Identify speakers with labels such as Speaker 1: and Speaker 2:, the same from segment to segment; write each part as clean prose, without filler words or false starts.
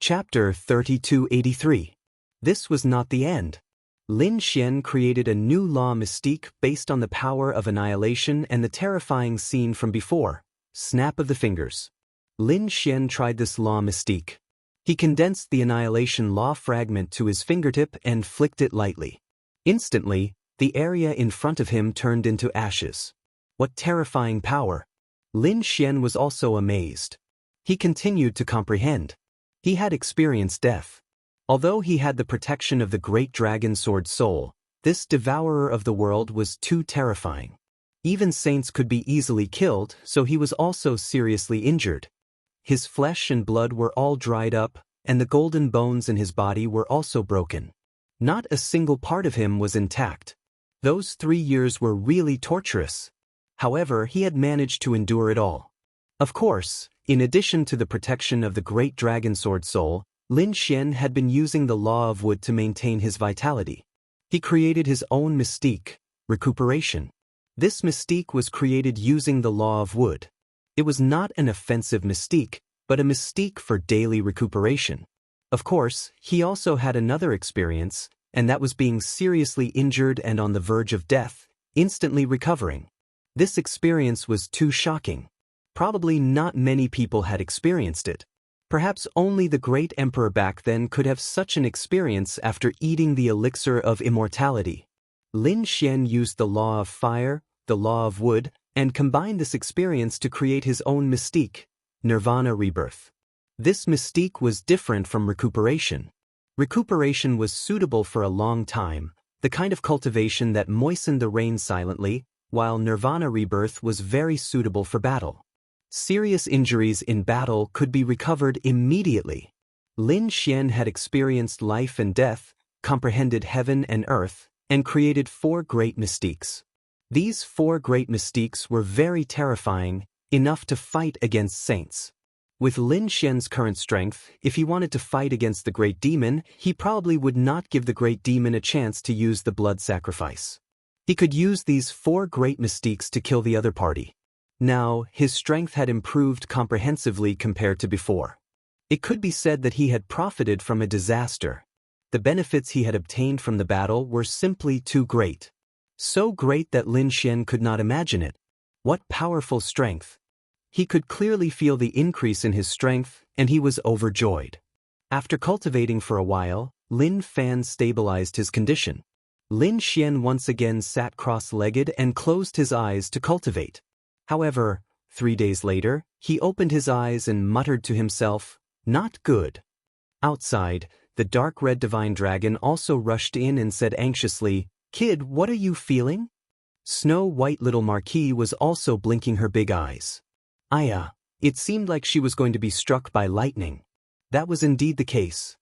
Speaker 1: Chapter 3283. This was not the end. Lin Xian created a new law mystique based on the power of annihilation and the terrifying scene from before. Snap of the fingers. Lin Xian tried this law mystique. He condensed the annihilation law fragment to his fingertip and flicked it lightly. Instantly, the area in front of him turned into ashes. What terrifying power! Lin Xian was also amazed. He continued to comprehend. He had experienced death. Although he had the protection of the great dragon sword soul, this devourer of the world was too terrifying. Even saints could be easily killed, so he was also seriously injured. His flesh and blood were all dried up, and the golden bones in his body were also broken. Not a single part of him was intact. Those 3 years were really torturous. However, he had managed to endure it all. Of course, in addition to the protection of the great dragon sword soul, Lin Xian had been using the law of wood to maintain his vitality. He created his own mystique, recuperation. This mystique was created using the law of wood. It was not an offensive mystique, but a mystique for daily recuperation. Of course, he also had another experience, and that was being seriously injured and on the verge of death, instantly recovering. This experience was too shocking. Probably not many people had experienced it. Perhaps only the great emperor back then could have such an experience after eating the elixir of immortality. Lin Xian used the law of fire, the law of wood, and combined this experience to create his own mystique, nirvana rebirth. This mystique was different from recuperation. Recuperation was suitable for a long time, the kind of cultivation that moistened the rain silently, while nirvana rebirth was very suitable for battle. Serious injuries in battle could be recovered immediately. Lin Xian had experienced life and death, comprehended heaven and earth, and created 4 great mystiques. These 4 great mystiques were very terrifying, enough to fight against saints. With Lin Xian's current strength, if he wanted to fight against the great demon, he probably would not give the great demon a chance to use the blood sacrifice. He could use these 4 great mystiques to kill the other party. Now, his strength had improved comprehensively compared to before. It could be said that he had profited from a disaster. The benefits he had obtained from the battle were simply too great. So great that Lin Xian could not imagine it. What powerful strength! He could clearly feel the increase in his strength, and he was overjoyed. After cultivating for a while, Lin Fan stabilized his condition. Lin Xian once again sat cross-legged and closed his eyes to cultivate. However, 3 days later, he opened his eyes and muttered to himself, "Not good." Outside, the dark red divine dragon also rushed in and said anxiously, "Kid, what are you feeling?" Snow White little Marquis was also blinking her big eyes. It seemed like she was going to be struck by lightning. That was indeed the case.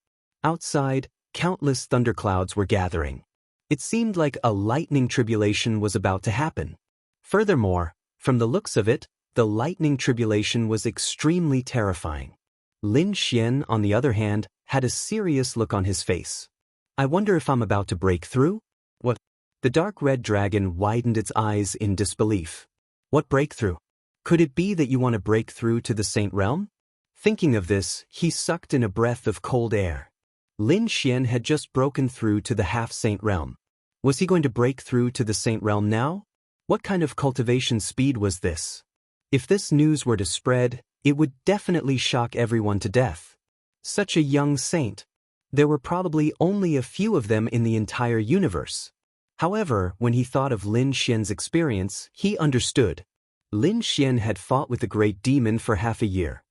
Speaker 1: Outside, countless thunderclouds were gathering. It seemed like a lightning tribulation was about to happen. Furthermore, from the looks of it, the lightning tribulation was extremely terrifying. Lin Xian, on the other hand, had a serious look on his face. "I wonder if I'm about to break through?" "What?" The dark red dragon widened its eyes in disbelief. "What breakthrough? Could it be that you want to break through to the Saint Realm?" Thinking of this, he sucked in a breath of cold air. Lin Xian had just broken through to the half-Saint Realm. Was he going to break through to the Saint Realm now? What kind of cultivation speed was this? If this news were to spread, it would definitely shock everyone to death. Such a young saint. There were probably only a few of them in the entire universe. However, when he thought of Lin Xian's experience, he understood. Lin Xian had fought with the great demon for half a year.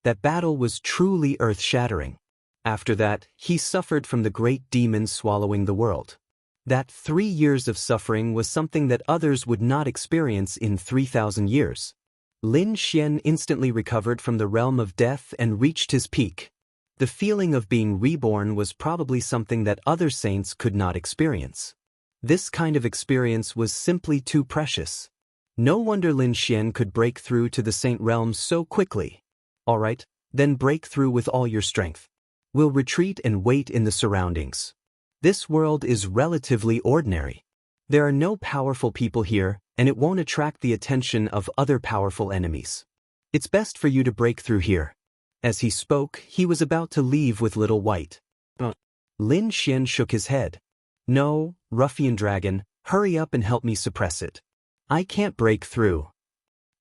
Speaker 1: That battle was truly earth-shattering. After that, he suffered from the great demon swallowing the world. That 3 years of suffering was something that others would not experience in 3,000 years. Lin Xian instantly recovered from the realm of death and reached his peak. The feeling of being reborn was probably something that other saints could not experience. This kind of experience was simply too precious. No wonder Lin Xian could break through to the Saint Realm so quickly. Alright, then break through with all your strength. We'll retreat and wait in the surroundings. This world is relatively ordinary. There are no powerful people here, and it won't attract the attention of other powerful enemies. It's best for you to break through here. As he spoke, he was about to leave with Little White. Lin Xian shook his head. No, ruffian dragon, hurry up and help me suppress it. I can't break through.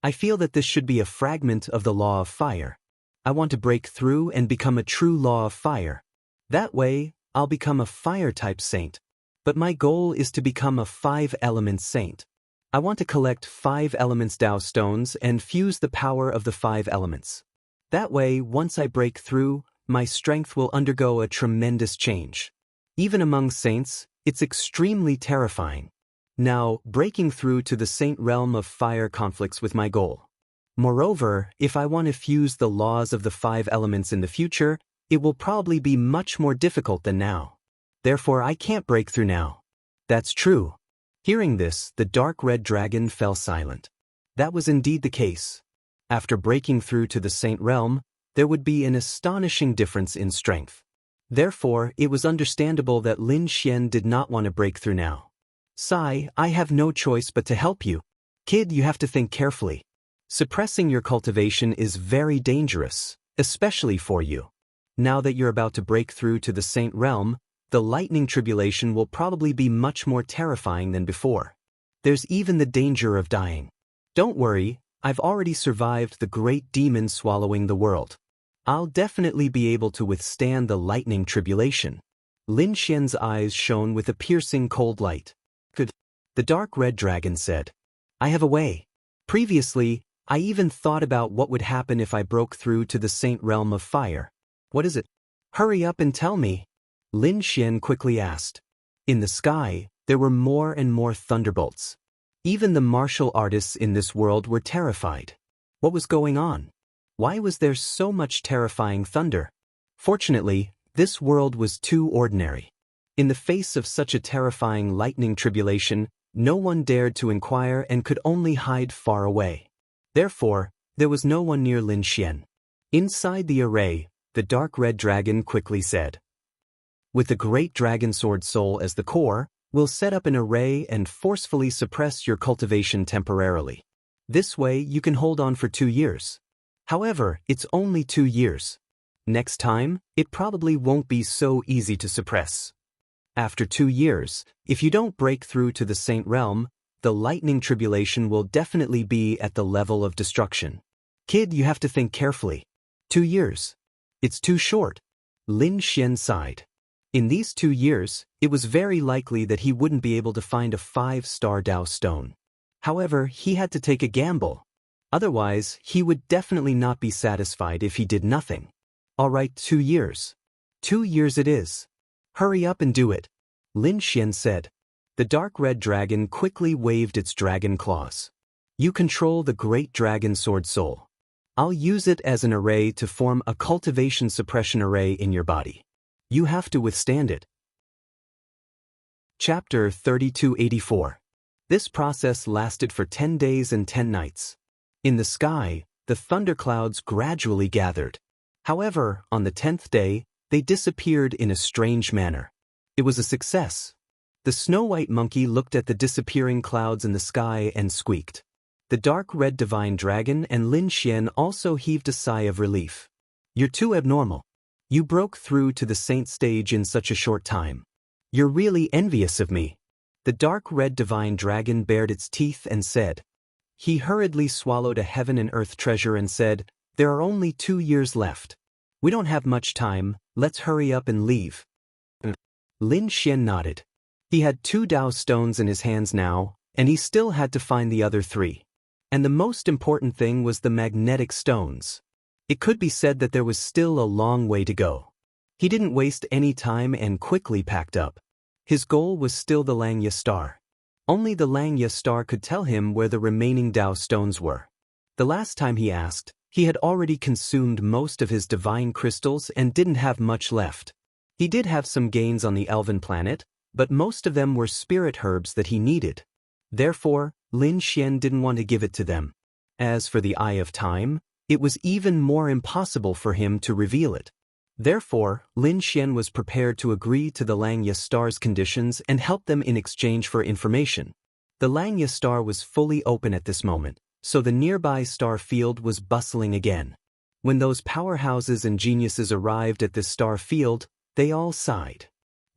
Speaker 1: I feel that this should be a fragment of the law of fire. I want to break through and become a true law of fire. That way, I'll become a fire-type saint. But my goal is to become a 5-element saint. I want to collect 5 elements Dao stones and fuse the power of the 5 elements. That way, once I break through, my strength will undergo a tremendous change. Even among saints, it's extremely terrifying. Now, breaking through to the saint realm of fire conflicts with my goal. Moreover, if I want to fuse the laws of the 5 elements in the future, it will probably be much more difficult than now. Therefore, I can't break through now. That's true. Hearing this, the dark red dragon fell silent. That was indeed the case. After breaking through to the saint realm, there would be an astonishing difference in strength. Therefore, it was understandable that Lin Xian did not want to break through now. Sai, I have no choice but to help you. Kid, you have to think carefully. Suppressing your cultivation is very dangerous, especially for you. Now that you're about to break through to the saint realm, the lightning tribulation will probably be much more terrifying than before. There's even the danger of dying. Don't worry, I've already survived the great demon swallowing the world. I'll definitely be able to withstand the lightning tribulation. Lin Xian's eyes shone with a piercing cold light. Good. The dark red dragon said. I have a way. Previously, I even thought about what would happen if I broke through to the saint realm of fire. What is it? Hurry up and tell me. Lin Xian quickly asked. In the sky, there were more and more thunderbolts. Even the martial artists in this world were terrified. What was going on? Why was there so much terrifying thunder? Fortunately, this world was too ordinary. In the face of such a terrifying lightning tribulation, no one dared to inquire and could only hide far away. Therefore, there was no one near Lin Xian. Inside the array, the dark red dragon quickly said. With the great dragon sword soul as the core, we'll set up an array and forcefully suppress your cultivation temporarily. This way you can hold on for 2 years. However, it's only 2 years. Next time, it probably won't be so easy to suppress. After 2 years, if you don't break through to the saint realm, the lightning tribulation will definitely be at the level of destruction. Kid, you have to think carefully. 2 years. It's too short. Lin Xian sighed. In these 2 years, it was very likely that he wouldn't be able to find a 5-star Dao stone. However, he had to take a gamble. Otherwise, he would definitely not be satisfied if he did nothing. All right, 2 years. 2 years it is. Hurry up and do it. Lin Xian said. The dark red dragon quickly waved its dragon claws. You control the great dragon sword soul. I'll use it as an array to form a cultivation suppression array in your body. You have to withstand it. Chapter 3284. This process lasted for 10 days and 10 nights. In the sky, the thunderclouds gradually gathered. However, on the 10th day, they disappeared in a strange manner. It was a success. The snow-white monkey looked at the disappearing clouds in the sky and squeaked. The dark red divine dragon and Lin Xian also heaved a sigh of relief. You're too abnormal. You broke through to the saint stage in such a short time. You're really envious of me. The dark red divine dragon bared its teeth and said. He hurriedly swallowed a heaven and earth treasure and said, There are only 2 years left. We don't have much time, let's hurry up and leave. Lin Xian nodded. He had 2 Dao stones in his hands now, and he still had to find the other 3. And the most important thing was the magnetic stones. It could be said that there was still a long way to go. He didn't waste any time and quickly packed up. His goal was still the Langya star. Only the Langya star could tell him where the remaining Dao stones were. The last time he asked, he had already consumed most of his divine crystals and didn't have much left. He did have some gains on the elven planet, but most of them were spirit herbs that he needed. Therefore, Lin Xian didn't want to give it to them. As for the Eye of Time, it was even more impossible for him to reveal it. Therefore, Lin Xian was prepared to agree to the Langya star's conditions and help them in exchange for information. The Langya star was fully open at this moment, so the nearby star field was bustling again. When those powerhouses and geniuses arrived at this star field, they all sighed.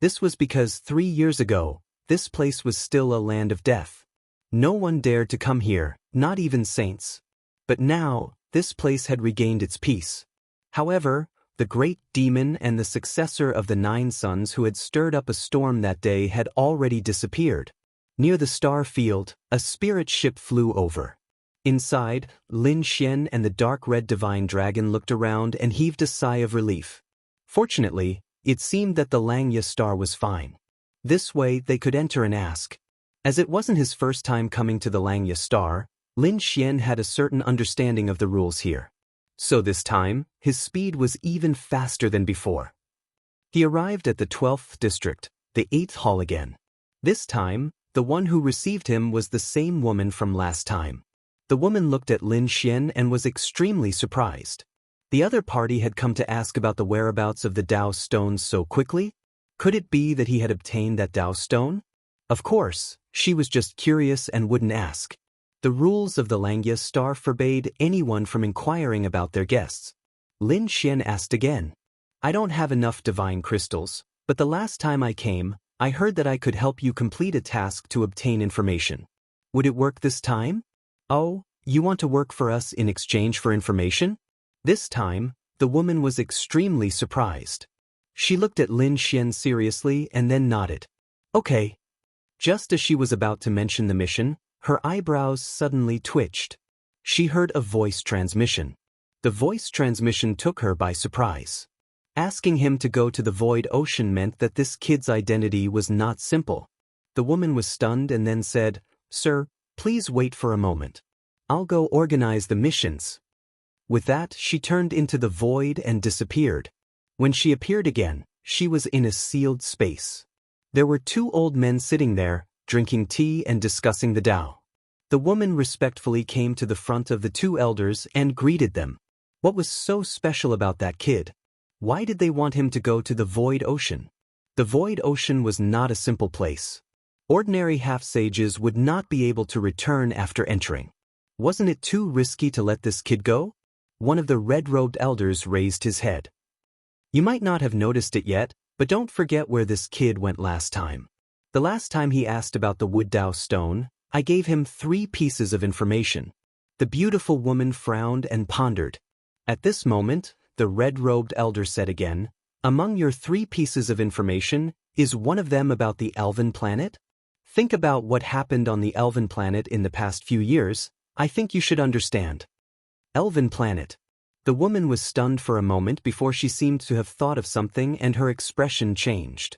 Speaker 1: This was because 3 years ago, this place was still a land of death. No one dared to come here, not even saints. But now, this place had regained its peace. However, the great demon and the successor of the 9 sons who had stirred up a storm that day had already disappeared. Near the star field, a spirit ship flew over. Inside, Lin Xian and the dark red divine dragon looked around and heaved a sigh of relief. Fortunately, it seemed that the Langya star was fine. This way they could enter and ask. As it wasn't his first time coming to the Langya star, Lin Xian had a certain understanding of the rules here. So this time, his speed was even faster than before. He arrived at the 12th district, the 8th hall again. This time, the one who received him was the same woman from last time. The woman looked at Lin Xian and was extremely surprised. The other party had come to ask about the whereabouts of the Tao stones so quickly? Could it be that he had obtained that Tao stone? Of course, she was just curious and wouldn't ask. The rules of the Langya star forbade anyone from inquiring about their guests. Lin Xian asked again. I don't have enough divine crystals, but the last time I came, I heard that I could help you complete a task to obtain information. Would it work this time? Oh, you want to work for us in exchange for information? This time, the woman was extremely surprised. She looked at Lin Xian seriously and then nodded. Okay. Just as she was about to mention the mission, her eyebrows suddenly twitched. She heard a voice transmission. The voice transmission took her by surprise. Asking him to go to the void ocean meant that this kid's identity was not simple. The woman was stunned and then said, Sir, please wait for a moment. I'll go organize the missions. With that, she turned into the void and disappeared. When she appeared again, she was in a sealed space. There were 2 old men sitting there, drinking tea and discussing the Tao. The woman respectfully came to the front of the 2 elders and greeted them. What was so special about that kid? Why did they want him to go to the void ocean? The void ocean was not a simple place. Ordinary half-sages would not be able to return after entering. Wasn't it too risky to let this kid go? One of the red-robed elders raised his head. You might not have noticed it yet, but don't forget where this kid went last time. The last time he asked about the wood Tao stone, I gave him 3 pieces of information. The beautiful woman frowned and pondered. At this moment, the red-robed elder said again, Among your 3 pieces of information, is one of them about the Elven planet? Think about what happened on the Elven planet in the past few years. I think you should understand. Elven planet. The woman was stunned for a moment before she seemed to have thought of something and her expression changed.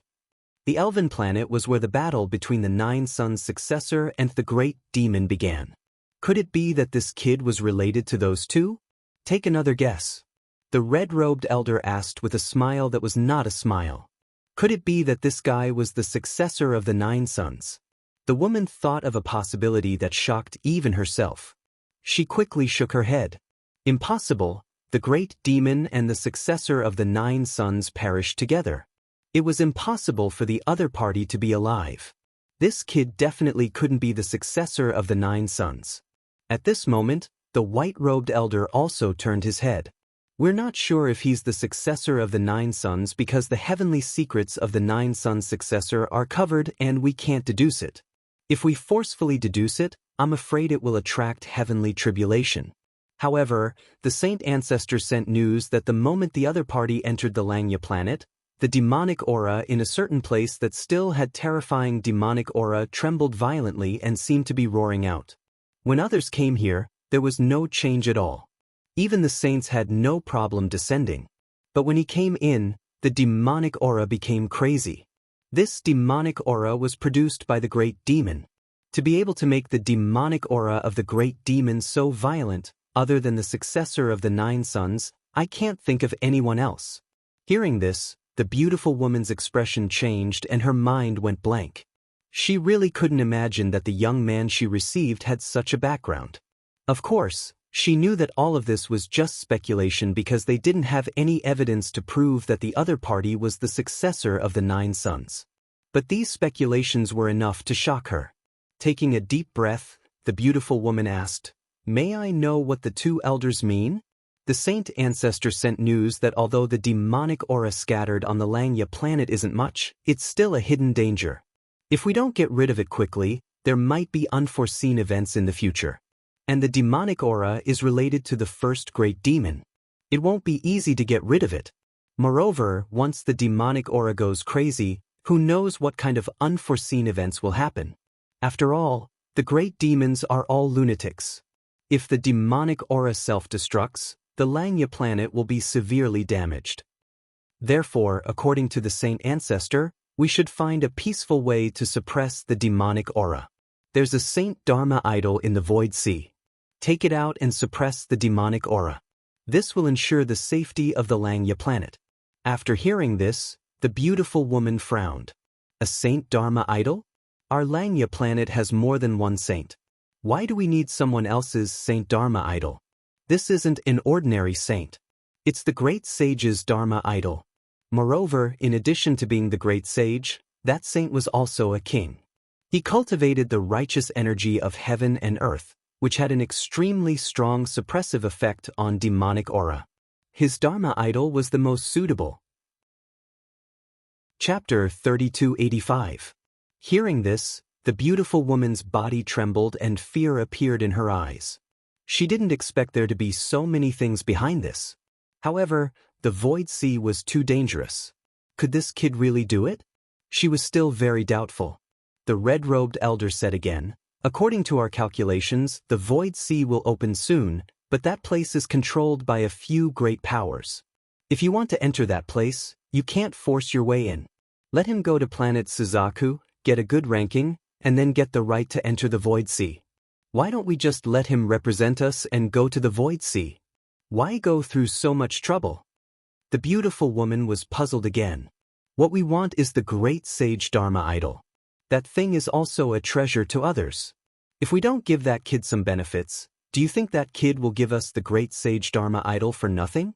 Speaker 1: The Elven planet was where the battle between the 9 sons' successor and the great demon began. Could it be that this kid was related to those 2? Take another guess. The red-robed elder asked with a smile that was not a smile. Could it be that this guy was the successor of the 9 sons? The woman thought of a possibility that shocked even herself. She quickly shook her head. Impossible. The great demon and the successor of the 9 sons perished together. It was impossible for the other party to be alive. This kid definitely couldn't be the successor of the 9 sons. At this moment, the white-robed elder also turned his head. We're not sure if he's the successor of the 9 sons because the heavenly secrets of the 9 sons' successor are covered and we can't deduce it. If we forcefully deduce it, I'm afraid it will attract heavenly tribulation. However, the saint ancestor sent news that the moment the other party entered the Langya planet, the demonic aura in a certain place that still had terrifying demonic aura trembled violently and seemed to be roaring out. When others came here, there was no change at all. Even the saints had no problem descending. But when he came in, the demonic aura became crazy. This demonic aura was produced by the great demon. To be able to make the demonic aura of the great demon so violent, other than the successor of the 9 sons, I can't think of anyone else. Hearing this, the beautiful woman's expression changed and her mind went blank. She really couldn't imagine that the young man she received had such a background. Of course, she knew that all of this was just speculation because they didn't have any evidence to prove that the other party was the successor of the 9 sons. But these speculations were enough to shock her. Taking a deep breath, the beautiful woman asked, May I know what the 2 elders mean? The saint ancestor sent news that although the demonic aura scattered on the Langya planet isn't much, it's still a hidden danger. If we don't get rid of it quickly, there might be unforeseen events in the future. And the demonic aura is related to the first great demon. It won't be easy to get rid of it. Moreover, once the demonic aura goes crazy, who knows what kind of unforeseen events will happen. After all, the great demons are all lunatics. If the demonic aura self-destructs, the Langya planet will be severely damaged. Therefore, according to the saint ancestor, we should find a peaceful way to suppress the demonic aura. There's a Saint Dharma idol in the Void Sea. Take it out and suppress the demonic aura. This will ensure the safety of the Langya planet. After hearing this, the beautiful woman frowned. A Saint Dharma idol? Our Langya planet has more than one saint. Why do we need someone else's Saint Dharma idol? This isn't an ordinary saint. It's the great sage's Dharma idol. Moreover, in addition to being the great sage, that saint was also a king. He cultivated the righteous energy of heaven and earth, which had an extremely strong suppressive effect on demonic aura. His Dharma idol was the most suitable. Chapter 3285. Hearing this, the beautiful woman's body trembled and fear appeared in her eyes. She didn't expect there to be so many things behind this. However, the Void Sea was too dangerous. Could this kid really do it? She was still very doubtful. The red-robed elder said again, according to our calculations, the Void Sea will open soon, but that place is controlled by a few great powers. If you want to enter that place, you can't force your way in. Let him go to planet Suzaku, get a good ranking, and then get the right to enter the Void Sea. Why don't we just let him represent us and go to the Void Sea? Why go through so much trouble? The beautiful woman was puzzled again. What we want is the great sage Dharma idol. That thing is also a treasure to others. If we don't give that kid some benefits, do you think that kid will give us the great sage Dharma idol for nothing?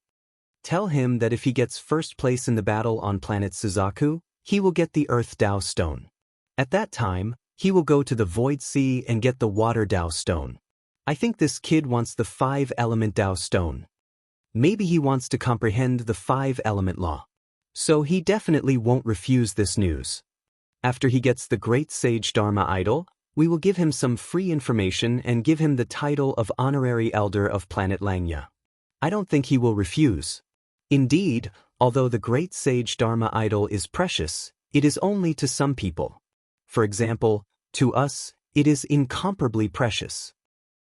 Speaker 1: Tell him that if he gets first place in the battle on planet Suzaku, he will get the Earth Tao Stone. At that time, he will go to the Void Sea and get the Water Tao Stone. I think this kid wants the 5-element Tao Stone. Maybe he wants to comprehend the 5-element law. So he definitely won't refuse this news. After he gets the great sage Dharma idol, we will give him some free information and give him the title of honorary elder of planet Langya. I don't think he will refuse. Indeed, although the great sage Dharma idol is precious, it is only to some people. For example, to us, it is incomparably precious.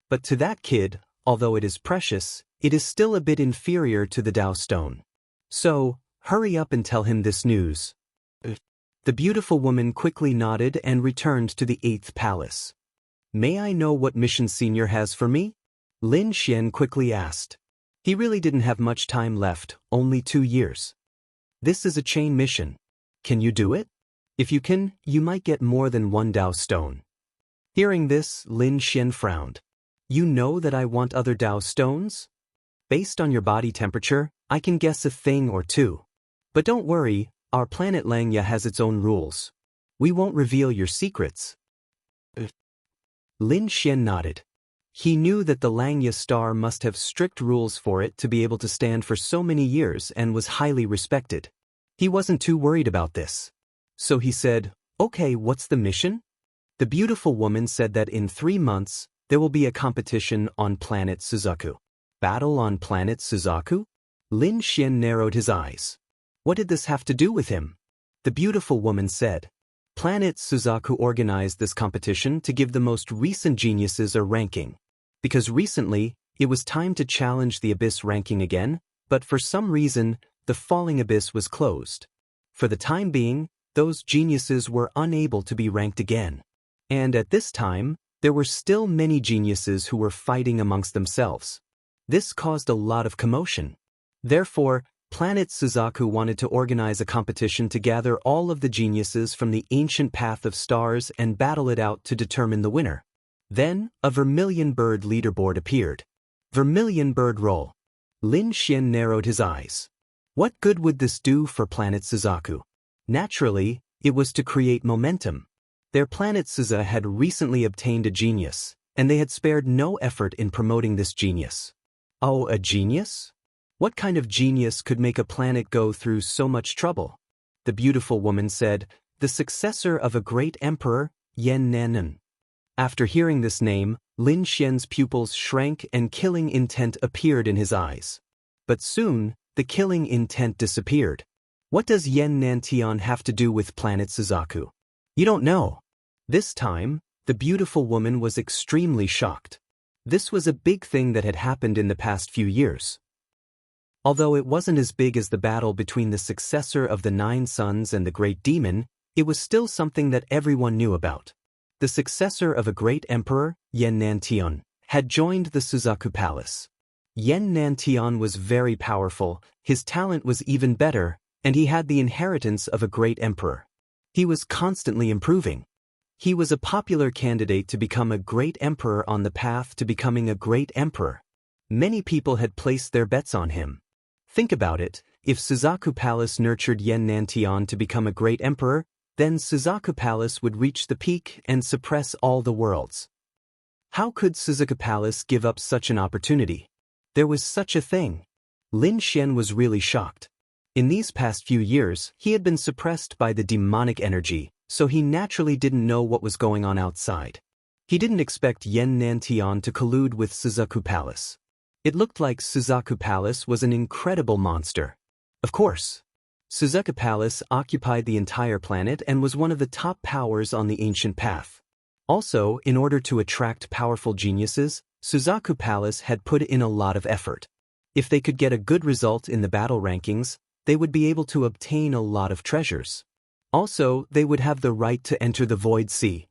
Speaker 1: But to that kid, although it is precious, it is still a bit inferior to the Tao Stone. So, hurry up and tell him this news. The beautiful woman quickly nodded and returned to the 8th palace. May I know what mission Senior has for me? Lin Xian quickly asked. He really didn't have much time left, only 2 years. This is a chain mission. Can you do it? If you can, you might get more than 1 Tao Stone. Hearing this, Lin Xian frowned. You know that I want other Tao Stones? Based on your body temperature, I can guess a thing or two. But don't worry, our planet Langya has its own rules. We won't reveal your secrets. Lin Xian nodded. He knew that the Langya star must have strict rules for it to be able to stand for so many years and was highly respected. He wasn't too worried about this. So he said, okay, what's the mission? The beautiful woman said that in 3 months, there will be a competition on planet Suzaku. Battle on planet Suzaku? Lin Xian narrowed his eyes. What did this have to do with him? The beautiful woman said, Planet Suzaku organized this competition to give the most recent geniuses a ranking. Because recently, it was time to challenge the Abyss ranking again, but for some reason, the falling Abyss was closed. For the time being, those geniuses were unable to be ranked again. And at this time, there were still many geniuses who were fighting amongst themselves. This caused a lot of commotion. Therefore, Planet Suzaku wanted to organize a competition to gather all of the geniuses from the ancient path of stars and battle it out to determine the winner. Then, a Vermilion Bird leaderboard appeared. Vermilion Bird roll. Lin Xian narrowed his eyes. What good would this do for Planet Suzaku? Naturally, it was to create momentum. Their planet Suza had recently obtained a genius, and they had spared no effort in promoting this genius. Oh, a genius? What kind of genius could make a planet go through so much trouble? The beautiful woman said, the successor of a great emperor, Yen Nanan. After hearing this name, Lin Xian's pupils shrank and killing intent appeared in his eyes. But soon, the killing intent disappeared. What does Yen Nantian have to do with planet Suzaku? You don't know. This time, the beautiful woman was extremely shocked. This was a big thing that had happened in the past few years. Although it wasn't as big as the battle between the successor of the Nine Sons and the Great Demon, it was still something that everyone knew about. The successor of a great emperor, Yen Nantian, had joined the Suzaku Palace. Yen Nantian was very powerful, his talent was even better, and he had the inheritance of a great emperor. He was constantly improving. He was a popular candidate to become a great emperor on the path to becoming a great emperor. Many people had placed their bets on him. Think about it, if Suzaku Palace nurtured Yen Nantian to become a great emperor, then Suzaku Palace would reach the peak and suppress all the worlds. How could Suzaku Palace give up such an opportunity? There was such a thing. Lin Xian was really shocked. In these past few years, he had been suppressed by the demonic energy, so he naturally didn't know what was going on outside. He didn't expect Yen Nantian to collude with Suzaku Palace. It looked like Suzaku Palace was an incredible monster. Of course, Suzaku Palace occupied the entire planet and was one of the top powers on the ancient path. Also, in order to attract powerful geniuses, Suzaku Palace had put in a lot of effort. If they could get a good result in the battle rankings, they would be able to obtain a lot of treasures. Also, they would have the right to enter the Void Sea.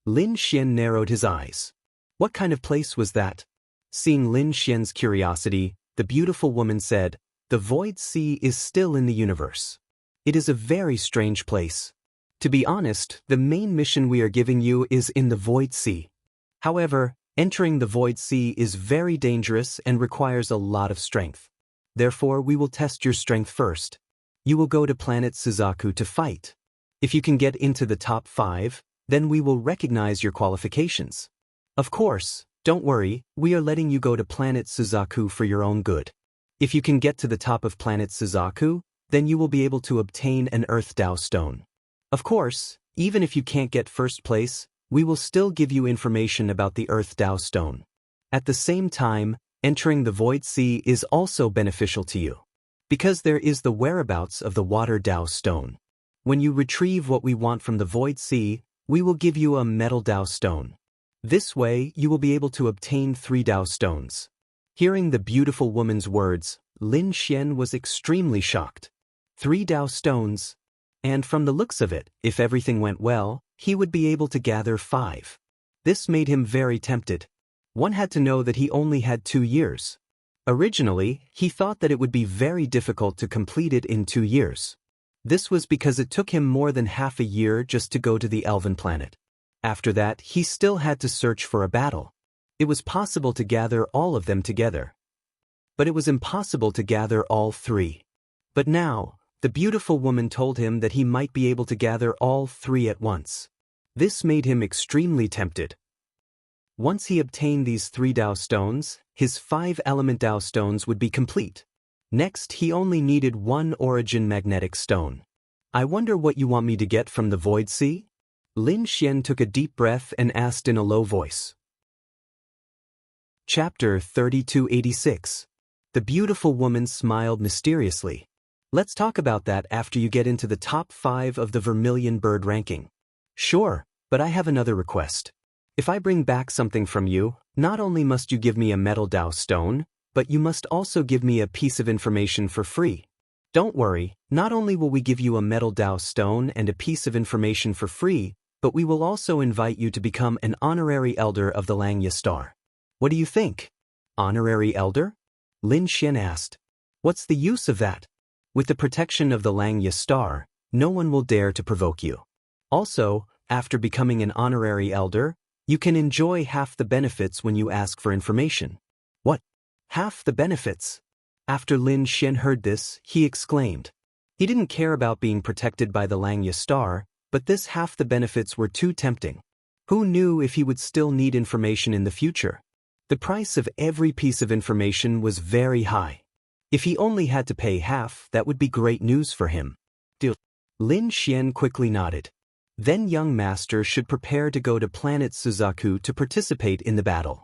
Speaker 1: Lin Xian narrowed his eyes. What kind of place was that? Seeing Lin Xian's curiosity, the beautiful woman said, the Void Sea is still in the universe. It is a very strange place. To be honest, the main mission we are giving you is in the Void Sea. However, entering the Void Sea is very dangerous and requires a lot of strength. Therefore, we will test your strength first. You will go to planet Suzaku to fight. If you can get into the top 5, then we will recognize your qualifications. Of course, don't worry, we are letting you go to planet Suzaku for your own good. If you can get to the top of planet Suzaku, then you will be able to obtain an Earth Dao Stone. Of course, even if you can't get first place, we will still give you information about the Earth Dao Stone. At the same time, entering the Void Sea is also beneficial to you, because there is the whereabouts of the Water Dao Stone. When you retrieve what we want from the Void Sea, we will give you a Metal Dao Stone. This way, you will be able to obtain 3 Dao Stones. Hearing the beautiful woman's words, Lin Xian was extremely shocked. 3 Dao Stones. And from the looks of it, if everything went well, he would be able to gather 5. This made him very tempted. One had to know that he only had 2 years. Originally, he thought that it would be very difficult to complete it in 2 years. This was because it took him more than half a year just to go to the Elven planet. After that, he still had to search for a battle. It was possible to gather all of them together. But it was impossible to gather all 3. But now, the beautiful woman told him that he might be able to gather all 3 at once. This made him extremely tempted. Once he obtained these 3 Dao Stones, his 5 Element Dao Stones would be complete. Next, he only needed 1 Origin Magnetic Stone. I wonder what you want me to get from the Void Sea? Lin Xian took a deep breath and asked in a low voice. Chapter 3286. The beautiful woman smiled mysteriously. Let's talk about that after you get into the top 5 of the Vermilion Bird ranking. Sure, but I have another request. If I bring back something from you, not only must you give me a Metal Dao Stone, but you must also give me a piece of information for free. Don't worry, not only will we give you a Metal Dao Stone and a piece of information for free, but we will also invite you to become an honorary elder of the Langya Star. What do you think? Honorary elder? Lin Xian asked. What's the use of that? With the protection of the Langya Star, no one will dare to provoke you. Also, after becoming an honorary elder, you can enjoy half the benefits when you ask for information. What? Half the benefits? After Lin Xian heard this, he exclaimed. He didn't care about being protected by the Langya Star, but this half the benefits were too tempting. Who knew if he would still need information in the future? The price of every piece of information was very high. If he only had to pay half, that would be great news for him. Deal. Lin Xian quickly nodded. Then young master should prepare to go to planet Suzaku to participate in the battle.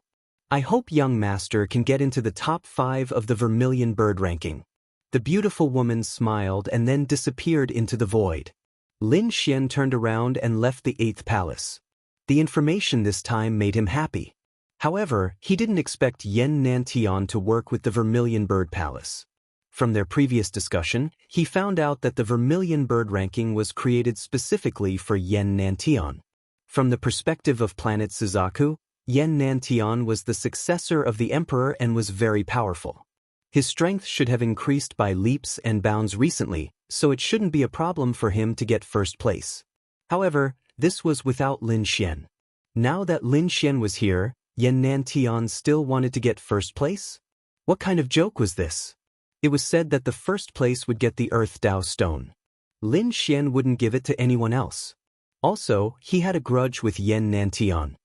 Speaker 1: I hope young master can get into the top 5 of the Vermilion Bird ranking. The beautiful woman smiled and then disappeared into the void. Lin Xian turned around and left the 8th palace. The information this time made him happy. However, he didn't expect Yen Nantian to work with the Vermilion Bird Palace. From their previous discussion, he found out that the Vermilion Bird ranking was created specifically for Yen Nantian. From the perspective of planet Suzaku, Yen Nantian was the successor of the emperor and was very powerful. His strength should have increased by leaps and bounds recently, so it shouldn't be a problem for him to get first place. However, this was without Lin Xian. Now that Lin Xian was here, Yen Nantian still wanted to get first place? What kind of joke was this? It was said that the first place would get the Earth Dao Stone. Lin Xian wouldn't give it to anyone else. Also, he had a grudge with Yen Nantian.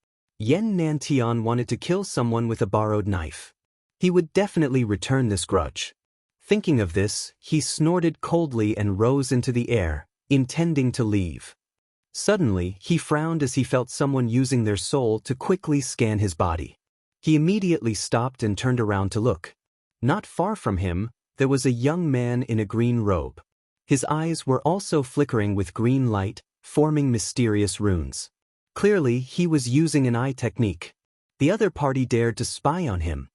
Speaker 1: Yen Nantian wanted to kill someone with a borrowed knife. He would definitely return this grudge. Thinking of this, he snorted coldly and rose into the air, intending to leave. Suddenly, he frowned as he felt someone using their soul to quickly scan his body. He immediately stopped and turned around to look. Not far from him, there was a young man in a green robe. His eyes were also flickering with green light, forming mysterious runes. Clearly, he was using an eye technique. The other party dared to spy on him.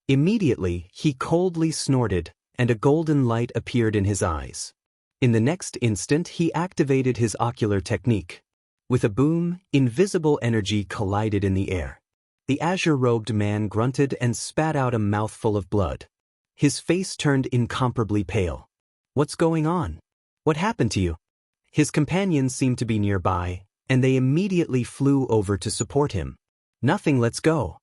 Speaker 1: Immediately, he coldly snorted, and a golden light appeared in his eyes. In the next instant, he activated his ocular technique. With a boom, invisible energy collided in the air. The azure-robed man grunted and spat out a mouthful of blood. His face turned incomparably pale. What's going on? What happened to you? His companions seemed to be nearby, and they immediately flew over to support him. Nothing, let's go.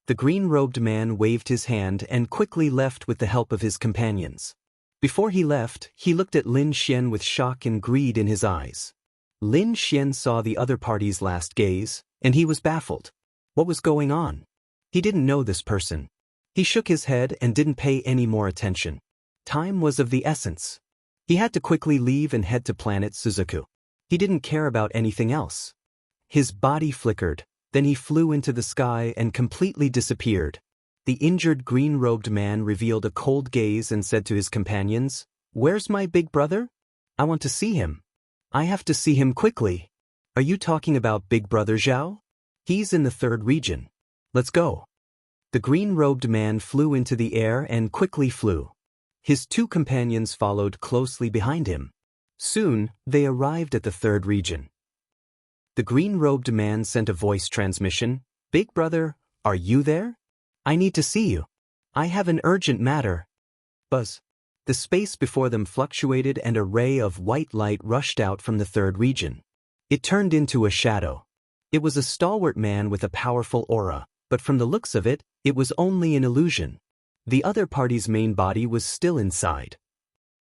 Speaker 1: The green-robed man waved his hand and quickly left with the help of his companions. Before he left, he looked at Lin Xian with shock and greed in his eyes. Lin Xian saw the other party's last gaze, and he was baffled. What was going on? He didn't know this person. He shook his head and didn't pay any more attention. Time was of the essence. He had to quickly leave and head to planet Suzaku. He didn't care about anything else. His body flickered, then he flew into the sky and completely disappeared. The injured green-robed man revealed a cold gaze and said to his companions, "Where's my big brother? I want to see him. I have to see him quickly." "Are you talking about Big Brother Zhao? He's in the 3rd region. Let's go." The green-robed man flew into the air and quickly flew. His 2 companions followed closely behind him. Soon, they arrived at the 3rd region. The green-robed man sent a voice transmission. "Big brother, are you there? I need to see you. I have an urgent matter." Buzz. The space before them fluctuated and a ray of white light rushed out from the 3rd region. It turned into a shadow. It was a stalwart man with a powerful aura, but from the looks of it, it was only an illusion. The other party's main body was still inside.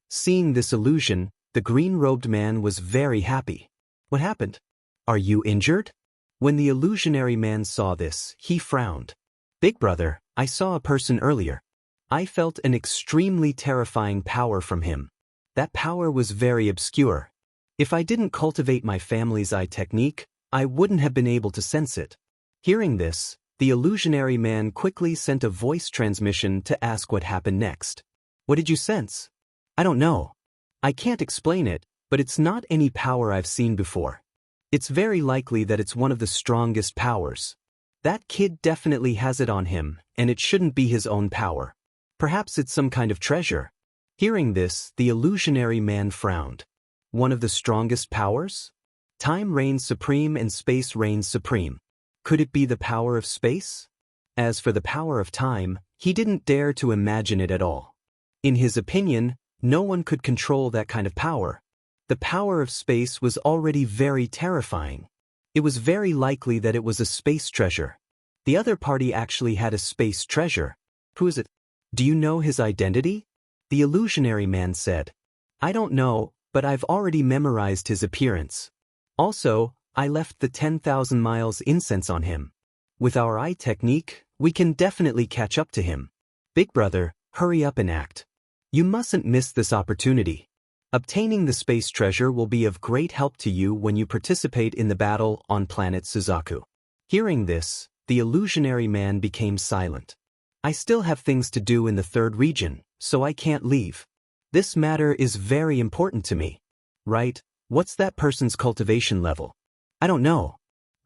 Speaker 1: Seeing this illusion, the green-robed man was very happy. "What happened? Are you injured?" When the illusionary man saw this, he frowned. "Big brother, I saw a person earlier. I felt an extremely terrifying power from him. That power was very obscure. If I didn't cultivate my family's eye technique, I wouldn't have been able to sense it." Hearing this, the illusionary man quickly sent a voice transmission to ask what happened next. "What did you sense?" "I don't know. I can't explain it, but it's not any power I've seen before. It's very likely that it's one of the strongest powers. That kid definitely has it on him, and it shouldn't be his own power. Perhaps it's some kind of treasure." Hearing this, the illusionary man frowned. One of the strongest powers? Time reigns supreme and space reigns supreme. Could it be the power of space? As for the power of time, he didn't dare to imagine it at all. In his opinion, no one could control that kind of power. The power of space was already very terrifying. It was very likely that it was a space treasure. The other party actually had a space treasure. "Who is it? Do you know his identity?" The illusionary man said. "I don't know, but I've already memorized his appearance. Also, I left the 10,000 miles incense on him. With our eye technique, We can definitely catch up to him. Big brother, hurry up and act. You mustn't miss this opportunity. Obtaining the space treasure will be of great help to you when you participate in the battle on planet Suzaku. Hearing this, the illusionary man became silent. I still have things to do in the third region, so I can't leave. This matter is very important to me. Right? What's that person's cultivation level? I don't know.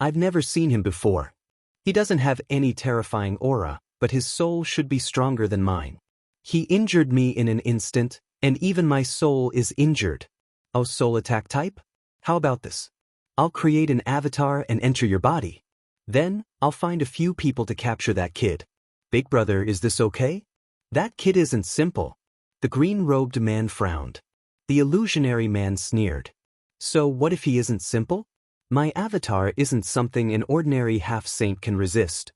Speaker 1: I've never seen him before. He doesn't have any terrifying aura, but his soul should be stronger than mine. He injured me in an instant, and even my soul is injured. Oh, soul attack type? How about this? I'll create an avatar and enter your body. Then, I'll find a few people to capture that kid. Big brother, is this okay? That kid isn't simple. The green-robed man frowned. The illusionary man sneered. So what if he isn't simple? My avatar isn't something an ordinary half-saint can resist.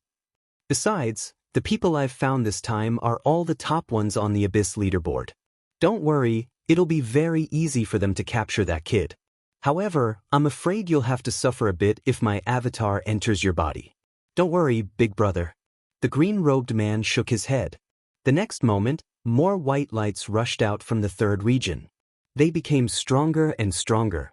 Speaker 1: Besides, the people I've found this time are all the top ones on the Abyss leaderboard. Don't worry, it'll be very easy for them to capture that kid. However, I'm afraid you'll have to suffer a bit if my avatar enters your body. Don't worry, big brother. The green-robed man shook his head. The next moment, more white lights rushed out from the third region. They became stronger and stronger.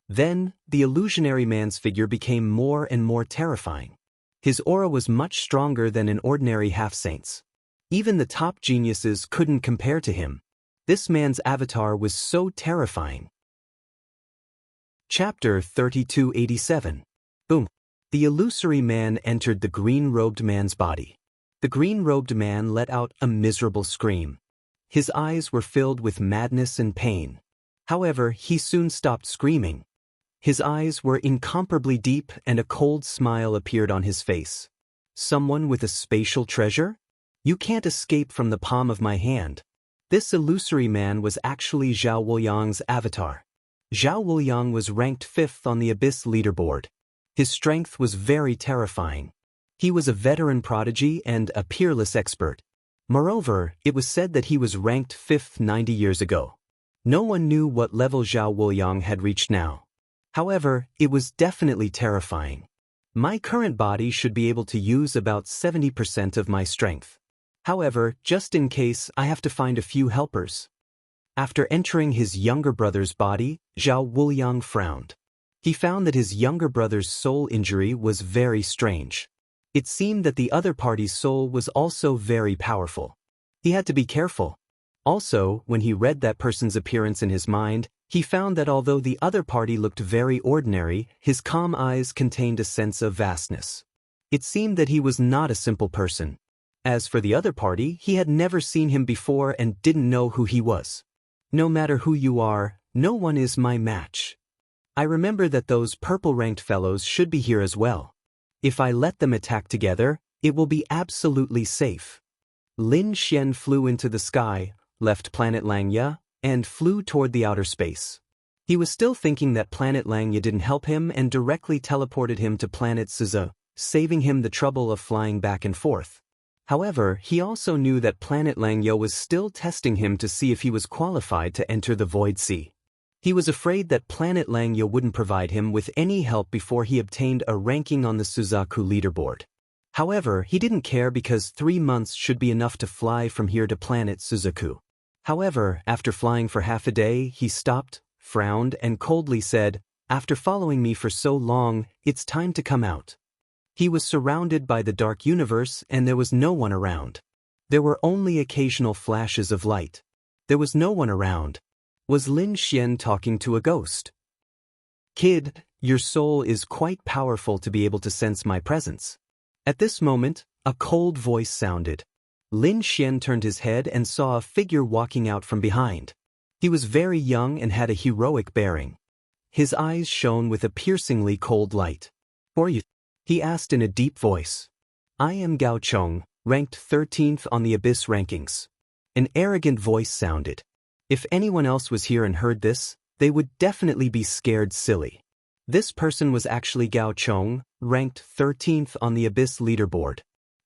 Speaker 1: Then, the illusionary man's figure became more and more terrifying. His aura was much stronger than an ordinary half-saint's. Even the top geniuses couldn't compare to him. This man's avatar was so terrifying. Chapter 3287. Boom. The illusory man entered the green-robed man's body. The green-robed man let out a miserable scream. His eyes were filled with madness and pain. However, he soon stopped screaming. His eyes were incomparably deep and a cold smile appeared on his face. Someone with a spatial treasure? You can't escape from the palm of my hand. This illusory man was actually Zhao Wuliang's avatar. Zhao Wuliang was ranked 5th on the Abyss leaderboard. His strength was very terrifying. He was a veteran prodigy and a peerless expert. Moreover, it was said that he was ranked 5th 90 years ago. No one knew what level Zhao Wuliang had reached now. However, it was definitely terrifying. My current body should be able to use about 70% of my strength. However, just in case, I have to find a few helpers. After entering his younger brother's body, Zhao Wuliang frowned. He found that his younger brother's soul injury was very strange. It seemed that the other party's soul was also very powerful. He had to be careful. Also, when he read that person's appearance in his mind, he found that although the other party looked very ordinary, his calm eyes contained a sense of vastness. It seemed that he was not a simple person. As for the other party, he had never seen him before and didn't know who he was. No matter who you are, no one is my match. I remember that those purple-ranked fellows should be here as well. If I let them attack together, it will be absolutely safe. Lin Xian flew into the sky, left planet Langya, and flew toward the outer space. He was still thinking that planet Langya didn't help him and directly teleported him to planet Suza, saving him the trouble of flying back and forth. However, he also knew that planet Langya was still testing him to see if he was qualified to enter the Void Sea. He was afraid that planet Langya wouldn't provide him with any help before he obtained a ranking on the Suzaku leaderboard. However, he didn't care because 3 months should be enough to fly from here to planet Suzaku. However, after flying for half a day, he stopped, frowned, and coldly said, "After following me for so long, it's time to come out." He was surrounded by the dark universe and there was no one around. There were only occasional flashes of light. There was no one around. Was Lin Xian talking to a ghost? "Kid, your soul is quite powerful to be able to sense my presence." At this moment, a cold voice sounded. Lin Xian turned his head and saw a figure walking out from behind. He was very young and had a heroic bearing. His eyes shone with a piercingly cold light. "Who are you?" he asked in a deep voice. "I am Gao Chong, ranked 13th on the Abyss rankings." An arrogant voice sounded. If anyone else was here and heard this, they would definitely be scared silly. This person was actually Gao Chong, ranked 13th on the Abyss leaderboard.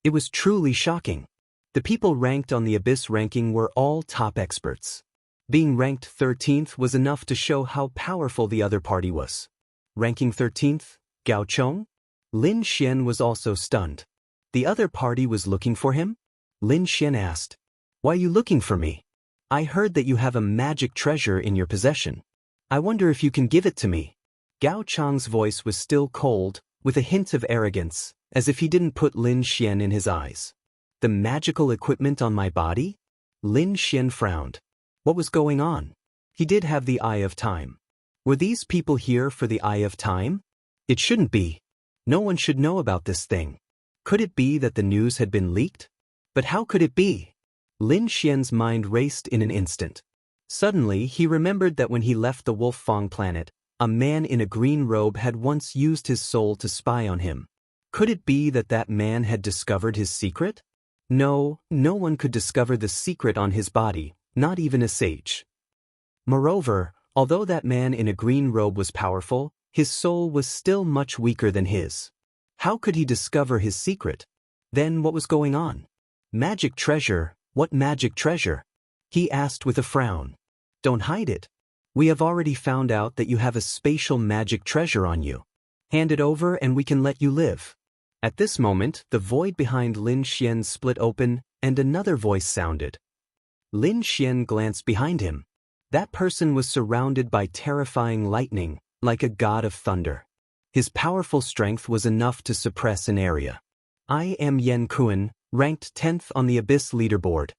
Speaker 1: It was truly shocking. The people ranked on the Abyss ranking were all top experts. Being ranked 13th was enough to show how powerful the other party was. Ranking 13th, Gao Chong? Lin Xian was also stunned. The other party was looking for him? Lin Xian asked. Why are you looking for me? I heard that you have a magic treasure in your possession. I wonder if you can give it to me. Gao Chang's voice was still cold, with a hint of arrogance, as if he didn't put Lin Xian in his eyes. The magical equipment on my body? Lin Xian frowned. What was going on? He did have the Eye of Time. Were these people here for the Eye of Time? It shouldn't be. No one should know about this thing. Could it be that the news had been leaked? But how could it be? Lin Xian's mind raced in an instant. Suddenly, he remembered that when he left the Wolf Fang planet, a man in a green robe had once used his soul to spy on him. Could it be that that man had discovered his secret? No, no one could discover the secret on his body, not even a sage. Moreover, although that man in a green robe was powerful, his soul was still much weaker than his. How could he discover his secret? Then what was going on? Magic treasure, what magic treasure? He asked with a frown. Don't hide it. We have already found out that you have a spatial magic treasure on you. Hand it over and we can let you live. At this moment, the void behind Lin Xian split open and another voice sounded. Lin Xian glanced behind him. That person was surrounded by terrifying lightning, like a god of thunder. His powerful strength was enough to suppress an area. I am Yan Kuan, ranked 10th on the Abyss leaderboard.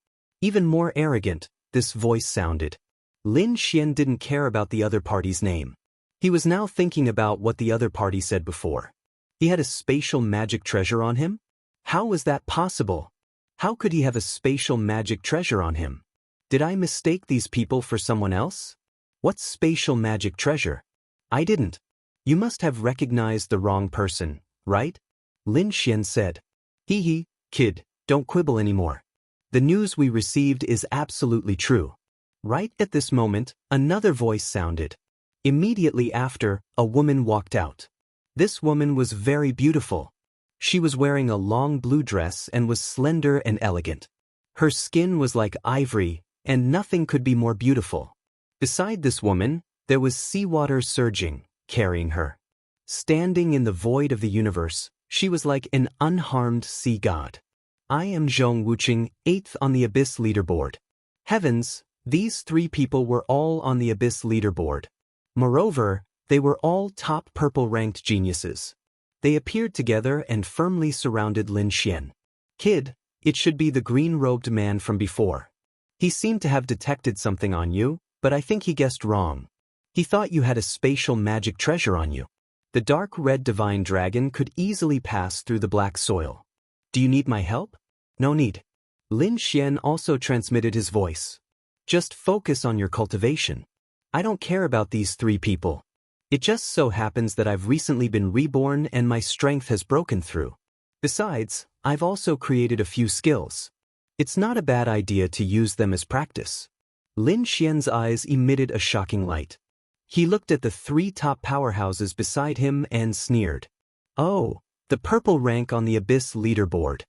Speaker 1: Even more arrogant, this voice sounded. Lin Xian didn't care about the other party's name. He was now thinking about what the other party said before. He had a spatial magic treasure on him? How was that possible? How could he have a spatial magic treasure on him? Did I mistake these people for someone else? What spatial magic treasure? I didn't. You must have recognized the wrong person, right? Lin Xian said. Hee, kid, don't quibble anymore. The news we received is absolutely true. Right at this moment, another voice sounded. Immediately after, a woman walked out. This woman was very beautiful. She was wearing a long blue dress and was slender and elegant. Her skin was like ivory, and nothing could be more beautiful. Beside this woman, there was seawater surging, carrying her. Standing in the void of the universe, she was like an unharmed sea god. I am Zhong Wuqing, 8th on the Abyss leaderboard. Heavens, these three people were all on the Abyss leaderboard. Moreover, they were all top purple-ranked geniuses. They appeared together and firmly surrounded Lin Xian. Kid, it should be the green-robed man from before. He seemed to have detected something on you, but I think he guessed wrong. He thought you had a spatial magic treasure on you. The dark red divine dragon could easily pass through the black soil. Do you need my help? No need. Lin Xian also transmitted his voice. Just focus on your cultivation. I don't care about these three people. It just so happens that I've recently been reborn and my strength has broken through. Besides, I've also created a few skills. It's not a bad idea to use them as practice. Lin Xian's eyes emitted a shocking light. He looked at the three top powerhouses beside him and sneered. Oh, the purple rank on the Abyss leaderboard.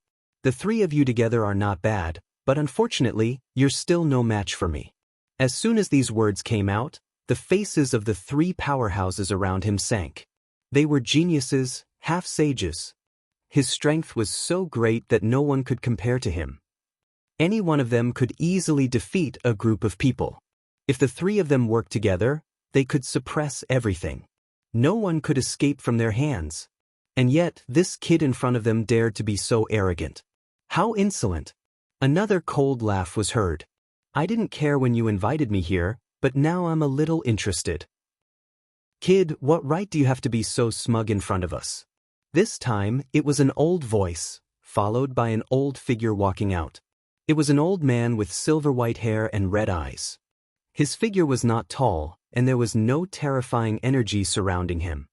Speaker 1: The three of you together are not bad, but unfortunately, you're still no match for me. As soon as these words came out, the faces of the three powerhouses around him sank. They were geniuses, half-sages. His strength was so great that no one could compare to him. Any one of them could easily defeat a group of people. If the three of them worked together, they could suppress everything. No one could escape from their hands. And yet, this kid in front of them dared to be so arrogant. How insolent! Another cold laugh was heard. I didn't care when you invited me here, but now I'm a little interested. Kid, what right do you have to be so smug in front of us? This time, it was an old voice, followed by an old figure walking out. It was an old man with silver white hair and red eyes. His figure was not tall, and there was no terrifying energy surrounding him.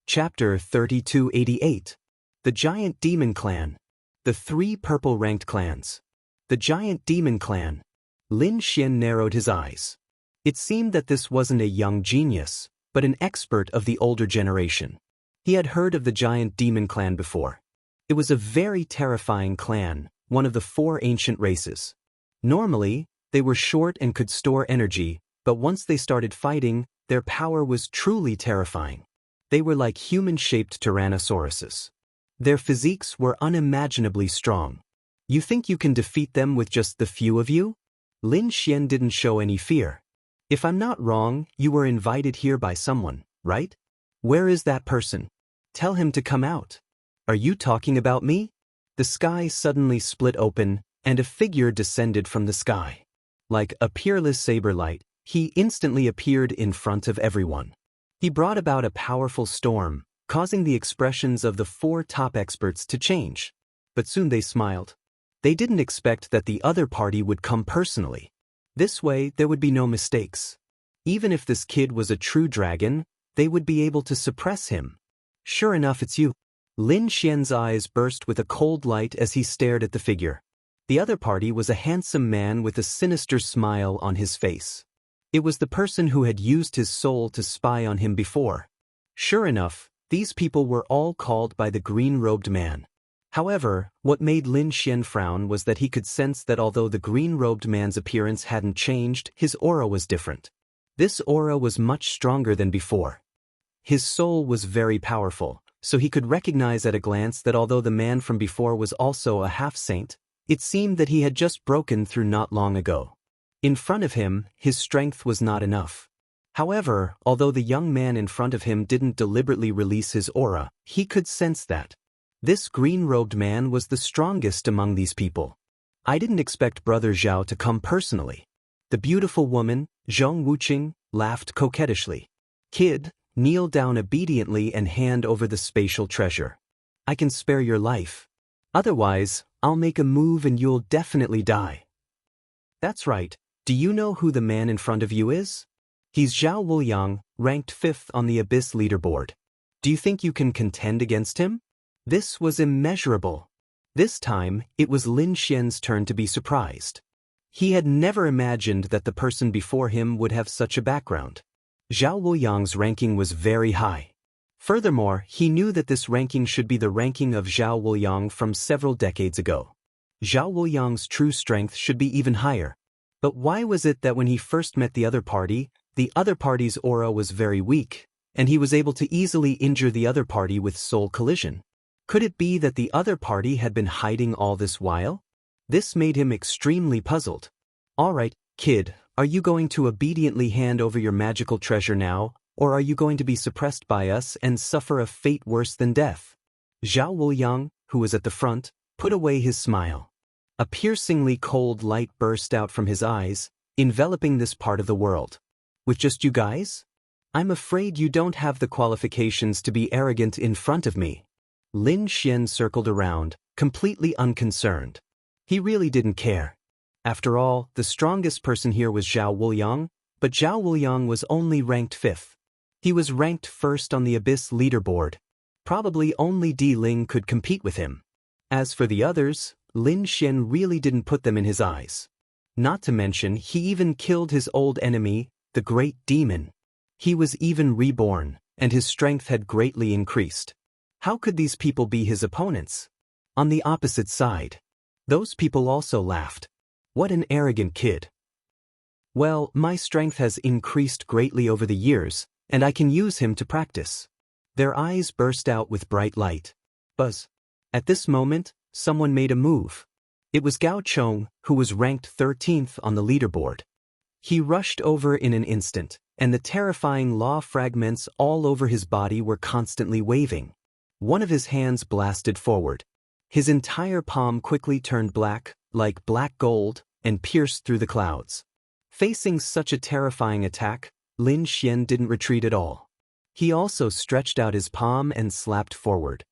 Speaker 1: Chapter 3288. The Giant Demon Clan. The three purple-ranked clans. The Giant Demon Clan. Lin Xian narrowed his eyes. It seemed that this wasn't a young genius, but an expert of the older generation. He had heard of the Giant Demon Clan before. It was a very terrifying clan, one of the 4 ancient races. Normally, they were short and could store energy, but once they started fighting, their power was truly terrifying. They were like human-shaped tyrannosauruses. Their physiques were unimaginably strong. You think you can defeat them with just the few of you? Lin Xian didn't show any fear. If I'm not wrong, you were invited here by someone, right? Where is that person? Tell him to come out. Are you talking about me? The sky suddenly split open, and a figure descended from the sky. Like a peerless saber light, he instantly appeared in front of everyone. He brought about a powerful storm, causing the expressions of the 4 top experts to change. But soon they smiled. They didn't expect that the other party would come personally. This way, there would be no mistakes. Even if this kid was a true dragon, they would be able to suppress him. Sure enough, it's you. Lin Xian's eyes burst with a cold light as he stared at the figure. The other party was a handsome man with a sinister smile on his face. It was the person who had used his soul to spy on him before. Sure enough, these people were all called by the green-robed man. However, what made Lin Xian frown was that he could sense that although the green-robed man's appearance hadn't changed, his aura was different. This aura was much stronger than before. His soul was very powerful, so he could recognize at a glance that although the man from before was also a half-saint, it seemed that he had just broken through not long ago. In front of him, his strength was not enough. However, although the young man in front of him didn't deliberately release his aura, he could sense that. This green-robed man was the strongest among these people. I didn't expect Brother Zhao to come personally. The beautiful woman, Zhong Wuqing, laughed coquettishly. Kid, kneel down obediently and hand over the spatial treasure. I can spare your life. Otherwise, I'll make a move and you'll definitely die. That's right. Do you know who the man in front of you is? He's Zhao Wuliang, ranked 5th on the Abyss leaderboard. Do you think you can contend against him? This was immeasurable. This time, it was Lin Xian's turn to be surprised. He had never imagined that the person before him would have such a background. Zhao Wuliang's ranking was very high. Furthermore, he knew that this ranking should be the ranking of Zhao Wuliang from several decades ago. Zhao Wuliang's true strength should be even higher. But why was it that when he first met the other party's aura was very weak, and he was able to easily injure the other party with soul collision? Could it be that the other party had been hiding all this while? This made him extremely puzzled. All right, kid, are you going to obediently hand over your magical treasure now, or are you going to be suppressed by us and suffer a fate worse than death? Zhao Wuliang, who was at the front, put away his smile. A piercingly cold light burst out from his eyes, enveloping this part of the world. With just you guys? I'm afraid you don't have the qualifications to be arrogant in front of me. Lin Xian circled around, completely unconcerned. He really didn't care. After all, the strongest person here was Zhao Wuliang, but Zhao Wuliang was only ranked 5th. He was ranked 1st on the Abyss leaderboard. Probably only Di Ling could compete with him. As for the others, Lin Xian really didn't put them in his eyes. Not to mention, he even killed his old enemy, the Great Demon. He was even reborn, and his strength had greatly increased. How could these people be his opponents? On the opposite side, those people also laughed. What an arrogant kid. Well, my strength has increased greatly over the years, and I can use him to practice. Their eyes burst out with bright light. Buzz. At this moment, someone made a move. It was Gao Chong, who was ranked 13th on the leaderboard. He rushed over in an instant, and the terrifying law fragments all over his body were constantly waving. One of his hands blasted forward. His entire palm quickly turned black, like black gold, and pierced through the clouds. Facing such a terrifying attack, Lin Xian didn't retreat at all. He also stretched out his palm and slapped forward.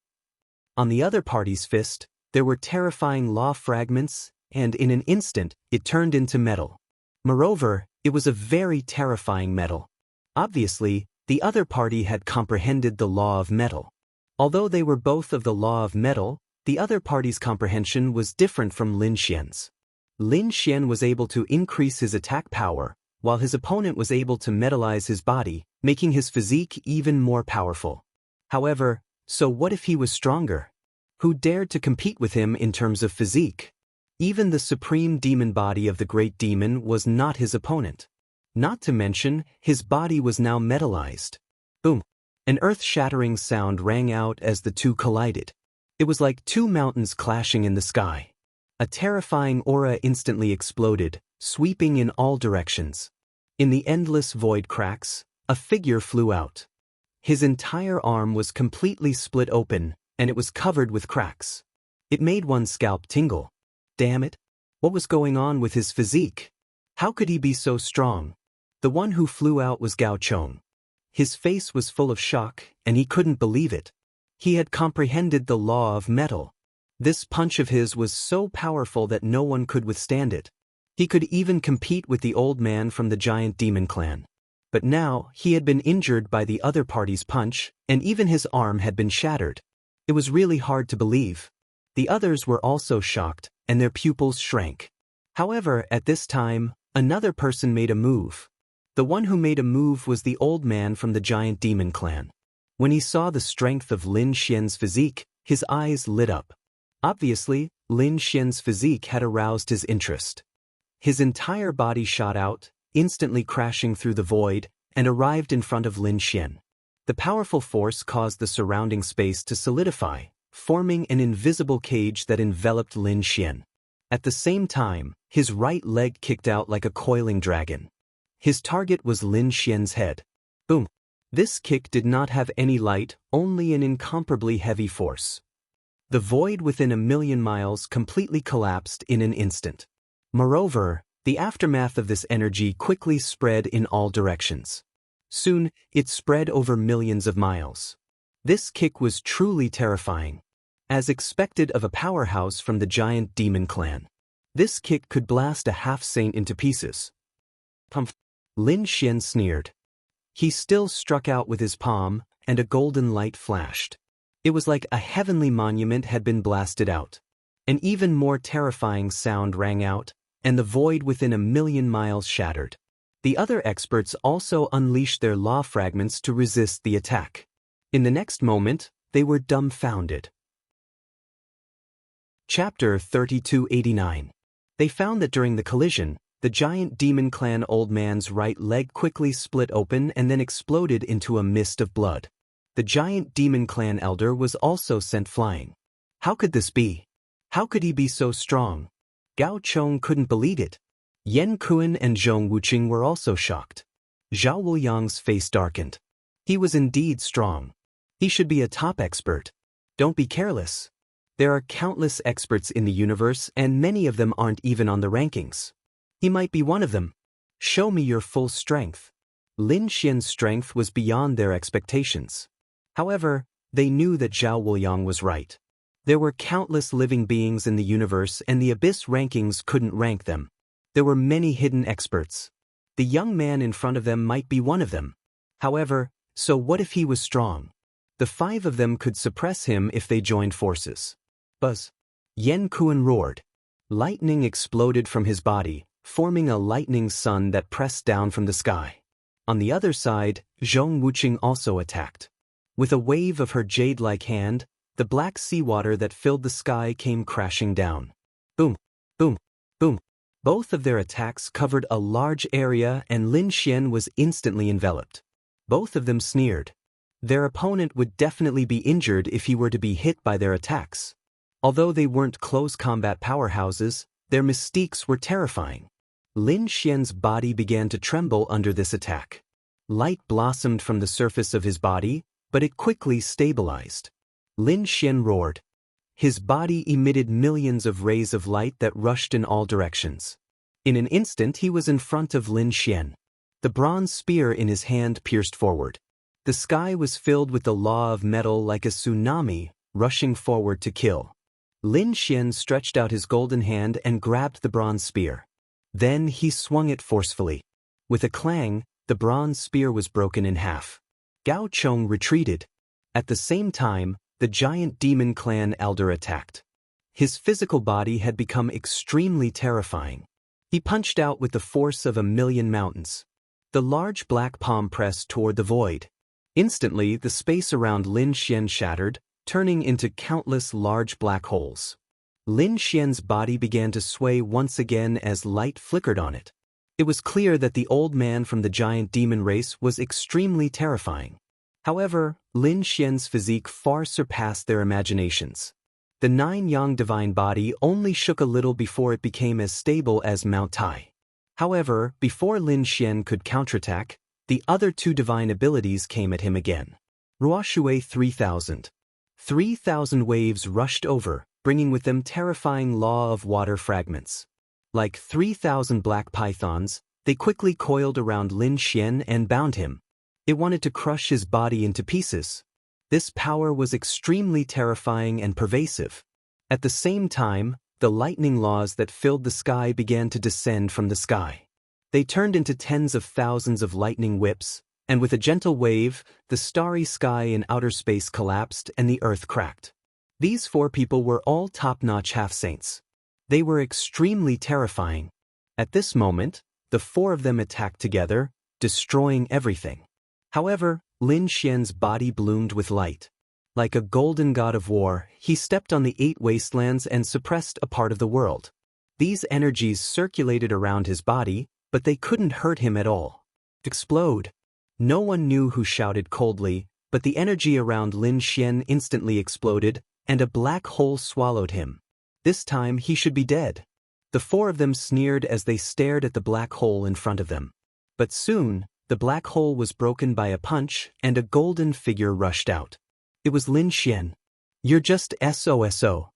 Speaker 1: On the other party's fist, there were terrifying law fragments, and in an instant, it turned into metal. Moreover, it was a very terrifying metal. Obviously, the other party had comprehended the law of metal. Although they were both of the law of metal, the other party's comprehension was different from Lin Xian's. Lin Xian was able to increase his attack power, while his opponent was able to metalize his body, making his physique even more powerful. However, so what if he was stronger? Who dared to compete with him in terms of physique? Even the supreme demon body of the Great Demon was not his opponent. Not to mention, his body was now metalized. Boom! An earth-shattering sound rang out as the two collided. It was like two mountains clashing in the sky. A terrifying aura instantly exploded, sweeping in all directions. In the endless void cracks, a figure flew out. His entire arm was completely split open, and it was covered with cracks. It made one's scalp tingle. Damn it! What was going on with his physique? How could he be so strong? The one who flew out was Gao Chong. His face was full of shock, and he couldn't believe it. He had comprehended the law of metal. This punch of his was so powerful that no one could withstand it. He could even compete with the old man from the giant demon clan. But now, he had been injured by the other party's punch, and even his arm had been shattered. It was really hard to believe. The others were also shocked, and their pupils shrank. However, at this time, another person made a move. The one who made a move was the old man from the giant demon clan. When he saw the strength of Lin Xian's physique, his eyes lit up. Obviously, Lin Xian's physique had aroused his interest. His entire body shot out, instantly crashing through the void, and arrived in front of Lin Xian. The powerful force caused the surrounding space to solidify, forming an invisible cage that enveloped Lin Xian. At the same time, his right leg kicked out like a coiling dragon. His target was Lin Xian's head. Boom! This kick did not have any light, only an incomparably heavy force. The void within 1,000,000 miles completely collapsed in an instant. Moreover, the aftermath of this energy quickly spread in all directions. Soon, it spread over millions of miles. This kick was truly terrifying. As expected of a powerhouse from the giant demon clan. This kick could blast a half-saint into pieces. Pumph! Lin Xian sneered. He still struck out with his palm, and a golden light flashed. It was like a heavenly monument had been blasted out. An even more terrifying sound rang out, and the void within 1,000,000 miles shattered. The other experts also unleashed their law fragments to resist the attack. In the next moment, they were dumbfounded. Chapter 3289. They found that during the collision, the giant demon clan old man's right leg quickly split open and then exploded into a mist of blood. The giant demon clan elder was also sent flying. How could this be? How could he be so strong? Gao Chong couldn't believe it. Yan Kuan and Zhong Wuqing were also shocked. Zhao Wuliang's face darkened. He was indeed strong. He should be a top expert. Don't be careless. There are countless experts in the universe and many of them aren't even on the rankings. He might be one of them. Show me your full strength. Lin Xian's strength was beyond their expectations. However, they knew that Zhao Wuliang was right. There were countless living beings in the universe and the abyss rankings couldn't rank them. There were many hidden experts. The young man in front of them might be one of them. However, so what if he was strong? The 5 of them could suppress him if they joined forces. Buzz! Yan Kuan roared. Lightning exploded from his body, forming a lightning sun that pressed down from the sky. On the other side, Zhong Wuqing also attacked. With a wave of her jade-like hand, the black seawater that filled the sky came crashing down. Boom! Boom! Boom! Both of their attacks covered a large area and Lin Xian was instantly enveloped. Both of them sneered. Their opponent would definitely be injured if he were to be hit by their attacks. Although they weren't close combat powerhouses, their mystiques were terrifying. Lin Xian's body began to tremble under this attack. Light blossomed from the surface of his body, but it quickly stabilized. Lin Xian roared. His body emitted millions of rays of light that rushed in all directions. In an instant he was in front of Lin Xian. The bronze spear in his hand pierced forward. The sky was filled with the law of metal like a tsunami, rushing forward to kill. Lin Xian stretched out his golden hand and grabbed the bronze spear. Then he swung it forcefully. With a clang, the bronze spear was broken in half. Gao Chong retreated. At the same time, the giant demon clan elder attacked. His physical body had become extremely terrifying. He punched out with the force of 1,000,000 mountains. The large black palm pressed toward the void. Instantly, the space around Lin Xian shattered, turning into countless large black holes. Lin Xian's body began to sway once again as light flickered on it. It was clear that the old man from the giant demon race was extremely terrifying. However, Lin Xian's physique far surpassed their imaginations. The 9-yang divine body only shook a little before it became as stable as Mount Tai. However, before Lin Xian could counterattack, the other 2 divine abilities came at him again. Ruoshui 3000. 3,000 waves rushed over, bringing with them terrifying law of water fragments. Like 3,000 black pythons, they quickly coiled around Lin Xian and bound him. It wanted to crush his body into pieces. This power was extremely terrifying and pervasive. At the same time, the lightning laws that filled the sky began to descend from the sky. They turned into tens of thousands of lightning whips, and with a gentle wave, the starry sky in outer space collapsed and the earth cracked. These 4 people were all top-notch half-saints. They were extremely terrifying. At this moment, the 4 of them attacked together, destroying everything. However, Lin Xian's body bloomed with light. Like a golden god of war, he stepped on the 8 wastelands and suppressed a part of the world. These energies circulated around his body, but they couldn't hurt him at all. Explode! No one knew who shouted coldly, but the energy around Lin Xian instantly exploded, and a black hole swallowed him. This time he should be dead. The 4 of them sneered as they stared at the black hole in front of them. But soon, the black hole was broken by a punch, and a golden figure rushed out. It was Lin Xian. You're just SOSO.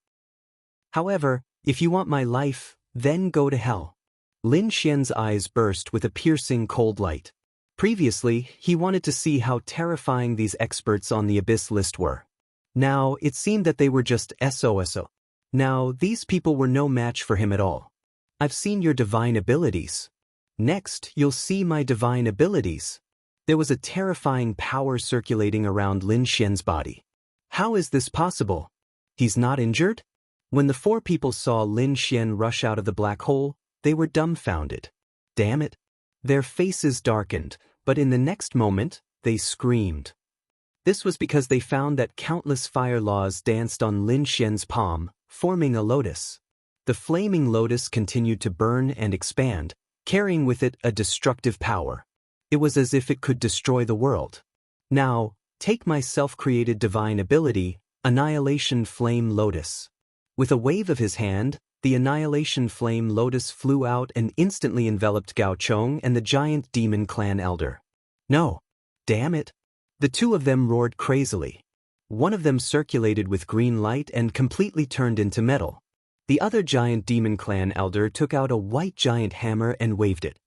Speaker 1: However, if you want my life, then go to hell. Lin Xian's eyes burst with a piercing cold light. Previously, he wanted to see how terrifying these experts on the Abyss list were. Now, it seemed that they were just SOSO. Now, these people were no match for him at all. I've seen your divine abilities. Next, you'll see my divine abilities. There was a terrifying power circulating around Lin Xian's body. How is this possible? He's not injured? When the 4 people saw Lin Xian rush out of the black hole, they were dumbfounded. Damn it! Their faces darkened, but in the next moment, they screamed. This was because they found that countless fire laws danced on Lin Xian's palm, forming a lotus. The flaming lotus continued to burn and expand, carrying with it a destructive power. It was as if it could destroy the world. Now, take my self-created divine ability, Annihilation Flame Lotus. With a wave of his hand, the Annihilation Flame Lotus flew out and instantly enveloped Gao Chong and the giant demon clan elder. No! Damn it! The 2 of them roared crazily. One of them circulated with green light and completely turned into metal. The other giant demon clan elder took out a white giant hammer and waved it.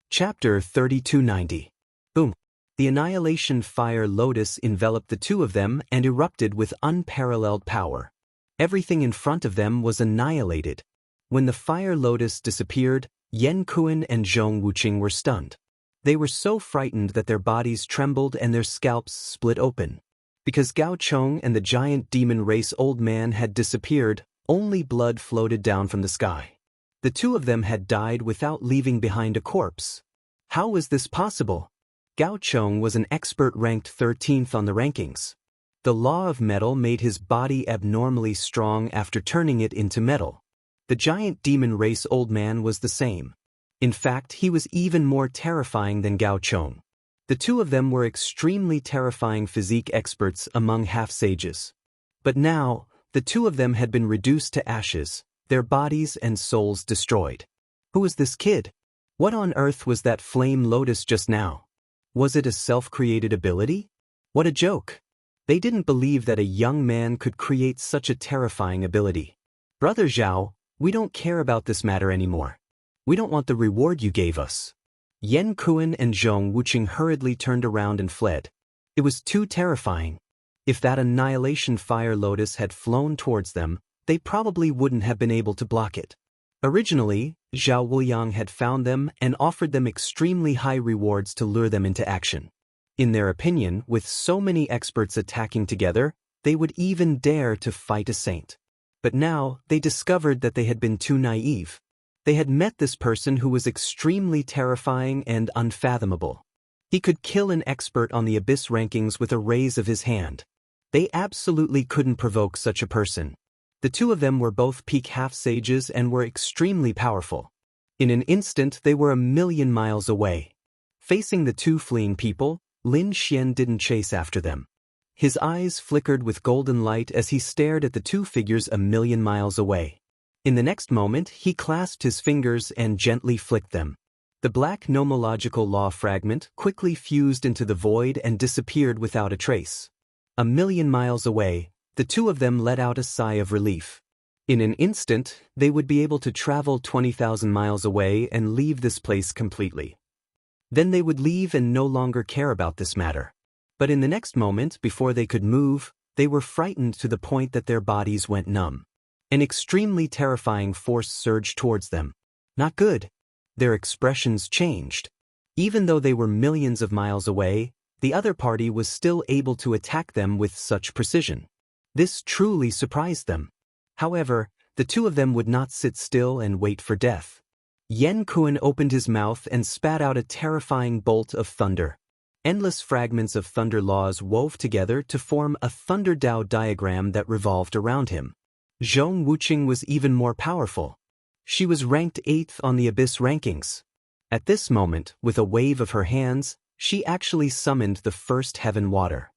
Speaker 1: Chapter 3290. Boom! The Annihilation Fire Lotus enveloped the 2 of them and erupted with unparalleled power. Everything in front of them was annihilated. When the Fire Lotus disappeared, Yan Kuan and Zhong Wuqing were stunned. They were so frightened that their bodies trembled and their scalps split open. Because Gao Chong and the giant demon race old man had disappeared, only blood floated down from the sky. The 2 of them had died without leaving behind a corpse. How was this possible? Gao Chong was an expert ranked 13th on the rankings. The law of metal made his body abnormally strong after turning it into metal. The giant demon race old man was the same. In fact, he was even more terrifying than Gao Chong. The 2 of them were extremely terrifying physique experts among half-sages. But now, the 2 of them had been reduced to ashes, their bodies and souls destroyed. Who was this kid? What on earth was that flame lotus just now? Was it a self-created ability? What a joke! They didn't believe that a young man could create such a terrifying ability. Brother Zhao, we don't care about this matter anymore. We don't want the reward you gave us. Yan Kuan and Zhong Wuqing hurriedly turned around and fled. It was too terrifying. If that Annihilation Fire Lotus had flown towards them, they probably wouldn't have been able to block it. Originally, Zhao Wuliang had found them and offered them extremely high rewards to lure them into action. In their opinion, with so many experts attacking together, they would even dare to fight a saint. But now, they discovered that they had been too naive. They had met this person who was extremely terrifying and unfathomable. He could kill an expert on the Abyss rankings with a raise of his hand. They absolutely couldn't provoke such a person. The 2 of them were both peak half-sages and were extremely powerful. In an instant, they were 1,000,000 miles away. Facing the 2 fleeing people, Lin Xian didn't chase after them. His eyes flickered with golden light as he stared at the two figures 1,000,000 miles away. In the next moment, he clasped his fingers and gently flicked them. The black nomological law fragment quickly fused into the void and disappeared without a trace. 1,000,000 miles away, the two of them let out a sigh of relief. In an instant, they would be able to travel 20,000 miles away and leave this place completely. Then they would leave and no longer care about this matter. But in the next moment, before they could move, they were frightened to the point that their bodies went numb. An extremely terrifying force surged towards them. Not good. Their expressions changed. Even though they were millions of miles away, the other party was still able to attack them with such precision. This truly surprised them. However, the two of them would not sit still and wait for death. Yen Kuan opened his mouth and spat out a terrifying bolt of thunder. Endless fragments of thunder laws wove together to form a thunder Dao diagram that revolved around him. Zhong Wuqing was even more powerful. She was ranked 8th on the Abyss rankings. At this moment, with a wave of her hands, she actually summoned the first heaven water.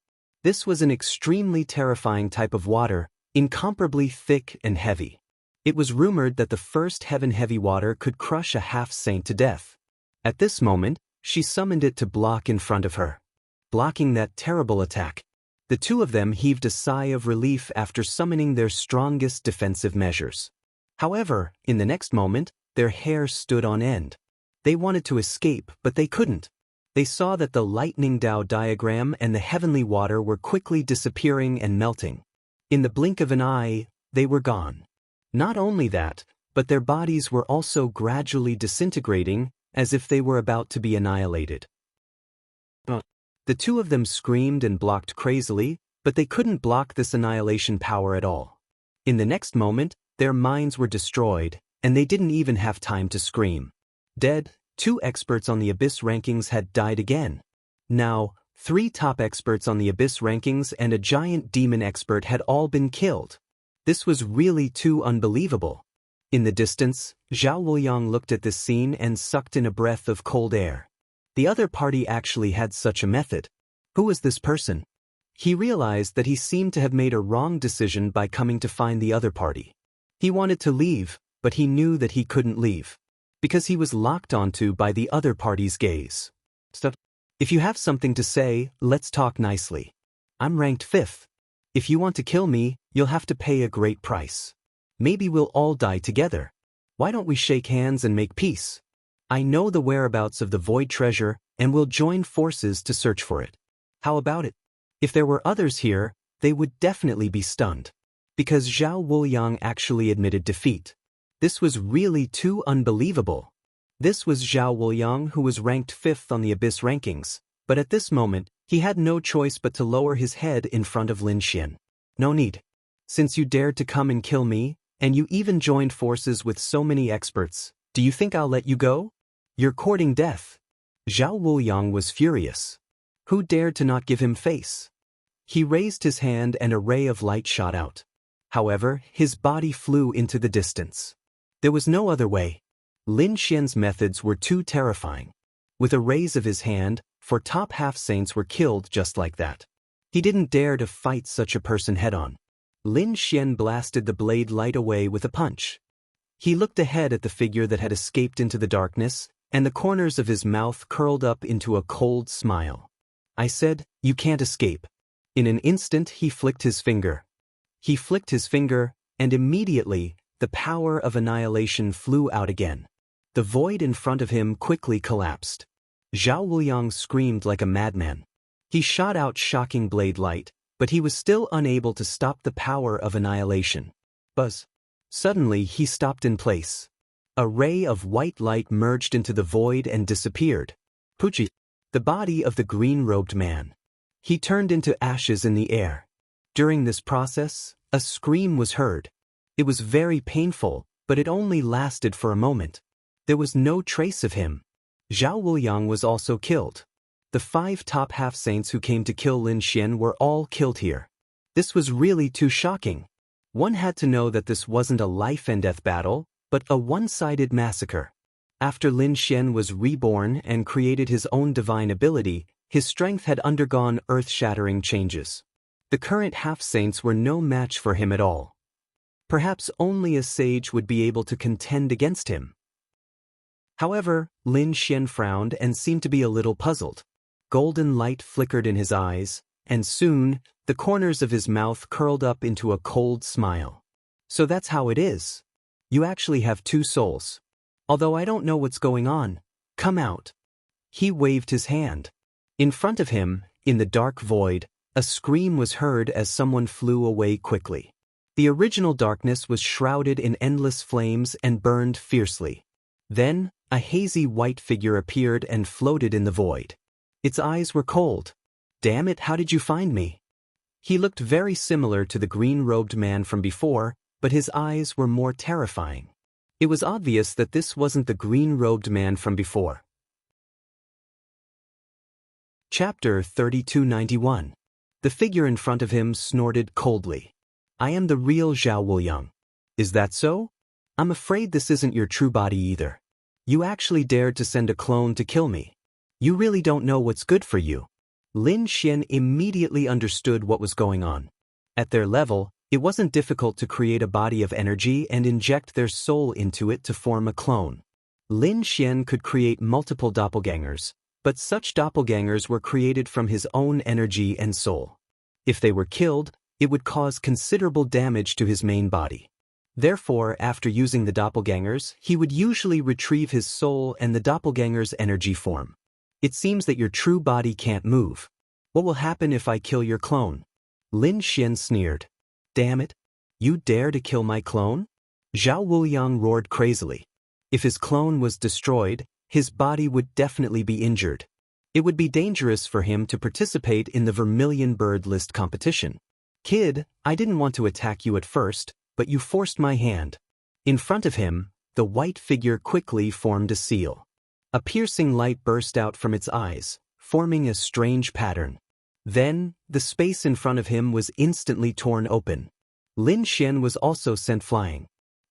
Speaker 1: This was an extremely terrifying type of water, incomparably thick and heavy. It was rumored that the first heaven heavy water could crush a half-saint to death. At this moment, she summoned it to block in front of her, blocking that terrible attack. The two of them heaved a sigh of relief after summoning their strongest defensive measures. However, in the next moment, their hair stood on end. They wanted to escape, but they couldn't. They saw that the lightning Dao diagram and the heavenly water were quickly disappearing and melting. In the blink of an eye, they were gone. Not only that, but their bodies were also gradually disintegrating, as if they were about to be annihilated. The two of them screamed and blocked crazily, but they couldn't block this annihilation power at all. In the next moment, their minds were destroyed, and they didn't even have time to scream. Dead, 2 experts on the Abyss rankings had died again. Now, 3 top experts on the Abyss rankings and a giant demon expert had all been killed. This was really too unbelievable. In the distance, Zhao Wuliang looked at this scene and sucked in a breath of cold air. The other party actually had such a method. Who was this person? He realized that he seemed to have made a wrong decision by coming to find the other party. He wanted to leave, but he knew that he couldn't leave, because he was locked onto by the other party's gaze. If you have something to say, let's talk nicely. I'm ranked 5th. If you want to kill me, you'll have to pay a great price. Maybe we'll all die together. Why don't we shake hands and make peace? I know the whereabouts of the void treasure, and we'll join forces to search for it. How about it? If there were others here, they would definitely be stunned. Because Zhao Wuliang actually admitted defeat. This was really too unbelievable. This was Zhao Wuliang, who was ranked 5th on the Abyss rankings, but at this moment, he had no choice but to lower his head in front of Lin Xian. No need. Since you dared to come and kill me, and you even joined forces with so many experts, do you think I'll let you go? You're courting death. Zhao Wuliang was furious. Who dared to not give him face? He raised his hand and a ray of light shot out. However, his body flew into the distance. There was no other way. Lin Xian's methods were too terrifying. With a raise of his hand, 4 top half-saints were killed just like that. He didn't dare to fight such a person head-on. Lin Xian blasted the blade light away with a punch. He looked ahead at the figure that had escaped into the darkness, and the corners of his mouth curled up into a cold smile. I said, you can't escape. In an instant he flicked his finger. He flicked his finger, and immediately, the power of annihilation flew out again. The void in front of him quickly collapsed. Zhao Wuliang screamed like a madman. He shot out shocking blade light, but he was still unable to stop the power of annihilation. Buzz. Suddenly he stopped in place. A ray of white light merged into the void and disappeared. Pucci. The body of the green-robed man. He turned into ashes in the air. During this process, a scream was heard. It was very painful, but it only lasted for a moment. There was no trace of him. Zhao Wuliang was also killed. The 5 top half-saints who came to kill Lin Xian were all killed here. This was really too shocking. One had to know that this wasn't a life-and-death battle, but a one-sided massacre. After Lin Xian was reborn and created his own divine ability, his strength had undergone earth-shattering changes. The current half-saints were no match for him at all. Perhaps only a sage would be able to contend against him. However, Lin Xian frowned and seemed to be a little puzzled. Golden light flickered in his eyes, and soon, the corners of his mouth curled up into a cold smile. So that's how it is. You actually have two souls. Although I don't know what's going on, come out. He waved his hand. In front of him, in the dark void, a scream was heard as someone flew away quickly. The original darkness was shrouded in endless flames and burned fiercely. Then, a hazy white figure appeared and floated in the void. Its eyes were cold. Damn it, how did you find me? He looked very similar to the green-robed man from before, but his eyes were more terrifying. It was obvious that this wasn't the green-robed man from before. Chapter 3291. The figure in front of him snorted coldly. I am the real Zhao Wuliang. Is that so? I'm afraid this isn't your true body either. You actually dared to send a clone to kill me. You really don't know what's good for you. Lin Xian immediately understood what was going on. At their level, it wasn't difficult to create a body of energy and inject their soul into it to form a clone. Lin Xian could create multiple doppelgangers, but such doppelgangers were created from his own energy and soul. If they were killed, it would cause considerable damage to his main body. Therefore, after using the doppelgangers, he would usually retrieve his soul and the doppelganger's energy form. It seems that your true body can't move. What will happen if I kill your clone? Lin Xian sneered. Damn it! You dare to kill my clone? Zhao Wuliang roared crazily. If his clone was destroyed, his body would definitely be injured. It would be dangerous for him to participate in the Vermilion Bird List competition. Kid, I didn't want to attack you at first, but you forced my hand. In front of him, the white figure quickly formed a seal. A piercing light burst out from its eyes, forming a strange pattern. Then, the space in front of him was instantly torn open. Lin Xian was also sent flying.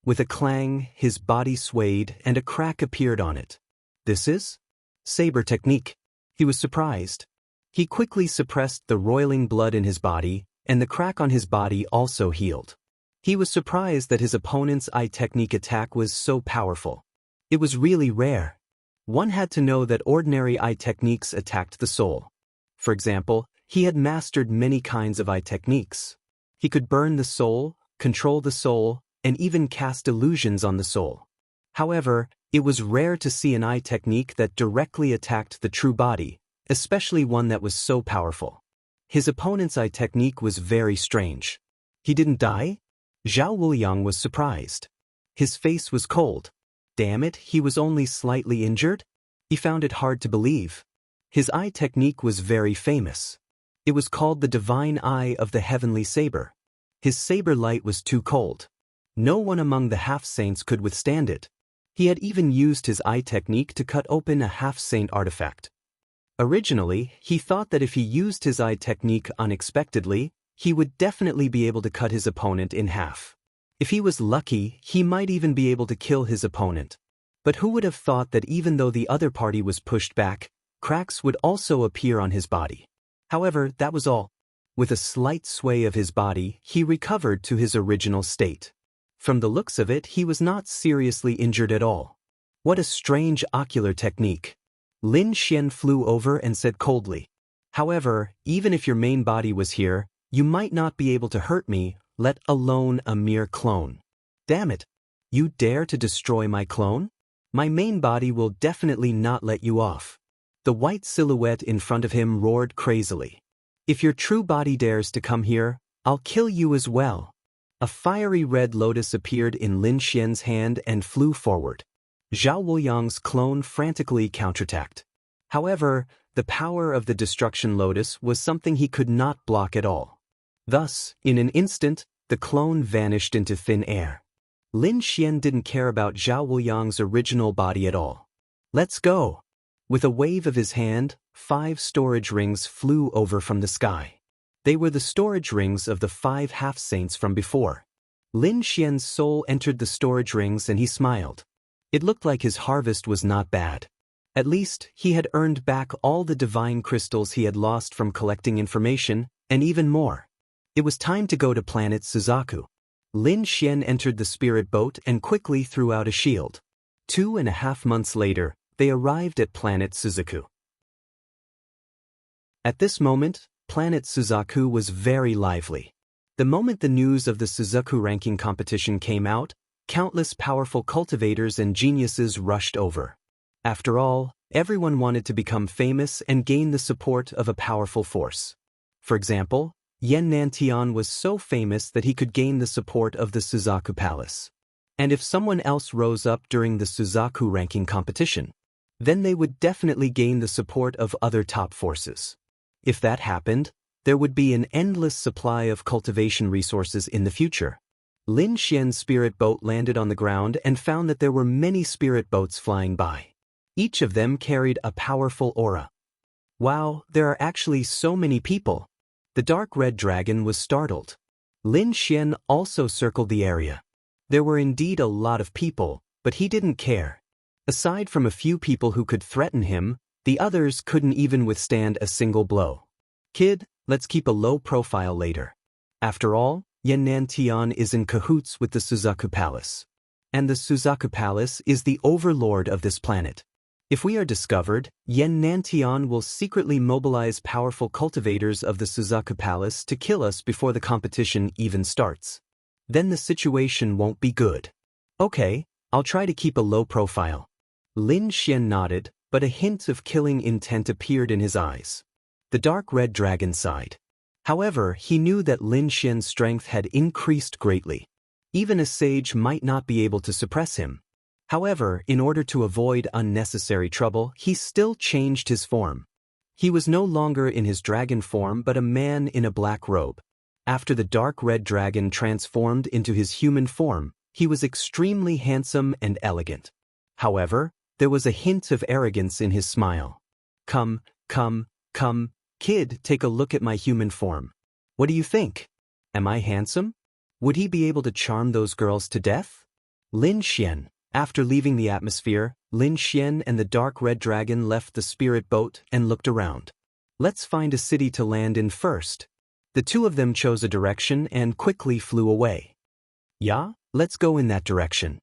Speaker 1: With a clang, his body swayed and a crack appeared on it. This is? Saber technique. He was surprised. He quickly suppressed the roiling blood in his body, and the crack on his body also healed. He was surprised that his opponent's eye technique attack was so powerful. It was really rare. One had to know that ordinary eye techniques attacked the soul. For example, he had mastered many kinds of eye techniques. He could burn the soul, control the soul, and even cast illusions on the soul. However, it was rare to see an eye technique that directly attacked the true body, especially one that was so powerful. His opponent's eye technique was very strange. He didn't die? Zhao Wuliang was surprised. His face was cold. Damn it, he was only slightly injured? He found it hard to believe. His eye technique was very famous. It was called the Divine Eye of the Heavenly Saber. His saber light was too cold. No one among the half-saints could withstand it. He had even used his eye technique to cut open a half-saint artifact. Originally, he thought that if he used his eye technique unexpectedly, he would definitely be able to cut his opponent in half. If he was lucky, he might even be able to kill his opponent. But who would have thought that even though the other party was pushed back, cracks would also appear on his body? However, that was all. With a slight sway of his body, he recovered to his original state. From the looks of it, he was not seriously injured at all. What a strange ocular technique. Lin Xian flew over and said coldly. However, even if your main body was here, you might not be able to hurt me, let alone a mere clone. Damn it! You dare to destroy my clone? My main body will definitely not let you off. The white silhouette in front of him roared crazily. If your true body dares to come here, I'll kill you as well. A fiery red lotus appeared in Lin Xian's hand and flew forward. Zhao Wuliang's clone frantically counterattacked. However, the power of the destruction lotus was something he could not block at all. Thus, in an instant, the clone vanished into thin air. Lin Xian didn't care about Zhao Wuliang's original body at all. Let's go! With a wave of his hand, 5 storage rings flew over from the sky. They were the storage rings of the 5 half-saints from before. Lin Xian's soul entered the storage rings and he smiled. It looked like his harvest was not bad. At least, he had earned back all the divine crystals he had lost from collecting information, and even more. It was time to go to planet Suzaku. Lin Xian entered the spirit boat and quickly threw out a shield. 2.5 months later, they arrived at planet Suzaku. At this moment, planet Suzaku was very lively. The moment the news of the Suzaku ranking competition came out, countless powerful cultivators and geniuses rushed over. After all, everyone wanted to become famous and gain the support of a powerful force. For example, Yan Nantian was so famous that he could gain the support of the Suzaku Palace. And if someone else rose up during the Suzaku ranking competition, then they would definitely gain the support of other top forces. If that happened, there would be an endless supply of cultivation resources in the future. Lin Xian's spirit boat landed on the ground and found that there were many spirit boats flying by. Each of them carried a powerful aura. Wow, there are actually so many people. The dark red dragon was startled. Lin Xian also circled the area. There were indeed a lot of people, but he didn't care. Aside from a few people who could threaten him, the others couldn't even withstand a single blow. Kid, let's keep a low profile later. After all, Yan Nantian is in cahoots with the Suzaku Palace. And the Suzaku Palace is the overlord of this planet. If we are discovered, Yan Nantian will secretly mobilize powerful cultivators of the Suzaku Palace to kill us before the competition even starts. Then the situation won't be good. Okay, I'll try to keep a low profile. Lin Xian nodded, but a hint of killing intent appeared in his eyes. The dark red dragon sighed. However, he knew that Lin Xian's strength had increased greatly. Even a sage might not be able to suppress him. However, in order to avoid unnecessary trouble, he still changed his form. He was no longer in his dragon form but a man in a black robe. After the dark red dragon transformed into his human form, he was extremely handsome and elegant. However, there was a hint of arrogance in his smile. Come, kid, take a look at my human form. What do you think? Am I handsome? Would he be able to charm those girls to death? Lin Xian. After leaving the atmosphere, Lin Xian and the dark red dragon left the spirit boat and looked around. Let's find a city to land in first. The two of them chose a direction and quickly flew away. Yeah, let's go in that direction.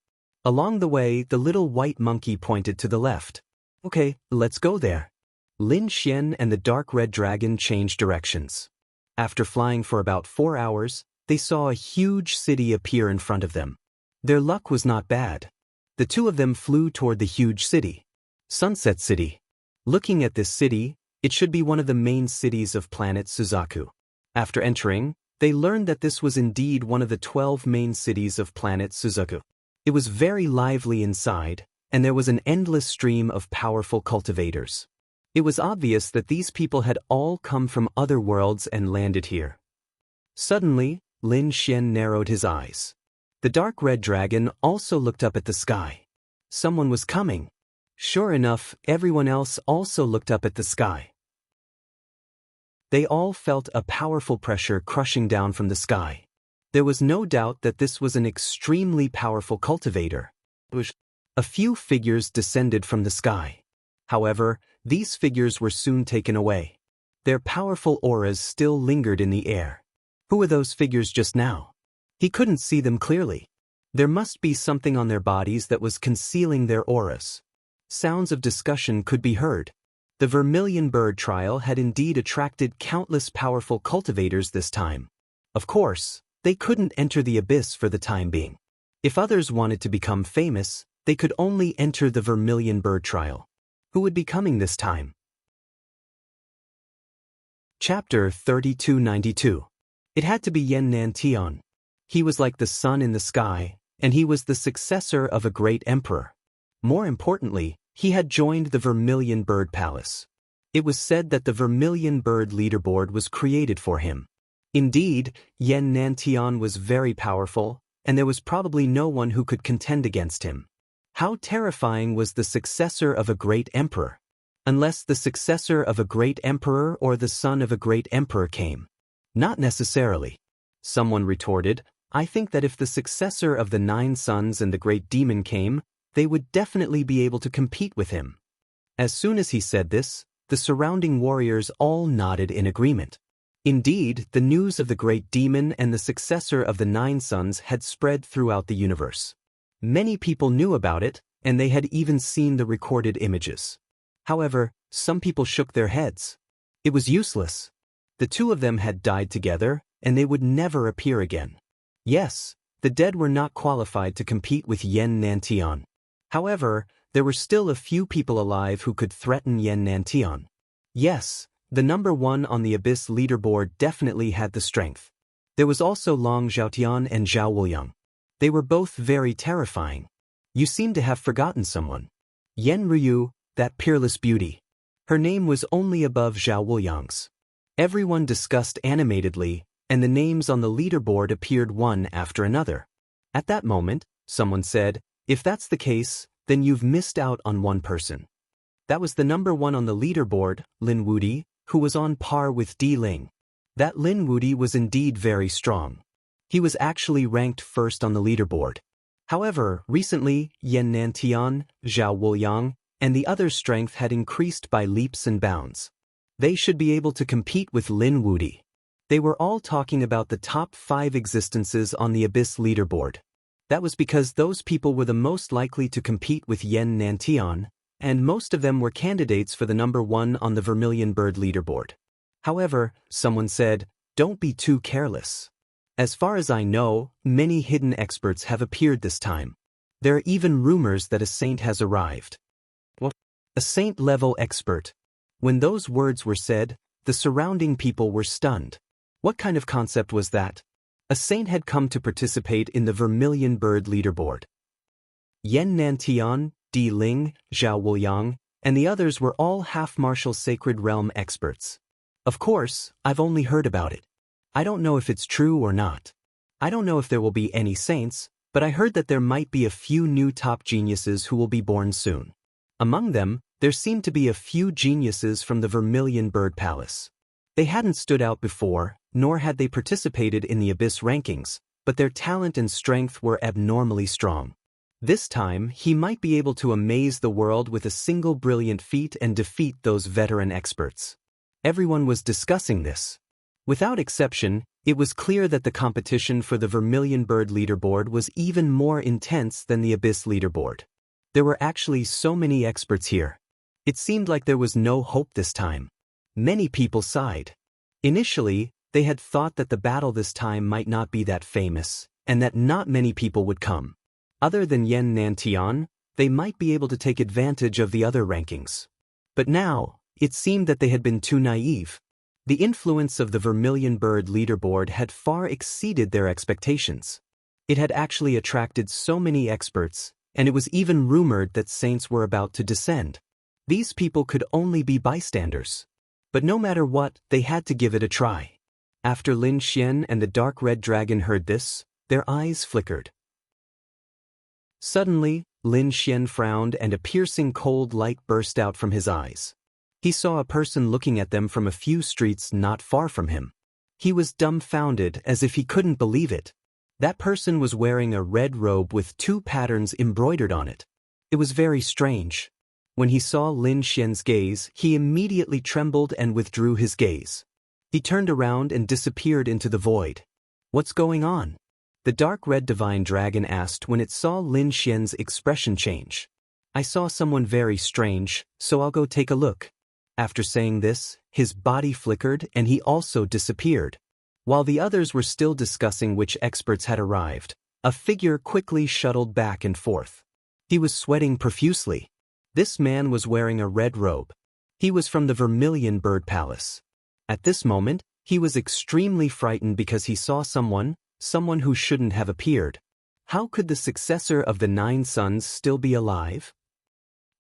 Speaker 1: Along the way, the little white monkey pointed to the left. Okay, let's go there. Lin Xian and the dark red dragon changed directions. After flying for about 4 hours, they saw a huge city appear in front of them. Their luck was not bad. The two of them flew toward the huge city. Sunset City. Looking at this city, it should be one of the main cities of planet Suzaku. After entering, they learned that this was indeed one of the 12 main cities of planet Suzaku. It was very lively inside, and there was an endless stream of powerful cultivators. It was obvious that these people had all come from other worlds and landed here. Suddenly, Lin Xian narrowed his eyes. The dark red dragon also looked up at the sky. Someone was coming. Sure enough, everyone else also looked up at the sky. They all felt a powerful pressure crushing down from the sky. There was no doubt that this was an extremely powerful cultivator. A few figures descended from the sky. However, these figures were soon taken away. Their powerful auras still lingered in the air. Who were those figures just now? He couldn't see them clearly. There must be something on their bodies that was concealing their auras. Sounds of discussion could be heard. The vermilion bird trial had indeed attracted countless powerful cultivators this time. Of course, they couldn't enter the abyss for the time being. If others wanted to become famous, they could only enter the vermilion bird trial. Who would be coming this time? Chapter 3292. It had to be Yan Nantian. He was like the sun in the sky, and he was the successor of a great emperor. More importantly, he had joined the Vermilion Bird Palace. It was said that the Vermilion Bird leaderboard was created for him. Indeed, Yan Nantian was very powerful, and there was probably no one who could contend against him. How terrifying was the successor of a great emperor? Unless the successor of a great emperor or the son of a great emperor came. Not necessarily. Someone retorted, I think that if the successor of the 9 sons and the great demon came, they would definitely be able to compete with him. As soon as he said this, the surrounding warriors all nodded in agreement. Indeed, the news of the great demon and the successor of the Nine Sons had spread throughout the universe. Many people knew about it, and they had even seen the recorded images. However, some people shook their heads. It was useless. The two of them had died together, and they would never appear again. Yes, the dead were not qualified to compete with Yen Nantian. However, there were still a few people alive who could threaten Yen Nantian. Yes, the number one on the Abyss leaderboard definitely had the strength. There was also Long Zhaotian and Zhao Wuliang. They were both very terrifying. You seem to have forgotten someone. Yen Ruyu, that peerless beauty. Her name was only above Zhao Wuliang's. Everyone discussed animatedly, and the names on the leaderboard appeared one after another. At that moment, someone said, "If that's the case, then you've missed out on one person." That was the number one on the leaderboard, Lin Wudi, who was on par with Di Ling. That Lin Wudi was indeed very strong. He was actually ranked first on the leaderboard. However, recently, Yen Nantian, Zhao Wuliang, and the others' strength had increased by leaps and bounds. They should be able to compete with Lin Wudi. They were all talking about the top 5 existences on the Abyss leaderboard. That was because those people were the most likely to compete with Yen Nantian, and most of them were candidates for the number one on the Vermilion Bird leaderboard. However, someone said, "Don't be too careless. As far as I know, many hidden experts have appeared this time. There are even rumors that a saint has arrived." What? A saint-level expert? When those words were said, the surrounding people were stunned. What kind of concept was that? A saint had come to participate in the Vermilion Bird leaderboard. Yen Nantian, Di Ling, Zhao Wuliang, and the others were all half-martial Sacred Realm experts. Of course, I've only heard about it. I don't know if it's true or not. I don't know if there will be any saints, but I heard that there might be a few new top geniuses who will be born soon. Among them, there seemed to be a few geniuses from the Vermilion Bird Palace. They hadn't stood out before, nor had they participated in the Abyss rankings, but their talent and strength were abnormally strong. This time, he might be able to amaze the world with a single brilliant feat and defeat those veteran experts. Everyone was discussing this. Without exception, it was clear that the competition for the Vermilion Bird leaderboard was even more intense than the Abyss leaderboard. There were actually so many experts here. It seemed like there was no hope this time. Many people sighed. Initially, they had thought that the battle this time might not be that famous, and that not many people would come. Other than Yen Nantian, they might be able to take advantage of the other rankings. But now, it seemed that they had been too naive. The influence of the Vermilion Bird leaderboard had far exceeded their expectations. It had actually attracted so many experts, and it was even rumored that saints were about to descend. These people could only be bystanders. But no matter what, they had to give it a try. After Lin Xian and the Dark Red Dragon heard this, their eyes flickered. Suddenly, Lin Xian frowned and a piercing cold light burst out from his eyes. He saw a person looking at them from a few streets not far from him. He was dumbfounded as if he couldn't believe it. That person was wearing a red robe with 2 patterns embroidered on it. It was very strange. When he saw Lin Xian's gaze, he immediately trembled and withdrew his gaze. He turned around and disappeared into the void. "What's going on?" The dark red divine dragon asked when it saw Lin Xian's expression change. "I saw someone very strange, so I'll go take a look." After saying this, his body flickered and he also disappeared. While the others were still discussing which experts had arrived, a figure quickly shuttled back and forth. He was sweating profusely. This man was wearing a red robe. He was from the Vermilion Bird Palace. At this moment, he was extremely frightened because he saw someone who shouldn't have appeared. How could the successor of the 9 Sons still be alive?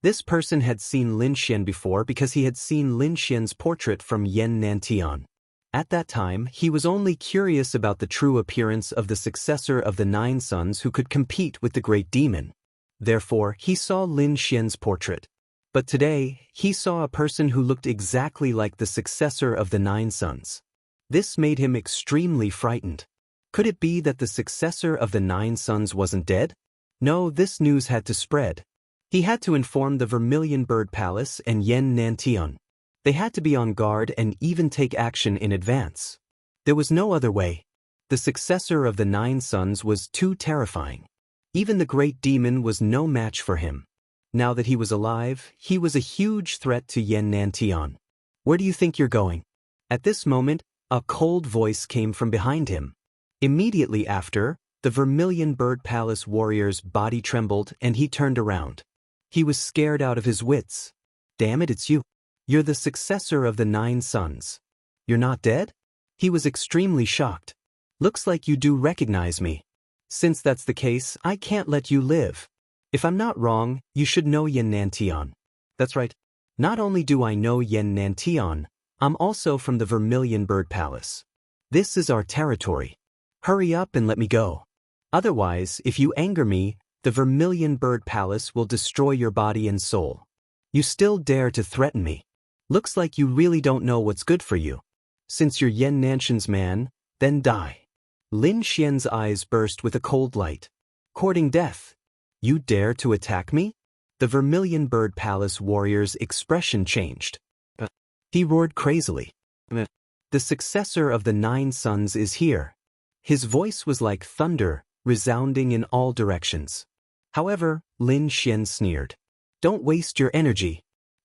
Speaker 1: This person had seen Lin Xian before because he had seen Lin Xian's portrait from Yen Nantian. At that time, he was only curious about the true appearance of the successor of the 9 Sons who could compete with the great demon. Therefore, he saw Lin Xian's portrait. But today, he saw a person who looked exactly like the successor of the 9 Sons. This made him extremely frightened. Could it be that the successor of the 9 Sons wasn't dead? No, this news had to spread. He had to inform the Vermilion Bird Palace and Yen Nantian. They had to be on guard and even take action in advance. There was no other way. The successor of the 9 sons was too terrifying. Even the great demon was no match for him. Now that he was alive, he was a huge threat to Yen Nantian. Where do you think you're going? At this moment, a cold voice came from behind him. Immediately after, the Vermilion Bird Palace warrior's body trembled and he turned around. He was scared out of his wits. Damn it, it's you. You're the successor of the 9 sons. You're not dead? He was extremely shocked. Looks like you do recognize me. Since that's the case, I can't let you live. If I'm not wrong, you should know Yen Nantian. That's right. Not only do I know Yen Nantian, I'm also from the Vermilion Bird Palace. This is our territory. Hurry up and let me go. Otherwise, if you anger me, the Vermilion Bird Palace will destroy your body and soul. You still dare to threaten me. Looks like you really don't know what's good for you. Since you're Yen Nantian's man, then die. Lin Xian's eyes burst with a cold light. Courting death. You dare to attack me? The Vermilion Bird Palace warrior's expression changed. He roared crazily. The successor of the 9 sons is here. His voice was like thunder, resounding in all directions. However, Lin Xian sneered. Don't waste your energy.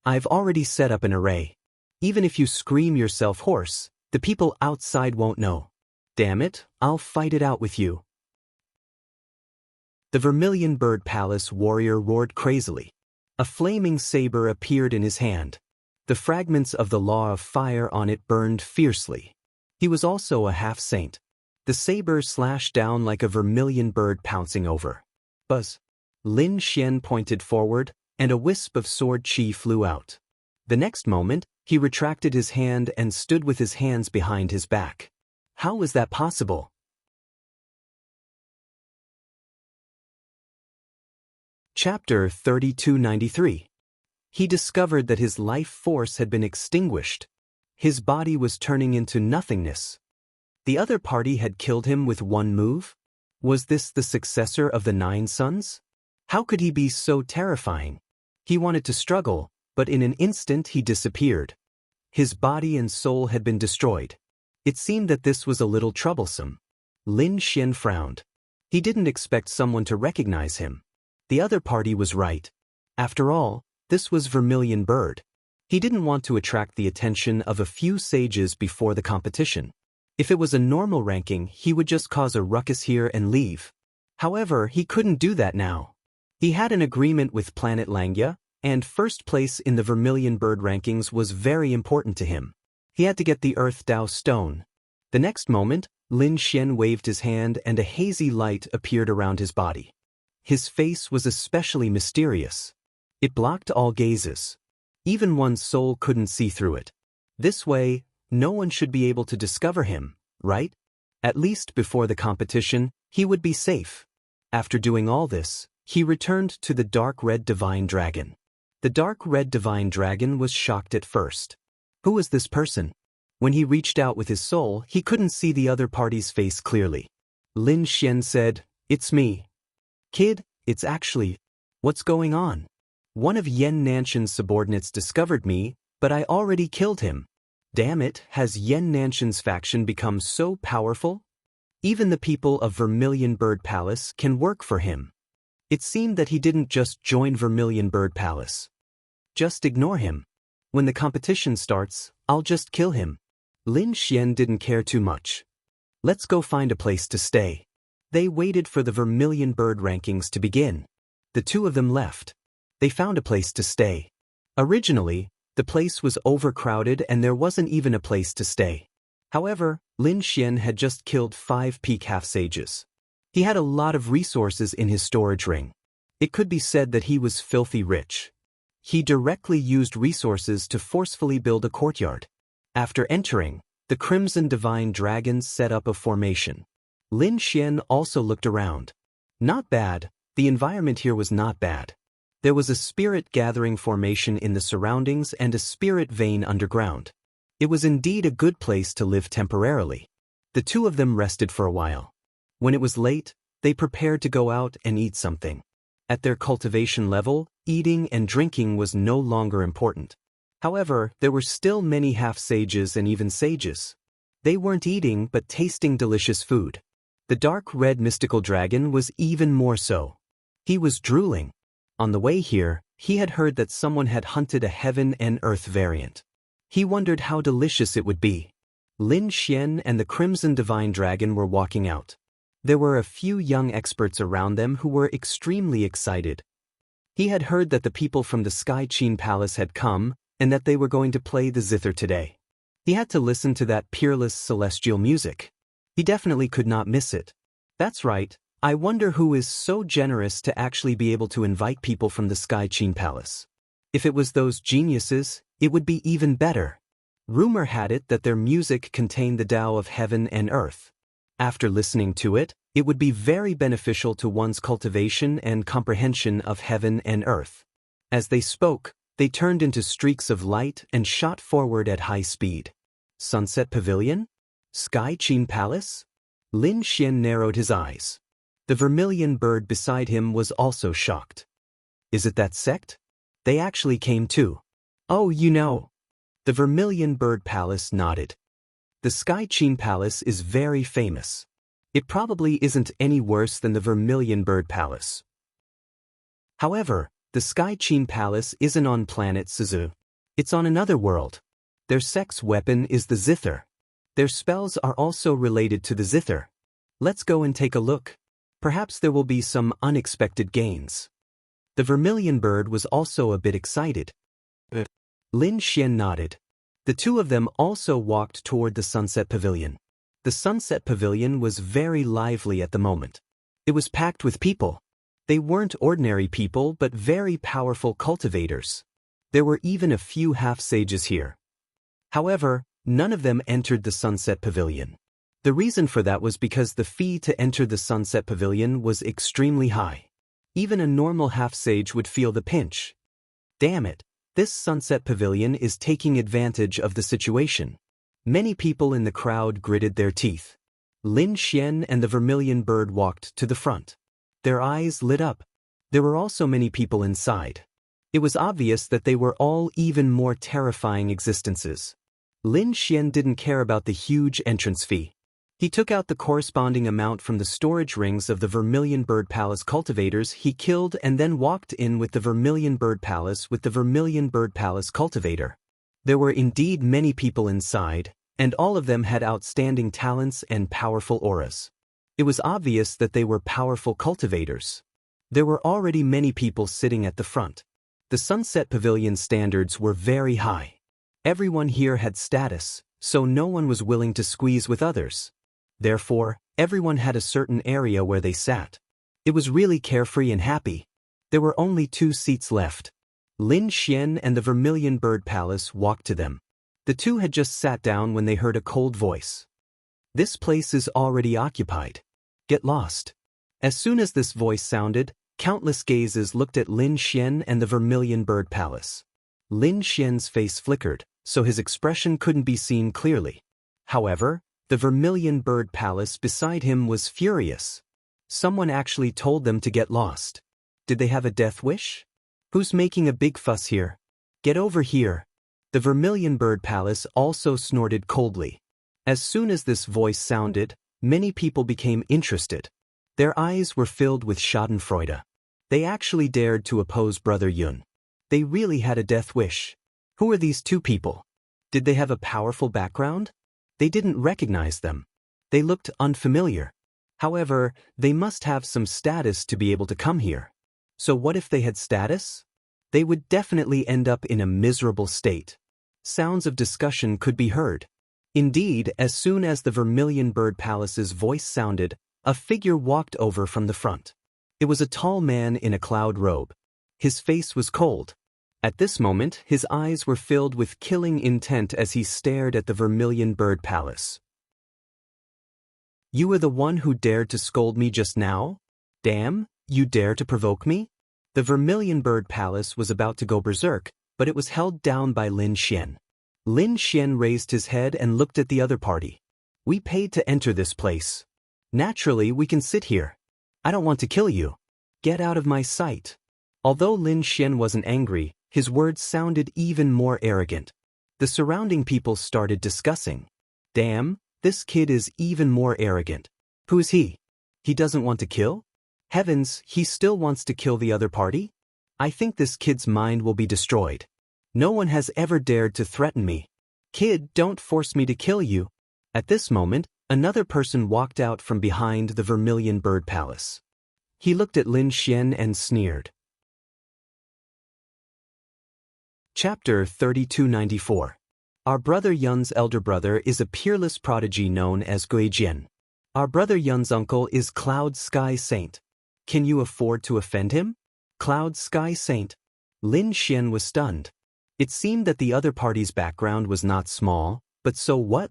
Speaker 1: I've already set up an array. Even if you scream yourself hoarse, the people outside won't know. Damn it, I'll fight it out with you. The Vermilion Bird Palace warrior roared crazily. A flaming saber appeared in his hand. The fragments of the law of fire on it burned fiercely. He was also a half-saint. The saber slashed down like a vermilion bird pouncing over. Buzz. Lin Xian pointed forward, and a wisp of sword chi flew out. The next moment, he retracted his hand and stood with his hands behind his back. How was that possible? Chapter 3293. He discovered that his life force had been extinguished. His body was turning into nothingness. The other party had killed him with one move? Was this the successor of the 9 sons? How could he be so terrifying? He wanted to struggle, but in an instant he disappeared. His body and soul had been destroyed. It seemed that this was a little troublesome. Lin Xian frowned. He didn't expect someone to recognize him. The other party was right. After all, this was Vermilion Bird. He didn't want to attract the attention of a few sages before the competition. If it was a normal ranking, he would just cause a ruckus here and leave. However, he couldn't do that now. He had an agreement with Planet Langya, and first place in the Vermilion Bird rankings was very important to him. He had to get the Earth Dao Stone. The next moment, Lin Xian waved his hand and a hazy light appeared around his body. His face was especially mysterious. It blocked all gazes. Even one's soul couldn't see through it. This way, no one should be able to discover him, right? At least before the competition, he would be safe. After doing all this, he returned to the Dark Red Divine Dragon. The Dark Red Divine Dragon was shocked at first. Who was this person? When he reached out with his soul, he couldn't see the other party's face clearly. Lin Xian said, "It's me. Kid, it's actually... What's going on? One of Yen Nantian's subordinates discovered me, but I already killed him. Damn it, has Yen Nantian's faction become so powerful? Even the people of Vermilion Bird Palace can work for him." It seemed that he didn't just join Vermilion Bird Palace. Just ignore him. When the competition starts, I'll just kill him. Lin Xian didn't care too much. Let's go find a place to stay. They waited for the Vermilion Bird rankings to begin. The two of them left. They found a place to stay. Originally, the place was overcrowded and there wasn't even a place to stay. However, Lin Xian had just killed 5 peak half-sages. He had a lot of resources in his storage ring. It could be said that he was filthy rich. He directly used resources to forcefully build a courtyard. After entering, the Crimson Divine Dragons set up a formation. Lin Xian also looked around. Not bad, the environment here was not bad. There was a spirit gathering formation in the surroundings and a spirit vein underground. It was indeed a good place to live temporarily. The two of them rested for a while. When it was late, they prepared to go out and eat something. At their cultivation level, eating and drinking was no longer important. However, there were still many half-sages and even sages. They weren't eating but tasting delicious food. The dark red mystical dragon was even more so. He was drooling. On the way here, he had heard that someone had hunted a heaven and earth variant. He wondered how delicious it would be. Lin Xian and the Crimson Divine Dragon were walking out. There were a few young experts around them who were extremely excited. He had heard that the people from the Sky Qin Palace had come, and that they were going to play the zither today. He had to listen to that peerless celestial music. He definitely could not miss it. That's right, I wonder who is so generous to actually be able to invite people from the Sky Qin Palace. If it was those geniuses, it would be even better. Rumor had it that their music contained the Tao of heaven and earth. After listening to it, it would be very beneficial to one's cultivation and comprehension of heaven and earth. As they spoke, they turned into streaks of light and shot forward at high speed. Sunset Pavilion? Sky Qin Palace? Lin Xian narrowed his eyes. The vermilion bird beside him was also shocked. Is it that sect? They actually came too. Oh, you know. The Vermilion Bird Palace nodded. The Sky Qin Palace is very famous. It probably isn't any worse than the Vermilion Bird Palace. However, the Sky Qin Palace isn't on planet Suzu. It's on another world. Their sex weapon is the zither. Their spells are also related to the zither. Let's go and take a look. Perhaps there will be some unexpected gains. The Vermilion Bird was also a bit excited. Lin Xian nodded. The two of them also walked toward the Sunset Pavilion. The Sunset Pavilion was very lively at the moment. It was packed with people. They weren't ordinary people but very powerful cultivators. There were even a few half-sages here. However, none of them entered the Sunset Pavilion. The reason for that was because the fee to enter the Sunset Pavilion was extremely high. Even a normal half-sage would feel the pinch. Damn it, this Sunset Pavilion is taking advantage of the situation. Many people in the crowd gritted their teeth. Lin Xian and the Vermilion Bird walked to the front. Their eyes lit up. There were also many people inside. It was obvious that they were all even more terrifying existences. Lin Xian didn't care about the huge entrance fee. He took out the corresponding amount from the storage rings of the Vermilion Bird Palace cultivators he killed and then walked in with the Vermilion Bird Palace with the Vermilion Bird Palace cultivator. There were indeed many people inside, and all of them had outstanding talents and powerful auras. It was obvious that they were powerful cultivators. There were already many people sitting at the front. The Sunset Pavilion standards were very high. Everyone here had status, so no one was willing to squeeze with others. Therefore, everyone had a certain area where they sat. It was really carefree and happy. There were only 2 seats left. Lin Xian and the Vermilion Bird Palace walked to them. The two had just sat down when they heard a cold voice. This place is already occupied. Get lost. As soon as this voice sounded, countless gazes looked at Lin Xian and the Vermilion Bird Palace. Lin Xian's face flickered, so his expression couldn't be seen clearly. However, the Vermilion Bird Palace beside him was furious. Someone actually told them to get lost. Did they have a death wish? Who's making a big fuss here? Get over here. The Vermilion Bird Palace also snorted coldly. As soon as this voice sounded, many people became interested. Their eyes were filled with schadenfreude. They actually dared to oppose Brother Yun. They really had a death wish. Who are these 2 people? Did they have a powerful background? They didn't recognize them. They looked unfamiliar. However, they must have some status to be able to come here. So what if they had status? They would definitely end up in a miserable state. Sounds of discussion could be heard. Indeed, as soon as the Vermilion Bird Palace's voice sounded, a figure walked over from the front. It was a tall man in a cloud robe. His face was cold. At this moment, his eyes were filled with killing intent as he stared at the Vermilion Bird Palace. You were the one who dared to scold me just now? Damn, you dare to provoke me? The Vermilion Bird Palace was about to go berserk, but it was held down by Lin Xian. Lin Xian raised his head and looked at the other party. We paid to enter this place. Naturally, we can sit here. I don't want to kill you. Get out of my sight. Although Lin Xian wasn't angry, His words sounded even more arrogant. The surrounding people started discussing. Damn, this kid is even more arrogant. Who is he? He doesn't want to kill? Heavens, he still wants to kill the other party? I think this kid's mind will be destroyed. No one has ever dared to threaten me. Kid, don't force me to kill you. At this moment, another person walked out from behind the Vermilion Bird Palace. He looked at Lin Xian and sneered. Chapter 3294. Our brother Yun's elder brother is a peerless prodigy known as Guijian. Our brother Yun's uncle is Cloud Sky Saint. Can you afford to offend him? Cloud Sky Saint. Lin Xian was stunned. It seemed that the other party's background was not small, but so what?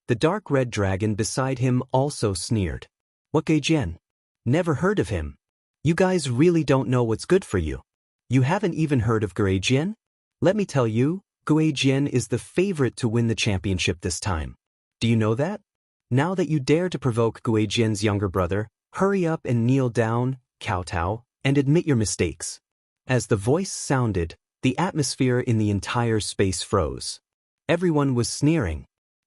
Speaker 1: The dark red dragon beside him also sneered. What Guijian? Never heard of him. You guys really don't know what's good for you. You haven't even heard of Guijian? Let me tell you, Guijian is the favorite to win the championship this time. Do you know that? Now that you dare to provoke Guijian's younger brother, hurry up and kneel down, kowtow, and admit your mistakes. As the voice sounded, the atmosphere in the entire space froze. Everyone was sneering.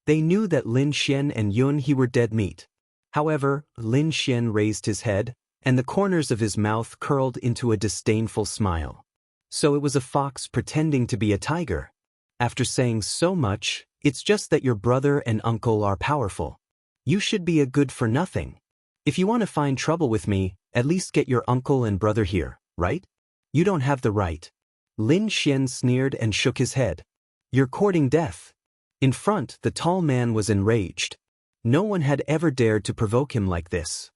Speaker 1: They knew that Lin Xian and Yun He were dead meat. However, Lin Xian raised his head, and the corners of his mouth curled into a disdainful smile. So it was a fox pretending to be a tiger. After saying so much, it's just that your brother and uncle are powerful. You should be a good-for-nothing. If you want to find trouble with me, at least get your uncle and brother here, right? You don't have the right. Lin Xian sneered and shook his head. You're courting death. In front, the tall man was enraged. No one had ever dared to provoke him like this.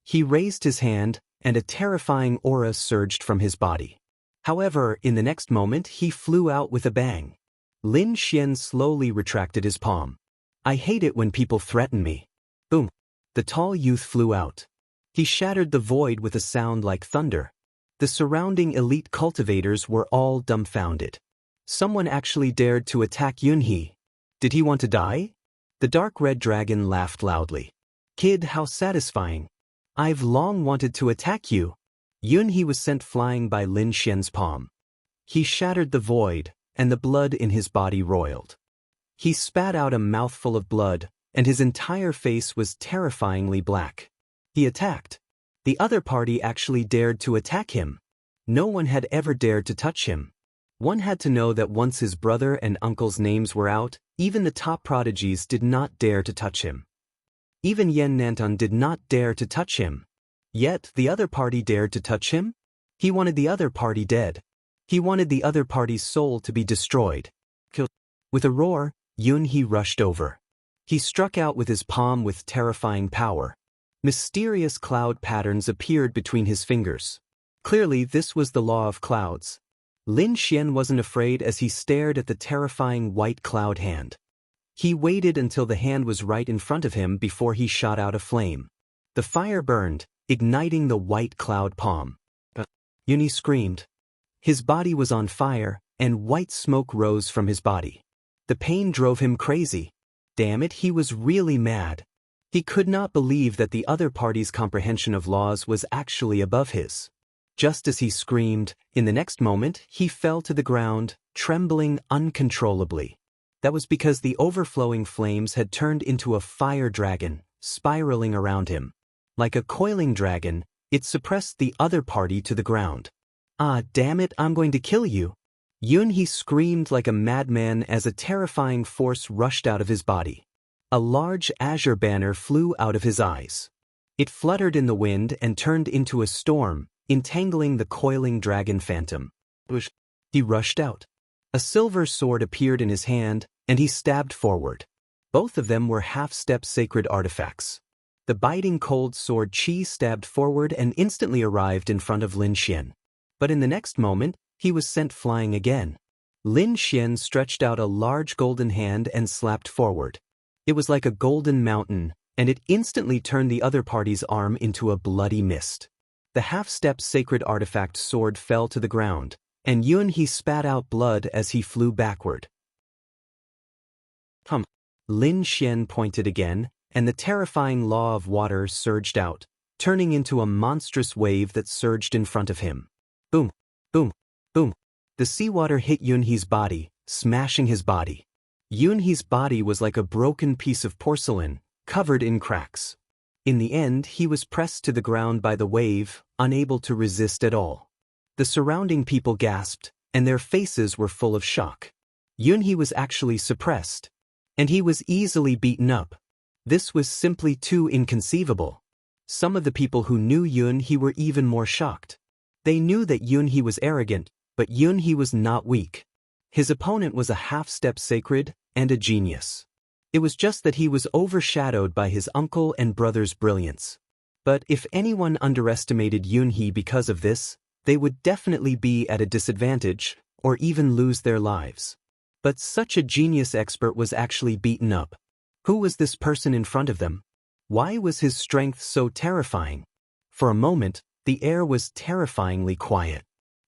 Speaker 1: He raised his hand, and a terrifying aura surged from his body. However, in the next moment, he flew out with a bang. Lin Xian slowly retracted his palm. I hate it when people threaten me. Boom. The tall youth flew out. He shattered the void with a sound like thunder. The surrounding elite cultivators were all dumbfounded. Someone actually dared to attack Yunhe. Did he want to die? The dark red dragon laughed loudly. Kid, how satisfying. I've long wanted to attack you. Yunhe was sent flying by Lin Xian's palm. He shattered the void, and the blood in his body roiled. He spat out a mouthful of blood, and his entire face was terrifyingly black. He attacked. The other party actually dared to attack him. No one had ever dared to touch him. One had to know that once his brother and uncle's names were out, even the top prodigies did not dare to touch him. Even Yen Nanton did not dare to touch him. Yet, the other party dared to touch him? He wanted the other party dead. He wanted the other party's soul to be destroyed. With a roar, Yunhe rushed over. He struck out with his palm with terrifying power. Mysterious cloud patterns appeared between his fingers. Clearly, this was the law of clouds. Lin Xian wasn't afraid as he stared at the terrifying white cloud hand. He waited until the hand was right in front of him before he shot out a flame. The fire burned, igniting the white cloud palm. Yunhe screamed. His body was on fire, and white smoke rose from his body. The pain drove him crazy. Damn it, he was really mad. He could not believe that the other party's comprehension of laws was actually above his. Just as he screamed, in the next moment, he fell to the ground, trembling uncontrollably. That was because the overflowing flames had turned into a fire dragon, spiraling around him. Like a coiling dragon, it suppressed the other party to the ground. Ah, damn it, I'm going to kill you. Yunhe screamed like a madman as a terrifying force rushed out of his body. A large azure banner flew out of his eyes. It fluttered in the wind and turned into a storm, entangling the coiling dragon phantom. He rushed out. A silver sword appeared in his hand, and he stabbed forward. Both of them were half-step sacred artifacts. The biting cold sword Qi stabbed forward and instantly arrived in front of Lin Xian. But in the next moment, he was sent flying again. Lin Xian stretched out a large golden hand and slapped forward. It was like a golden mountain, and it instantly turned the other party's arm into a bloody mist. The half-step sacred artifact sword fell to the ground, and Yunhe spat out blood as he flew backward. Lin Xian pointed again, and the terrifying law of water surged out, turning into a monstrous wave that surged in front of him. Boom, boom, boom. The seawater hit Yunhee's body, smashing his body. Yunhee's body was like a broken piece of porcelain, covered in cracks. In the end, he was pressed to the ground by the wave, unable to resist at all. The surrounding people gasped, and their faces were full of shock. Yunhee was actually suppressed. And he was easily beaten up. This was simply too inconceivable. Some of the people who knew Yunhee were even more shocked. They knew that Yunhee was arrogant, but Yunhee was not weak. His opponent was a half-step sacred and a genius. It was just that he was overshadowed by his uncle and brother's brilliance. But if anyone underestimated Yunhee because of this, they would definitely be at a disadvantage, or even lose their lives. But such a genius expert was actually beaten up. Who was this person in front of them? Why was his strength so terrifying? For a moment, the air was terrifyingly quiet.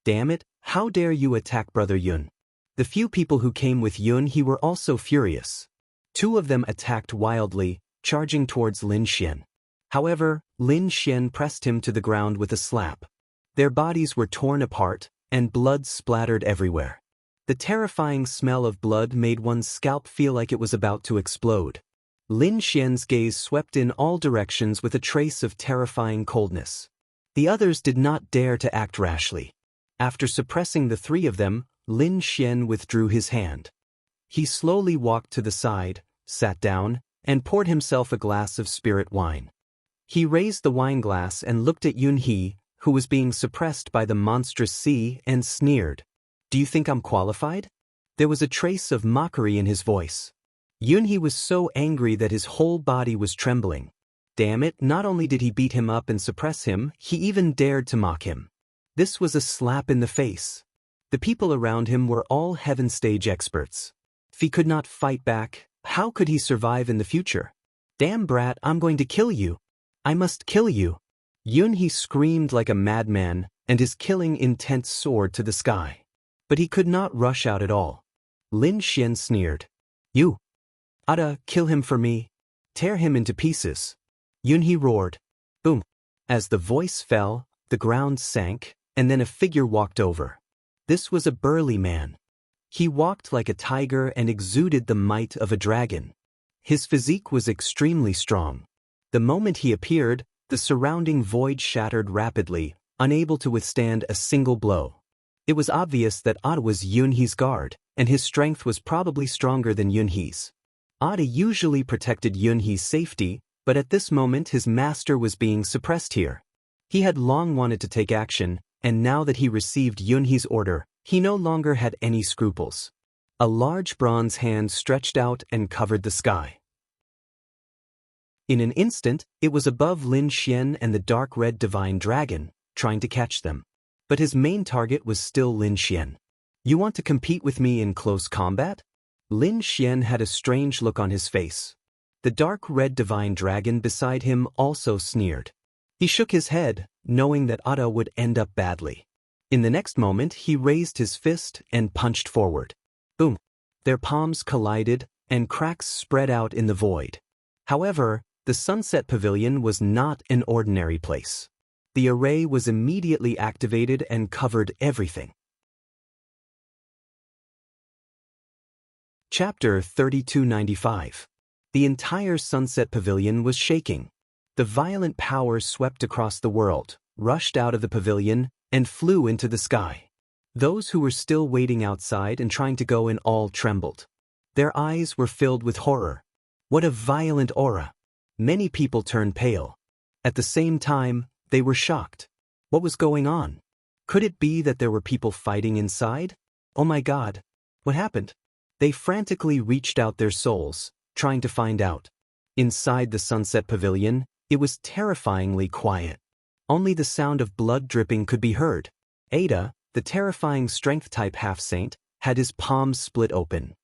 Speaker 1: Damn it, how dare you attack Brother Yun? The few people who came with Yunhee were also furious. Two of them attacked wildly, charging towards Lin Xian. However, Lin Xian pressed him to the ground with a slap. Their bodies were torn apart, and blood splattered everywhere. The terrifying smell of blood made one's scalp feel like it was about to explode. Lin Xian's gaze swept in all directions with a trace of terrifying coldness. The others did not dare to act rashly. After suppressing the three of them, Lin Xian withdrew his hand. He slowly walked to the side, sat down, and poured himself a glass of spirit wine. He raised the wine glass and looked at Yunhee, who was being suppressed by the monstrous sea, and sneered. Do you think I'm qualified? There was a trace of mockery in his voice. Yunhee was so angry that his whole body was trembling. Damn it, not only did he beat him up and suppress him, he even dared to mock him. This was a slap in the face. The people around him were all heaven stage experts. If he could not fight back, how could he survive in the future? Damn brat, I'm going to kill you. I must kill you. Yunhee screamed like a madman, and his killing intent soared to the sky. But he could not rush out at all. Lin Xian sneered. You! Ada, kill him for me. Tear him into pieces. Yunhee roared. Boom! As the voice fell, the ground sank, and then a figure walked over. This was a burly man. He walked like a tiger and exuded the might of a dragon. His physique was extremely strong. The moment he appeared, the surrounding void shattered rapidly, unable to withstand a single blow. It was obvious that Ada was Yunhee's guard, and his strength was probably stronger than Yunhee's. Ada usually protected Yunhee's safety, but at this moment his master was being suppressed here. He had long wanted to take action, and now that he received Yunhee's order, he no longer had any scruples. A large bronze hand stretched out and covered the sky. In an instant, it was above Lin Xian and the dark red divine dragon, trying to catch them. But his main target was still Lin Xian. You want to compete with me in close combat? Lin Xian had a strange look on his face. The dark red divine dragon beside him also sneered. He shook his head, knowing that Ada would end up badly. In the next moment, he raised his fist and punched forward. Boom! Their palms collided, and cracks spread out in the void. However, the Sunset Pavilion was not an ordinary place. The array was immediately activated and covered everything. Chapter 3295. The entire Sunset Pavilion was shaking. The violent power swept across the world, rushed out of the pavilion, and flew into the sky. Those who were still waiting outside and trying to go in all trembled. Their eyes were filled with horror. What a violent aura! Many people turned pale. At the same time, they were shocked. What was going on? Could it be that there were people fighting inside? Oh my God! What happened? They frantically reached out their souls, trying to find out. Inside the Sunset Pavilion, it was terrifyingly quiet. Only the sound of blood dripping could be heard. Ada, the terrifying strength-type half-saint, had his palms split open.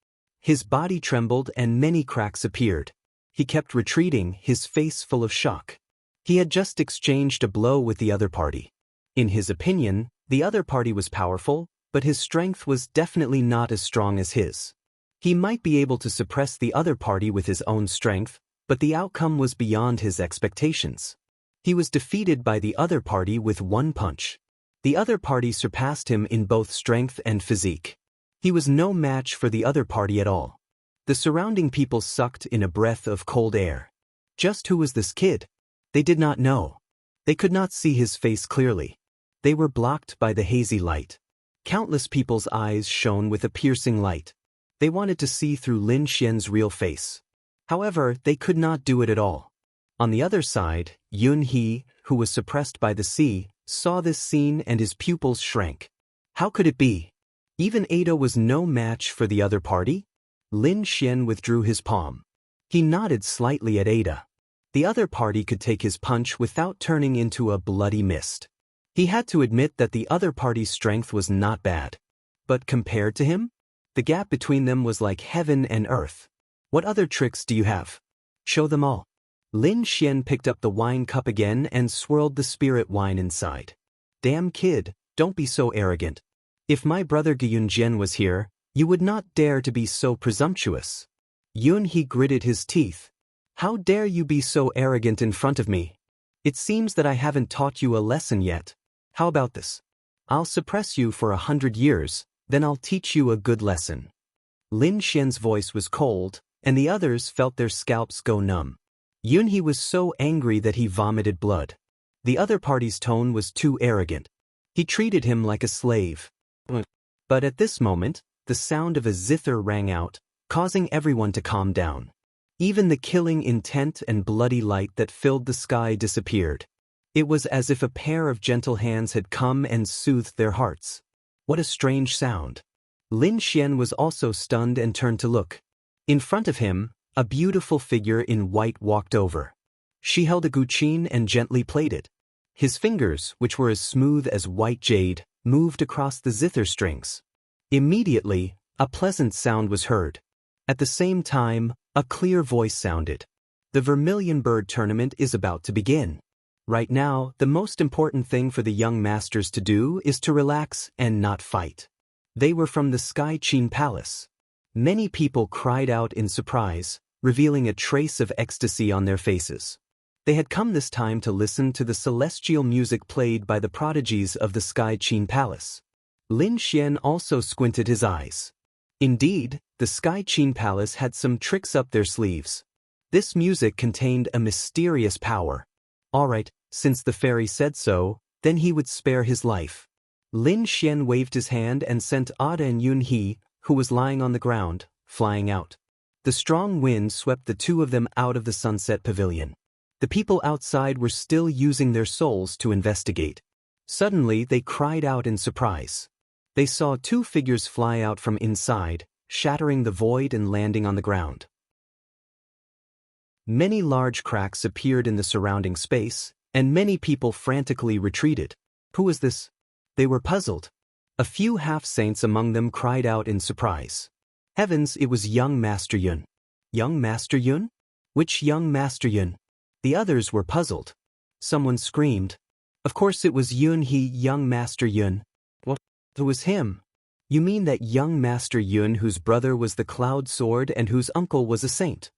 Speaker 1: His body trembled and many cracks appeared. He kept retreating, his face full of shock. He had just exchanged a blow with the other party. In his opinion, the other party was powerful, but his strength was definitely not as strong as his. He might be able to suppress the other party with his own strength, but the outcome was beyond his expectations. He was defeated by the other party with one punch. The other party surpassed him in both strength and physique. He was no match for the other party at all. The surrounding people sucked in a breath of cold air. Just who was this kid? They did not know. They could not see his face clearly. They were blocked by the hazy light. Countless people's eyes shone with a piercing light. They wanted to see through Lin Xian's real face. However, they could not do it at all. On the other side, Yun He, who was suppressed by the sea, saw this scene and his pupils shrank. How could it be? Even Ada was no match for the other party? Lin Xian withdrew his palm. He nodded slightly at Ada. The other party could take his punch without turning into a bloody mist. He had to admit that the other party's strength was not bad. But compared to him? The gap between them was like heaven and earth. What other tricks do you have? Show them all. Lin Xian picked up the wine cup again and swirled the spirit wine inside. Damn kid, don't be so arrogant. If my brother Gyunjian was here, you would not dare to be so presumptuous. Yun He gritted his teeth. How dare you be so arrogant in front of me? It seems that I haven't taught you a lesson yet. How about this? I'll suppress you for 100 years, then I'll teach you a good lesson. Lin Xian's voice was cold, and the others felt their scalps go numb. Yun He was so angry that he vomited blood. The other party's tone was too arrogant. He treated him like a slave. But at this moment, the sound of a zither rang out, causing everyone to calm down. Even the killing intent and bloody light that filled the sky disappeared. It was as if a pair of gentle hands had come and soothed their hearts. What a strange sound. Lin Xian was also stunned and turned to look. In front of him, a beautiful figure in white walked over. She held a guqin and gently played it. His fingers, which were as smooth as white jade, moved across the zither strings. Immediately, a pleasant sound was heard. At the same time, a clear voice sounded. The Vermilion Bird tournament is about to begin. Right now, the most important thing for the young masters to do is to relax and not fight. They were from the Sky Qin Palace. Many people cried out in surprise, revealing a trace of ecstasy on their faces. They had come this time to listen to the celestial music played by the prodigies of the Sky Qin Palace. Lin Xian also squinted his eyes. Indeed, the Sky Qin Palace had some tricks up their sleeves. This music contained a mysterious power. All right, since the fairy said so, then he would spare his life. Lin Xian waved his hand and sent Ada and Yun He, who was lying on the ground, flying out. The strong wind swept the two of them out of the sunset pavilion. The people outside were still using their souls to investigate. Suddenly they cried out in surprise. They saw two figures fly out from inside, shattering the void and landing on the ground. Many large cracks appeared in the surrounding space, and many people frantically retreated. Who was this? They were puzzled. A few half-saints among them cried out in surprise. Heavens, it was young Master Yun. Young Master Yun? Which young Master Yun? The others were puzzled. Someone screamed. Of course it was Yun He, young Master Yun. What? It was him. You mean that young Master Yun whose brother was the Cloud Sword and whose uncle was a saint?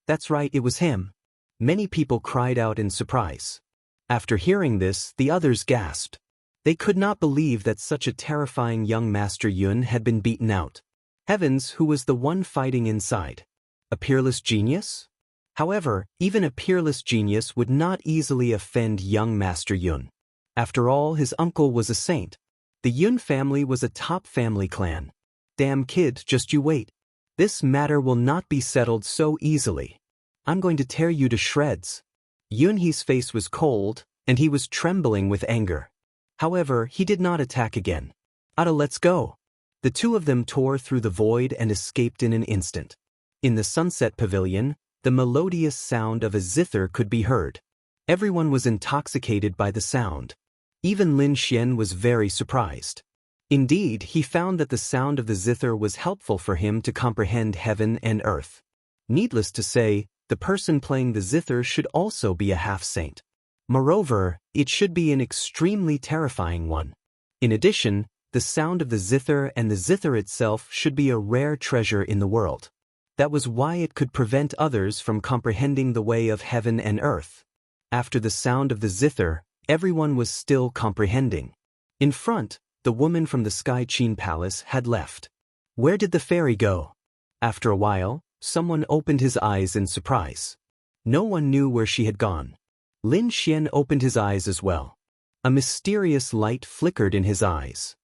Speaker 1: That's right, it was him. Many people cried out in surprise. After hearing this, the others gasped. They could not believe that such a terrifying young Master Yun had been beaten out. Heavens, who was the one fighting inside? A peerless genius? However, even a peerless genius would not easily offend young Master Yun. After all, his uncle was a saint. The Yun family was a top family clan. Damn kid, just you wait. This matter will not be settled so easily. I'm going to tear you to shreds. Yun He's face was cold, and he was trembling with anger. However, he did not attack again. Ada, let's go. The two of them tore through the void and escaped in an instant. In the sunset pavilion, the melodious sound of a zither could be heard. Everyone was intoxicated by the sound. Even Lin Xian was very surprised. Indeed, he found that the sound of the zither was helpful for him to comprehend heaven and earth. Needless to say, the person playing the zither should also be a half-saint. Moreover, it should be an extremely terrifying one. In addition, the sound of the zither and the zither itself should be a rare treasure in the world. That was why it could prevent others from comprehending the way of heaven and earth. After the sound of the zither, everyone was still comprehending. In front, the woman from the Sky Qin Palace had left. Where did the fairy go? After a while, someone opened his eyes in surprise. No one knew where she had gone. Lin Xian opened his eyes as well. A mysterious light flickered in his eyes.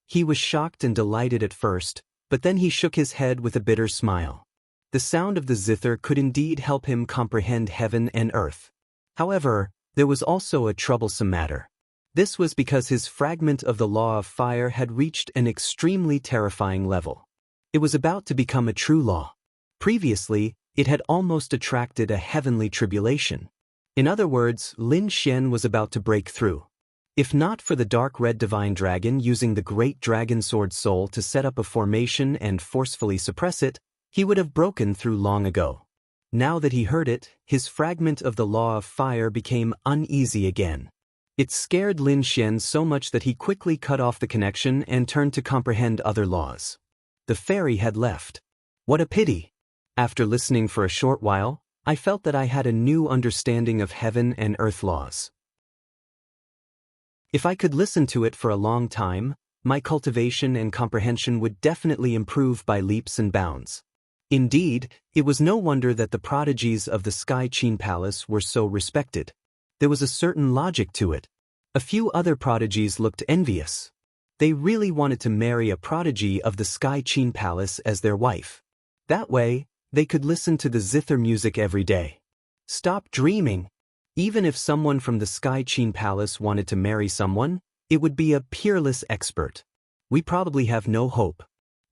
Speaker 1: He was shocked and delighted at first, but then he shook his head with a bitter smile. The sound of the zither could indeed help him comprehend heaven and earth. However, there was also a troublesome matter. This was because his fragment of the law of fire had reached an extremely terrifying level. It was about to become a true law. Previously, it had almost attracted a heavenly tribulation. In other words, Lin Xian was about to break through. If not for the dark red divine dragon using the great dragon sword soul to set up a formation and forcefully suppress it, he would have broken through long ago. Now that he heard it, his fragment of the law of fire became uneasy again. It scared Lin Xian so much that he quickly cut off the connection and turned to comprehend other laws. The fairy had left. What a pity! After listening for a short while, I felt that I had a new understanding of heaven and earth laws. If I could listen to it for a long time, my cultivation and comprehension would definitely improve by leaps and bounds. Indeed, it was no wonder that the prodigies of the Sky Qin Palace were so respected. There was a certain logic to it. A few other prodigies looked envious. They really wanted to marry a prodigy of the Sky Qin Palace as their wife. That way, they could listen to the zither music every day. Stop dreaming. Even if someone from the Sky Qin Palace wanted to marry someone, it would be a peerless expert. We probably have no hope.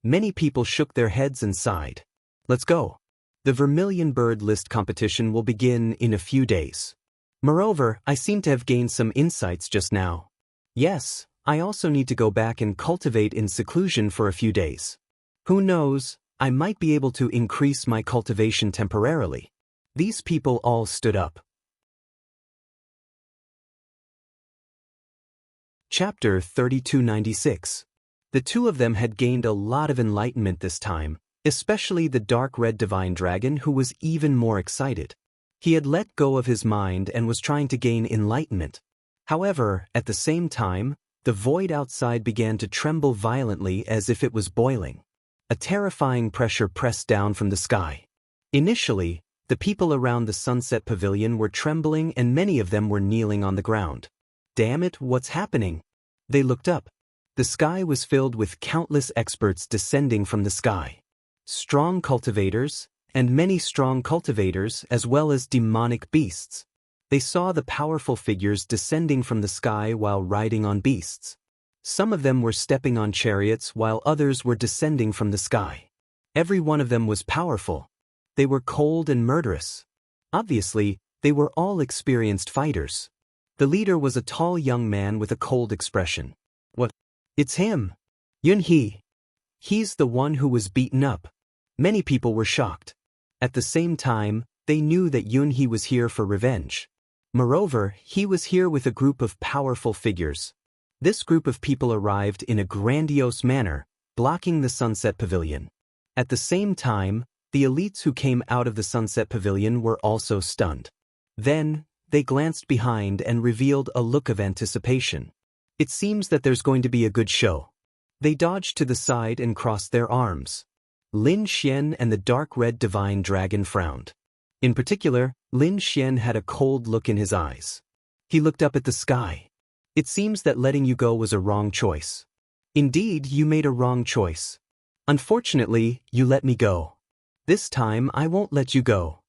Speaker 1: Many people shook their heads and sighed. Let's go. The Vermilion Bird List competition will begin in a few days. Moreover, I seem to have gained some insights just now. Yes, I also need to go back and cultivate in seclusion for a few days. Who knows, I might be able to increase my cultivation temporarily. These people all stood up. Chapter 3296. The two of them had gained a lot of enlightenment this time, especially the dark red divine dragon who was even more excited. He had let go of his mind and was trying to gain enlightenment. However, at the same time, the void outside began to tremble violently as if it was boiling. A terrifying pressure pressed down from the sky. Initially, the people around the sunset pavilion were trembling and many of them were kneeling on the ground. Damn it, what's happening? They looked up. The sky was filled with countless experts descending from the sky. Strong cultivators, and many strong cultivators as well as demonic beasts. They saw the powerful figures descending from the sky while riding on beasts. Some of them were stepping on chariots while others were descending from the sky. Every one of them was powerful. They were cold and murderous. Obviously, they were all experienced fighters. The leader was a tall young man with a cold expression. What? It's him. Yunhe. He's the one who was beaten up. Many people were shocked. At the same time, they knew that Yunhe was here for revenge. Moreover, he was here with a group of powerful figures. This group of people arrived in a grandiose manner, blocking the Sunset Pavilion. At the same time, the elites who came out of the Sunset Pavilion were also stunned. Then, they glanced behind and revealed a look of anticipation. It seems that there's going to be a good show. They dodged to the side and crossed their arms. Lin Xian and the dark red divine dragon frowned. In particular, Lin Xian had a cold look in his eyes. He looked up at the sky. It seems that letting you go was a wrong choice. Indeed, you made a wrong choice. Unfortunately, you let me go. This time, I won't let you go.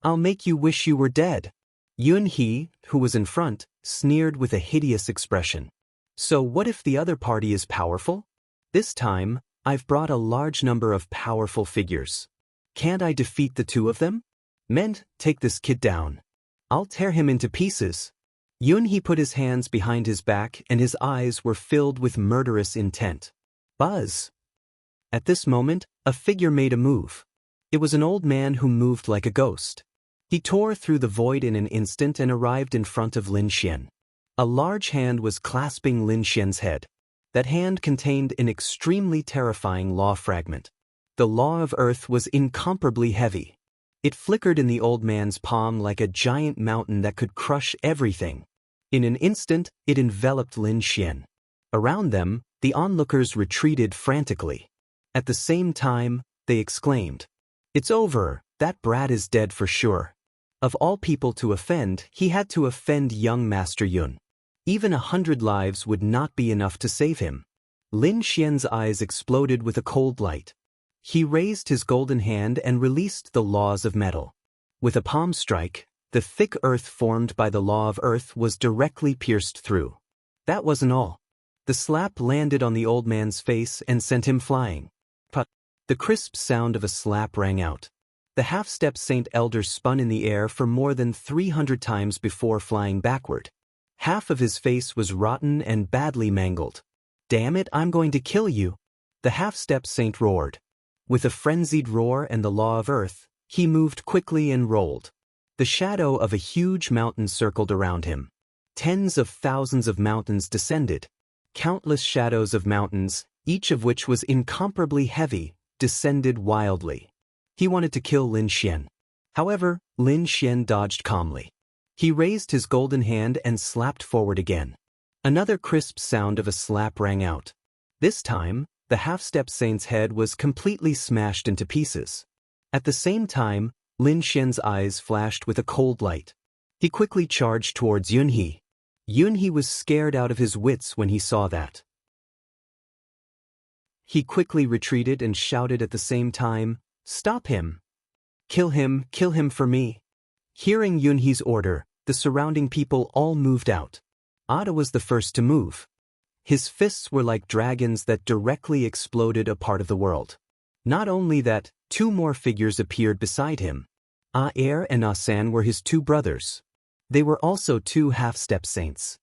Speaker 1: I'll make you wish you were dead. Yunhe, who was in front, sneered with a hideous expression. So what if the other party is powerful? This time, I've brought a large number of powerful figures. Can't I defeat the two of them? Men, take this kid down. I'll tear him into pieces. Yunhe put his hands behind his back and his eyes were filled with murderous intent. Buzz. At this moment, a figure made a move. It was an old man who moved like a ghost. He tore through the void in an instant and arrived in front of Lin Xian. A large hand was clasping Lin Xian's head. That hand contained an extremely terrifying law fragment. The law of earth was incomparably heavy. It flickered in the old man's palm like a giant mountain that could crush everything. In an instant, it enveloped Lin Xian. Around them, the onlookers retreated frantically. At the same time, they exclaimed, "It's over, that brat is dead for sure." Of all people to offend, he had to offend young Master Yun. Even 100 lives would not be enough to save him. Lin Xian's eyes exploded with a cold light. He raised his golden hand and released the laws of metal. With a palm strike, the thick earth formed by the law of earth was directly pierced through. That wasn't all. The slap landed on the old man's face and sent him flying. But the crisp sound of a slap rang out. The half-step Saint Elder spun in the air for more than 300 times before flying backward. Half of his face was rotten and badly mangled. "Damn it, I'm going to kill you!" the half-step saint roared. With a frenzied roar and the law of earth, he moved quickly and rolled. The shadow of a huge mountain circled around him. Tens of thousands of mountains descended. Countless shadows of mountains, each of which was incomparably heavy, descended wildly. He wanted to kill Lin Xian. However, Lin Xian dodged calmly. He raised his golden hand and slapped forward again. Another crisp sound of a slap rang out. This time, the half-step saint's head was completely smashed into pieces. At the same time, Lin Xian's eyes flashed with a cold light. He quickly charged towards Yunhe. Yunhe was scared out of his wits when he saw that. He quickly retreated and shouted at the same time, "Stop him! Kill him for me!" Hearing Yunhe's order, the surrounding people all moved out. Ada was the first to move. His fists were like dragons that directly exploded a part of the world. Not only that, 2 more figures appeared beside him. Aer and Asan were his 2 brothers. They were also 2 half-step saints.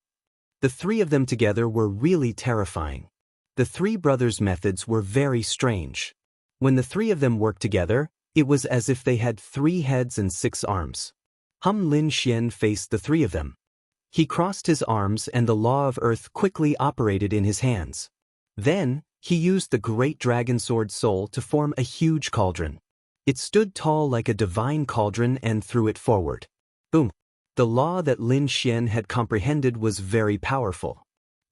Speaker 1: The 3 of them together were really terrifying. The 3 brothers' methods were very strange. When the 3 of them worked together, it was as if they had 3 heads and 6 arms. Lin Xian faced the 3 of them. He crossed his arms and the law of earth quickly operated in his hands. Then, he used the great dragon sword soul to form a huge cauldron. It stood tall like a divine cauldron and threw it forward. Boom! The law that Lin Xian had comprehended was very powerful.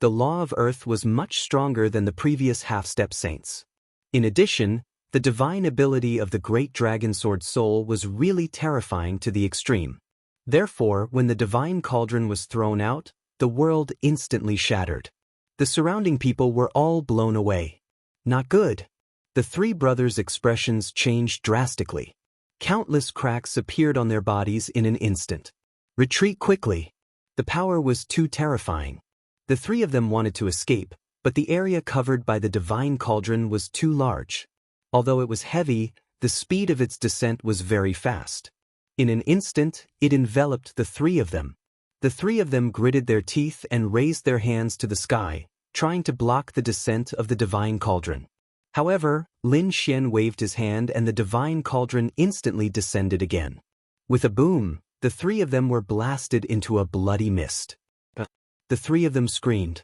Speaker 1: The law of earth was much stronger than the previous half-step saints. In addition, the divine ability of the great dragon sword soul was really terrifying to the extreme. Therefore, when the divine cauldron was thrown out, the world instantly shattered. The surrounding people were all blown away. Not good. The 3 brothers' expressions changed drastically. Countless cracks appeared on their bodies in an instant. Retreat quickly. The power was too terrifying. The 3 of them wanted to escape, but the area covered by the divine cauldron was too large. Although it was heavy, the speed of its descent was very fast. In an instant, it enveloped the 3 of them. The 3 of them gritted their teeth and raised their hands to the sky, trying to block the descent of the divine cauldron. However, Lin Xian waved his hand and the divine cauldron instantly descended again. With a boom, the 3 of them were blasted into a bloody mist. The 3 of them screamed.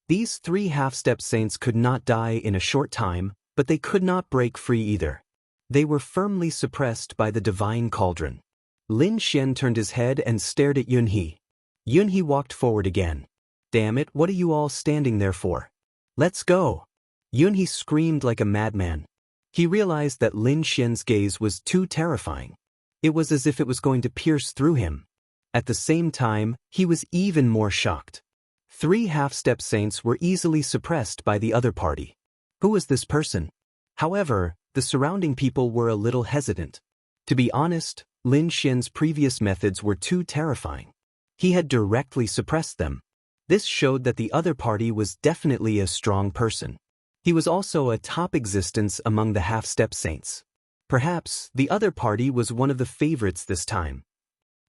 Speaker 1: These 3 half-step saints could not die in a short time, but they could not break free either. They were firmly suppressed by the divine cauldron. Lin Xian turned his head and stared at Yunhe. Yunhe walked forward again. "Damn it, what are you all standing there for? Let's go!" Yunhe screamed like a madman. He realized that Lin Xian's gaze was too terrifying. It was as if it was going to pierce through him. At the same time, he was even more shocked. 3 half-step saints were easily suppressed by the other party. Who was this person? However, the surrounding people were a little hesitant. To be honest, Lin Xian's previous methods were too terrifying. He had directly suppressed them. This showed that the other party was definitely a strong person. He was also a top existence among the half-step saints. Perhaps the other party was one of the favorites this time.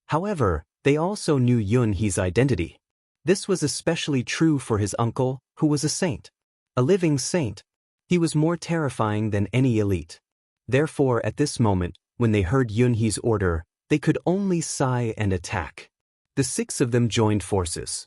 Speaker 1: However, they also knew Yunhe's identity. This was especially true for his uncle, who was a saint. A living saint. He was more terrifying than any elite. Therefore, at this moment, when they heard Yunhe's order, they could only sigh and attack. The 6 of them joined forces.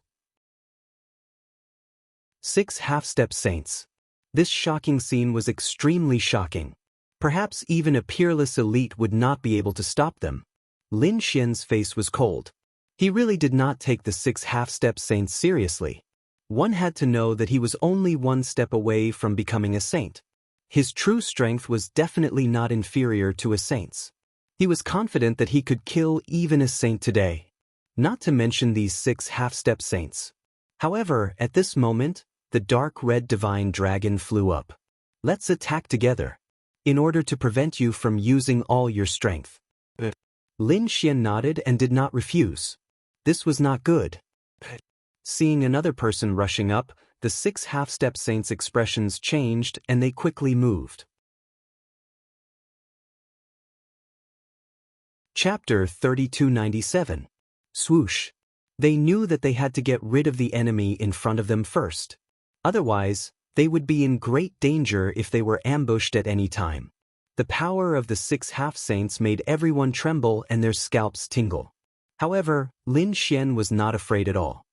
Speaker 1: 6 half-step saints. This shocking scene was extremely shocking. Perhaps even a peerless elite would not be able to stop them. Lin Xian's face was cold. He really did not take the 6 half-step saints seriously. One had to know that he was only one step away from becoming a saint. His true strength was definitely not inferior to a saint's. He was confident that he could kill even a saint today. Not to mention these 6 half-step saints. However, at this moment, the dark red divine dragon flew up. Let's attack together. In order to prevent you from using all your strength. Lin Xian nodded and did not refuse. This was not good. Seeing another person rushing up, the 6 half-step saints' expressions changed and they quickly moved. Chapter 3297. Swoosh. They knew that they had to get rid of the enemy in front of them first. Otherwise, they would be in great danger if they were ambushed at any time. The power of the 6 half-saints made everyone tremble and their scalps tingle. However, Lin Xian was not afraid at all.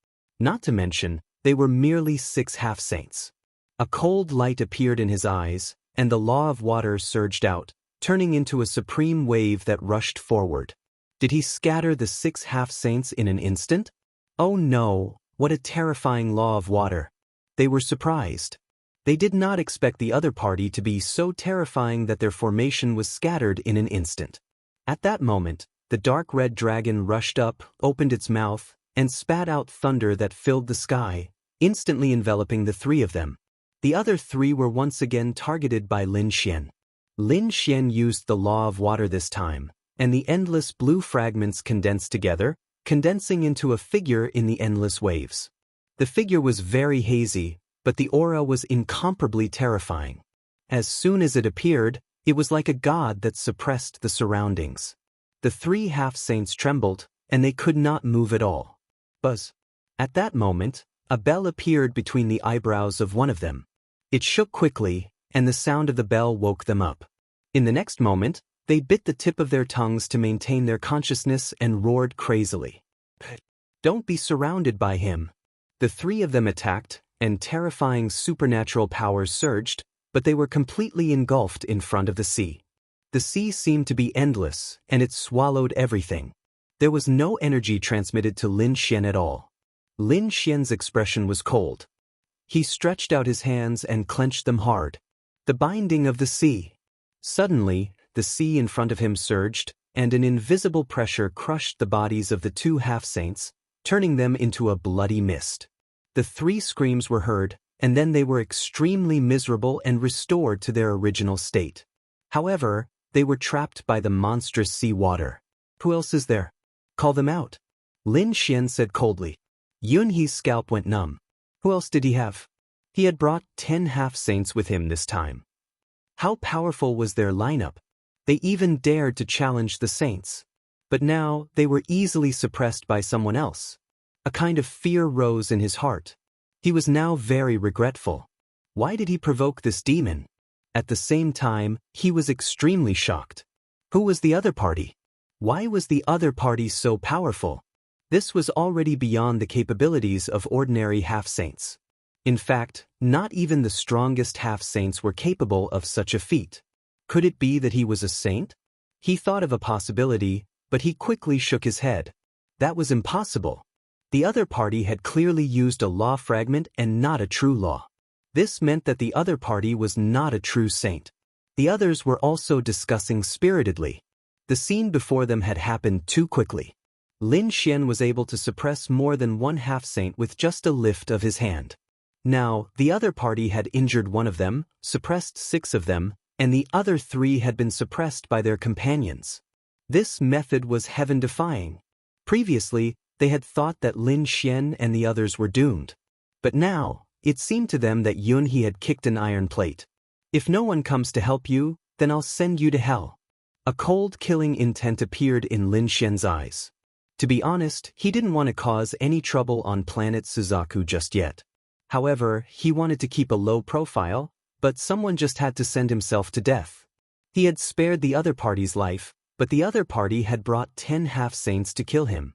Speaker 1: Not to mention, they were merely 6 half-saints. A cold light appeared in his eyes, and the law of water surged out, turning into a supreme wave that rushed forward. Did he scatter the 6 half-saints in an instant? Oh no, what a terrifying law of water. They were surprised. They did not expect the other party to be so terrifying that their formation was scattered in an instant. At that moment, the dark red dragon rushed up, opened its mouth, and spat out thunder that filled the sky, instantly enveloping the 3 of them. The other 3 were once again targeted by Lin Xian. Lin Xian used the law of water this time, and the endless blue fragments condensed together, condensing into a figure in the endless waves. The figure was very hazy, but the aura was incomparably terrifying. As soon as it appeared, it was like a god that suppressed the surroundings. The 3 half-saints trembled, and they could not move at all. Buzz. At that moment, a bell appeared between the eyebrows of one of them. It shook quickly, and the sound of the bell woke them up. In the next moment, they bit the tip of their tongues to maintain their consciousness and roared crazily. Don't be surrounded by him. The 3 of them attacked, and terrifying supernatural powers surged, but they were completely engulfed in front of the sea. The sea seemed to be endless, and it swallowed everything. There was no energy transmitted to Lin Xian at all. Lin Xian's expression was cold. He stretched out his hands and clenched them hard. The binding of the sea. Suddenly, the sea in front of him surged, and an invisible pressure crushed the bodies of the 2 half-saints, turning them into a bloody mist. The 3 screams were heard, and then they were extremely miserable and restored to their original state. However, they were trapped by the monstrous sea water. Who else is there? Call them out. Lin Xian said coldly. Yunhe's scalp went numb. Who else did he have? He had brought 10 half-saints with him this time. How powerful was their lineup? They even dared to challenge the saints. But now, they were easily suppressed by someone else. A kind of fear rose in his heart. He was now very regretful. Why did he provoke this demon? At the same time, he was extremely shocked. Who was the other party? Why was the other party so powerful? This was already beyond the capabilities of ordinary half-saints. In fact, not even the strongest half-saints were capable of such a feat. Could it be that he was a saint? He thought of a possibility, but he quickly shook his head. That was impossible. The other party had clearly used a law fragment and not a true law. This meant that the other party was not a true saint. The others were also discussing spiritedly. The scene before them had happened too quickly. Lin Xian was able to suppress more than 1 half-saint with just a lift of his hand. Now, the other party had injured one of them, suppressed 6 of them, and the other 3 had been suppressed by their companions. This method was heaven-defying. Previously, they had thought that Lin Xian and the others were doomed. But now, it seemed to them that Yunhe had kicked an iron plate. If no one comes to help you, then I'll send you to hell. A cold killing intent appeared in Lin Xian's eyes. To be honest, he didn't want to cause any trouble on planet Suzaku just yet. However, he wanted to keep a low profile, but someone just had to send himself to death. He had spared the other party's life, but the other party had brought 10 half-saints to kill him.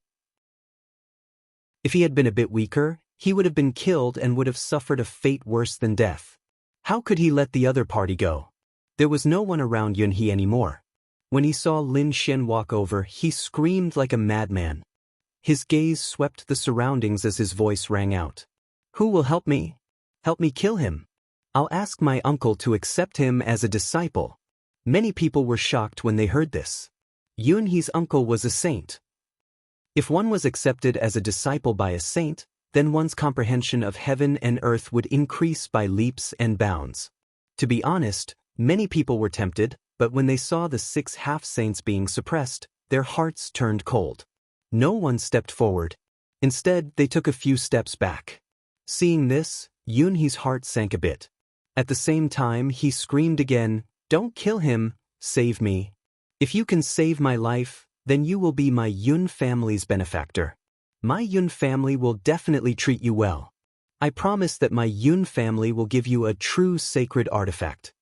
Speaker 1: If he had been a bit weaker, he would have been killed and would have suffered a fate worse than death. How could he let the other party go? There was no one around Yunhe anymore. When he saw Lin Xian walk over, he screamed like a madman. His gaze swept the surroundings as his voice rang out. Who will help me? Help me kill him. I'll ask my uncle to accept him as a disciple. Many people were shocked when they heard this. Yunhee's uncle was a saint. If one was accepted as a disciple by a saint, then one's comprehension of heaven and earth would increase by leaps and bounds. To be honest, many people were tempted, but when they saw the 6 half-saints being suppressed, their hearts turned cold. No one stepped forward. Instead, they took a few steps back. Seeing this, Yunhee's heart sank a bit. At the same time, he screamed again, "Don't kill him, save me. If you can save my life, then you will be my Yun family's benefactor. My Yun family will definitely treat you well. I promise that my Yun family will give you a true sacred artifact."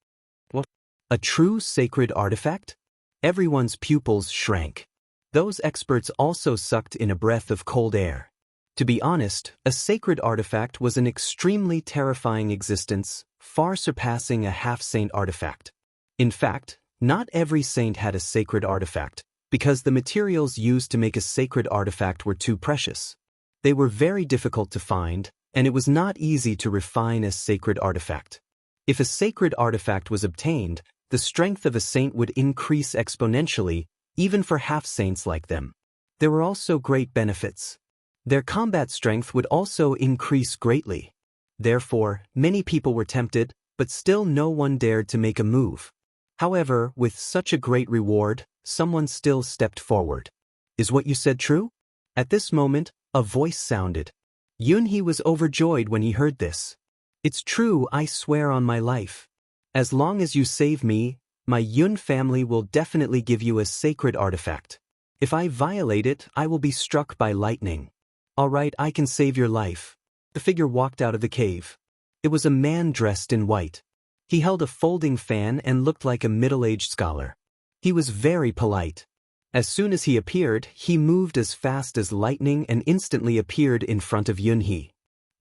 Speaker 1: What? A true sacred artifact? Everyone's pupils shrank. Those experts also sucked in a breath of cold air. To be honest, a sacred artifact was an extremely terrifying existence, far surpassing a half-saint artifact. In fact, not every saint had a sacred artifact, because the materials used to make a sacred artifact were too precious. They were very difficult to find, and it was not easy to refine a sacred artifact. If a sacred artifact was obtained, the strength of a saint would increase exponentially, even for half-saints like them. There were also great benefits. Their combat strength would also increase greatly. Therefore, many people were tempted, but still no one dared to make a move. However, with such a great reward, someone still stepped forward. "Is what you said true?" At this moment, a voice sounded. Yunhee was overjoyed when he heard this. "It's true, I swear on my life. As long as you save me, my Yun family will definitely give you a sacred artifact. If I violate it, I will be struck by lightning." "All right, I can save your life." The figure walked out of the cave. It was a man dressed in white. He held a folding fan and looked like a middle-aged scholar. He was very polite. As soon as he appeared, he moved as fast as lightning and instantly appeared in front of Yunhee.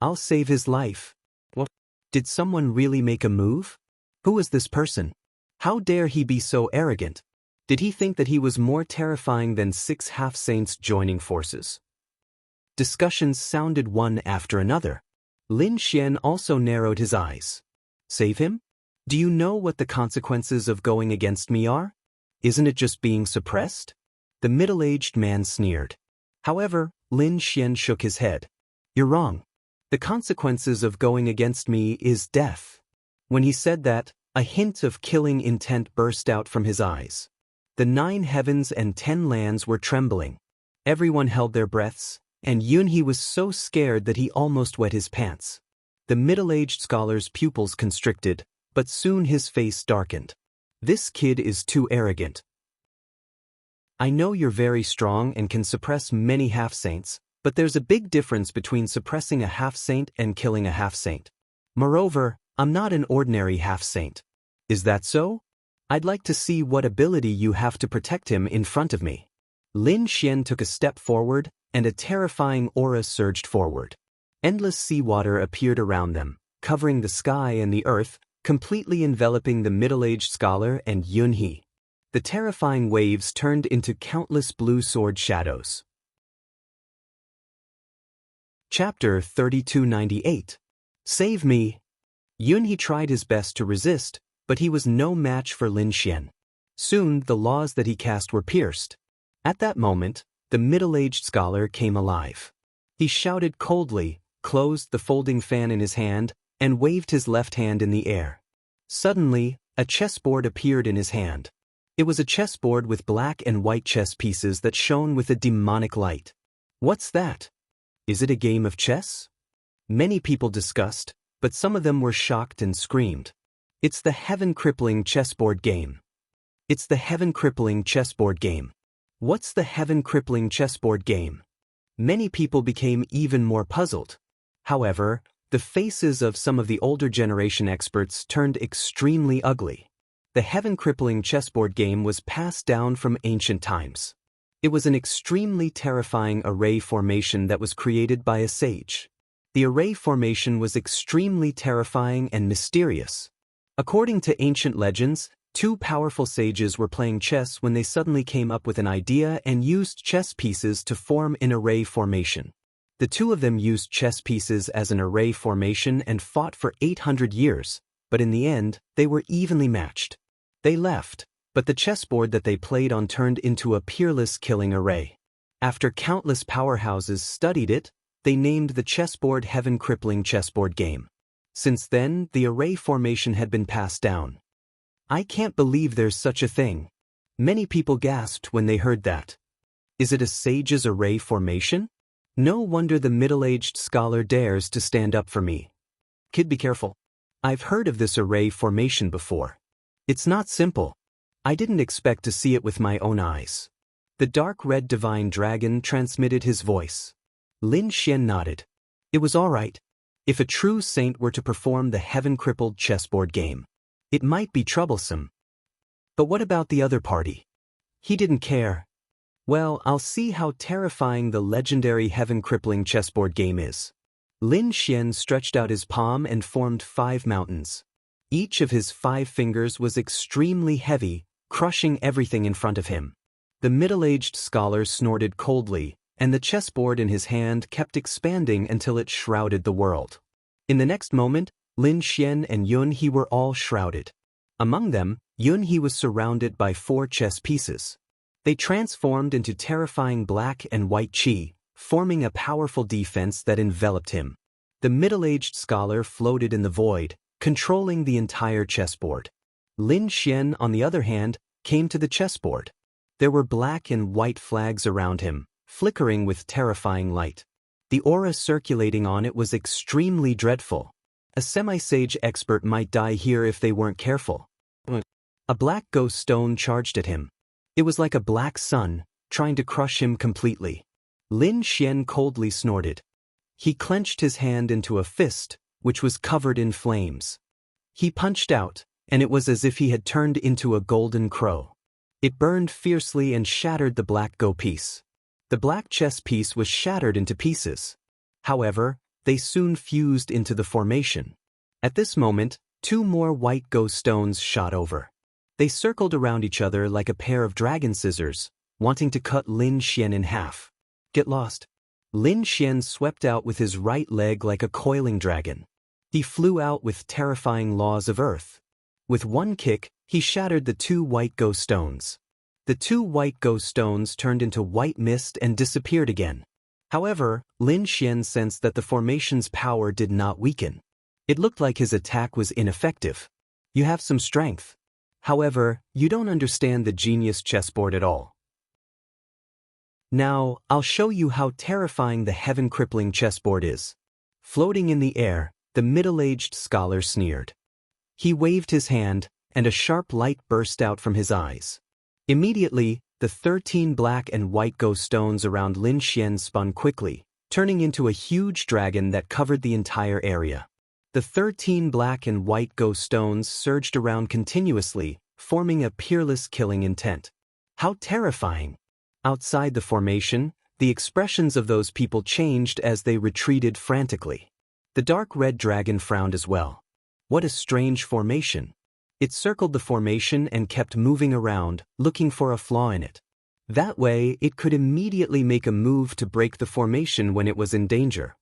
Speaker 1: "I'll save his life." What? Did someone really make a move? Who was this person? How dare he be so arrogant? Did he think that he was more terrifying than 6 half-saints joining forces? Discussions sounded one after another. Lin Xian also narrowed his eyes. "Save him? Do you know what the consequences of going against me are? Isn't it just being suppressed?" The middle-aged man sneered. However, Lin Xian shook his head. "You're wrong. The consequences of going against me is death." When he said that, a hint of killing intent burst out from his eyes. The 9 heavens and 10 lands were trembling. Everyone held their breaths, and Yunhee was so scared that he almost wet his pants. The middle-aged scholar's pupils constricted, but soon his face darkened. "This kid is too arrogant. I know you're very strong and can suppress many half-saints, but there's a big difference between suppressing a half-saint and killing a half-saint. Moreover, I'm not an ordinary half-saint. Is that so? I'd like to see what ability you have to protect him in front of me." Lin Xian took a step forward, and a terrifying aura surged forward. Endless seawater appeared around them, covering the sky and the earth, completely enveloping the middle-aged scholar and Yunhee. The terrifying waves turned into countless blue sword shadows. Chapter 3298. Save me. Yunhee tried his best to resist, but he was no match for Lin Xian. Soon, the laws that he cast were pierced. At that moment, the middle-aged scholar came alive. He shouted coldly, closed the folding fan in his hand, and waved his left hand in the air. Suddenly, a chessboard appeared in his hand. It was a chessboard with black and white chess pieces that shone with a demonic light. "What's that? Is it a game of chess?" Many people discussed, but some of them were shocked and screamed. "It's the heaven-crippling chessboard game. It's the heaven-crippling chessboard game. What's the heaven-crippling chessboard game?" Many people became even more puzzled. However, the faces of some of the older generation experts turned extremely ugly. The heaven-crippling chessboard game was passed down from ancient times. It was an extremely terrifying array formation that was created by a sage. The array formation was extremely terrifying and mysterious. According to ancient legends, 2 powerful sages were playing chess when they suddenly came up with an idea and used chess pieces to form an array formation. The two of them used chess pieces as an array formation and fought for 800 years, but in the end, they were evenly matched. They left, but the chessboard that they played on turned into a peerless killing array. After countless powerhouses studied it, they named the chessboard Heaven-Crippling Chessboard Game. Since then, the array formation had been passed down. I can't believe there's such a thing. Many people gasped when they heard that. Is it a sage's array formation? No wonder the middle-aged scholar dares to stand up for me. Kid, be careful. I've heard of this array formation before. It's not simple. I didn't expect to see it with my own eyes. The dark red divine dragon transmitted his voice. Lin Xian nodded. It was all right. If a true saint were to perform the heaven-crippled chessboard game, it might be troublesome. But what about the other party? He didn't care. Well, I'll see how terrifying the legendary heaven-crippling chessboard game is. Lin Xian stretched out his palm and formed 5 mountains. Each of his 5 fingers was extremely heavy, crushing everything in front of him. The middle-aged scholar snorted coldly, and the chessboard in his hand kept expanding until it shrouded the world. In the next moment, Lin Xian and Yun He were all shrouded. Among them, Yun He was surrounded by 4 chess pieces. They transformed into terrifying black and white qi, forming a powerful defense that enveloped him. The middle-aged scholar floated in the void, controlling the entire chessboard. Lin Xian, on the other hand, came to the chessboard. There were black and white flags around him, flickering with terrifying light. The aura circulating on it was extremely dreadful. A semi-sage expert might die here if they weren't careful. A black ghost stone charged at him. It was like a black sun, trying to crush him completely. Lin Xian coldly snorted. He clenched his hand into a fist, which was covered in flames. He punched out, and it was as if he had turned into a golden crow. It burned fiercely and shattered the black go piece. The black chess piece was shattered into pieces. However, they soon fused into the formation. At this moment, 2 more white go stones shot over. They circled around each other like a pair of dragon scissors, wanting to cut Lin Xian in half. Get lost. Lin Xian swept out with his right leg like a coiling dragon. He flew out with terrifying laws of earth. With one kick, he shattered the 2 white go stones. The 2 white go stones turned into white mist and disappeared again. However, Lin Xian sensed that the formation's power did not weaken. It looked like his attack was ineffective. You have some strength. However, you don't understand the genius chessboard at all. Now, I'll show you how terrifying the heaven-crippling chessboard is. Floating in the air, the middle-aged scholar sneered. He waved his hand, and a sharp light burst out from his eyes. Immediately, the 13 black and white go stones around Lin Xian spun quickly, turning into a huge dragon that covered the entire area. The 13 black and white go stones surged around continuously, forming a peerless killing intent. How terrifying! Outside the formation, the expressions of those people changed as they retreated frantically. The dark red dragon frowned as well. What a strange formation! It circled the formation and kept moving around, looking for a flaw in it. That way, it could immediately make a move to break the formation when it was in danger.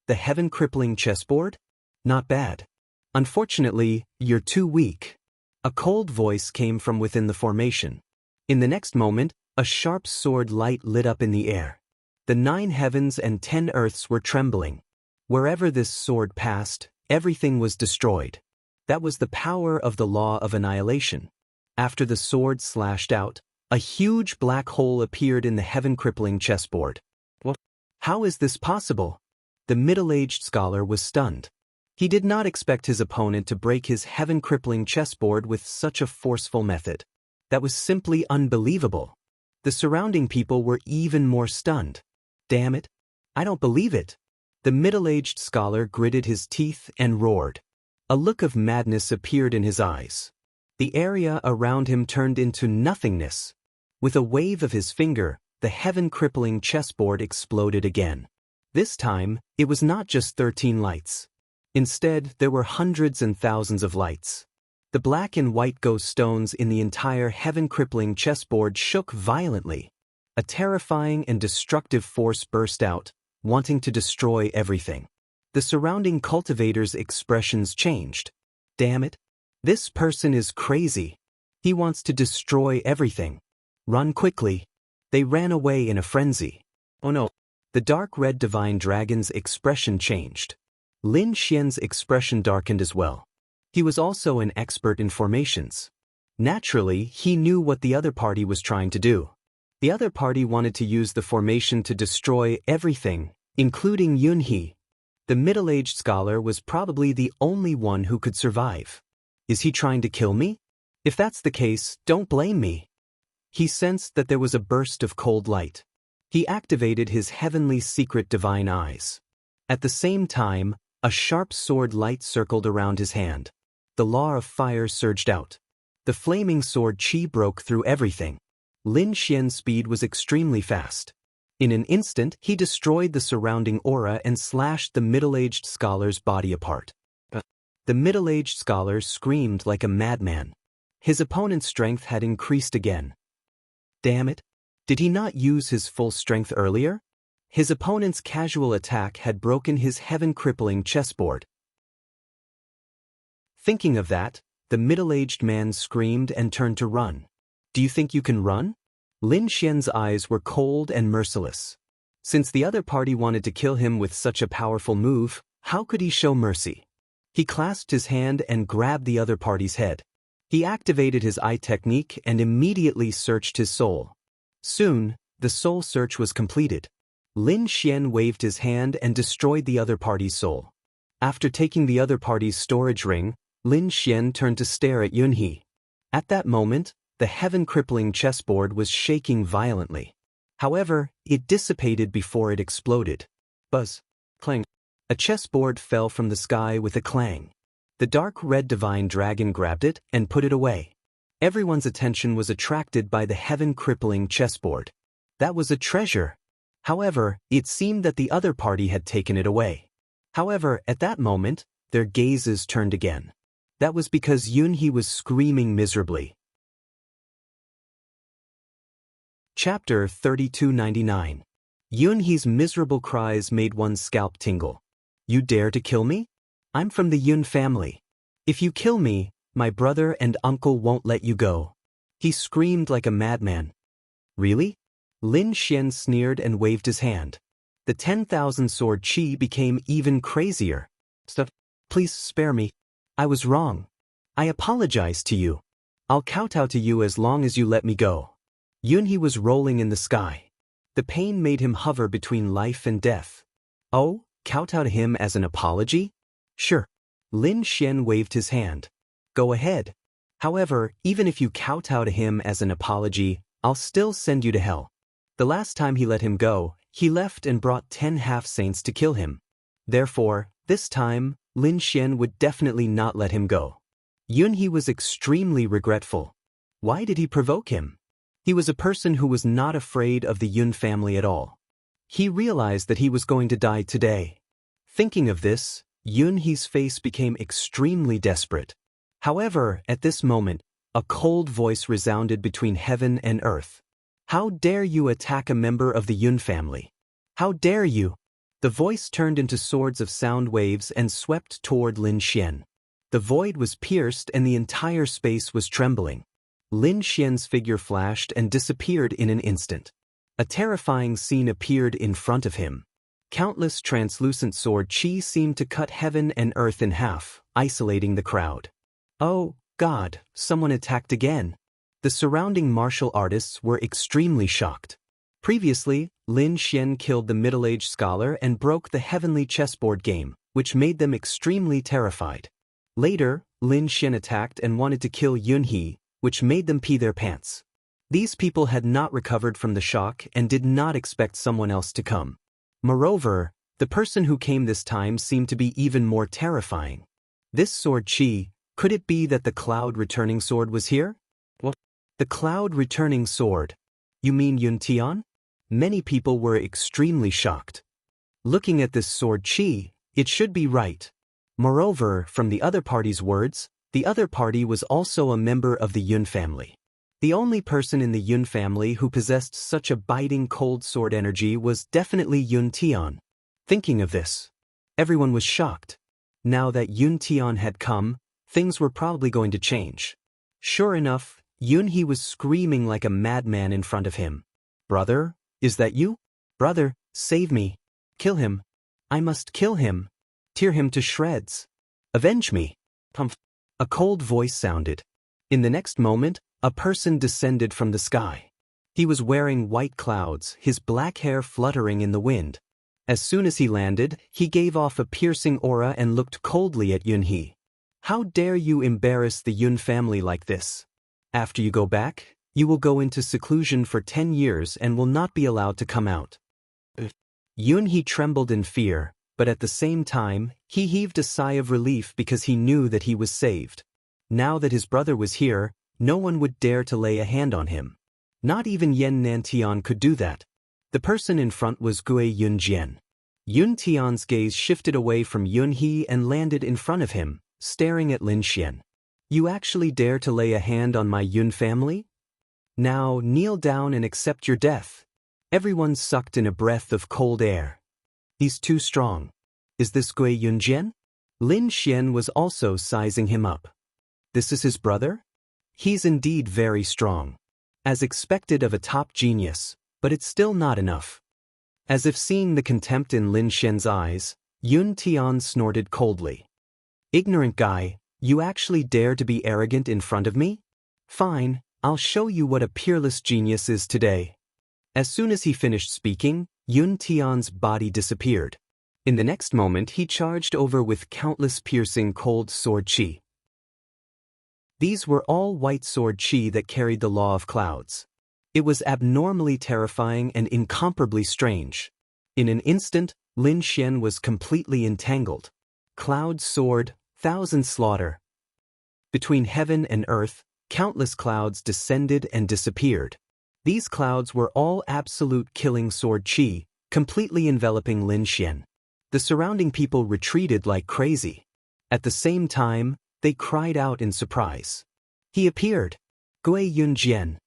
Speaker 1: The heaven-crippling chessboard? Not bad. Unfortunately, you're too weak. A cold voice came from within the formation. In the next moment, a sharp sword light lit up in the air. The 9 heavens and 10 earths were trembling. Wherever this sword passed, everything was destroyed. That was the power of the law of annihilation. After the sword slashed out, a huge black hole appeared in the heaven-crippling chessboard. What? How is this possible? The middle-aged scholar was stunned. He did not expect his opponent to break his heaven-crippling chessboard with such a forceful method. That was simply unbelievable. The surrounding people were even more stunned. Damn it! I don't believe it! The middle-aged scholar gritted his teeth and roared. A look of madness appeared in his eyes. The area around him turned into nothingness. With a wave of his finger, the heaven-crippling chessboard exploded again. This time, it was not just 13 lights. Instead, there were hundreds and thousands of lights. The black and white ghost stones in the entire heaven-crippling chessboard shook violently. A terrifying and destructive force burst out, wanting to destroy everything. The surrounding cultivators' expressions changed. Damn it. This person is crazy. He wants to destroy everything. Run quickly. They ran away in a frenzy. Oh no. The dark red divine dragon's expression changed. Lin Xian's expression darkened as well. He was also an expert in formations. Naturally, he knew what the other party was trying to do. The other party wanted to use the formation to destroy everything, including Yunhe. The middle-aged scholar was probably the only one who could survive. Is he trying to kill me? If that's the case, don't blame me. He sensed that there was a burst of cold light. He activated his heavenly secret divine eyes. At the same time, a sharp sword light circled around his hand. The law of fire surged out. The flaming sword chi broke through everything. Lin Xian's speed was extremely fast. In an instant, he destroyed the surrounding aura and slashed the middle-aged scholar's body apart. The middle-aged scholar screamed like a madman. His opponent's strength had increased again. Damn it! Did he not use his full strength earlier? His opponent's casual attack had broken his heaven-crippling chessboard. Thinking of that, the middle-aged man screamed and turned to run. Do you think you can run? Lin Xian's eyes were cold and merciless. Since the other party wanted to kill him with such a powerful move, how could he show mercy? He clasped his hand and grabbed the other party's head. He activated his eye technique and immediately searched his soul. Soon, the soul search was completed. Lin Xian waved his hand and destroyed the other party's soul. After taking the other party's storage ring, Lin Xian turned to stare at Yunhe. At that moment, the heaven-crippling chessboard was shaking violently. However, it dissipated before it exploded. Buzz. Clang. A chessboard fell from the sky with a clang. The dark red divine dragon grabbed it and put it away. Everyone's attention was attracted by the heaven-crippling chessboard. That was a treasure. However, it seemed that the other party had taken it away. However, at that moment, their gazes turned again. That was because Yunhe was screaming miserably. Chapter 3299. Yunhe's miserable cries made one's scalp tingle. You dare to kill me? I'm from the Yun family. If you kill me, my brother and uncle won't let you go. He screamed like a madman. Really? Lin Xian sneered and waved his hand. The 10,000 sword chi became even crazier. Stop. Please spare me. I was wrong. I apologize to you. I'll kowtow to you as long as you let me go. Yunhe was rolling in the sky. The pain made him hover between life and death. Oh, kowtow to him as an apology? Sure. Lin Xian waved his hand. Go ahead. However, even if you kowtow to him as an apology, I'll still send you to hell. The last time he let him go, he left and brought 10 half-saints to kill him. Therefore, this time, Lin Xian would definitely not let him go. Yunhe was extremely regretful. Why did he provoke him? He was a person who was not afraid of the Yun family at all. He realized that he was going to die today. Thinking of this, Yunhe's face became extremely desperate. However, at this moment, a cold voice resounded between heaven and earth. How dare you attack a member of the Yun family? How dare you? The voice turned into swords of sound waves and swept toward Lin Xian. The void was pierced and the entire space was trembling. Lin Xian's figure flashed and disappeared in an instant. A terrifying scene appeared in front of him. Countless translucent sword chi seemed to cut heaven and earth in half, isolating the crowd. Oh, God, someone attacked again. The surrounding martial artists were extremely shocked. Previously, Lin Xian killed the middle-aged scholar and broke the heavenly chessboard game, which made them extremely terrified. Later, Lin Xian attacked and wanted to kill Yunhe, which made them pee their pants. These people had not recovered from the shock and did not expect someone else to come. Moreover, the person who came this time seemed to be even more terrifying. This sword chi, could it be that the cloud returning sword was here? What? The cloud returning sword? You mean Yun Tian? Many people were extremely shocked. Looking at this sword chi, it should be right. Moreover, from the other party's words, the other party was also a member of the Yun family. The only person in the Yun family who possessed such a biting cold sword energy was definitely Yun Tian. Thinking of this, everyone was shocked. Now that Yun Tian had come, things were probably going to change. Sure enough, Yun He was screaming like a madman in front of him. "Brother, is that you? Brother, save me. Kill him. I must kill him. Tear him to shreds. Avenge me." Pumph. A cold voice sounded. In the next moment, a person descended from the sky. He was wearing white clouds, his black hair fluttering in the wind. As soon as he landed, he gave off a piercing aura and looked coldly at Yun He. "How dare you embarrass the Yun family like this? After you go back, you will go into seclusion for 10 years and will not be allowed to come out." Yun He trembled in fear, but at the same time, he heaved a sigh of relief because he knew that he was saved. Now that his brother was here, no one would dare to lay a hand on him. Not even Yen Nantian could do that. The person in front was Gue Yunjian. Yun Tian's gaze shifted away from Yun He and landed in front of him, staring at Lin Xian. "You actually dare to lay a hand on my Yun family? Now kneel down and accept your death." Everyone sucked in a breath of cold air. "He's too strong. Is this Gue Yunjian?" Lin Xian was also sizing him up. "This is his brother? He's indeed very strong. As expected of a top genius, but it's still not enough." As if seeing the contempt in Lin Xian's eyes, Yun Tian snorted coldly. "Ignorant guy, you actually dare to be arrogant in front of me? Fine, I'll show you what a peerless genius is today." As soon as he finished speaking, Yun Tian's body disappeared. In the next moment he charged over with countless piercing cold sword qi. These were all white sword qi that carried the law of clouds. It was abnormally terrifying and incomparably strange. In an instant, Lin Xian was completely entangled. Cloud sword, thousand slaughter. Between heaven and earth, countless clouds descended and disappeared. These clouds were all absolute killing sword qi, completely enveloping Lin Xian. The surrounding people retreated like crazy. At the same time, they cried out in surprise. He appeared. Gue Yunjian.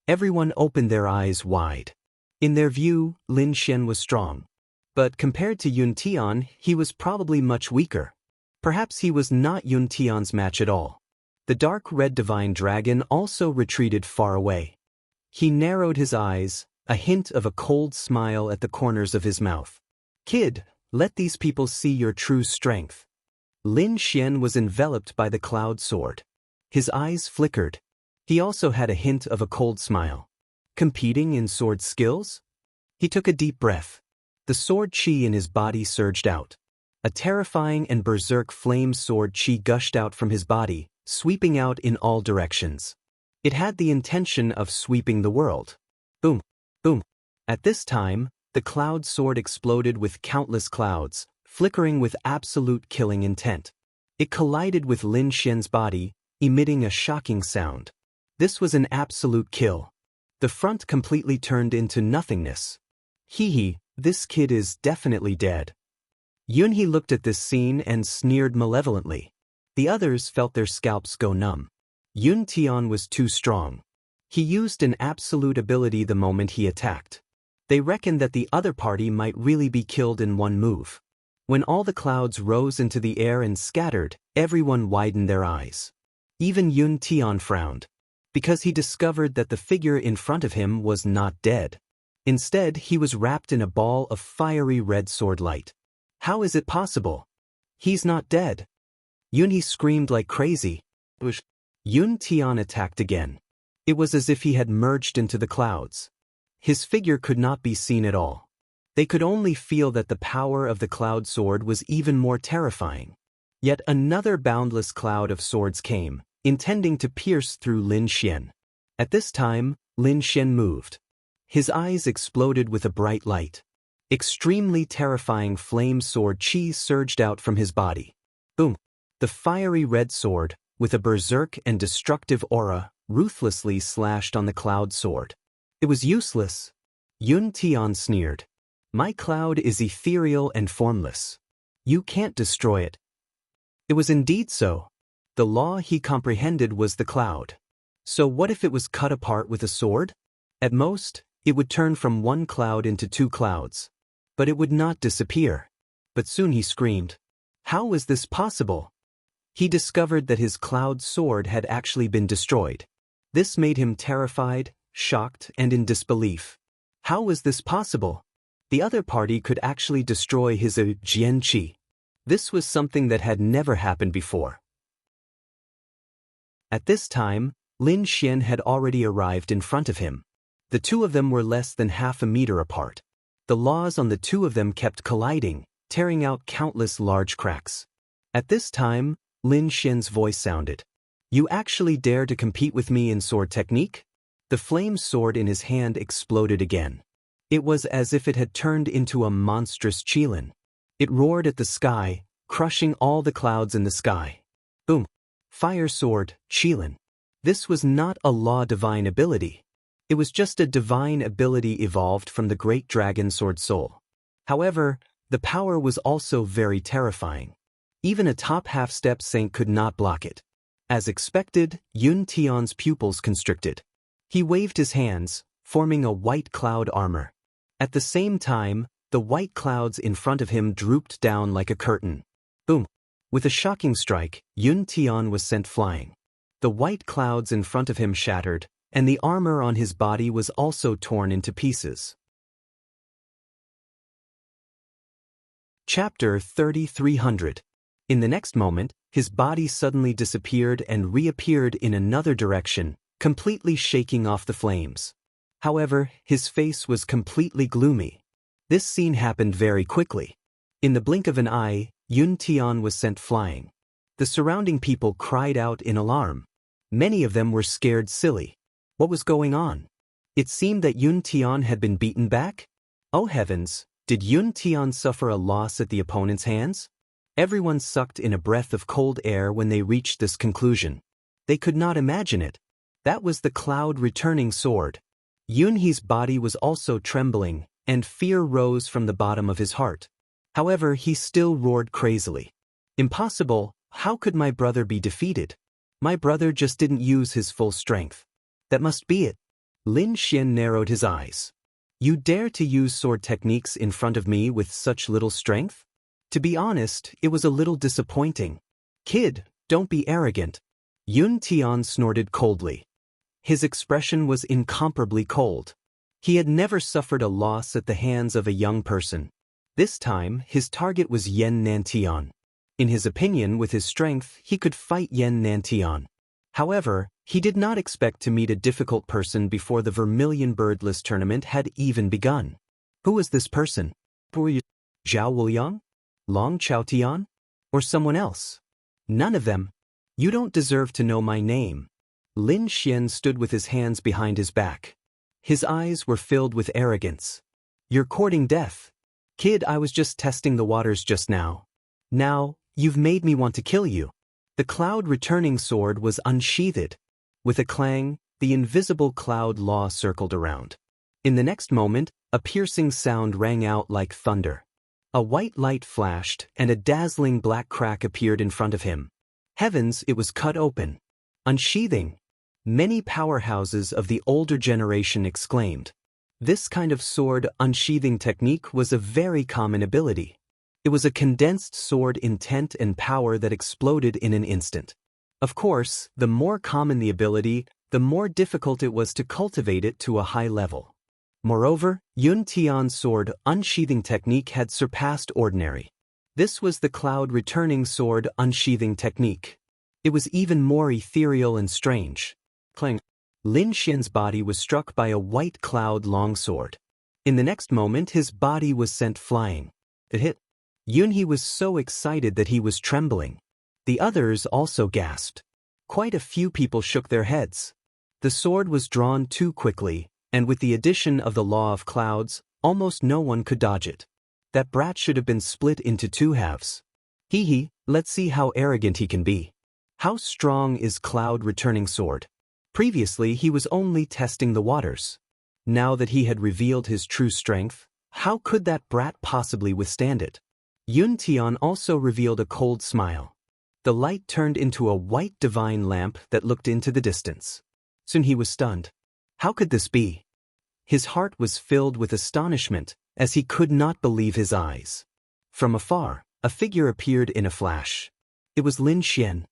Speaker 1: Everyone opened their eyes wide. In their view, Lin Xian was strong. But compared to Yun Tian, he was probably much weaker. Perhaps he was not Yun Tian's match at all. The dark red divine dragon also retreated far away. He narrowed his eyes, a hint of a cold smile at the corners of his mouth. "Kid, let these people see your true strength." Lin Xian was enveloped by the cloud sword. His eyes flickered. He also had a hint of a cold smile. Competing in sword skills? He took a deep breath. The sword qi in his body surged out. A terrifying and berserk flame sword qi gushed out from his body, sweeping out in all directions. It had the intention of sweeping the world. Boom, boom. At this time, the cloud sword exploded with countless clouds, flickering with absolute killing intent. It collided with Lin Xian's body, emitting a shocking sound. This was an absolute kill. The front completely turned into nothingness. Hee, this kid is definitely dead. Yun He looked at this scene and sneered malevolently. The others felt their scalps go numb. Yun Tian was too strong. He used an absolute ability the moment he attacked. They reckoned that the other party might really be killed in one move. When all the clouds rose into the air and scattered, everyone widened their eyes. Even Yun Tian frowned, because he discovered that the figure in front of him was not dead. Instead, he was wrapped in a ball of fiery red sword light. How is it possible? He's not dead. Yun He screamed like crazy. Yun Tian attacked again. It was as if he had merged into the clouds. His figure could not be seen at all. They could only feel that the power of the cloud sword was even more terrifying. Yet another boundless cloud of swords came, intending to pierce through Lin Xian. At this time, Lin Xian moved. His eyes exploded with a bright light. Extremely terrifying flame sword qi surged out from his body. Boom! The fiery red sword, with a berserk and destructive aura, ruthlessly slashed on the cloud sword. It was useless. Yun Tian sneered. My cloud is ethereal and formless. You can't destroy it. It was indeed so. The law he comprehended was the cloud. So what if it was cut apart with a sword? At most, it would turn from one cloud into two clouds. but it would not disappear. But soon he screamed. How was this possible? He discovered that his cloud sword had actually been destroyed. This made him terrified, shocked, and in disbelief. How was this possible? The other party could actually destroy his Jianqi. This was something that had never happened before. At this time, Lin Xian had already arrived in front of him. The two of them were less than half a meter apart. The laws on the two of them kept colliding, tearing out countless large cracks. At this time, Lin Xian's voice sounded. You actually dare to compete with me in sword technique? The flame sword in his hand exploded again. It was as if it had turned into a monstrous qilin. It roared at the sky, crushing all the clouds in the sky. Boom! Fire sword, qilin. This was not a law divine ability. It was just a divine ability evolved from the great dragon sword soul. However, the power was also very terrifying. Even a top half-step saint could not block it. As expected, Yun Tian's pupils constricted. He waved his hands, forming a white cloud armor. At the same time, the white clouds in front of him drooped down like a curtain. Boom! With a shocking strike, Yun Tian was sent flying. The white clouds in front of him shattered, and the armor on his body was also torn into pieces. Chapter 3300. In the next moment, his body suddenly disappeared and reappeared in another direction, completely shaking off the flames. However, his face was completely gloomy. This scene happened very quickly. In the blink of an eye, Yun Tian was sent flying. The surrounding people cried out in alarm. Many of them were scared silly. What was going on? It seemed that Yun Tian had been beaten back? Oh heavens, did Yun Tian suffer a loss at the opponent's hands? Everyone sucked in a breath of cold air when they reached this conclusion. They could not imagine it. That was the cloud returning sword. Yun He's body was also trembling, and fear rose from the bottom of his heart. However, he still roared crazily. Impossible, how could my brother be defeated? My brother just didn't use his full strength. That must be it. Lin Xian narrowed his eyes. You dare to use sword techniques in front of me with such little strength? To be honest, it was a little disappointing. Kid, don't be arrogant. Yun Tian snorted coldly. His expression was incomparably cold. He had never suffered a loss at the hands of a young person. This time, his target was Yan Nantian. In his opinion, with his strength, he could fight Yan Nantian. However, he did not expect to meet a difficult person before the Vermilion Birdless tournament had even begun. Who was this person? Zhao Wuliang? Long Chaotian? Or someone else? None of them. You don't deserve to know my name. Lin Xian stood with his hands behind his back. His eyes were filled with arrogance. You're courting death. Kid, I was just testing the waters just now. Now, you've made me want to kill you. The cloud returning sword was unsheathed. With a clang, the invisible cloud law circled around. In the next moment, a piercing sound rang out like thunder. A white light flashed, and a dazzling black crack appeared in front of him. Heavens, it was cut open. Unsheathing. Many powerhouses of the older generation exclaimed. This kind of sword unsheathing technique was a very common ability. It was a condensed sword intent and power that exploded in an instant. Of course, the more common the ability, the more difficult it was to cultivate it to a high level. Moreover, Yun Tian's sword unsheathing technique had surpassed ordinary. This was the cloud returning sword unsheathing technique. It was even more ethereal and strange. Clang. Lin Xian's body was struck by a white cloud longsword. In the next moment, his body was sent flying. It hit. Yun He was so excited that he was trembling. The others also gasped. Quite a few people shook their heads. The sword was drawn too quickly, and with the addition of the law of clouds, almost no one could dodge it. That brat should have been split into two halves. Let's see how arrogant he can be. How strong is cloud returning sword? Previously, he was only testing the waters. Now that he had revealed his true strength, how could that brat possibly withstand it? Yun Tian also revealed a cold smile. The light turned into a white divine lamp that looked into the distance. Soon he was stunned. How could this be? His heart was filled with astonishment, as he could not believe his eyes. From afar, a figure appeared in a flash. It was Lin Xian.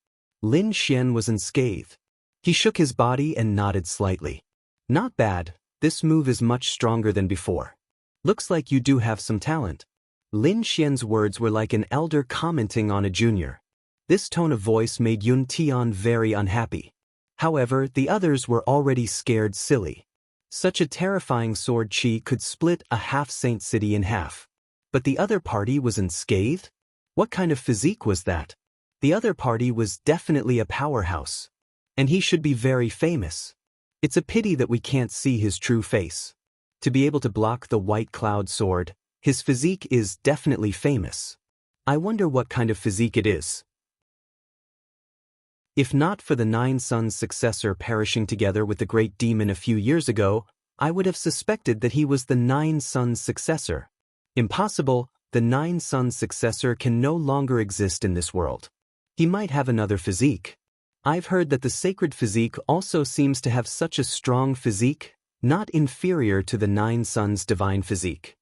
Speaker 1: Lin Xian was unscathed. He shook his body and nodded slightly. Not bad, this move is much stronger than before. Looks like you do have some talent. Lin Xian's words were like an elder commenting on a junior. This tone of voice made Yun Tian very unhappy. However, the others were already scared silly. Such a terrifying sword chi could split a half-saint city in half. But the other party was unscathed? What kind of physique was that? The other party was definitely a powerhouse. And he should be very famous. It's a pity that we can't see his true face. To be able to block the white cloud sword, his physique is definitely famous. I wonder what kind of physique it is. If not for the Nine Suns' successor perishing together with the great demon a few years ago, I would have suspected that he was the Nine Suns' successor. Impossible, the Nine Suns' successor can no longer exist in this world. He might have another physique. I've heard that the sacred physique also seems to have such a strong physique, not inferior to the Nine Suns' divine physique.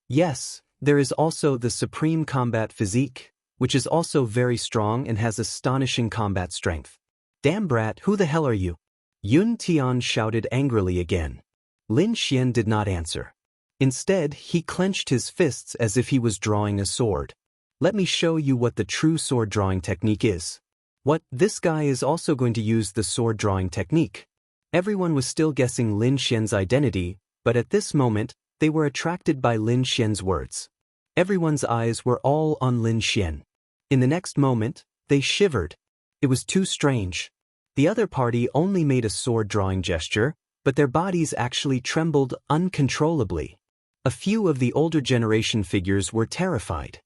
Speaker 1: Yes, there is also the supreme combat physique, which is also very strong and has astonishing combat strength. Damn brat, who the hell are you? Yun Tian shouted angrily again. Lin Xian did not answer. Instead, he clenched his fists as if he was drawing a sword. Let me show you what the true sword drawing technique is. What, this guy is also going to use the sword drawing technique. Everyone was still guessing Lin Xian's identity, but at this moment, they were attracted by Lin Xian's words. Everyone's eyes were all on Lin Xian. In the next moment, they shivered. It was too strange. The other party only made a sword-drawing gesture, but their bodies actually trembled uncontrollably. A few of the older generation figures were terrified.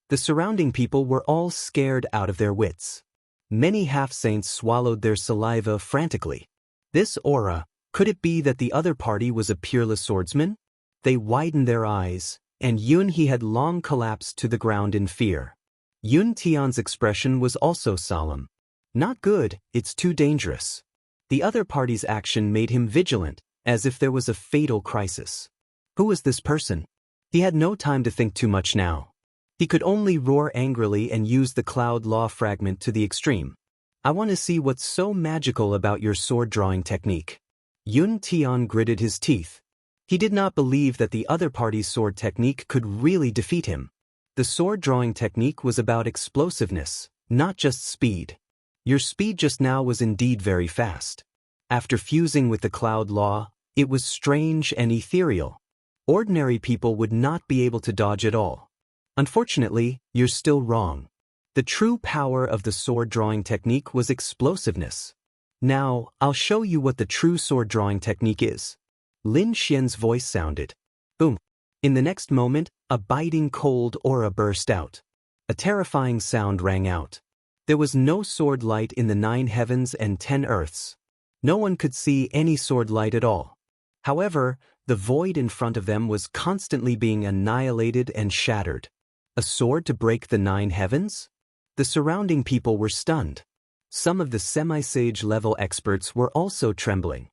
Speaker 1: The surrounding people were all scared out of their wits. Many half-saints swallowed their saliva frantically. This aura, could it be that the other party was a peerless swordsman? They widened their eyes, and Yun He had long collapsed to the ground in fear. Yun Tian's expression was also solemn. Not good, it's too dangerous. The other party's action made him vigilant, as if there was a fatal crisis. Who was this person? He had no time to think too much now. He could only roar angrily and use the cloud law fragment to the extreme. I want to see what's so magical about your sword-drawing technique. Yun Tian gritted his teeth. He did not believe that the other party's sword technique could really defeat him. The sword-drawing technique was about explosiveness, not just speed. Your speed just now was indeed very fast. After fusing with the cloud law, it was strange and ethereal. Ordinary people would not be able to dodge it all. Unfortunately, you're still wrong. The true power of the sword-drawing technique was explosiveness. Now, I'll show you what the true sword-drawing technique is. Lin Xian's voice sounded. Boom. In the next moment, a biting cold aura burst out. A terrifying sound rang out. There was no sword light in the 9 heavens and 10 earths. No one could see any sword light at all. However, the void in front of them was constantly being annihilated and shattered. A sword to break the 9 heavens? The surrounding people were stunned. Some of the semi-sage level experts were also trembling.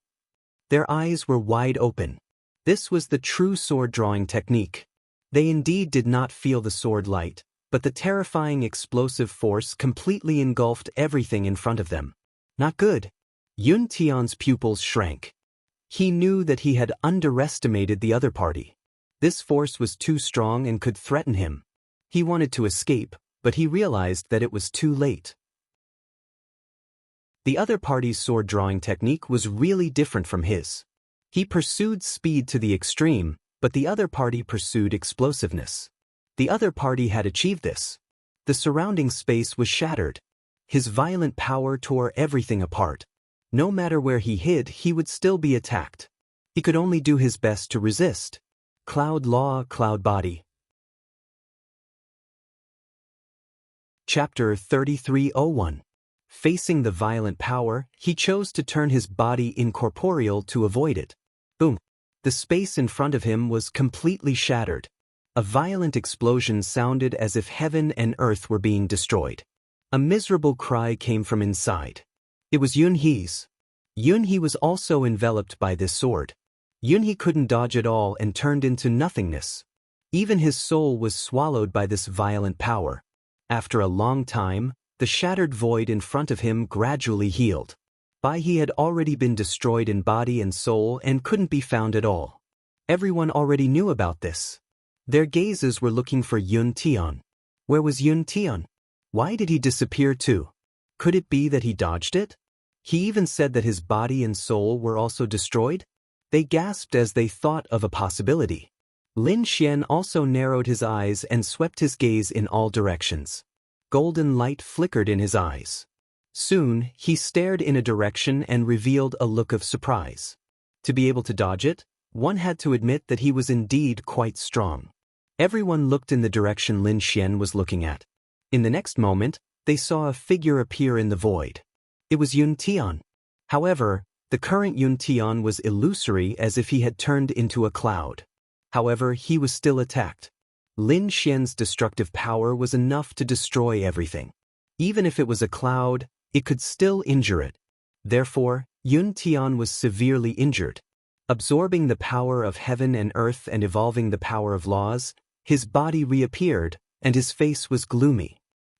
Speaker 1: Their eyes were wide open. This was the true sword-drawing technique. They indeed did not feel the sword light, but the terrifying explosive force completely engulfed everything in front of them. Not good. Yun Tian's pupils shrank. He knew that he had underestimated the other party. This force was too strong and could threaten him. He wanted to escape, but he realized that it was too late. The other party's sword-drawing technique was really different from his. He pursued speed to the extreme, but the other party pursued explosiveness. The other party had achieved this. The surrounding space was shattered. His violent power tore everything apart. No matter where he hid, he would still be attacked. He could only do his best to resist. Cloud Law, Cloud Body. Chapter 3301. Facing the violent power, he chose to turn his body incorporeal to avoid it. Boom. The space in front of him was completely shattered. A violent explosion sounded as if heaven and earth were being destroyed. A miserable cry came from inside. It was Yun He's. Yun He was also enveloped by this sword. Yun He couldn't dodge at all and turned into nothingness. Even his soul was swallowed by this violent power. After a long time, the shattered void in front of him gradually healed. He had already been destroyed in body and soul and couldn't be found at all. Everyone already knew about this. Their gazes were looking for Yun Tian. Where was Yun Tian? Why did he disappear too? Could it be that he dodged it? He even said that his body and soul were also destroyed? They gasped as they thought of a possibility. Lin Xian also narrowed his eyes and swept his gaze in all directions. Golden light flickered in his eyes. Soon, he stared in a direction and revealed a look of surprise. To be able to dodge it, one had to admit that he was indeed quite strong. Everyone looked in the direction Lin Xian was looking at. In the next moment, they saw a figure appear in the void. It was Yun Tian. However, the current Yun Tian was illusory, as if he had turned into a cloud. However, he was still attacked. Lin Xian's destructive power was enough to destroy everything. Even if it was a cloud, it could still injure it. Therefore, Yun Tian was severely injured. Absorbing the power of heaven and earth and evolving the power of laws, his body reappeared, and his face was gloomy.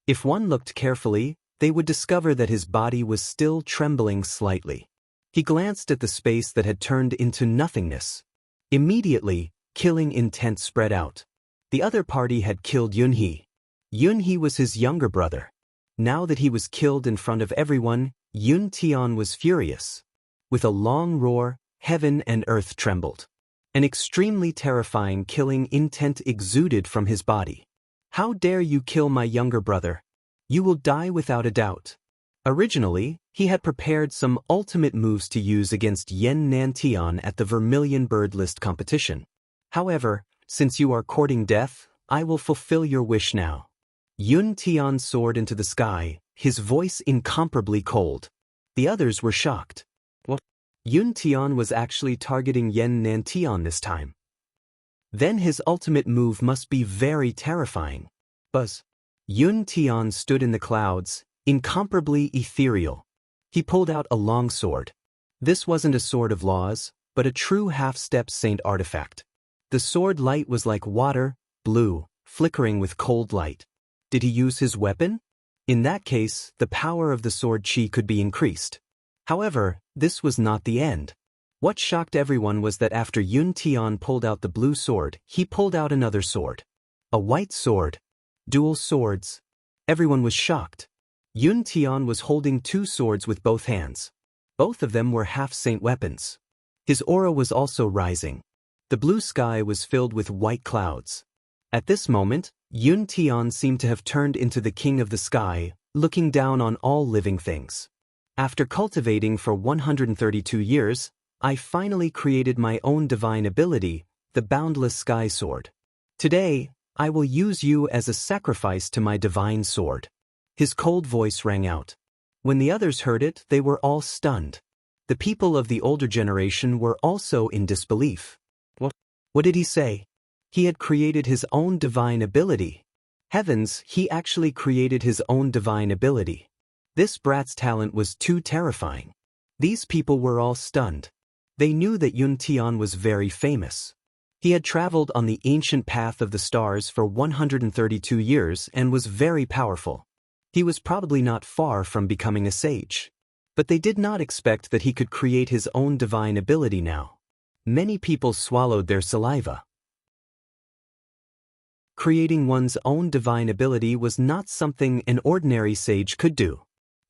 Speaker 1: If one looked carefully, they would discover that his body was still trembling slightly. He glanced at the space that had turned into nothingness. Immediately, killing intent spread out. The other party had killed Yunhe. Yunhe was his younger brother. Now that he was killed in front of everyone, Yun Tian was furious. With a long roar, heaven and earth trembled. An extremely terrifying killing intent exuded from his body. How dare you kill my younger brother? You will die without a doubt. Originally, he had prepared some ultimate moves to use against Yen Nantian at the Vermilion Bird List competition. However, since you are courting death, I will fulfill your wish now. Yun Tian soared into the sky, his voice incomparably cold. The others were shocked. What? Yun Tian was actually targeting Yen Nantian this time. Then his ultimate move must be very terrifying. Buzz. Yun Tian stood in the clouds, incomparably ethereal. He pulled out a long sword. This wasn't a sword of laws, but a true half-step saint artifact. The sword light was like water, blue, flickering with cold light. Did he use his weapon? In that case, the power of the sword chi could be increased. However, this was not the end. What shocked everyone was that after Yun Tian pulled out the blue sword, he pulled out another sword. A white sword. Dual swords. Everyone was shocked. Yun Tian was holding two swords with both hands. Both of them were half-saint weapons. His aura was also rising. The blue sky was filled with white clouds. At this moment, Yun Tian seemed to have turned into the king of the sky, looking down on all living things. After cultivating for 132 years, I finally created my own divine ability, the Boundless Sky Sword. Today, I will use you as a sacrifice to my divine sword. His cold voice rang out. When the others heard it, they were all stunned. The people of the older generation were also in disbelief. What did he say? He had created his own divine ability. Heavens, he actually created his own divine ability. This brat's talent was too terrifying. These people were all stunned. They knew that Yun Tian was very famous. He had traveled on the ancient path of the stars for 132 years and was very powerful. He was probably not far from becoming a sage. But they did not expect that he could create his own divine ability now. Many people swallowed their saliva. Creating one's own divine ability was not something an ordinary sage could do.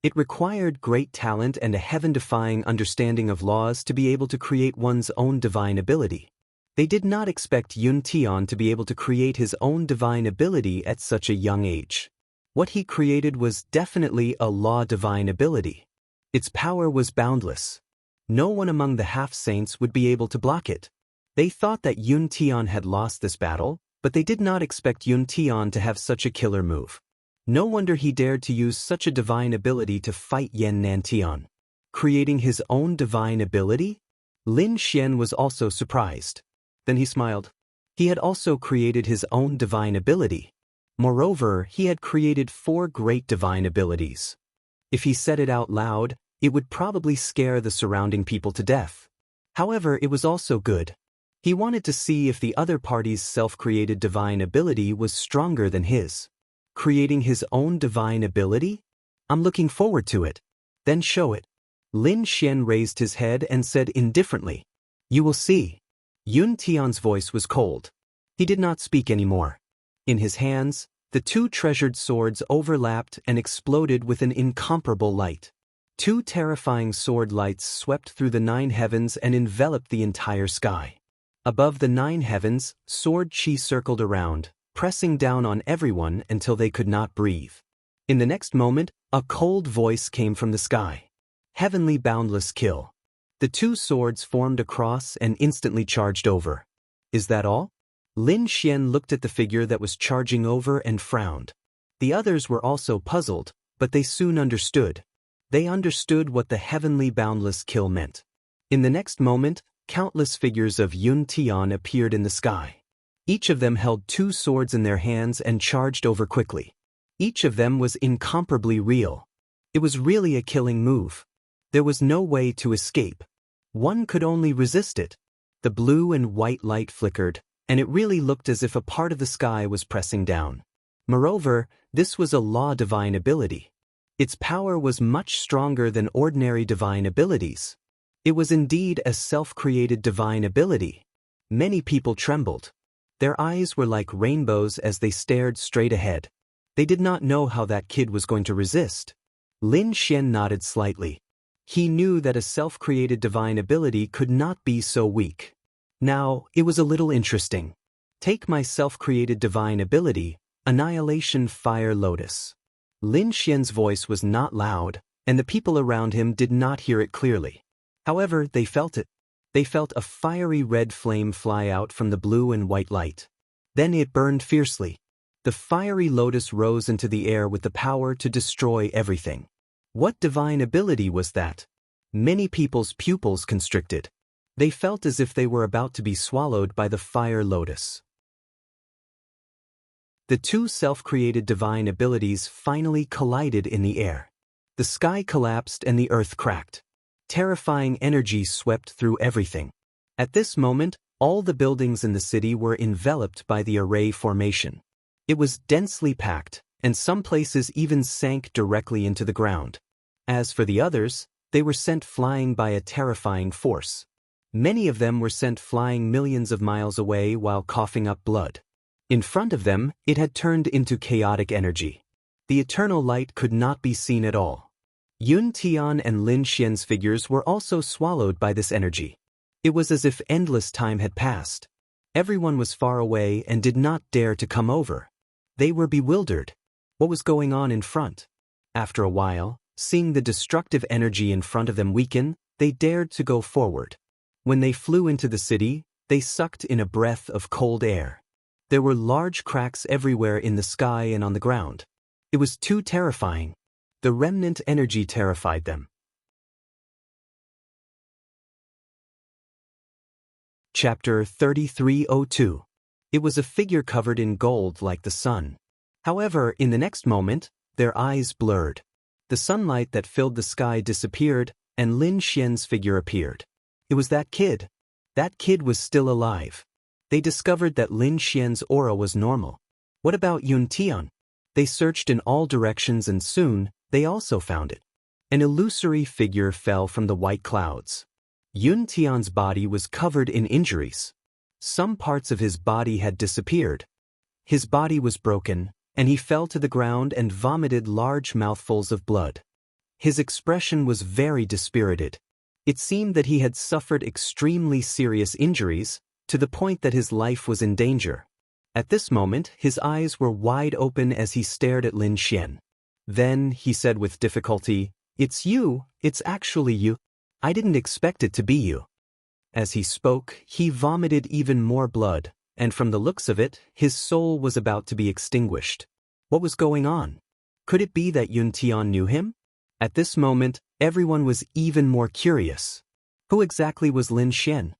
Speaker 1: It required great talent and a heaven-defying understanding of laws to be able to create one's own divine ability. They did not expect Yun Tian to be able to create his own divine ability at such a young age. What he created was definitely a law divine ability. Its power was boundless. No one among the half-saints would be able to block it. They thought that Yun Tian had lost this battle, but they did not expect Yun Tian to have such a killer move. No wonder he dared to use such a divine ability to fight Yen Nantian. Creating his own divine ability? Lin Xian was also surprised. Then he smiled. He had also created his own divine ability. Moreover, he had created 4 great divine abilities. If he said it out loud, it would probably scare the surrounding people to death. However, it was also good. He wanted to see if the other party's self-created divine ability was stronger than his. Creating his own divine ability? I'm looking forward to it. Then show it. Lin Xian raised his head and said indifferently, "You will see." Yun Tian's voice was cold. He did not speak anymore. In his hands, the two treasured swords overlapped and exploded with an incomparable light. Two terrifying sword lights swept through the 9 heavens and enveloped the entire sky. Above the 9 heavens, sword chi circled around, pressing down on everyone until they could not breathe. In the next moment, a cold voice came from the sky. "Heavenly boundless kill." The two swords formed a cross and instantly charged over. "Is that all?" Lin Xian looked at the figure that was charging over and frowned. The others were also puzzled, but they soon understood. They understood what the heavenly boundless kill meant. In the next moment, countless figures of Yun Tian appeared in the sky. Each of them held 2 swords in their hands and charged over quickly. Each of them was incomparably real. It was really a killing move. There was no way to escape. One could only resist it. The blue and white light flickered, and it really looked as if a part of the sky was pressing down. Moreover, this was a law divine ability. Its power was much stronger than ordinary divine abilities. It was indeed a self-created divine ability. Many people trembled. Their eyes were like rainbows as they stared straight ahead. They did not know how that kid was going to resist. Lin Xian nodded slightly. He knew that a self-created divine ability could not be so weak. Now, it was a little interesting. Take my self-created divine ability, Annihilation Fire Lotus. Lin Xian's voice was not loud, and the people around him did not hear it clearly. However, they felt it. They felt a fiery red flame fly out from the blue and white light. Then it burned fiercely. The fiery lotus rose into the air with the power to destroy everything. What divine ability was that? Many people's pupils constricted. They felt as if they were about to be swallowed by the fire lotus. The two self-created divine abilities finally collided in the air. The sky collapsed and the earth cracked. Terrifying energy swept through everything. At this moment, all the buildings in the city were enveloped by the array formation. It was densely packed, and some places even sank directly into the ground. As for the others, they were sent flying by a terrifying force. Many of them were sent flying millions of miles away while coughing up blood. In front of them, it had turned into chaotic energy. The eternal light could not be seen at all. Yun Tian and Lin Xian's figures were also swallowed by this energy. It was as if endless time had passed. Everyone was far away and did not dare to come over. They were bewildered. What was going on in front? After a while, seeing the destructive energy in front of them weaken, they dared to go forward. When they flew into the city, they sucked in a breath of cold air. There were large cracks everywhere in the sky and on the ground. It was too terrifying. The remnant energy terrified them. Chapter 3302. It was a figure covered in gold like the sun. However, in the next moment, their eyes blurred. The sunlight that filled the sky disappeared, and Lin Xian's figure appeared. It was that kid. That kid was still alive. They discovered that Lin Xian's aura was normal. What about Yun Tian? They searched in all directions and soon, they also found it. An illusory figure fell from the white clouds. Yun Tian's body was covered in injuries. Some parts of his body had disappeared. His body was broken, and he fell to the ground and vomited large mouthfuls of blood. His expression was very dispirited. It seemed that he had suffered extremely serious injuries, to the point that his life was in danger. At this moment, his eyes were wide open as he stared at Lin Xian. Then, he said with difficulty, "It's you, it's actually you. I didn't expect it to be you." As he spoke, he vomited even more blood, and from the looks of it, his soul was about to be extinguished. What was going on? Could it be that Yun Tian knew him? At this moment, everyone was even more curious. Who exactly was Lin Xian?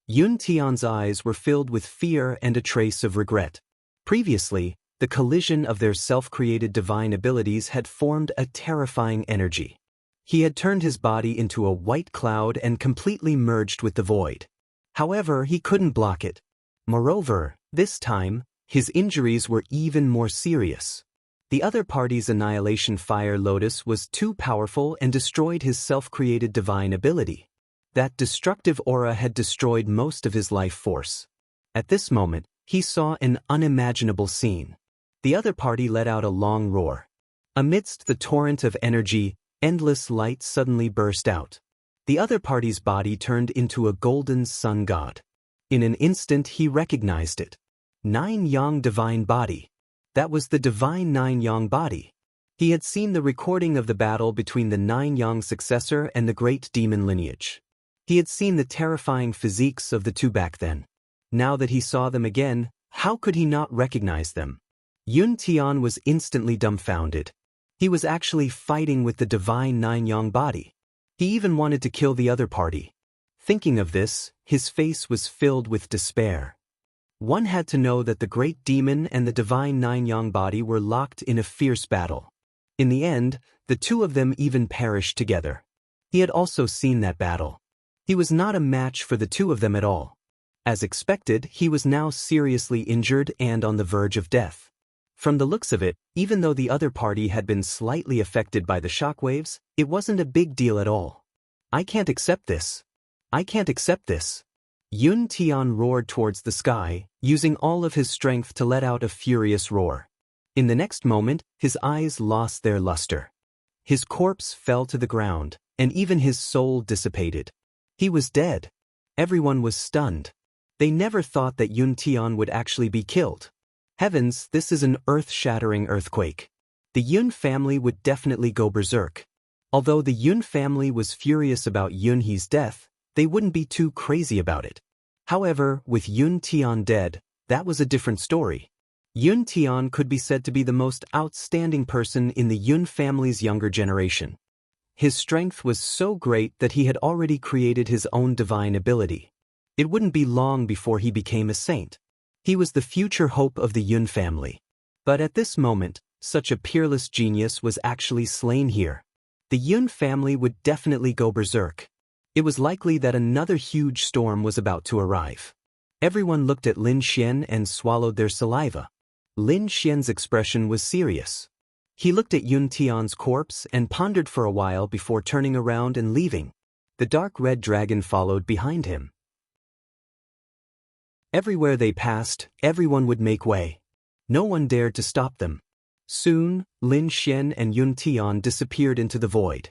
Speaker 1: Yun Tian's eyes were filled with fear and a trace of regret. Previously, the collision of their self-created divine abilities had formed a terrifying energy. He had turned his body into a white cloud and completely merged with the void. However, he couldn't block it. Moreover, this time, his injuries were even more serious. The other party's annihilation fire lotus was too powerful and destroyed his self-created divine ability. That destructive aura had destroyed most of his life force. At this moment, he saw an unimaginable scene. The other party let out a long roar. Amidst the torrent of energy, endless light suddenly burst out. The other party's body turned into a golden sun god. In an instant he recognized it. Nine Yang divine body. That was the divine Nine Yang body. He had seen the recording of the battle between the Nine Yang successor and the great demon lineage. He had seen the terrifying physiques of the two back then. Now that he saw them again, how could he not recognize them? Yun Tian was instantly dumbfounded. He was actually fighting with the divine Nine Yang body. He even wanted to kill the other party. Thinking of this, his face was filled with despair. One had to know that the great demon and the divine Nine Yang body were locked in a fierce battle. In the end, the two of them even perished together. He had also seen that battle. He was not a match for the two of them at all. As expected, he was now seriously injured and on the verge of death. From the looks of it, even though the other party had been slightly affected by the shockwaves, it wasn't a big deal at all. I can't accept this. I can't accept this. Yun Tian roared towards the sky, using all of his strength to let out a furious roar. In the next moment, his eyes lost their luster. His corpse fell to the ground, and even his soul dissipated. He was dead. Everyone was stunned. They never thought that Yun Tian would actually be killed. Heavens, this is an earth-shattering earthquake. The Yun family would definitely go berserk. Although the Yun family was furious about Yun He's death, they wouldn't be too crazy about it. However, with Yun Tian dead, that was a different story. Yun Tian could be said to be the most outstanding person in the Yun family's younger generation. His strength was so great that he had already created his own divine ability. It wouldn't be long before he became a saint. He was the future hope of the Yun family. But at this moment, such a peerless genius was actually slain here. The Yun family would definitely go berserk. It was likely that another huge storm was about to arrive. Everyone looked at Lin Xian and swallowed their saliva. Lin Xian's expression was serious. He looked at Yun Tian's corpse and pondered for a while before turning around and leaving. The dark red dragon followed behind him. Everywhere they passed, everyone would make way. No one dared to stop them. Soon, Lin Xian and Yun Tian disappeared into the void.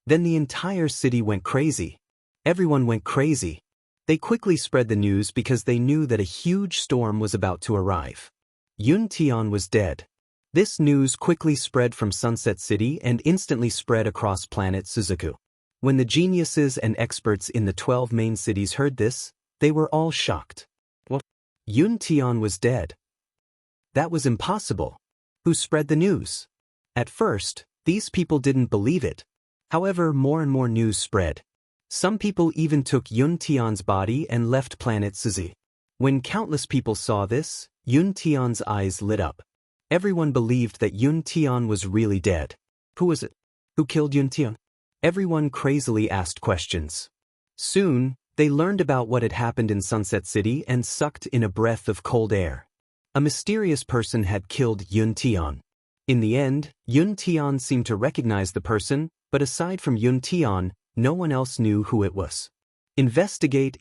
Speaker 1: Then the entire city went crazy. Everyone went crazy. They quickly spread the news because they knew that a huge storm was about to arrive. Yun Tian was dead. This news quickly spread from Sunset City and instantly spread across planet Suzaku. When the geniuses and experts in the 12 main cities heard this, they were all shocked. What? Yun Tian was dead. That was impossible. Who spread the news? At first, these people didn't believe it. However, more and more news spread. Some people even took Yun Tian's body and left planet Suzi. When countless people saw this, Yun Tian's eyes lit up. Everyone believed that Yun Tian was really dead. Who was it? Who killed Yun Tian? Everyone crazily asked questions. Soon, they learned about what had happened in Sunset City and sucked in a breath of cold air. A mysterious person had killed Yun Tian. In the end, Yun Tian seemed to recognize the person, but aside from Yun Tian, no one else knew who it was. Investigate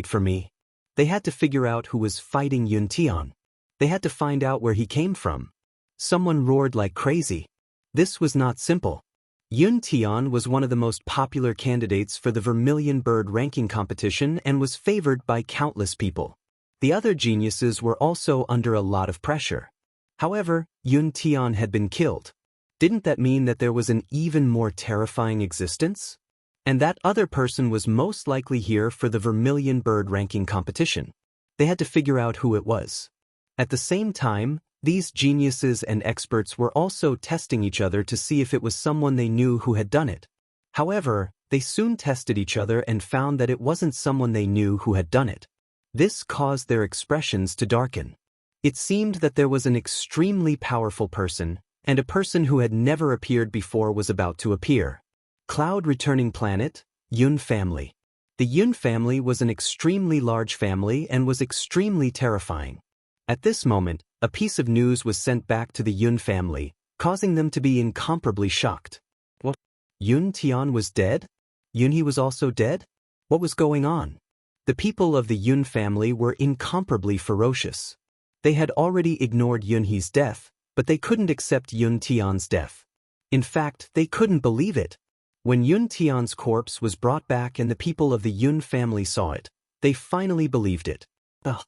Speaker 1: for me. They had to figure out who was fighting Yun Tian. They had to find out where he came from. Someone roared like crazy. This was not simple. Yun Tian was one of the most popular candidates for the Vermilion Bird ranking competition and was favored by countless people. The other geniuses were also under a lot of pressure. However, Yun Tian had been killed. Didn't that mean that there was an even more terrifying existence? And that other person was most likely here for the Vermilion Bird ranking competition. They had to figure out who it was. At the same time, these geniuses and experts were also testing each other to see if it was someone they knew who had done it. However, they soon tested each other and found that it wasn't someone they knew who had done it. This caused their expressions to darken. It seemed that there was an extremely powerful person, and a person who had never appeared before was about to appear. Cloud returning planet, Yun family. The Yun family was an extremely large family and was extremely terrifying. At this moment, a piece of news was sent back to the Yun family, causing them to be incomparably shocked. What? Yun Tian was dead? Yunhee was also dead? What was going on? The people of the Yun family were incomparably ferocious. They had already ignored Yunhee's death, but they couldn't accept Yun Tian's death. In fact, they couldn't believe it. When Yun Tian's corpse was brought back and the people of the Yun family saw it, they finally believed it. Ugh.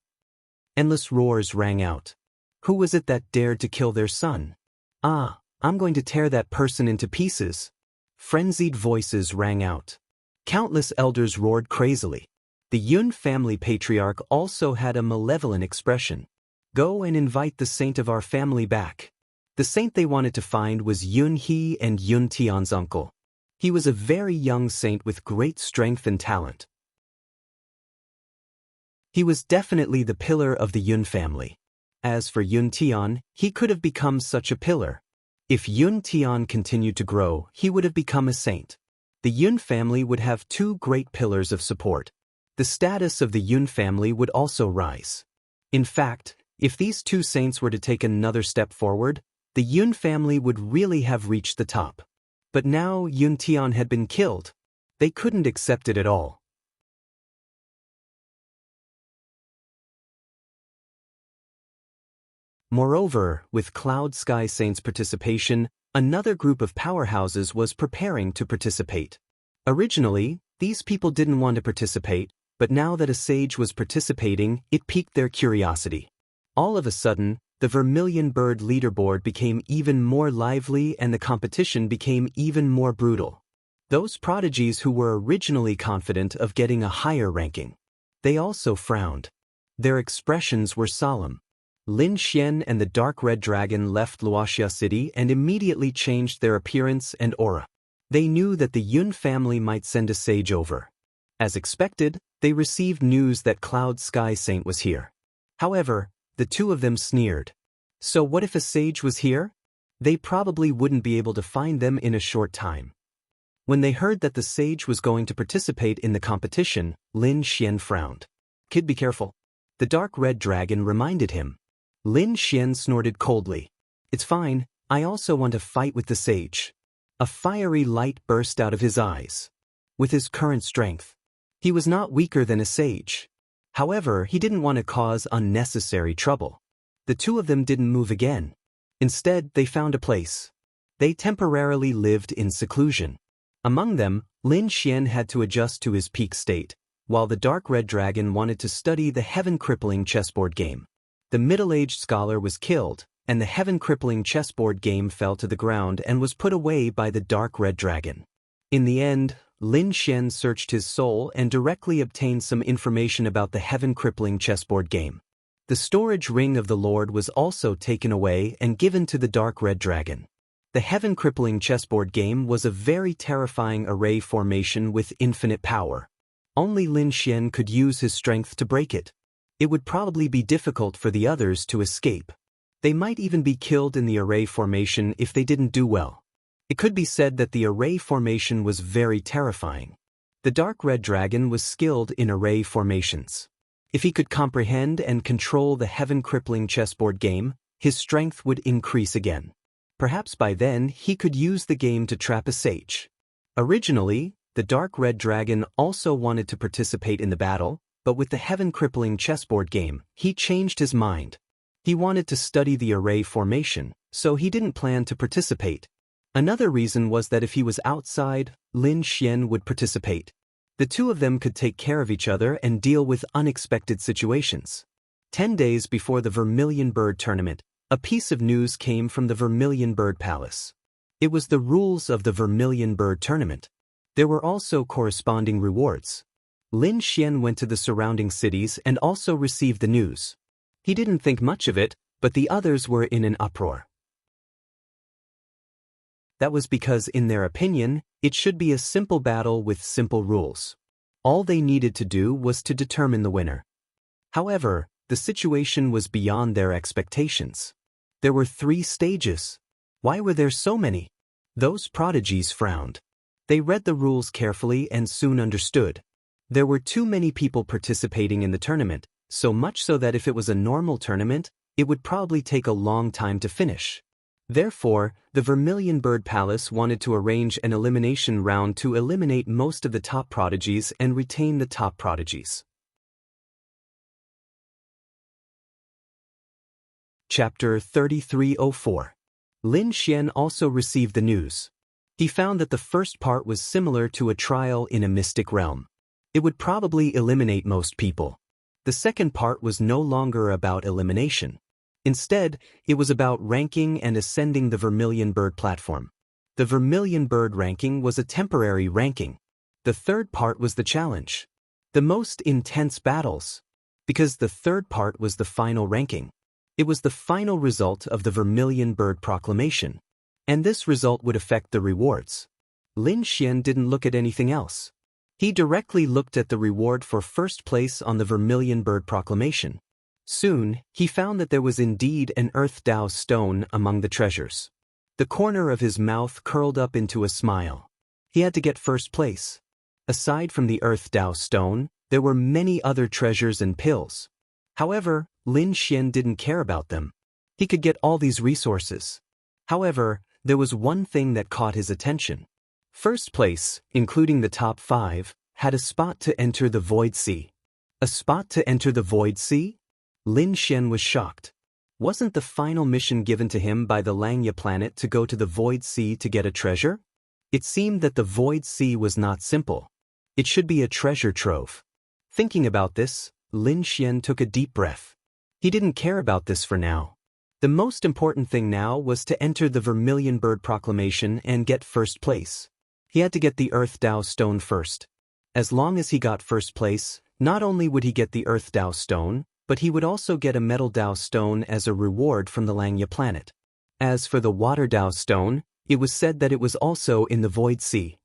Speaker 1: Endless roars rang out. Who was it that dared to kill their son? Ah, I'm going to tear that person into pieces. Frenzied voices rang out. Countless elders roared crazily. The Yun family patriarch also had a malevolent expression. Go and invite the saint of our family back. The saint they wanted to find was Yunhee and Yun Tian's uncle. He was a very young saint with great strength and talent. He was definitely the pillar of the Yun family. As for Yun Tian, he could have become such a pillar. If Yun Tian continued to grow, he would have become a saint. The Yun family would have two great pillars of support. The status of the Yun family would also rise. In fact, if these two saints were to take another step forward, the Yun family would really have reached the top. But now Yun Tian had been killed. They couldn't accept it at all. Moreover, with Cloud Sky Saints' participation, another group of powerhouses was preparing to participate. Originally, these people didn't want to participate, but now that a sage was participating, it piqued their curiosity. All of a sudden, the Vermilion Bird leaderboard became even more lively and the competition became even more brutal. Those prodigies who were originally confident of getting a higher ranking. They also frowned. Their expressions were solemn. Lin Xian and the Dark Red Dragon left Luoxia City and immediately changed their appearance and aura. They knew that the Yun family might send a sage over. As expected, they received news that Cloud Sky Saint was here. However, the two of them sneered. So what if a sage was here? They probably wouldn't be able to find them in a short time. When they heard that the sage was going to participate in the competition, Lin Xian frowned. Kid, be careful. The Dark Red Dragon reminded him. Lin Xian snorted coldly. It's fine, I also want to fight with the sage. A fiery light burst out of his eyes. With his current strength, he was not weaker than a sage. However, he didn't want to cause unnecessary trouble. The two of them didn't move again. Instead, they found a place. They temporarily lived in seclusion. Among them, Lin Xian had to adjust to his peak state, while the Dark Red Dragon wanted to study the heaven-crippling chessboard game. The middle-aged scholar was killed, and the heaven-crippling chessboard game fell to the ground and was put away by the Dark Red Dragon. In the end, Lin Xian searched his soul and directly obtained some information about the heaven-crippling chessboard game. The storage ring of the Lord was also taken away and given to the Dark Red Dragon. The heaven-crippling chessboard game was a very terrifying array formation with infinite power. Only Lin Xian could use his strength to break it. It would probably be difficult for the others to escape. They might even be killed in the array formation if they didn't do well. It could be said that the array formation was very terrifying. The Dark Red Dragon was skilled in array formations. If he could comprehend and control the heaven-crippling chessboard game, his strength would increase again. Perhaps by then he could use the game to trap a sage. Originally, the Dark Red Dragon also wanted to participate in the battle, but with the heaven-crippling chessboard game, he changed his mind. He wanted to study the array formation, so he didn't plan to participate. Another reason was that if he was outside, Lin Xian would participate. The two of them could take care of each other and deal with unexpected situations. 10 days before the Vermilion Bird tournament, a piece of news came from the Vermilion Bird Palace. It was the rules of the Vermilion Bird tournament. There were also corresponding rewards. Lin Xian went to the surrounding cities and also received the news. He didn't think much of it, but the others were in an uproar. That was because, in their opinion, it should be a simple battle with simple rules. All they needed to do was to determine the winner. However, the situation was beyond their expectations. There were 3 stages. Why were there so many? Those prodigies frowned. They read the rules carefully and soon understood. There were too many people participating in the tournament, so much so that if it was a normal tournament, it would probably take a long time to finish. Therefore, the Vermilion Bird Palace wanted to arrange an elimination round to eliminate most of the top prodigies and retain the top prodigies. Chapter 3304. Lin Xian also received the news. He found that the first part was similar to a trial in a mystic realm. It would probably eliminate most people. The second part was no longer about elimination. Instead, it was about ranking and ascending the Vermilion Bird platform. The Vermilion Bird ranking was a temporary ranking. The third part was the challenge. The most intense battles. Because the third part was the final ranking. It was the final result of the Vermilion Bird proclamation. And this result would affect the rewards. Lin Xian didn't look at anything else. He directly looked at the reward for first place on the Vermilion Bird proclamation. Soon, he found that there was indeed an Earth Dao stone among the treasures. The corner of his mouth curled up into a smile. He had to get first place. Aside from the Earth Dao stone, there were many other treasures and pills. However, Lin Xian didn't care about them. He could get all these resources. However, there was one thing that caught his attention. First place, including the top 5, had a spot to enter the Void Sea. A spot to enter the Void Sea? Lin Xian was shocked. Wasn't the final mission given to him by the Langya planet to go to the Void Sea to get a treasure? It seemed that the Void Sea was not simple. It should be a treasure trove. Thinking about this, Lin Xian took a deep breath. He didn't care about this for now. The most important thing now was to enter the Vermilion Bird proclamation and get first place. He had to get the Earth Dao stone first. As long as he got first place, not only would he get the Earth Dao stone, but he would also get a Metal Dao stone as a reward from the Langya planet. As for the Water Dao stone, it was said that it was also in the Void Sea.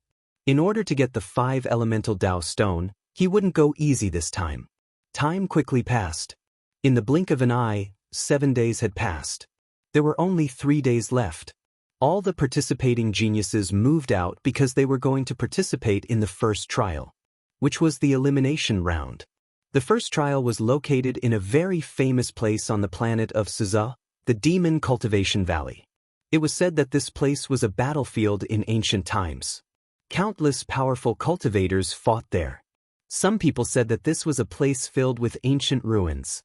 Speaker 1: In order to get the 5 Elemental Dao stone, he wouldn't go easy this time. Time quickly passed. In the blink of an eye, 7 days had passed. There were only 3 days left. All the participating geniuses moved out because they were going to participate in the first trial, which was the elimination round. The first trial was located in a very famous place on the planet of Siza, the Demon Cultivation Valley. It was said that this place was a battlefield in ancient times. Countless powerful cultivators fought there. Some people said that this was a place filled with ancient ruins.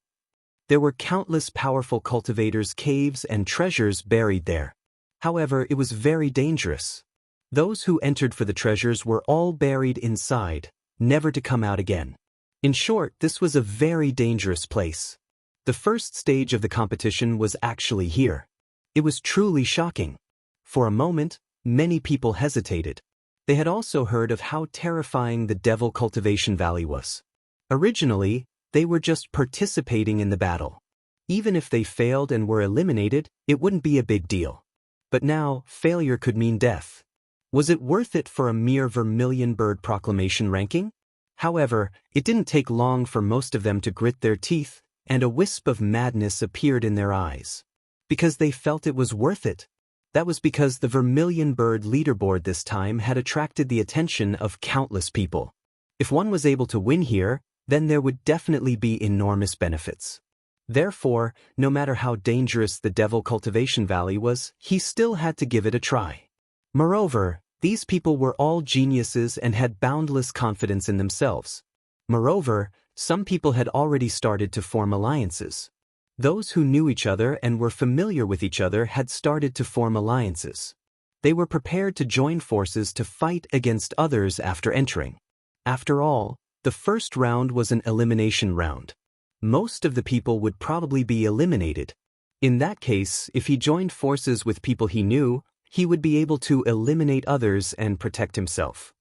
Speaker 1: There were countless powerful cultivators' caves and treasures buried there. However, it was very dangerous. Those who entered for the treasures were all buried inside, never to come out again. In short, this was a very dangerous place. The first stage of the competition was actually here. It was truly shocking. For a moment, many people hesitated. They had also heard of how terrifying the Devil Cultivation Valley was. Originally, they were just participating in the battle. Even if they failed and were eliminated, it wouldn't be a big deal. But now, failure could mean death. Was it worth it for a mere Vermilion Bird proclamation ranking? However, it didn't take long for most of them to grit their teeth, and a wisp of madness appeared in their eyes. Because they felt it was worth it. That was because the Vermilion Bird leaderboard this time had attracted the attention of countless people. If one was able to win here, then there would definitely be enormous benefits. Therefore, no matter how dangerous the Devil Cultivation Valley was, he still had to give it a try. Moreover, these people were all geniuses and had boundless confidence in themselves. Moreover, some people had already started to form alliances. Those who knew each other and were familiar with each other had started to form alliances. They were prepared to join forces to fight against others after entering. After all, the first round was an elimination round. Most of the people would probably be eliminated. In that case, if he joined forces with people he knew, he would be able to eliminate others and protect himself.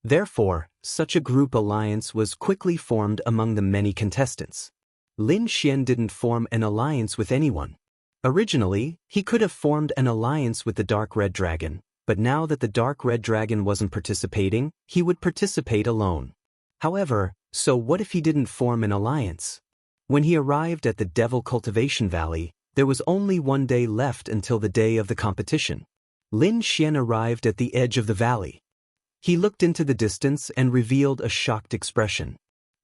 Speaker 1: Therefore, such a group alliance was quickly formed among the many contestants. Lin Xian didn't form an alliance with anyone. Originally, he could have formed an alliance with the Dark Red Dragon, but now that the Dark Red Dragon wasn't participating, he would participate alone. However, so what if he didn't form an alliance? When he arrived at the Devil Cultivation Valley, there was only 1 day left until the day of the competition. Lin Xian arrived at the edge of the valley. He looked into the distance and revealed a shocked expression.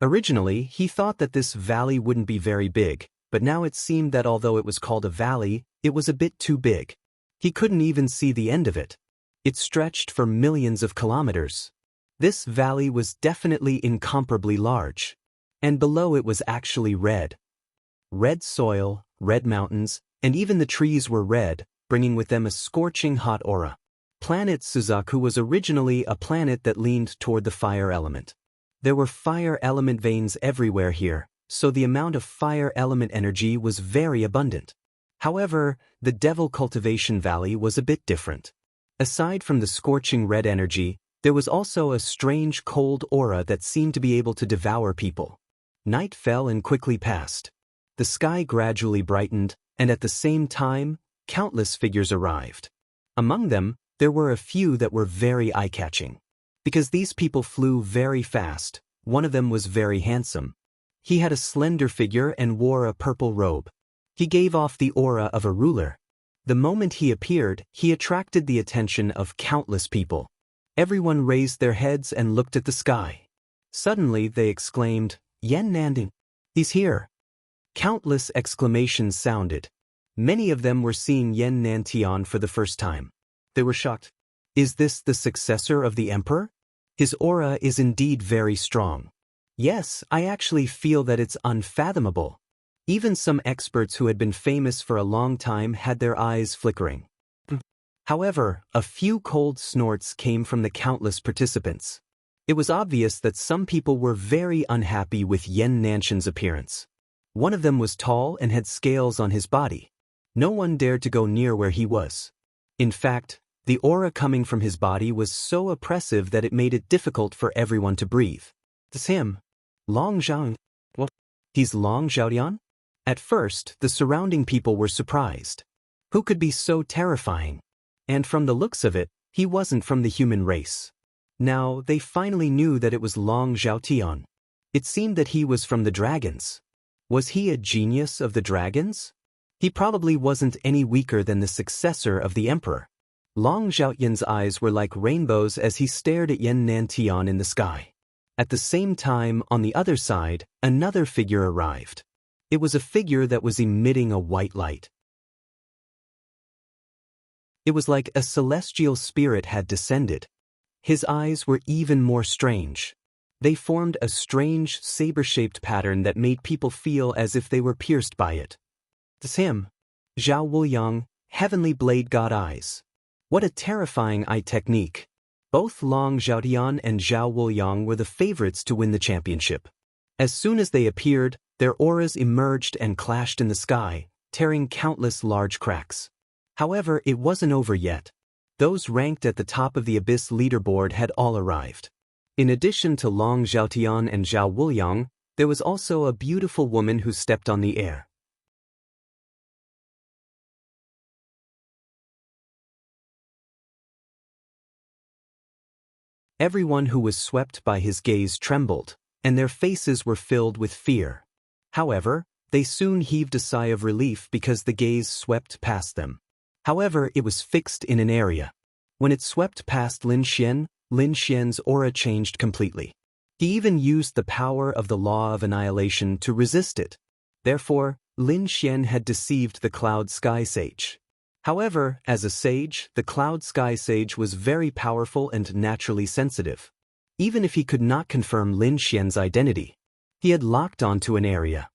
Speaker 1: Originally, he thought that this valley wouldn't be very big, but now it seemed that although it was called a valley, it was a bit too big. He couldn't even see the end of it. It stretched for millions of kilometers. This valley was definitely incomparably large. And below it was actually red. Red soil, red mountains, and even the trees were red, bringing with them a scorching hot aura. Planet Suzaku was originally a planet that leaned toward the fire element. There were fire element veins everywhere here, so the amount of fire element energy was very abundant. However, the Devil Cultivation Valley was a bit different. Aside from the scorching red energy, there was also a strange cold aura that seemed to be able to devour people. Night fell and quickly passed. The sky gradually brightened, and at the same time, countless figures arrived. Among them, there were a few that were very eye-catching. Because these people flew very fast, one of them was very handsome. He had a slender figure and wore a purple robe. He gave off the aura of a ruler. The moment he appeared, he attracted the attention of countless people. Everyone raised their heads and looked at the sky. Suddenly they exclaimed, "Yen Nanding! He's here!" Countless exclamations sounded. Many of them were seeing Yen Nantian for the first time. They were shocked. Is this the successor of the emperor? His aura is indeed very strong. Yes, I actually feel that it's unfathomable. Even some experts who had been famous for a long time had their eyes flickering. However, a few cold snorts came from the countless participants. It was obvious that some people were very unhappy with Yen Nanshan's appearance. One of them was tall and had scales on his body. No one dared to go near where he was. In fact, the aura coming from his body was so oppressive that it made it difficult for everyone to breathe. It's him. Long Zhao. What? He's Long Zhaotian? At first, the surrounding people were surprised. Who could be so terrifying? And from the looks of it, he wasn't from the human race. Now, they finally knew that it was Long Zhaotian. It seemed that he was from the dragons. Was he a genius of the dragons? He probably wasn't any weaker than the successor of the emperor. Long Zhaotian's eyes were like rainbows as he stared at Yen Nantian in the sky. At the same time, on the other side, another figure arrived. It was a figure that was emitting a white light. It was like a celestial spirit had descended. His eyes were even more strange. They formed a strange, saber-shaped pattern that made people feel as if they were pierced by it. It's him. Zhao Wuliang, Heavenly Blade God Eyes. What a terrifying eye technique. Both Long Zhaotian and Zhao Wuliang were the favorites to win the championship. As soon as they appeared, their auras emerged and clashed in the sky, tearing countless large cracks. However, it wasn't over yet. Those ranked at the top of the Abyss leaderboard had all arrived. In addition to Long Zhaotian and Zhao Wuliang, there was also a beautiful woman who stepped on the air. Everyone who was swept by his gaze trembled, and their faces were filled with fear. However, they soon heaved a sigh of relief because the gaze swept past them. However, it was fixed in an area. When it swept past Lin Xian's aura changed completely. He even used the power of the law of annihilation to resist it. Therefore, Lin Xian had deceived the Cloud Sky Sage. However, as a sage, the Cloud Sky Sage was very powerful and naturally sensitive. Even if he could not confirm Lin Xian's identity, he had locked onto an area.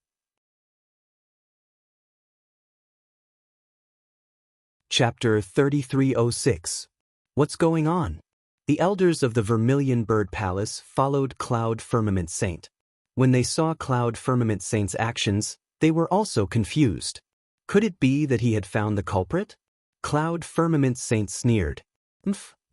Speaker 1: Chapter 3306. What's going on? The elders of the Vermilion Bird Palace followed Cloud Firmament Saint. When they saw Cloud Firmament Saint's actions, they were also confused. Could it be that he had found the culprit? Cloud Firmament Saint sneered.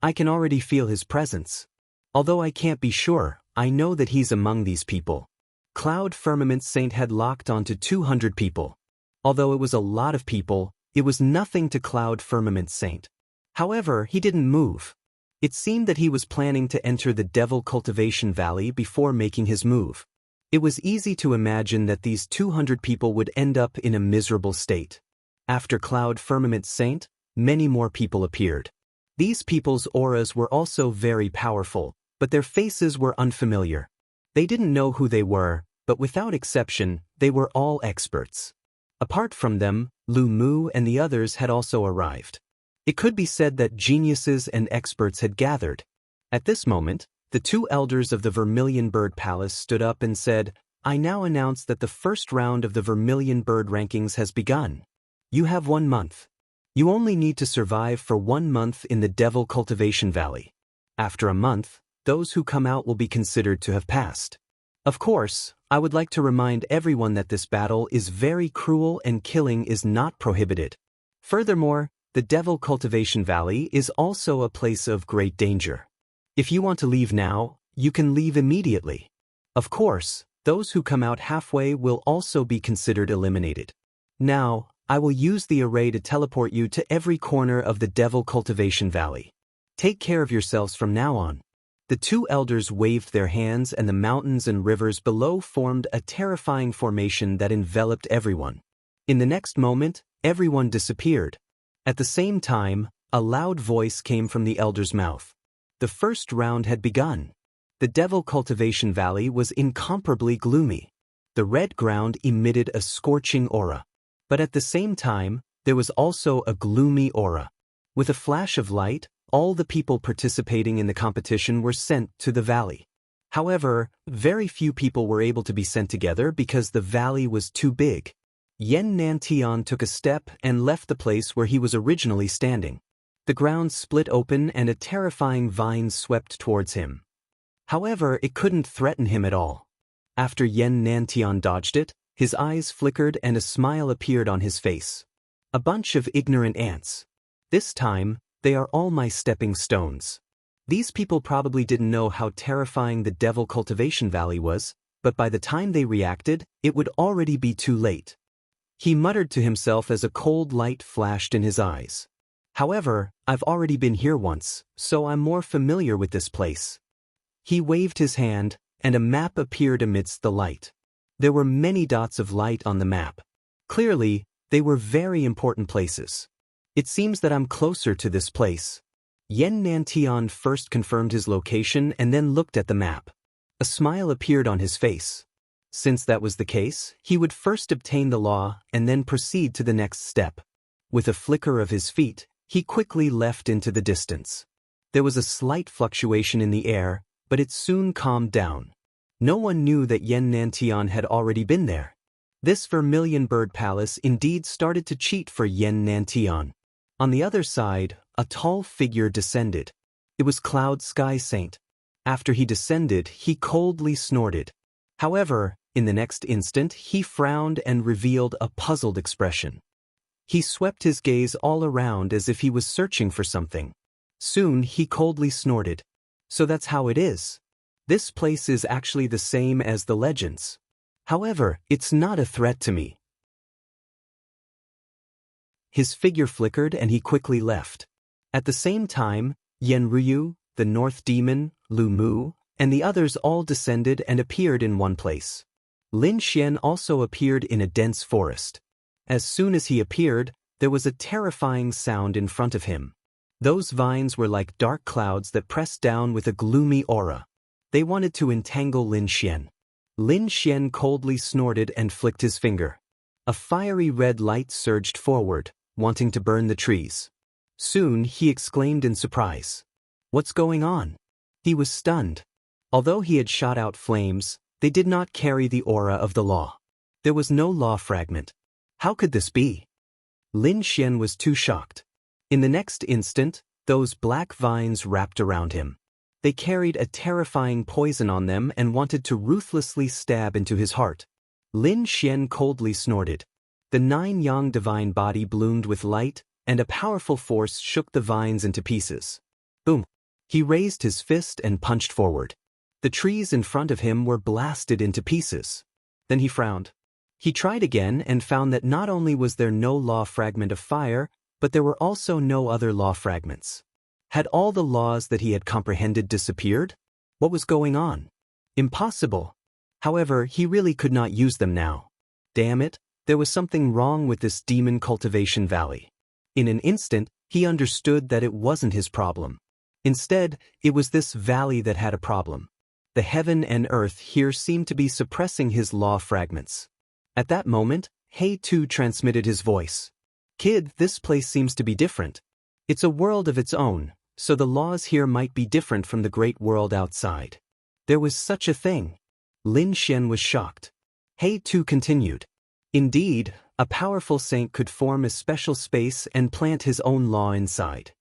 Speaker 1: I can already feel his presence. Although I can't be sure, I know that he's among these people. Cloud Firmament Saint had locked onto 200 people. Although it was a lot of people, it was nothing to Cloud Firmament Saint. However, he didn't move. It seemed that he was planning to enter the Devil Cultivation Valley before making his move. It was easy to imagine that these 200 people would end up in a miserable state. After Cloud Firmament Saint, many more people appeared. These people's auras were also very powerful, but their faces were unfamiliar. They didn't know who they were, but without exception, they were all experts. Apart from them, Lu Mu and the others had also arrived. It could be said that geniuses and experts had gathered. At this moment, the two elders of the Vermilion Bird Palace stood up and said, "I now announce that the first round of the Vermilion Bird rankings has begun. You have 1 month. You only need to survive for 1 month in the Devil Cultivation Valley. After a month, those who come out will be considered to have passed. Of course, I would like to remind everyone that this battle is very cruel and killing is not prohibited. Furthermore, the Devil Cultivation Valley is also a place of great danger. If you want to leave now, you can leave immediately. Of course, those who come out halfway will also be considered eliminated. Now, I will use the array to teleport you to every corner of the Devil Cultivation Valley. Take care of yourselves from now on." The two elders waved their hands and the mountains and rivers below formed a terrifying formation that enveloped everyone. In the next moment, everyone disappeared. At the same time, a loud voice came from the elder's mouth. The first round had begun. The Devil Cultivation Valley was incomparably gloomy. The red ground emitted a scorching aura. But at the same time, there was also a gloomy aura. With a flash of light, all the people participating in the competition were sent to the valley. However, very few people were able to be sent together because the valley was too big. Yen Nantian took a step and left the place where he was originally standing. The ground split open and a terrifying vine swept towards him. However, it couldn't threaten him at all. After Yen Nantian dodged it, his eyes flickered and a smile appeared on his face. "A bunch of ignorant ants. This time, they are all my stepping stones." These people probably didn't know how terrifying the Devil Cultivation Valley was, but by the time they reacted, it would already be too late. He muttered to himself as a cold light flashed in his eyes. "However, I've already been here once, so I'm more familiar with this place." He waved his hand, and a map appeared amidst the light. There were many dots of light on the map. Clearly, they were very important places. "It seems that I'm closer to this place." Yen Nantian first confirmed his location and then looked at the map. A smile appeared on his face. Since that was the case, he would first obtain the law and then proceed to the next step. With a flicker of his feet, he quickly left into the distance. There was a slight fluctuation in the air, but it soon calmed down. No one knew that Yen Nantian had already been there. This Vermilion Bird Palace indeed started to cheat for Yen Nantian. On the other side, a tall figure descended. It was Cloud Sky Saint. After he descended, he coldly snorted. However, in the next instant, he frowned and revealed a puzzled expression. He swept his gaze all around as if he was searching for something. Soon, he coldly snorted. "So that's how it is. This place is actually the same as the legends. However, it's not a threat to me." His figure flickered and he quickly left. At the same time, Yen Ryu, the North Demon, Lu Mu, and the others all descended and appeared in one place. Lin Xian also appeared in a dense forest. As soon as he appeared, there was a terrifying sound in front of him. Those vines were like dark clouds that pressed down with a gloomy aura. They wanted to entangle Lin Xian. Lin Xian coldly snorted and flicked his finger. A fiery red light surged forward, wanting to burn the trees. Soon he exclaimed in surprise. "What's going on?" He was stunned. Although he had shot out flames, they did not carry the aura of the law. There was no law fragment. How could this be? Lin Xian was too shocked. In the next instant, those black vines wrapped around him. They carried a terrifying poison on them and wanted to ruthlessly stab into his heart. Lin Xian coldly snorted. The 9-yang divine body bloomed with light, and a powerful force shook the vines into pieces. Boom! He raised his fist and punched forward. The trees in front of him were blasted into pieces. Then he frowned. He tried again and found that not only was there no law fragment of fire, but there were also no other law fragments. Had all the laws that he had comprehended disappeared? What was going on? Impossible. However, he really could not use them now. Damn it, there was something wrong with this demon cultivation valley. In an instant, He understood that it wasn't his problem. Instead, it was this valley that had a problem. The heaven and earth here seemed to be suppressing his law fragments. At that moment, He too transmitted his voice. Kid, this place seems to be different. It's a world of its own, so the laws here might be different from the great world outside. There was such a thing. Lin Xian was shocked. He too continued. Indeed, a powerful saint could form a special space and plant his own law inside.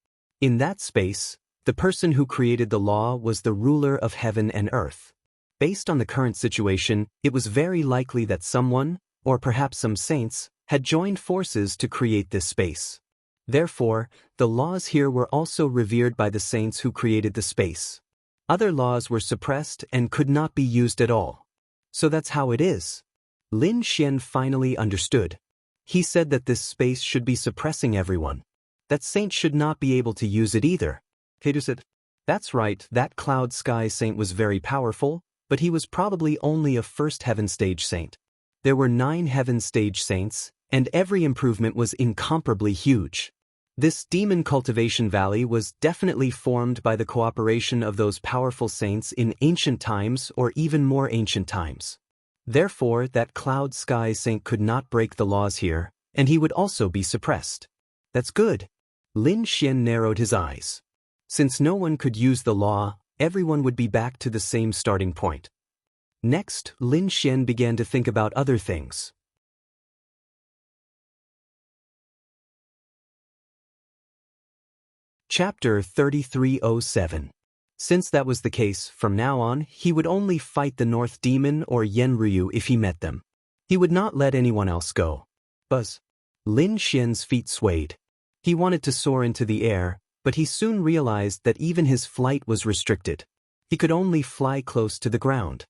Speaker 1: In that space, the person who created the law was the ruler of heaven and earth. Based on the current situation, it was very likely that someone, or perhaps some saints, had joined forces to create this space. Therefore, the laws here were also revered by the saints who created the space. Other laws were suppressed and could not be used at all. So that's how it is. Lin Xian finally understood. He said that this space should be suppressing everyone. That saint should not be able to use it either. Ketu said, "That's right, that cloud sky saint was very powerful, but he was probably only a first heaven stage saint. There were 9 heaven stage saints, and every improvement was incomparably huge. This demon cultivation valley was definitely formed by the cooperation of those powerful saints in ancient times or even more ancient times. Therefore, that cloud sky saint could not break the laws here, and he would also be suppressed." That's good. Lin Xian narrowed his eyes. Since no one could use the law, everyone would be back to the same starting point. Next, Lin Xian began to think about other things. Chapter 3307. Since that was the case, from now on, he would only fight the North Demon or Yenryu if he met them. He would not let anyone else go. Buzz. Lin Xian's feet swayed. He wanted to soar into the air, but he soon realized that even his flight was restricted. He could only fly close to the ground.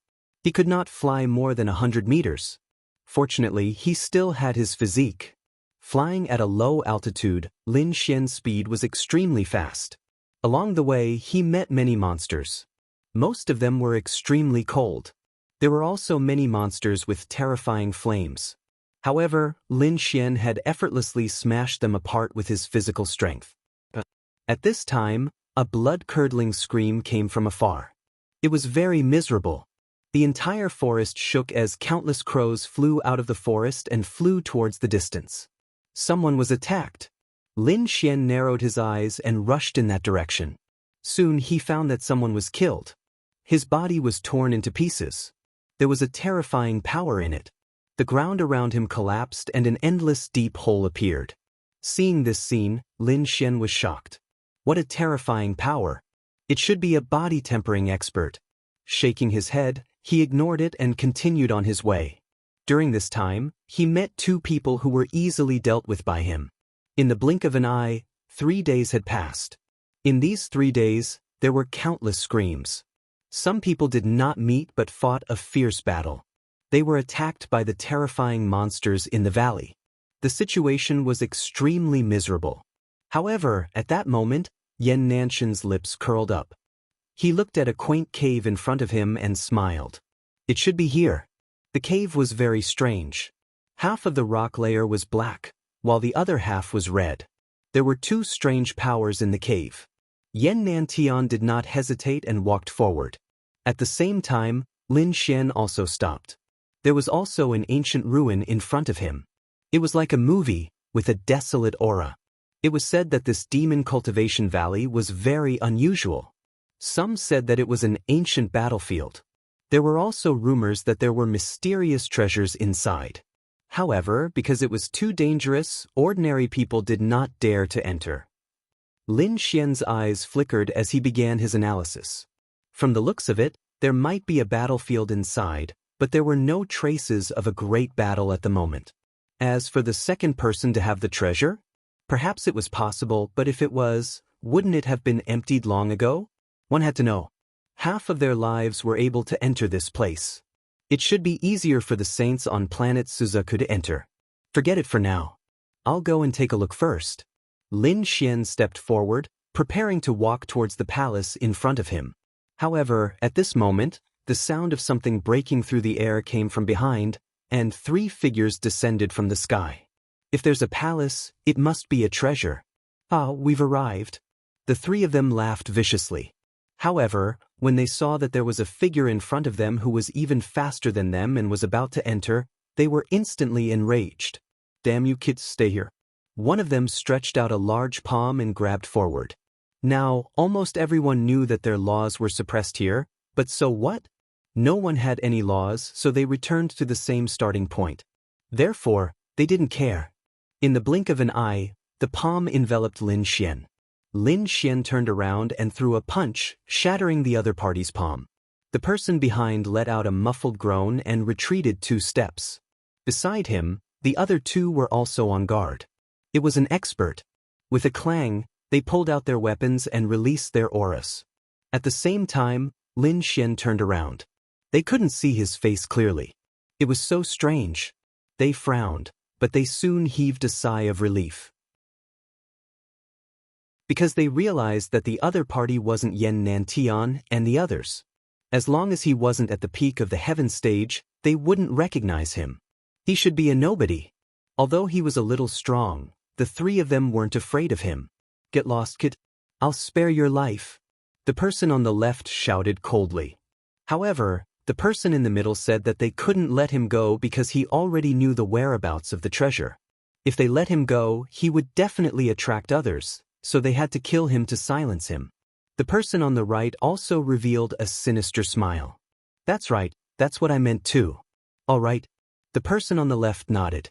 Speaker 1: He could not fly more than 100 meters. Fortunately, he still had his physique. Flying at a low altitude, Lin Xian's speed was extremely fast. Along the way, he met many monsters. Most of them were extremely cold. There were also many monsters with terrifying flames. However, Lin Xian had effortlessly smashed them apart with his physical strength. At this time, a blood-curdling scream came from afar. It was very miserable. The entire forest shook as countless crows flew out of the forest and flew towards the distance. Someone was attacked. Lin Xian narrowed his eyes and rushed in that direction. Soon he found that someone was killed. His body was torn into pieces. There was a terrifying power in it. The ground around him collapsed and an endless deep hole appeared. Seeing this scene, Lin Xian was shocked. What a terrifying power! It should be a body-tempering expert. Shaking his head, he ignored it and continued on his way. During this time, he met 2 people who were easily dealt with by him. In the blink of an eye, 3 days had passed. In these 3 days, there were countless screams. Some people did not meet but fought a fierce battle. They were attacked by the terrifying monsters in the valley. The situation was extremely miserable. However, at that moment, Yan Nanshan's lips curled up. He looked at a quaint cave in front of him and smiled. It should be here. The cave was very strange. Half of the rock layer was black, while the other half was red. There were 2 strange powers in the cave. Yan Nantian did not hesitate and walked forward. At the same time, Lin Xian also stopped. There was also an ancient ruin in front of him. It was like a movie, with a desolate aura. It was said that this demon cultivation valley was very unusual. Some said that it was an ancient battlefield. There were also rumors that there were mysterious treasures inside. However, because it was too dangerous, ordinary people did not dare to enter. Lin Xian's eyes flickered as he began his analysis. From the looks of it, there might be a battlefield inside, but there were no traces of a great battle at the moment. As for the second person to have the treasure, perhaps it was possible, but if it was, wouldn't it have been emptied long ago? One had to know. Half of their lives were able to enter this place. It should be easier for the saints on planet Suzaku to enter. Forget it for now. I'll go and take a look first. Lin Xian stepped forward, preparing to walk towards the palace in front of him. However, at this moment, the sound of something breaking through the air came from behind, and 3 figures descended from the sky. If there's a palace, it must be a treasure. Ah, we've arrived. The three of them laughed viciously. However, when they saw that there was a figure in front of them who was even faster than them and was about to enter, they were instantly enraged. Damn you kids, stay here. One of them stretched out a large palm and grabbed forward. Now, almost everyone knew that their laws were suppressed here, but so what? No one had any laws, so they returned to the same starting point. Therefore, they didn't care. In the blink of an eye, the palm enveloped Lin Xian. Lin Xian turned around and threw a punch, shattering the other party's palm. The person behind let out a muffled groan and retreated 2 steps. Beside him, the other 2 were also on guard. It was an expert. With a clang, they pulled out their weapons and released their auras. At the same time, Lin Xian turned around. They couldn't see his face clearly. It was so strange. They frowned, but they soon heaved a sigh of relief. Because they realized that the other party wasn't Yen Nantian and the others. As long as he wasn't at the peak of the heaven stage, they wouldn't recognize him. He should be a nobody. Although he was a little strong, the 3 of them weren't afraid of him. Get lost, kid. I'll spare your life. The person on the left shouted coldly. However, the person in the middle said that they couldn't let him go because he already knew the whereabouts of the treasure. If they let him go, he would definitely attract others, so they had to kill him to silence him. The person on the right also revealed a sinister smile. That's right, that's what I meant too. All right. The person on the left nodded.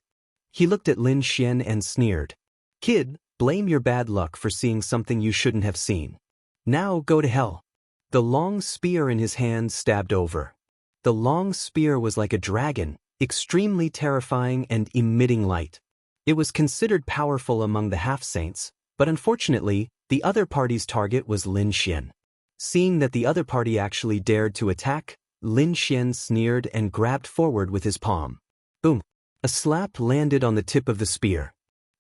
Speaker 1: He looked at Lin Xian and sneered. Kid, blame your bad luck for seeing something you shouldn't have seen. Now go to hell. The long spear in his hand stabbed over. The long spear was like a dragon, extremely terrifying and emitting light. It was considered powerful among the half-saints, but unfortunately, the other party's target was Lin Xian. Seeing that the other party actually dared to attack, Lin Xian sneered and grabbed forward with his palm. Boom! A slap landed on the tip of the spear.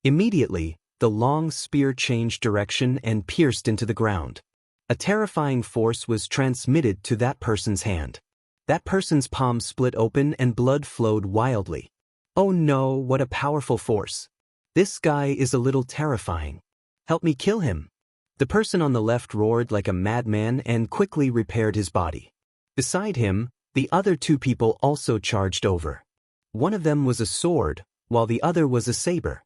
Speaker 1: Immediately, the long spear changed direction and pierced into the ground. A terrifying force was transmitted to that person's hand. That person's palm split open and blood flowed wildly. Oh no, what a powerful force. This guy is a little terrifying. Help me kill him. The person on the left roared like a madman and quickly repaired his body. Beside him, the other 2 people also charged over. One of them was a sword, while the other was a saber.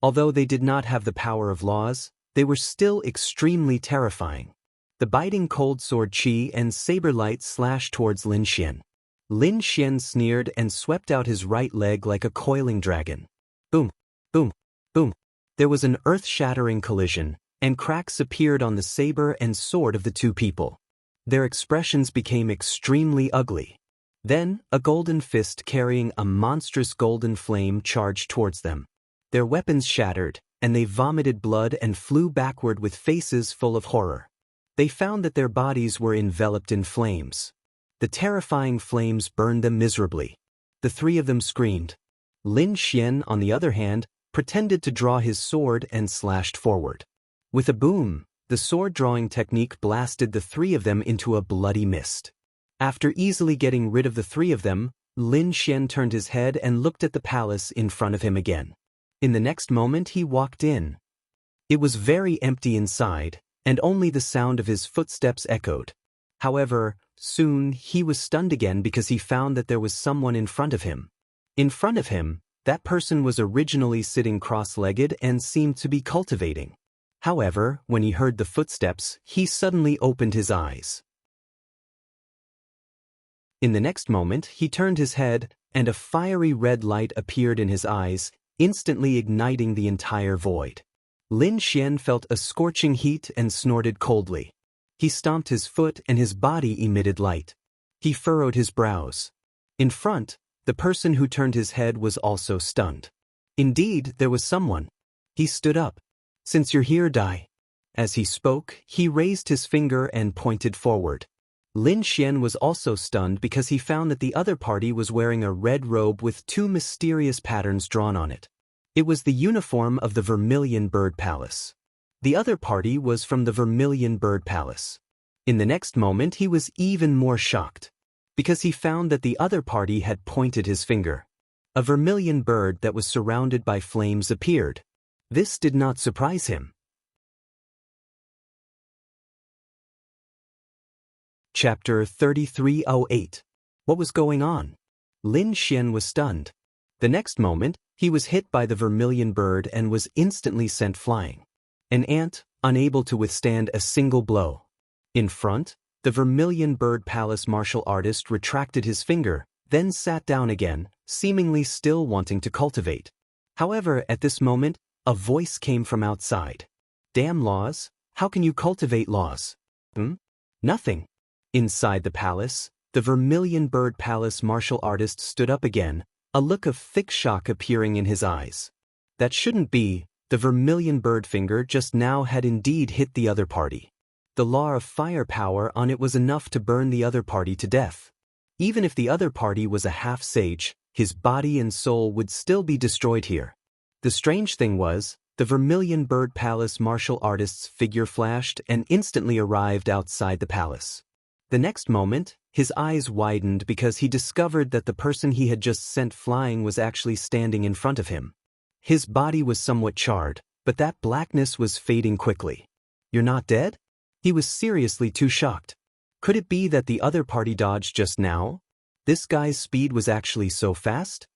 Speaker 1: Although they did not have the power of laws, they were still extremely terrifying. The biting cold sword chi and saber light slashed towards Lin Xian. Lin Xian sneered and swept out his right leg like a coiling dragon. Boom, boom, boom. There was an earth-shattering collision, and cracks appeared on the saber and sword of the 2 people. Their expressions became extremely ugly. Then, a golden fist carrying a monstrous golden flame charged towards them. Their weapons shattered, and they vomited blood and flew backward with faces full of horror. They found that their bodies were enveloped in flames. The terrifying flames burned them miserably. The 3 of them screamed. Lin Xian, on the other hand, pretended to draw his sword and slashed forward. With a boom, the sword-drawing technique blasted the 3 of them into a bloody mist. After easily getting rid of the 3 of them, Lin Xian turned his head and looked at the palace in front of him again. In the next moment he walked in. It was very empty inside, and only the sound of his footsteps echoed. However, soon he was stunned again because he found that there was someone in front of him. In front of him, that person was originally sitting cross-legged and seemed to be cultivating. However, when he heard the footsteps, he suddenly opened his eyes. In the next moment, he turned his head, and a fiery red light appeared in his eyes, instantly igniting the entire void. Lin Xian felt a scorching heat and snorted coldly. He stomped his foot and his body emitted light. He furrowed his brows. In front, the person who turned his head was also stunned. Indeed, there was someone. He stood up. Since you're here, die. As he spoke, he raised his finger and pointed forward. Lin Xian was also stunned because he found that the other party was wearing a red robe with 2 mysterious patterns drawn on it. It was the uniform of the Vermilion Bird Palace. The other party was from the Vermilion Bird Palace. In the next moment he was even more shocked, because he found that the other party had pointed his finger. A vermilion bird that was surrounded by flames appeared. This did not surprise him. Chapter 3308. What was going on? Lin Xian was stunned. The next moment, he was hit by the vermilion bird and was instantly sent flying. An ant, unable to withstand a single blow. In front, the vermilion bird palace martial artist retracted his finger, then sat down again, seemingly still wanting to cultivate. However, at this moment, a voice came from outside. Damn laws, how can you cultivate laws? Nothing. Inside the palace, the vermilion bird palace martial artist stood up again, a look of thick shock appearing in his eyes. That shouldn't be, the vermilion bird finger just now had indeed hit the other party. The law of firepower on it was enough to burn the other party to death. Even if the other party was a half-sage, his body and soul would still be destroyed here. The strange thing was, the vermilion bird palace martial artist's figure flashed and instantly arrived outside the palace. The next moment, his eyes widened because he discovered that the person he had just sent flying was actually standing in front of him. His body was somewhat charred, but that blackness was fading quickly. You're not dead? He was seriously too shocked. Could it be that the other party dodged just now? This guy's speed was actually so fast?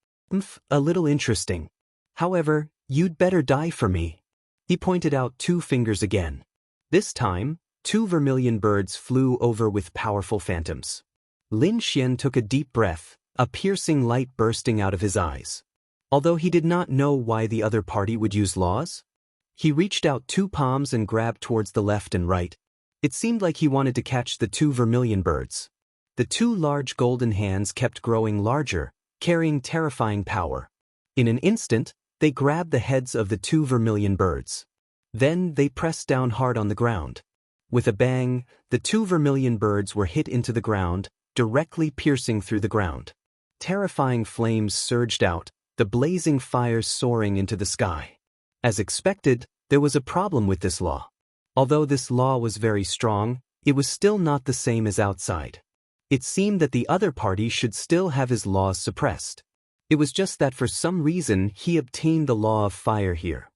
Speaker 1: A little interesting. However, you'd better die for me. He pointed out two fingers again. This time, two vermilion birds flew over with powerful phantoms. Lin Xian took a deep breath, a piercing light bursting out of his eyes. Although he did not know why the other party would use laws, he reached out two palms and grabbed towards the left and right. It seemed like he wanted to catch the two vermilion birds. The two large golden hands kept growing larger, carrying terrifying power. In an instant, they grabbed the heads of the two vermilion birds. Then they pressed down hard on the ground. With a bang, the two vermilion birds were hit into the ground, directly piercing through the ground. Terrifying flames surged out, the blazing fires soaring into the sky. As expected, there was a problem with this law. Although this law was very strong, it was still not the same as outside. It seemed that the other party should still have his laws suppressed. It was just that for some reason he obtained the law of fire here.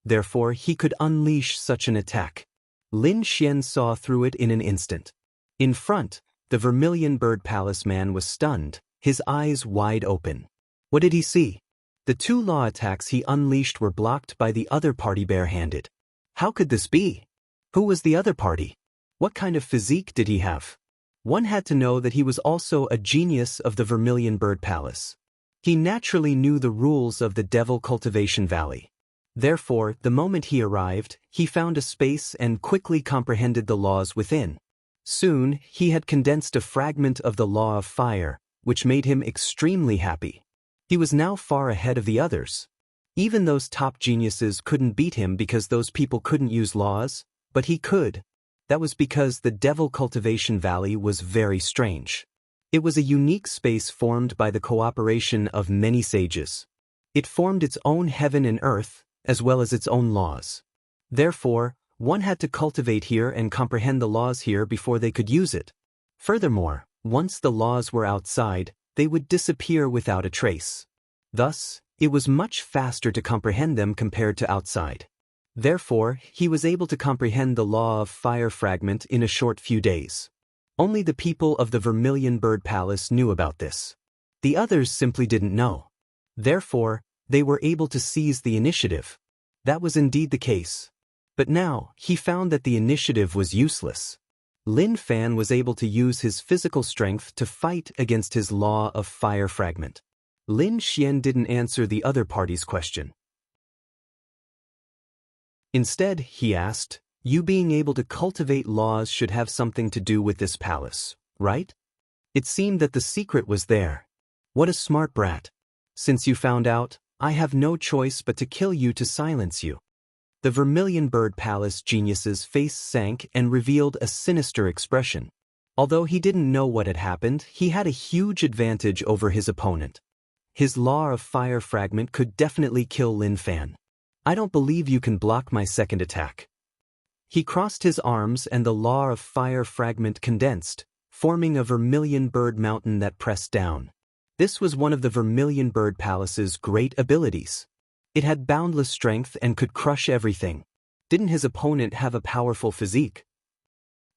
Speaker 1: Therefore, he could unleash such an attack. Lin Xian saw through it in an instant. In front, the vermilion bird palace man was stunned, his eyes wide open. What did he see? The two law attacks he unleashed were blocked by the other party barehanded. How could this be? Who was the other party? What kind of physique did he have? One had to know that he was also a genius of the vermilion bird palace. He naturally knew the rules of the Devil Cultivation Valley. Therefore, the moment he arrived, he found a space and quickly comprehended the laws within. Soon, he had condensed a fragment of the law of fire, which made him extremely happy. He was now far ahead of the others. Even those top geniuses couldn't beat him because those people couldn't use laws, but he could. That was because the Devil Cultivation Valley was very strange. It was a unique space formed by the cooperation of many sages. It formed its own heaven and earth, as well as its own laws. Therefore, one had to cultivate here and comprehend the laws here before they could use it. Furthermore, once the laws were outside, they would disappear without a trace. Thus, it was much faster to comprehend them compared to outside. Therefore, he was able to comprehend the law of fire fragment in a short few days. Only the people of the Vermilion Bird Palace knew about this. The others simply didn't know. Therefore, they were able to seize the initiative. That was indeed the case. But now, he found that the initiative was useless. Lin Fan was able to use his physical strength to fight against his law of fire fragment. Lin Xian didn't answer the other party's question. Instead, he asked, "You being able to cultivate laws should have something to do with this palace, right?" It seemed that the secret was there. What a smart brat. Since you found out, I have no choice but to kill you to silence you. The Vermilion Bird Palace genius's face sank and revealed a sinister expression. Although he didn't know what had happened, he had a huge advantage over his opponent. His law of fire fragment could definitely kill Lin Fan. I don't believe you can block my second attack. He crossed his arms and the law of fire fragment condensed, forming a vermilion bird mountain that pressed down. This was one of the Vermilion Bird Palace's great abilities. It had boundless strength and could crush everything. Didn't his opponent have a powerful physique?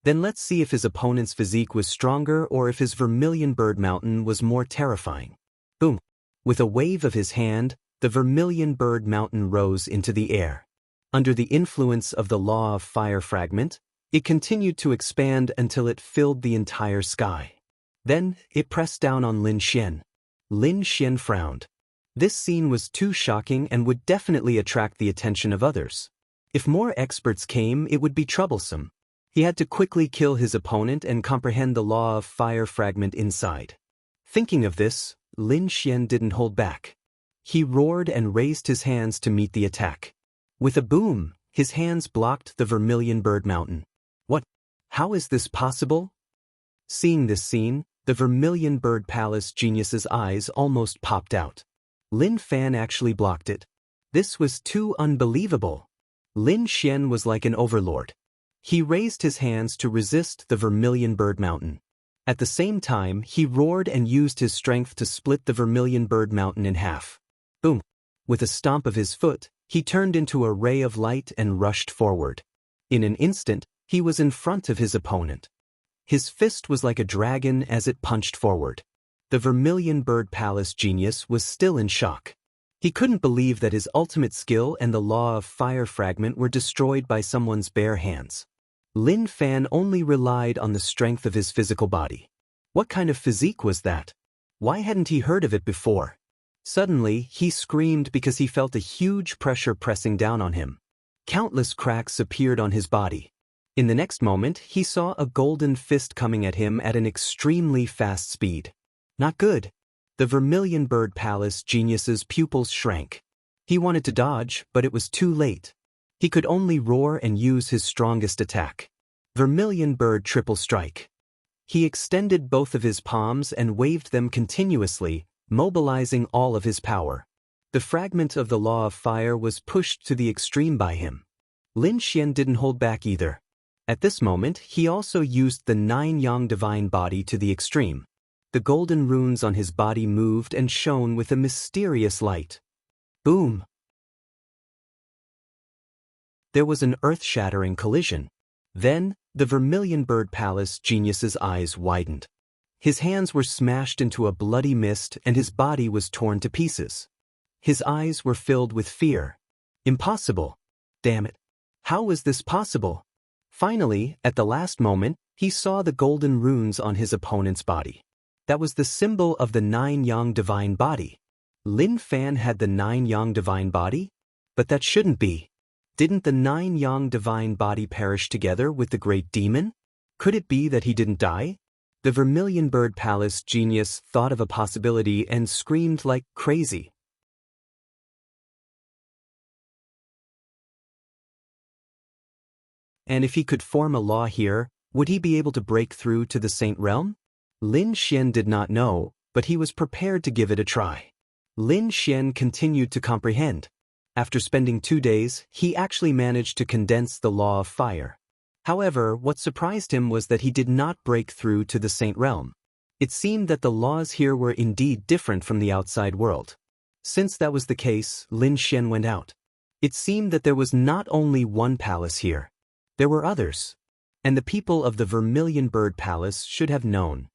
Speaker 1: Then let's see if his opponent's physique was stronger or if his Vermilion Bird Mountain was more terrifying. Boom! With a wave of his hand, the Vermilion Bird Mountain rose into the air. Under the influence of the law of fire fragment, it continued to expand until it filled the entire sky. Then, it pressed down on Lin Xian. Lin Xian frowned. This scene was too shocking and would definitely attract the attention of others. If more experts came, it would be troublesome. He had to quickly kill his opponent and comprehend the law of fire fragment inside. Thinking of this, Lin Xian didn't hold back. He roared and raised his hands to meet the attack. With a boom, his hands blocked the Vermilion Bird Mountain. What? How is this possible? Seeing this scene, the Vermilion Bird Palace genius's eyes almost popped out. Lin Fan actually blocked it. This was too unbelievable. Lin Xian was like an overlord. He raised his hands to resist the Vermilion Bird Mountain. At the same time, he roared and used his strength to split the Vermilion Bird Mountain in half. Boom! With a stomp of his foot, he turned into a ray of light and rushed forward. In an instant, he was in front of his opponent. His fist was like a dragon as it punched forward. The Vermilion Bird Palace genius was still in shock. He couldn't believe that his ultimate skill and the law of fire fragment were destroyed by someone's bare hands. Lin Fan only relied on the strength of his physical body. What kind of physique was that? Why hadn't he heard of it before? Suddenly, he screamed because he felt a huge pressure pressing down on him. Countless cracks appeared on his body. In the next moment, he saw a golden fist coming at him at an extremely fast speed. Not good. The Vermilion Bird Palace genius's pupils shrank. He wanted to dodge, but it was too late. He could only roar and use his strongest attack. Vermilion Bird Triple Strike. He extended both of his palms and waved them continuously, mobilizing all of his power. The fragment of the law of fire was pushed to the extreme by him. Lin Xian didn't hold back either. At this moment, he also used the 9-yang divine body to the extreme. The golden runes on his body moved and shone with a mysterious light. Boom! There was an earth-shattering collision. Then, the Vermilion Bird Palace genius's eyes widened. His hands were smashed into a bloody mist and his body was torn to pieces. His eyes were filled with fear. Impossible! Damn it! How was this possible? Finally, at the last moment, he saw the golden runes on his opponent's body. That was the symbol of the 9-yang divine body. Lin Fan had the 9-yang divine body? But that shouldn't be. Didn't the 9-yang divine body perish together with the great demon? Could it be that he didn't die? The Vermilion Bird Palace genius thought of a possibility and screamed like crazy. And if he could form a law here, would he be able to break through to the Saint Realm? Lin Xian did not know, but he was prepared to give it a try. Lin Xian continued to comprehend. After spending 2 days, he actually managed to condense the law of fire. However, what surprised him was that he did not break through to the Saint Realm. It seemed that the laws here were indeed different from the outside world. Since that was the case, Lin Xian went out. It seemed that there was not only one palace here. There were others. And the people of the Vermilion Bird Palace should have known.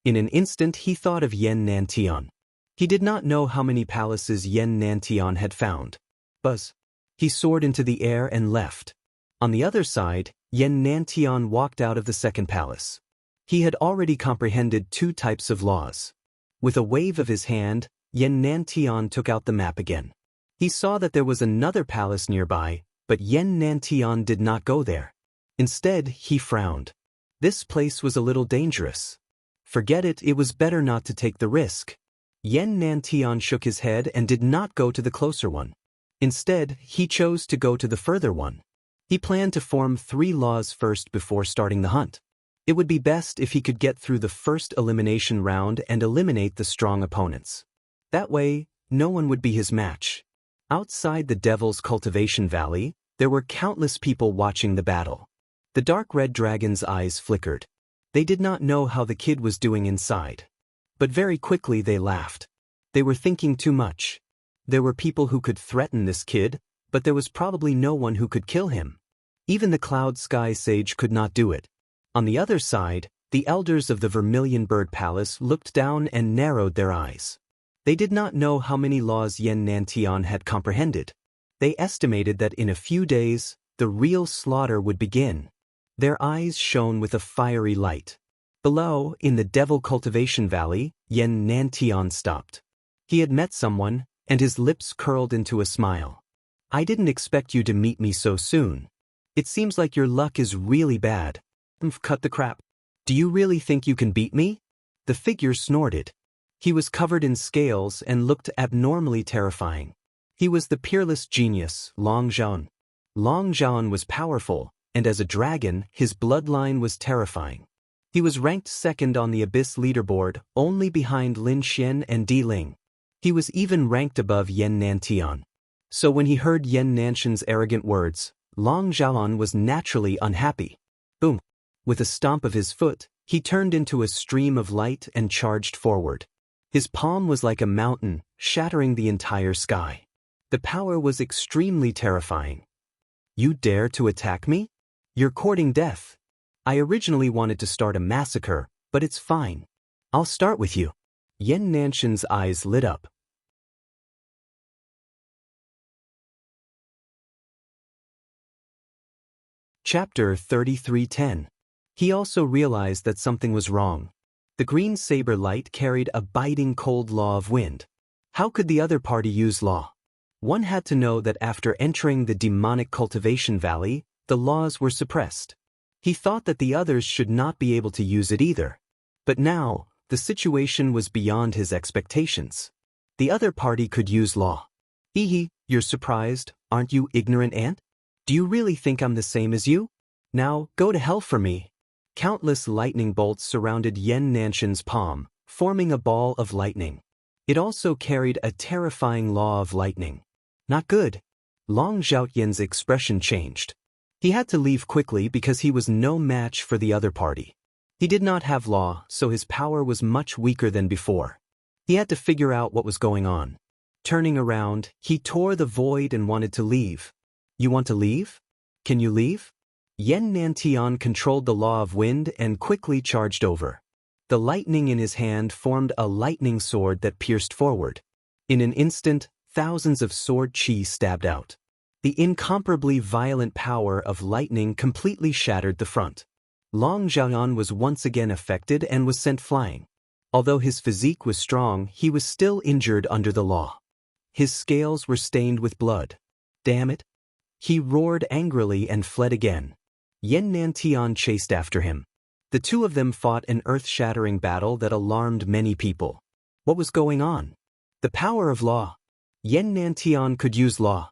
Speaker 1: In an instant he thought of Yen Nantian. He did not know how many palaces Yen Nantian had found. Buzz. He soared into the air and left. On the other side, Yen Nantian walked out of the second palace. He had already comprehended 2 types of laws. With a wave of his hand, Yen Nantian took out the map again. He saw that there was another palace nearby, but Yen Nantian did not go there. Instead, he frowned. This place was a little dangerous. Forget it, it was better not to take the risk. Yen Nantian shook his head and did not go to the closer one. Instead, he chose to go to the further one. He planned to form 3 laws first before starting the hunt. It would be best if he could get through the first elimination round and eliminate the strong opponents. That way, no one would be his match. Outside the Devil's Cultivation Valley, there were countless people watching the battle. The dark red dragon's eyes flickered. They did not know how the kid was doing inside. But very quickly they laughed. They were thinking too much. There were people who could threaten this kid, but there was probably no one who could kill him. Even the Cloud Sky Sage could not do it. On the other side, the elders of the Vermilion Bird Palace looked down and narrowed their eyes. They did not know how many laws Yen Nantian had comprehended. They estimated that in a few days, the real slaughter would begin. Their eyes shone with a fiery light. Below, in the Devil Cultivation Valley, Yen Nantian stopped. He had met someone, and his lips curled into a smile. I didn't expect you to meet me so soon. It seems like your luck is really bad. Cut the crap. Do you really think you can beat me? The figure snorted. He was covered in scales and looked abnormally terrifying. He was the peerless genius, Long Zhan. Long Zhan was powerful, and as a dragon, his bloodline was terrifying. He was ranked second on the Abyss leaderboard, only behind Lin Xian and Di Ling. He was even ranked above Yen Nantian. So when he heard Yen Nantian's arrogant words, Long Zhan was naturally unhappy. Boom! With a stomp of his foot, he turned into a stream of light and charged forward. His palm was like a mountain, shattering the entire sky. The power was extremely terrifying. You dare to attack me? You're courting death. I originally wanted to start a massacre, but it's fine. I'll start with you. Yen Nantian's eyes lit up. Chapter 33:10. He also realized that something was wrong. The green saber light carried a biting cold law of wind. How could the other party use law? One had to know that after entering the demonic cultivation valley, the laws were suppressed. He thought that the others should not be able to use it either. But now, the situation was beyond his expectations. The other party could use law. Ehe, you're surprised, aren't you, ignorant ant? Do you really think I'm the same as you? Now, go to hell for me. Countless lightning bolts surrounded Yen Nantian's palm, forming a ball of lightning. It also carried a terrifying law of lightning. Not good. Long Zhaoyan's expression changed. He had to leave quickly because he was no match for the other party. He did not have law, so his power was much weaker than before. He had to figure out what was going on. Turning around, he tore the void and wanted to leave. You want to leave? Can you leave? Yen Nantian controlled the law of wind and quickly charged over. The lightning in his hand formed a lightning sword that pierced forward. In an instant, thousands of sword chi stabbed out. The incomparably violent power of lightning completely shattered the front. Long Zhaoyan was once again affected and was sent flying. Although his physique was strong, he was still injured under the law. His scales were stained with blood. Damn it! He roared angrily and fled again. Yen Nantian chased after him. The two of them fought an earth-shattering battle that alarmed many people. What was going on? The power of law. Yen Nantian could use law.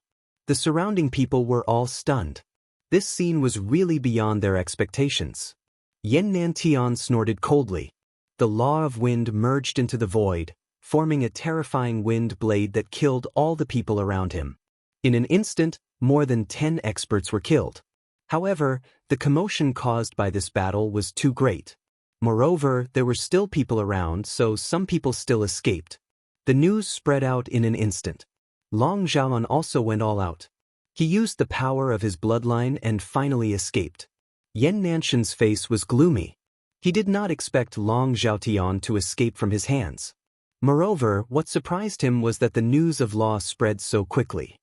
Speaker 1: The surrounding people were all stunned. This scene was really beyond their expectations. Yen Nantian snorted coldly. The law of wind merged into the void, forming a terrifying wind blade that killed all the people around him. In an instant, more than 10 experts were killed. However, the commotion caused by this battle was too great. Moreover, there were still people around, so some people still escaped. The news spread out in an instant. Long Zhaoyan also went all out. He used the power of his bloodline and finally escaped. Yen Nantian's face was gloomy. He did not expect Long Zhaotian to escape from his hands. Moreover, what surprised him was that the news of law spread so quickly.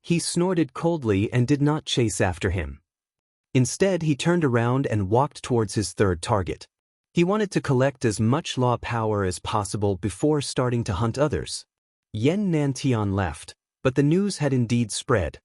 Speaker 1: He snorted coldly and did not chase after him. Instead, he turned around and walked towards his third target. He wanted to collect as much law power as possible before starting to hunt others. Yen Nantian left, but the news had indeed spread.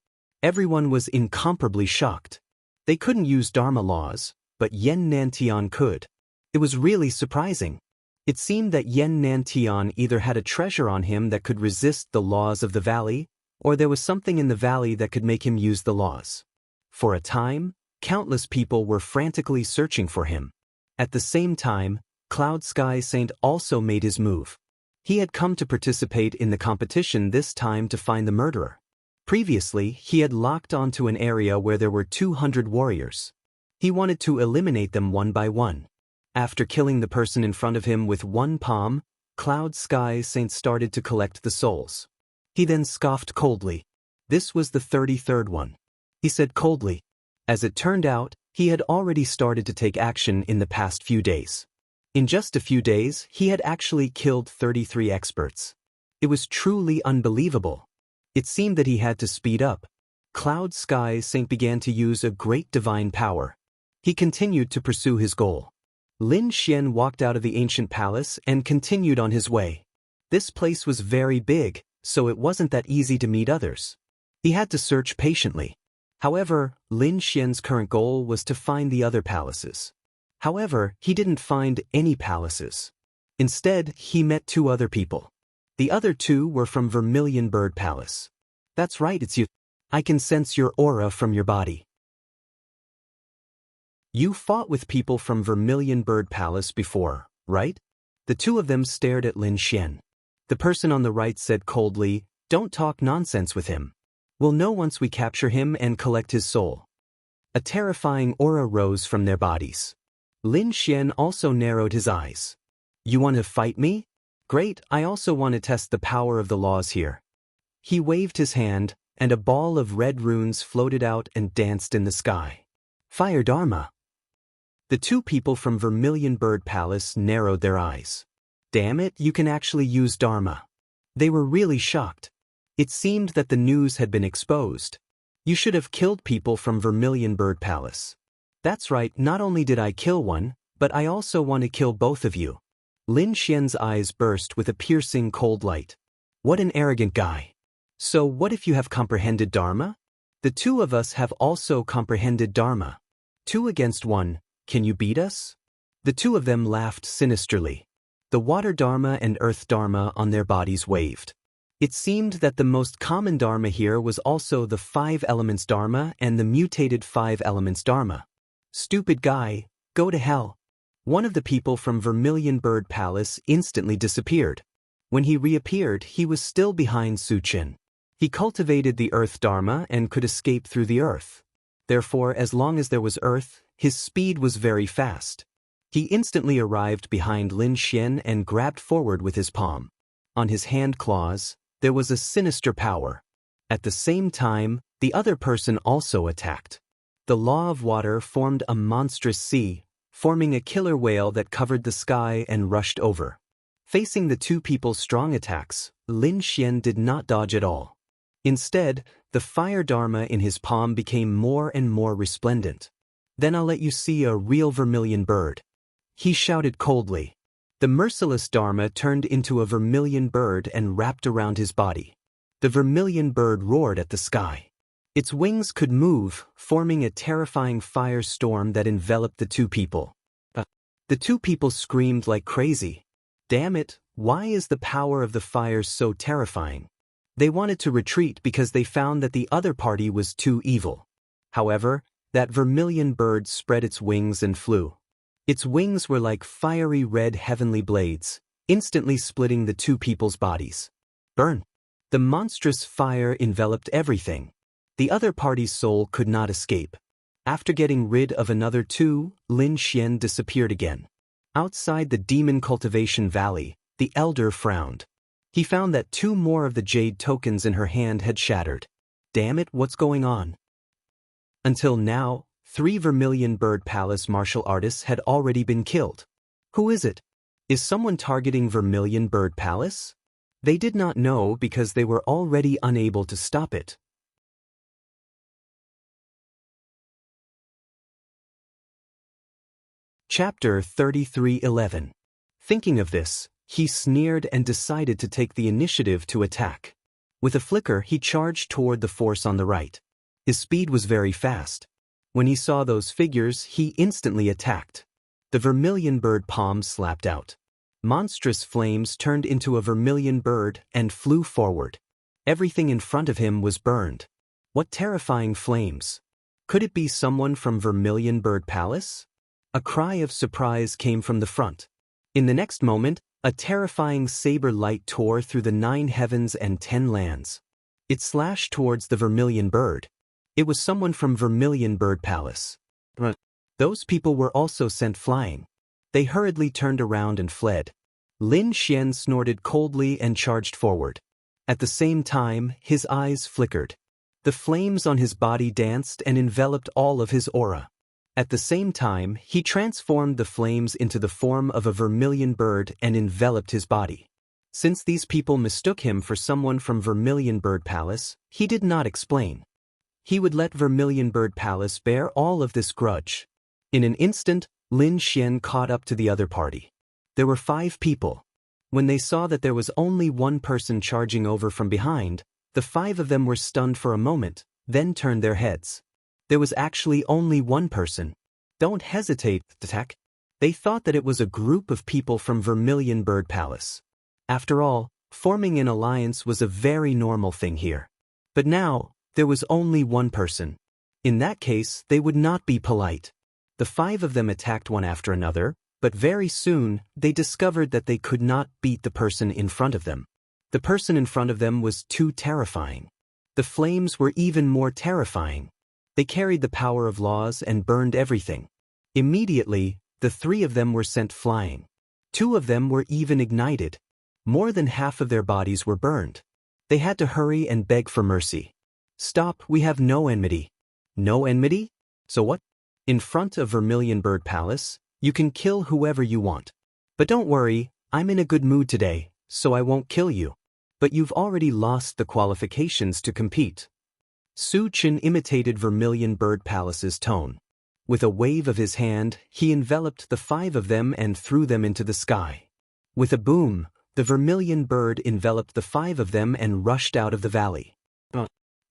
Speaker 1: Everyone was incomparably shocked. They couldn't use Dharma laws, but Yen Nantian could. It was really surprising. It seemed that Yen Nantian either had a treasure on him that could resist the laws of the valley, or there was something in the valley that could make him use the laws. For a time, countless people were frantically searching for him. At the same time, Cloud Sky Saint also made his move. He had come to participate in the competition this time to find the murderer. Previously, he had locked onto an area where there were 200 warriors. He wanted to eliminate them one by one. After killing the person in front of him with one palm, Cloud Sky Saint started to collect the souls. He then scoffed coldly. This was the 33rd one. He said coldly. As it turned out, He had already started to take action in the past few days. In just a few days, he had actually killed 33 experts. It was truly unbelievable. It seemed that he had to speed up. Cloud Sky Saint began to use a great divine power. He continued to pursue his goal. Lin Xian walked out of the ancient palace and continued on his way. This place was very big, so it wasn't that easy to meet others. He had to search patiently. However, Lin Xian's current goal was to find the other palaces. However, he didn't find any palaces. Instead, he met two other people. The other two were from Vermilion Bird Palace. That's right, it's you. I can sense your aura from your body. You fought with people from Vermilion Bird Palace before, right? The two of them stared at Lin Xian. The person on the right said coldly, "Don't talk nonsense with him. We'll know once we capture him and collect his soul." A terrifying aura rose from their bodies. Lin Xian also narrowed his eyes. "You want to fight me? Great, I also want to test the power of the laws here." He waved his hand, and a ball of red runes floated out and danced in the sky. Fire Dharma. The two people from Vermilion Bird Palace narrowed their eyes. Damn it, you can actually use Dharma. They were really shocked. It seemed that the news had been exposed. You should have killed people from Vermilion Bird Palace. That's right, not only did I kill one, but I also want to kill both of you. Lin Xian's eyes burst with a piercing cold light. What an arrogant guy. So what if you have comprehended Dharma? The two of us have also comprehended Dharma. 2 against 1, can you beat us? The two of them laughed sinisterly. The water Dharma and earth Dharma on their bodies waved. It seemed that the most common Dharma here was also the 5 elements Dharma and the mutated 5 elements Dharma. Stupid guy, go to hell. One of the people from Vermilion Bird Palace instantly disappeared. When he reappeared, he was still behind Su Qin. He cultivated the earth Dharma and could escape through the earth. Therefore, as long as there was earth, his speed was very fast. He instantly arrived behind Lin Xian and grabbed forward with his palm. On his hand claws, there was a sinister power. At the same time, the other person also attacked. The law of water formed a monstrous sea, forming a killer whale that covered the sky and rushed over. Facing the two people's strong attacks, Lin Xian did not dodge at all. Instead, the fire Dharma in his palm became more and more resplendent. Then I'll let you see a real vermilion bird. He shouted coldly. The merciless Dharma turned into a vermilion bird and wrapped around his body. The vermilion bird roared at the sky. Its wings could move, forming a terrifying firestorm that enveloped the two people. The two people screamed like crazy. Damn it, why is the power of the fire so terrifying? They wanted to retreat because they found that the other party was too evil. However, that vermilion bird spread its wings and flew. Its wings were like fiery red heavenly blades, instantly splitting the two people's bodies. Burn! The monstrous fire enveloped everything. The other party's soul could not escape. After getting rid of another two, Lin Xian disappeared again. Outside the Demon Cultivation Valley, the elder frowned. He found that 2 more of the jade tokens in her hand had shattered. Damn it, what's going on? Until now, 3 Vermilion Bird Palace martial artists had already been killed. Who is it? Is someone targeting Vermilion Bird Palace? They did not know because they were already unable to stop it. Chapter 33:11. Thinking of this, he sneered and decided to take the initiative to attack. With a flicker, he charged toward the force on the right. His speed was very fast. When he saw those figures, he instantly attacked. The vermilion bird palm slapped out. Monstrous flames turned into a vermilion bird and flew forward. Everything in front of him was burned. What terrifying flames! Could it be someone from Vermilion Bird Palace? A cry of surprise came from the front. In the next moment, a terrifying saber light tore through the 9 heavens and 10 lands. It slashed towards the vermilion bird. It was someone from Vermilion Bird Palace. Those people were also sent flying. They hurriedly turned around and fled. Lin Xian snorted coldly and charged forward. At the same time, his eyes flickered. The flames on his body danced and enveloped all of his aura. At the same time, he transformed the flames into the form of a vermilion bird and enveloped his body. Since these people mistook him for someone from Vermilion Bird Palace, he did not explain. He would let Vermilion Bird Palace bear all of this grudge. In an instant, Lin Xian caught up to the other party. There were 5 people. When they saw that there was only one person charging over from behind, the 5 of them were stunned for a moment, then turned their heads. There was actually only one person. Don't hesitate, attack. They thought that it was a group of people from Vermilion Bird Palace. After all, forming an alliance was a very normal thing here. But now, there was only one person. In that case, they would not be polite. The 5 of them attacked one after another, but very soon, they discovered that they could not beat the person in front of them. The person in front of them was too terrifying. The flames were even more terrifying. They carried the power of laws and burned everything. Immediately, the 3 of them were sent flying. 2 of them were even ignited. More than half of their bodies were burned. They had to hurry and beg for mercy. Stop, we have no enmity. No enmity? So what? In front of Vermilion Bird Palace, you can kill whoever you want. But don't worry, I'm in a good mood today, so I won't kill you. But you've already lost the qualifications to compete. Su Chen imitated Vermilion Bird Palace's tone. With a wave of his hand, he enveloped the 5 of them and threw them into the sky. With a boom, the vermilion bird enveloped the 5 of them and rushed out of the valley.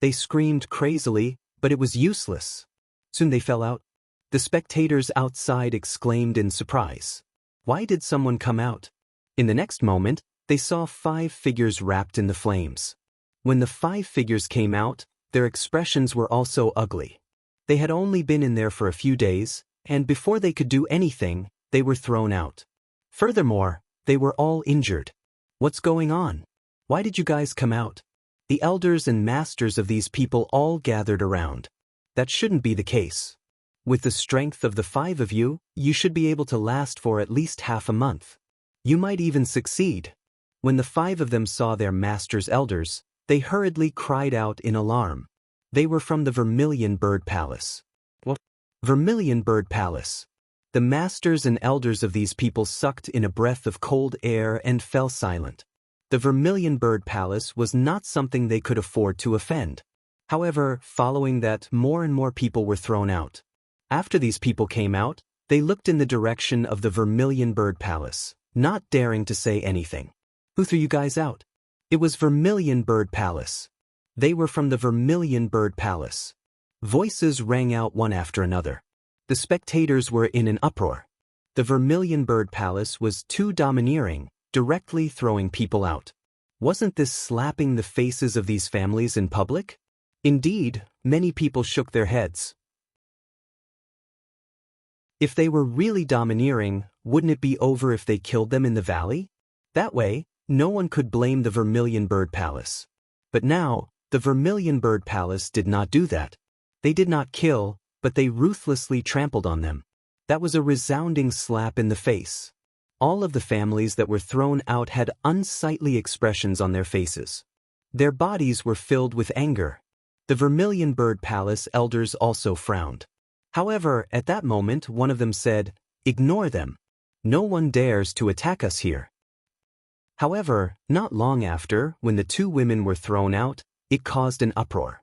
Speaker 1: They screamed crazily, but it was useless. Soon they fell out. The spectators outside exclaimed in surprise. Why did someone come out? In the next moment, they saw 5 figures wrapped in the flames. When the 5 figures came out, their expressions were also ugly. They had only been in there for a few days, and before they could do anything, they were thrown out. Furthermore, they were all injured. What's going on? Why did you guys come out? The elders and masters of these people all gathered around. That shouldn't be the case. With the strength of the 5 of you, you should be able to last for at least half a month. You might even succeed. When the 5 of them saw their master's elders, they hurriedly cried out in alarm. They were from the Vermilion Bird Palace. What? Vermilion Bird Palace. The masters and elders of these people sucked in a breath of cold air and fell silent. The Vermilion Bird Palace was not something they could afford to offend. However, following that, more and more people were thrown out. After these people came out, they looked in the direction of the Vermilion Bird Palace, not daring to say anything. Who threw you guys out? It was Vermilion Bird Palace. They were from the Vermilion Bird Palace. Voices rang out one after another. The spectators were in an uproar. The Vermilion Bird Palace was too domineering, directly throwing people out. Wasn't this slapping the faces of these families in public? Indeed, many people shook their heads. If they were really domineering, wouldn't it be over if they killed them in the valley? That way, no one could blame the Vermilion Bird Palace. But now, the Vermilion Bird Palace did not do that. They did not kill, but they ruthlessly trampled on them. That was a resounding slap in the face. All of the families that were thrown out had unsightly expressions on their faces. Their bodies were filled with anger. The Vermilion Bird Palace elders also frowned. However, at that moment one of them said, "Ignore them. No one dares to attack us here." However, not long after, when the 2 women were thrown out, it caused an uproar.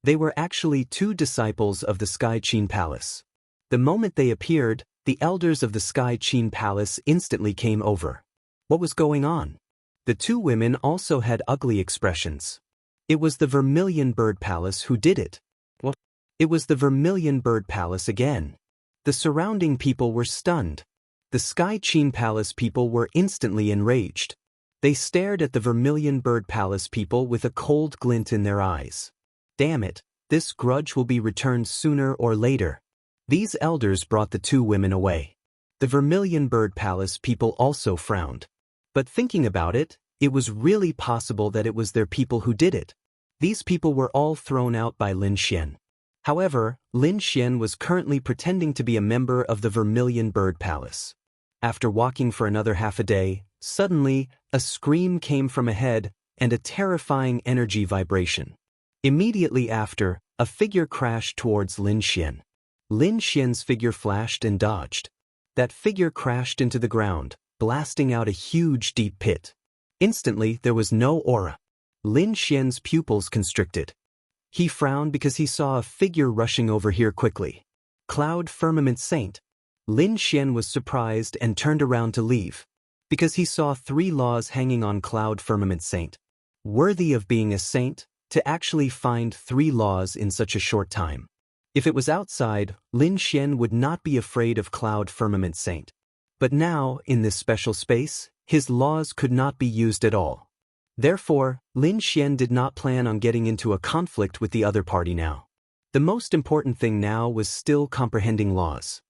Speaker 1: They were actually 2 disciples of the Sky Qin Palace. The moment they appeared, the elders of the Sky Qin Palace instantly came over. What was going on? The 2 women also had ugly expressions. It was the Vermilion Bird Palace who did it. What? It was the Vermilion Bird Palace again. The surrounding people were stunned. The Sky Qin Palace people were instantly enraged. They stared at the Vermilion Bird Palace people with a cold glint in their eyes. Damn it, this grudge will be returned sooner or later. These elders brought the 2 women away. The Vermilion Bird Palace people also frowned. But thinking about it, it was really possible that it was their people who did it. These people were all thrown out by Lin Xian. However, Lin Xian was currently pretending to be a member of the Vermilion Bird Palace. After walking for another half a day, suddenly, a scream came from ahead and a terrifying energy vibration. Immediately after, a figure crashed towards Lin Xian. Lin Xian's figure flashed and dodged. That figure crashed into the ground, blasting out a huge deep pit. Instantly, there was no aura. Lin Xian's pupils constricted. He frowned because he saw a figure rushing over here quickly. Cloud Firmament Saint. Lin Xian was surprised and turned around to leave, because he saw 3 laws hanging on Cloud Firmament Saint. Worthy of being a saint, to actually find 3 laws in such a short time. If it was outside, Lin Xian would not be afraid of Cloud Firmament Saint. But now, in this special space, his laws could not be used at all. Therefore, Lin Xian did not plan on getting into a conflict with the other party now. The most important thing now was still comprehending laws.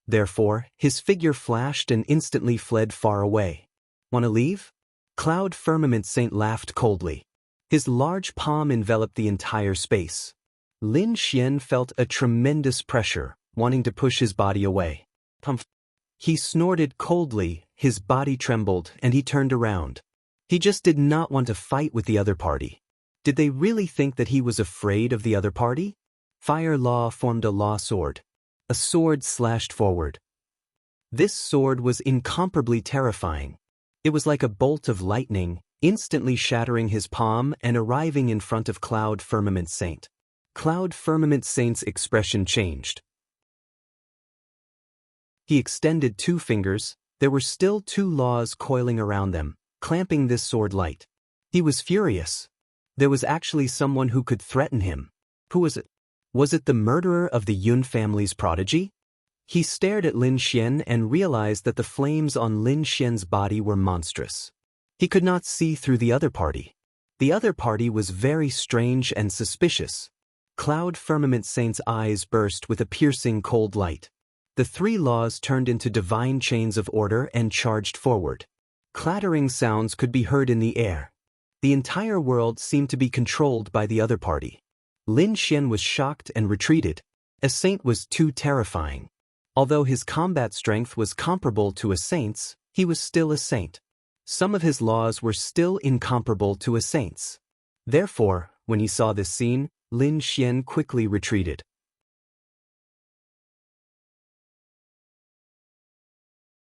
Speaker 1: Therefore, his figure flashed and instantly fled far away. "Wanna leave?" Cloud Firmament Saint laughed coldly. His large palm enveloped the entire space. Lin Xian felt a tremendous pressure, wanting to push his body away. He snorted coldly, his body trembled, and he turned around. He just did not want to fight with the other party. Did they really think that he was afraid of the other party? Fire Law formed a law sword. A sword slashed forward. This sword was incomparably terrifying. It was like a bolt of lightning, instantly shattering his palm and arriving in front of Cloud Firmament Saint. Cloud Firmament Saint's expression changed. He extended 2 fingers. There were still 2 laws coiling around them, clamping this sword light. He was furious. There was actually someone who could threaten him. Who was it? Was it the murderer of the Yun family's prodigy? He stared at Lin Xian and realized that the flames on Lin Xian's body were monstrous. He could not see through the other party. The other party was very strange and suspicious. Cloud Firmament Saint's eyes burst with a piercing cold light. The 3 laws turned into divine chains of order and charged forward. Clattering sounds could be heard in the air. The entire world seemed to be controlled by the other party. Lin Xian was shocked and retreated. A saint was too terrifying. Although his combat strength was comparable to a saint's, he was still a saint. Some of his laws were still incomparable to a saint's. Therefore, when he saw this scene, Lin Xian quickly retreated.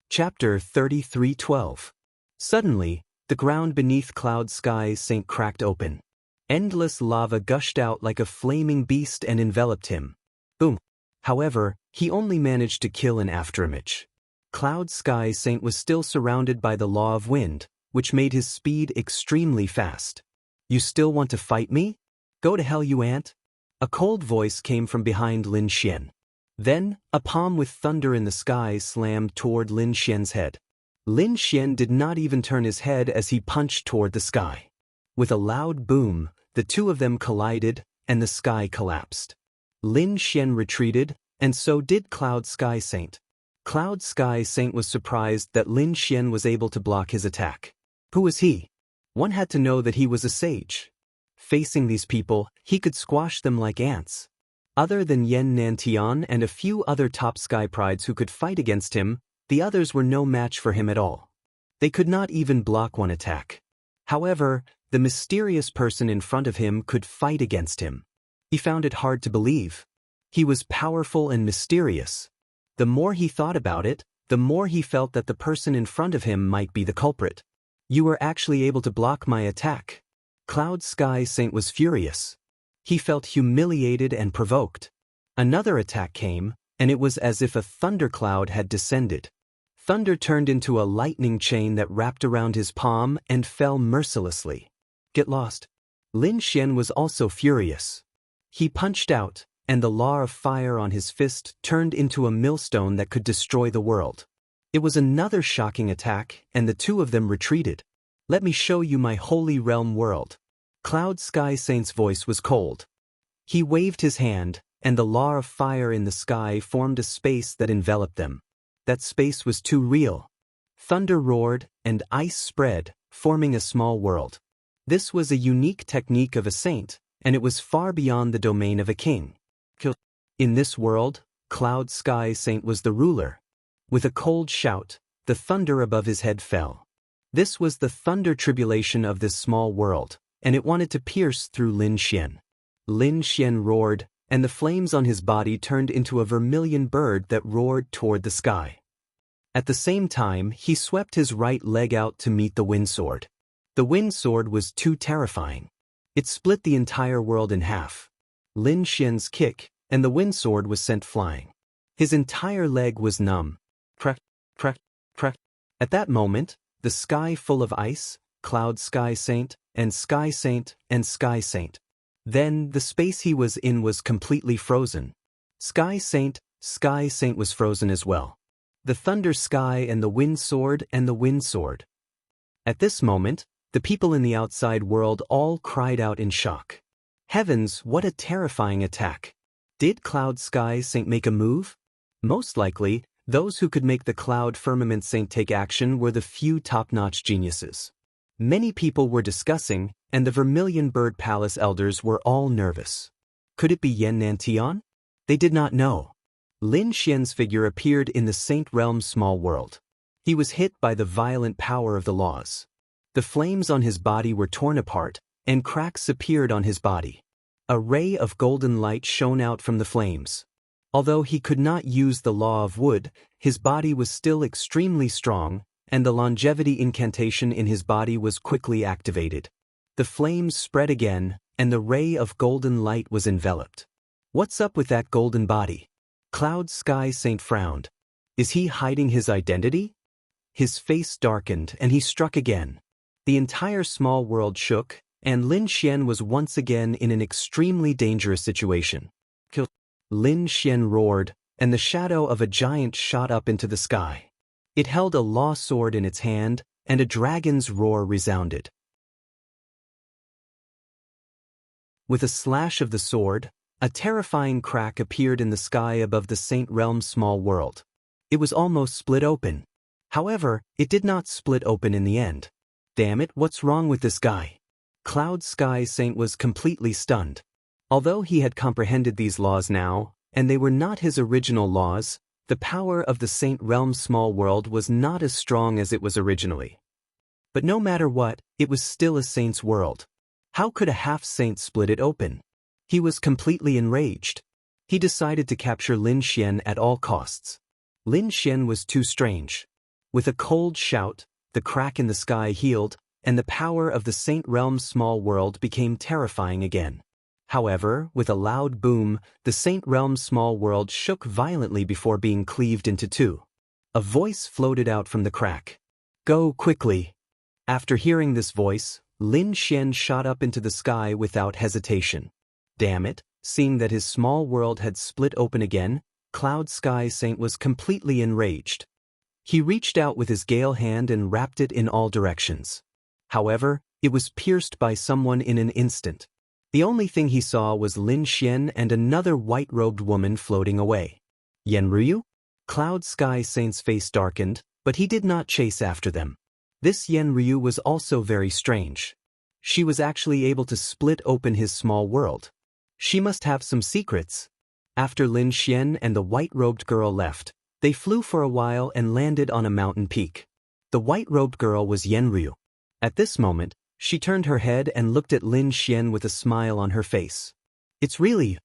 Speaker 1: Chapter 33:12. Suddenly, the ground beneath Cloud Sky's Saint cracked open. Endless lava gushed out like a flaming beast and enveloped him. Boom! However, he only managed to kill an afterimage. Cloud Sky's Saint was still surrounded by the law of wind, which made his speed extremely fast. "You still want to fight me? Go to hell, you ant!" A cold voice came from behind Lin Xian. Then, a palm with thunder in the sky slammed toward Lin Xian's head. Lin Xian did not even turn his head as he punched toward the sky. With a loud boom, the 2 of them collided, and the sky collapsed. Lin Xian retreated, and so did Cloud Sky Saint. Cloud Sky Saint was surprised that Lin Xian was able to block his attack. Who was he? One had to know that he was a sage. Facing these people, he could squash them like ants. Other than Yen Nantian and a few other top sky prides who could fight against him, the others were no match for him at all. They could not even block one attack. However, the mysterious person in front of him could fight against him. He found it hard to believe. He was powerful and mysterious. The more he thought about it, the more he felt that the person in front of him might be the culprit. "You were actually able to block my attack." Cloud Sky Saint was furious. He felt humiliated and provoked. Another attack came, and it was as if a thundercloud had descended. Thunder turned into a lightning chain that wrapped around his palm and fell mercilessly. "Get lost." Lin Xian was also furious. He punched out, and the law of fire on his fist turned into a millstone that could destroy the world. It was another shocking attack, and the 2 of them retreated. "Let me show you my holy realm world." Cloud Sky Saint's voice was cold. He waved his hand, and the law of fire in the sky formed a space that enveloped them. That space was too real. Thunder roared, and ice spread, forming a small world. This was a unique technique of a saint, and it was far beyond the domain of a king. In this world, Cloud Sky Saint was the ruler. With a cold shout, the thunder above his head fell. This was the thunder tribulation of this small world, and it wanted to pierce through Lin Xian. Lin Xian roared, and the flames on his body turned into a vermilion bird that roared toward the sky. At the same time, he swept his right leg out to meet the wind sword. The wind sword was too terrifying. It split the entire world in half. Lin Xian's kick, and the wind sword was sent flying. His entire leg was numb. Crack, crack, crack. At that moment, the sky full of ice, Cloud Sky Saint, and Sky Saint, and Sky Saint. Then, the space he was in was completely frozen. Sky Saint was frozen as well. The Thunder Sky and the Wind Sword and the Wind Sword. At this moment, the people in the outside world all cried out in shock. Heavens, what a terrifying attack! Did Cloud Sky Saint make a move? Most likely, those who could make the Cloud Firmament Saint take action were the few top-notch geniuses. Many people were discussing, and the Vermilion Bird Palace elders were all nervous. Could it be Yan Nantian? They did not know. Lin Xian's figure appeared in the Saint Realm's small world. He was hit by the violent power of the laws. The flames on his body were torn apart, and cracks appeared on his body. A ray of golden light shone out from the flames. Although he could not use the law of wood, his body was still extremely strong, and the longevity incantation in his body was quickly activated. The flames spread again, and the ray of golden light was enveloped. What's up with that golden body? Cloud Sky Saint frowned. Is he hiding his identity? His face darkened, and he struck again. The entire small world shook, and Lin Xian was once again in an extremely dangerous situation. Kill! Lin Xian roared, and the shadow of a giant shot up into the sky. It held a law sword in its hand, and a dragon's roar resounded. With a slash of the sword, a terrifying crack appeared in the sky above the Saint Realm's small world. It was almost split open. However, it did not split open in the end. Damn it, what's wrong with this guy? Cloud Sky Saint was completely stunned. Although he had comprehended these laws now, and they were not his original laws, the power of the Saint Realm's small world was not as strong as it was originally. But no matter what, it was still a saint's world. How could a half-saint split it open? He was completely enraged. He decided to capture Lin Xian at all costs. Lin Xian was too strange. With a cold shout, the crack in the sky healed, and the power of the Saint Realm's small world became terrifying again. However, with a loud boom, the Saint Realm's small world shook violently before being cleaved into two. A voice floated out from the crack. Go quickly. After hearing this voice, Lin Xian shot up into the sky without hesitation. Damn it, seeing that his small world had split open again, Cloud Sky Saint was completely enraged. He reached out with his gale hand and wrapped it in all directions. However, it was pierced by someone in an instant. The only thing he saw was Lin Xian and another white-robed woman floating away. Yenryu? Cloud Sky Saint's face darkened, but he did not chase after them. This Yenryu was also very strange. She was actually able to split open his small world. She must have some secrets. After Lin Xian and the white-robed girl left, they flew for a while and landed on a mountain peak. The white-robed girl was Yenryu. At this moment, she turned her head and looked at Lin Xian with a smile on her face. It's really...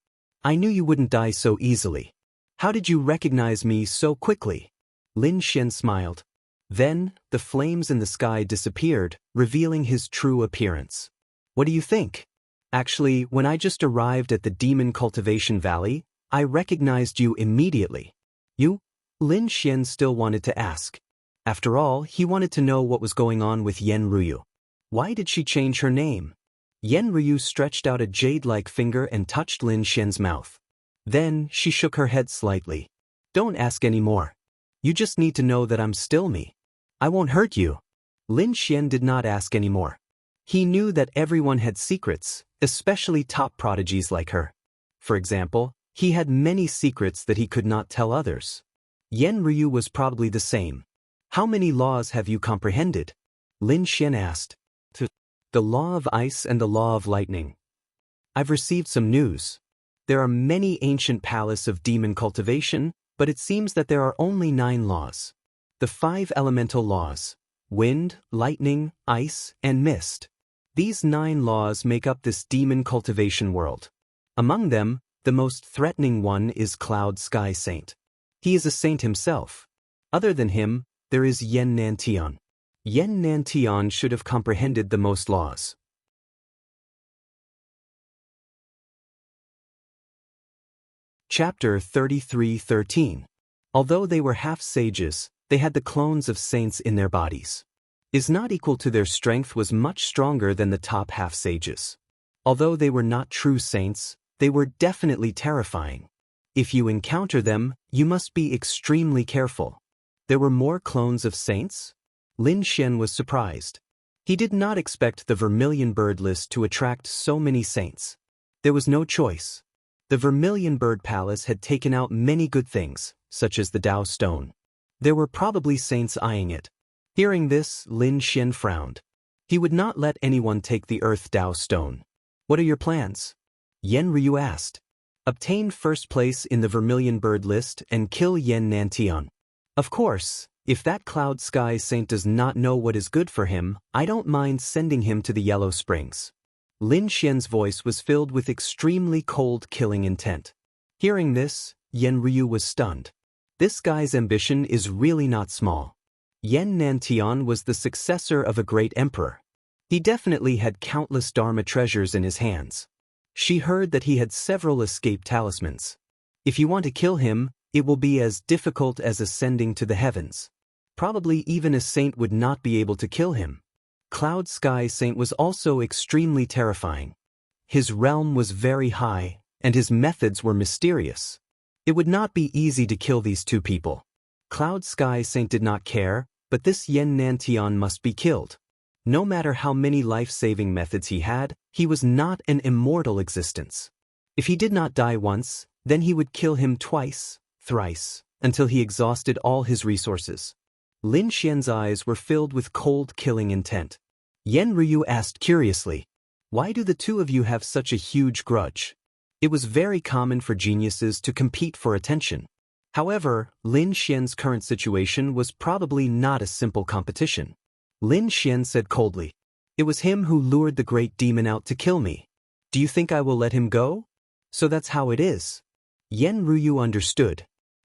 Speaker 1: I knew you wouldn't die so easily. How did you recognize me so quickly? Lin Xian smiled. Then, the flames in the sky disappeared, revealing his true appearance. What do you think? Actually, when I just arrived at the Demon Cultivation Valley, I recognized you immediately. You? Lin Xian still wanted to ask. After all, he wanted to know what was going on with Yenryu. Why did she change her name? Yenryu stretched out a jade-like finger and touched Lin Xian's mouth. Then, she shook her head slightly. Don't ask any more. You just need to know that I'm still me. I won't hurt you. Lin Xian did not ask any more. He knew that everyone had secrets, especially top prodigies like her. For example, he had many secrets that he could not tell others. Yenryu was probably the same. How many laws have you comprehended? Lin Xian asked. The law of ice and the law of lightning. I've received some news. There are many ancient palaces of demon cultivation, but it seems that there are only 9 laws. The 5 elemental laws: wind, lightning, ice, and mist. These 9 laws make up this demon cultivation world. Among them, The most threatening one is Cloud Sky Saint. He is a saint himself. Other than him, there is Yen Nantian. Yen Nantian should have comprehended the most laws. Chapter 33:13. Although they were half-sages, they had the clones of saints in their bodies. Is not equal to their strength was much stronger than the top half-sages. Although they were not true saints, they were definitely terrifying. If you encounter them, you must be extremely careful. There were more clones of saints? Lin Xian was surprised. He did not expect the Vermilion Bird list to attract so many saints. There was no choice. The Vermilion Bird Palace had taken out many good things, such as the Tao Stone. There were probably saints eyeing it. Hearing this, Lin Xian frowned. He would not let anyone take the Earth Tao Stone. What are your plans? Yen Ryu asked. Obtain first place in the Vermilion Bird list and kill Yen Nantian. Of course, if that Cloud Sky Saint does not know what is good for him, I don't mind sending him to the Yellow Springs. Lin Xian's voice was filled with extremely cold killing intent. Hearing this, Yen Ryu was stunned. This guy's ambition is really not small. Yen Nantian was the successor of a great emperor. He definitely had countless Dharma treasures in his hands. She heard that he had several escape talismans. If you want to kill him, it will be as difficult as ascending to the heavens. Probably even a saint would not be able to kill him. Cloud Sky Saint was also extremely terrifying. His realm was very high, and his methods were mysterious. It would not be easy to kill these two people. Cloud Sky Saint did not care, but this Yen Nantian must be killed. No matter how many life-saving methods he had, he was not an immortal existence. If he did not die once, then he would kill him twice, thrice, until he exhausted all his resources. Lin Xian's eyes were filled with cold killing intent. Yen Ryu asked curiously, "Why do the two of you have such a huge grudge?" It was very common for geniuses to compete for attention. However, Lin Xian's current situation was probably not a simple competition. Lin Xian said coldly, "It was him who lured the great demon out to kill me. Do you think I will let him go? So that's how it is." Yen Ryu understood.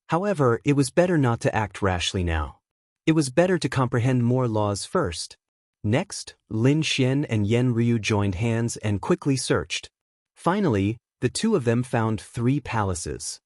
Speaker 1: However, it was better not to act rashly now. It was better to comprehend more laws first. Next, Lin Xian and Yen Ryu joined hands and quickly searched. Finally, the two of them found 3 palaces.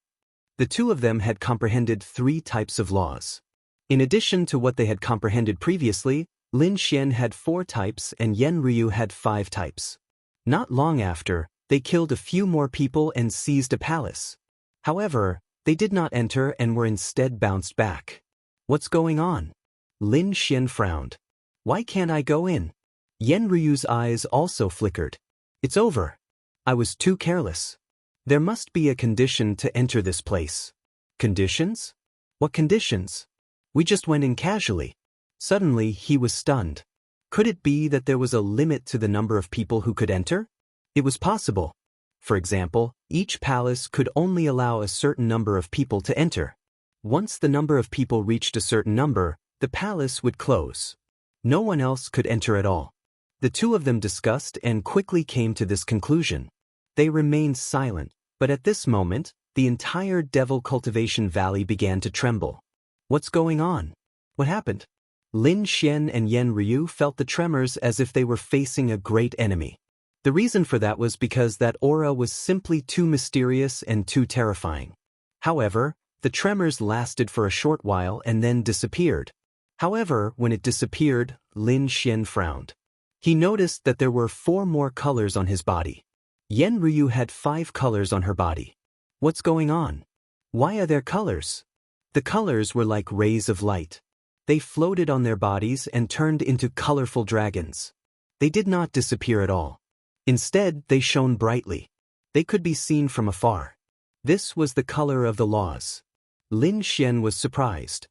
Speaker 1: The two of them had comprehended 3 types of laws. In addition to what they had comprehended previously, Lin Xian had 4 types and Yen Ryu had 5 types. Not long after, they killed a few more people and seized a palace. However, they did not enter and were instead bounced back. What's going on? Lin Xian frowned. Why can't I go in? Yen Ryu's eyes also flickered. It's over. I was too careless. There must be a condition to enter this place. Conditions? What conditions? We just went in casually. Suddenly, he was stunned. Could it be that there was a limit to the number of people who could enter? It was possible. For example, each palace could only allow a certain number of people to enter. Once the number of people reached a certain number, the palace would close. No one else could enter at all. The two of them discussed and quickly came to this conclusion. They remained silent, but at this moment, the entire Devil Cultivation Valley began to tremble. What's going on? What happened? Lin Xian and Yen Ryu felt the tremors as if they were facing a great enemy. The reason for that was because that aura was simply too mysterious and too terrifying. However, the tremors lasted for a short while and then disappeared. However, when it disappeared, Lin Xian frowned. He noticed that there were 4 more colors on his body. Yen Ryu had 5 colors on her body. What's going on? Why are there colors? The colors were like rays of light. They floated on their bodies and turned into colorful dragons. They did not disappear at all. Instead, they shone brightly. They could be seen from afar. This was the color of the laws. Lin Xian was surprised.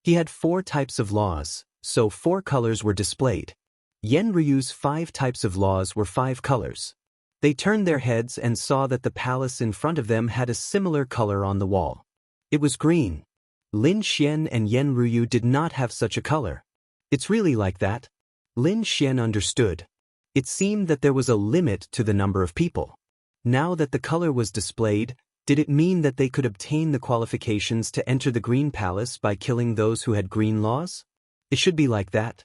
Speaker 1: He had 4 types of laws, so 4 colors were displayed. Yen Ryu's 5 types of laws were 5 colors. They turned their heads and saw that the palace in front of them had a similar color on the wall. It was green. Lin Xian and Yen Ryu did not have such a color. It's really like that? Lin Xian understood. It seemed that there was a limit to the number of people. Now that the color was displayed, did it mean that they could obtain the qualifications to enter the Green Palace by killing those who had green laws? It should be like that.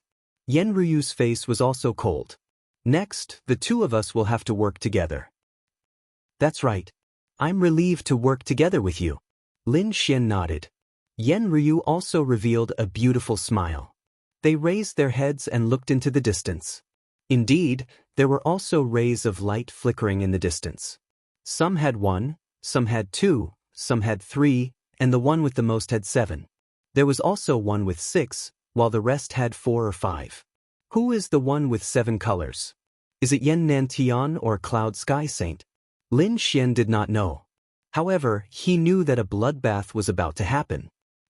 Speaker 1: Yenryu's face was also cold. Next, the two of us will have to work together. That's right. I'm relieved to work together with you. Lin Xian nodded. Yenryu also revealed a beautiful smile. They raised their heads and looked into the distance. Indeed, there were also rays of light flickering in the distance. Some had 1, some had 2, some had 3, and the one with the most had 7. There was also one with 6, while the rest had 4 or 5. Who is the one with 7 colors? Is it Yen Nantian or Cloud Sky Saint? Lin Xian did not know. However, he knew that a bloodbath was about to happen.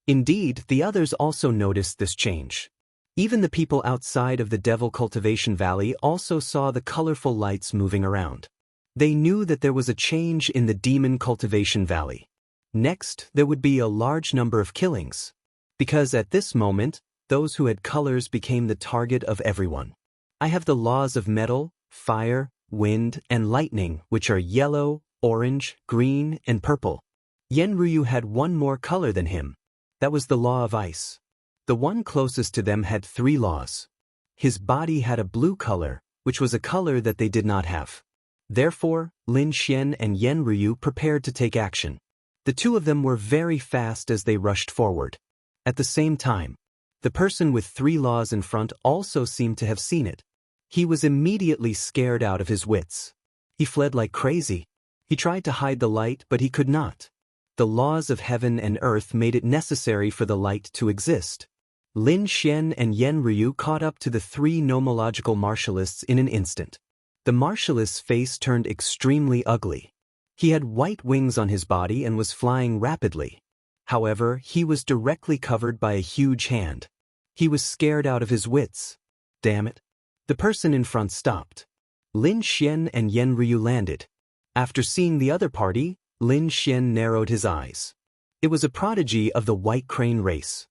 Speaker 1: Indeed, the others also noticed this change. Even the people outside of the Devil Cultivation Valley also saw the colorful lights moving around. They knew that there was a change in the Demon Cultivation Valley. Next, there would be a large number of killings. Because at this moment, those who had colors became the target of everyone. I have the laws of metal, fire, wind, and lightning, which are yellow, orange, green, and purple. Yenryu had one more color than him. That was the law of ice. The one closest to them had 3 laws. His body had a blue color, which was a color that they did not have. Therefore, Lin Xian and Yenryu prepared to take action. The two of them were very fast as they rushed forward. At the same time, the person with 3 laws in front also seemed to have seen it. He was immediately scared out of his wits. He fled like crazy. He tried to hide the light, but he could not. The laws of heaven and earth made it necessary for the light to exist. Lin Xian and Yenryu caught up to the 3 nomological martialists in an instant. The martialist's face turned extremely ugly. He had white wings on his body and was flying rapidly. However, he was directly covered by a huge hand. He was scared out of his wits. Damn it. The person in front stopped. Lin Xian and Yenryu landed. After seeing the other party, Lin Xian narrowed his eyes. It was a prodigy of the White Crane race.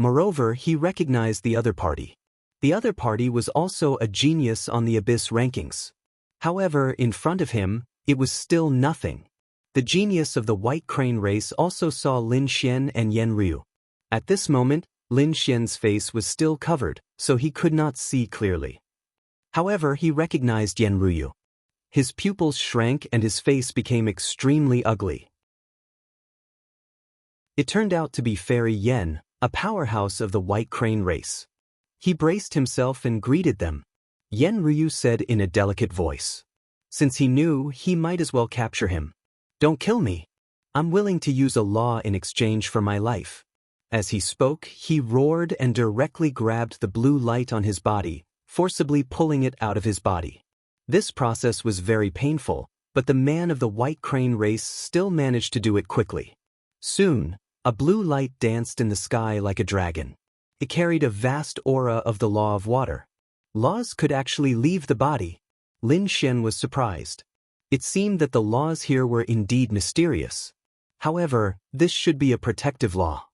Speaker 1: Moreover, he recognized the other party. The other party was also a genius on the Abyss rankings. However, in front of him, it was still nothing. The genius of the White Crane race also saw Lin Xian and Yenryu. At this moment, Lin Xian's face was still covered, so he could not see clearly. However, he recognized Yenryu. His pupils shrank and his face became extremely ugly. It turned out to be Fairy Yen, a powerhouse of the White Crane race. He braced himself and greeted them. Yenryu said in a delicate voice. Since he knew, he might as well capture him. Don't kill me. I'm willing to use a law in exchange for my life. As he spoke, he roared and directly grabbed the blue light on his body, forcibly pulling it out of his body. This process was very painful, but the man of the White Crane race still managed to do it quickly. Soon, a blue light danced in the sky like a dragon. It carried a vast aura of the law of water. Laws could actually leave the body. Lin Xian was surprised. It seemed that the laws here were indeed mysterious. However, this should be a protective law.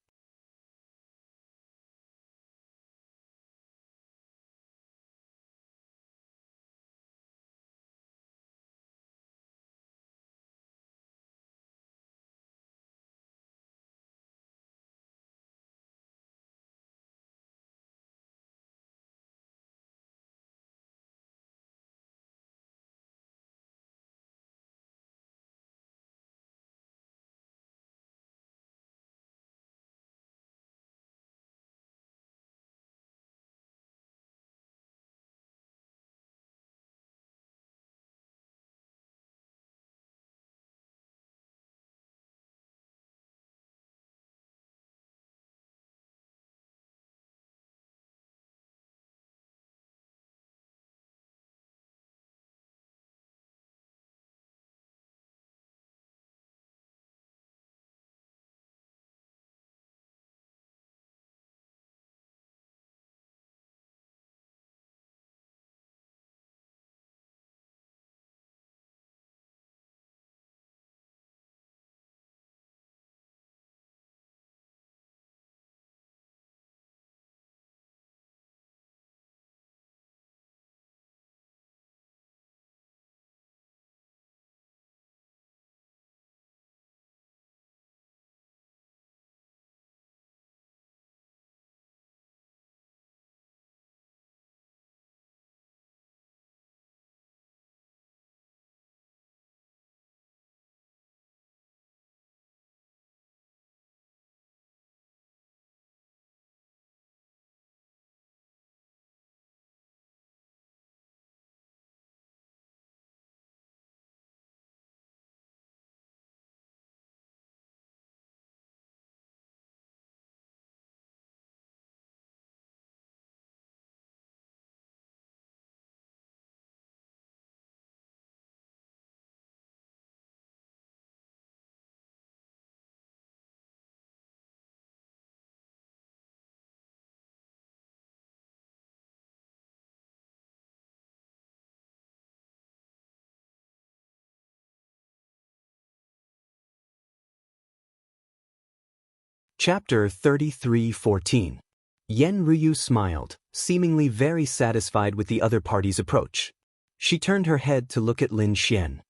Speaker 1: Chapter 33:14. Yen Ryu smiled, seemingly very satisfied with the other party's approach. She turned her head to look at Lin Xian.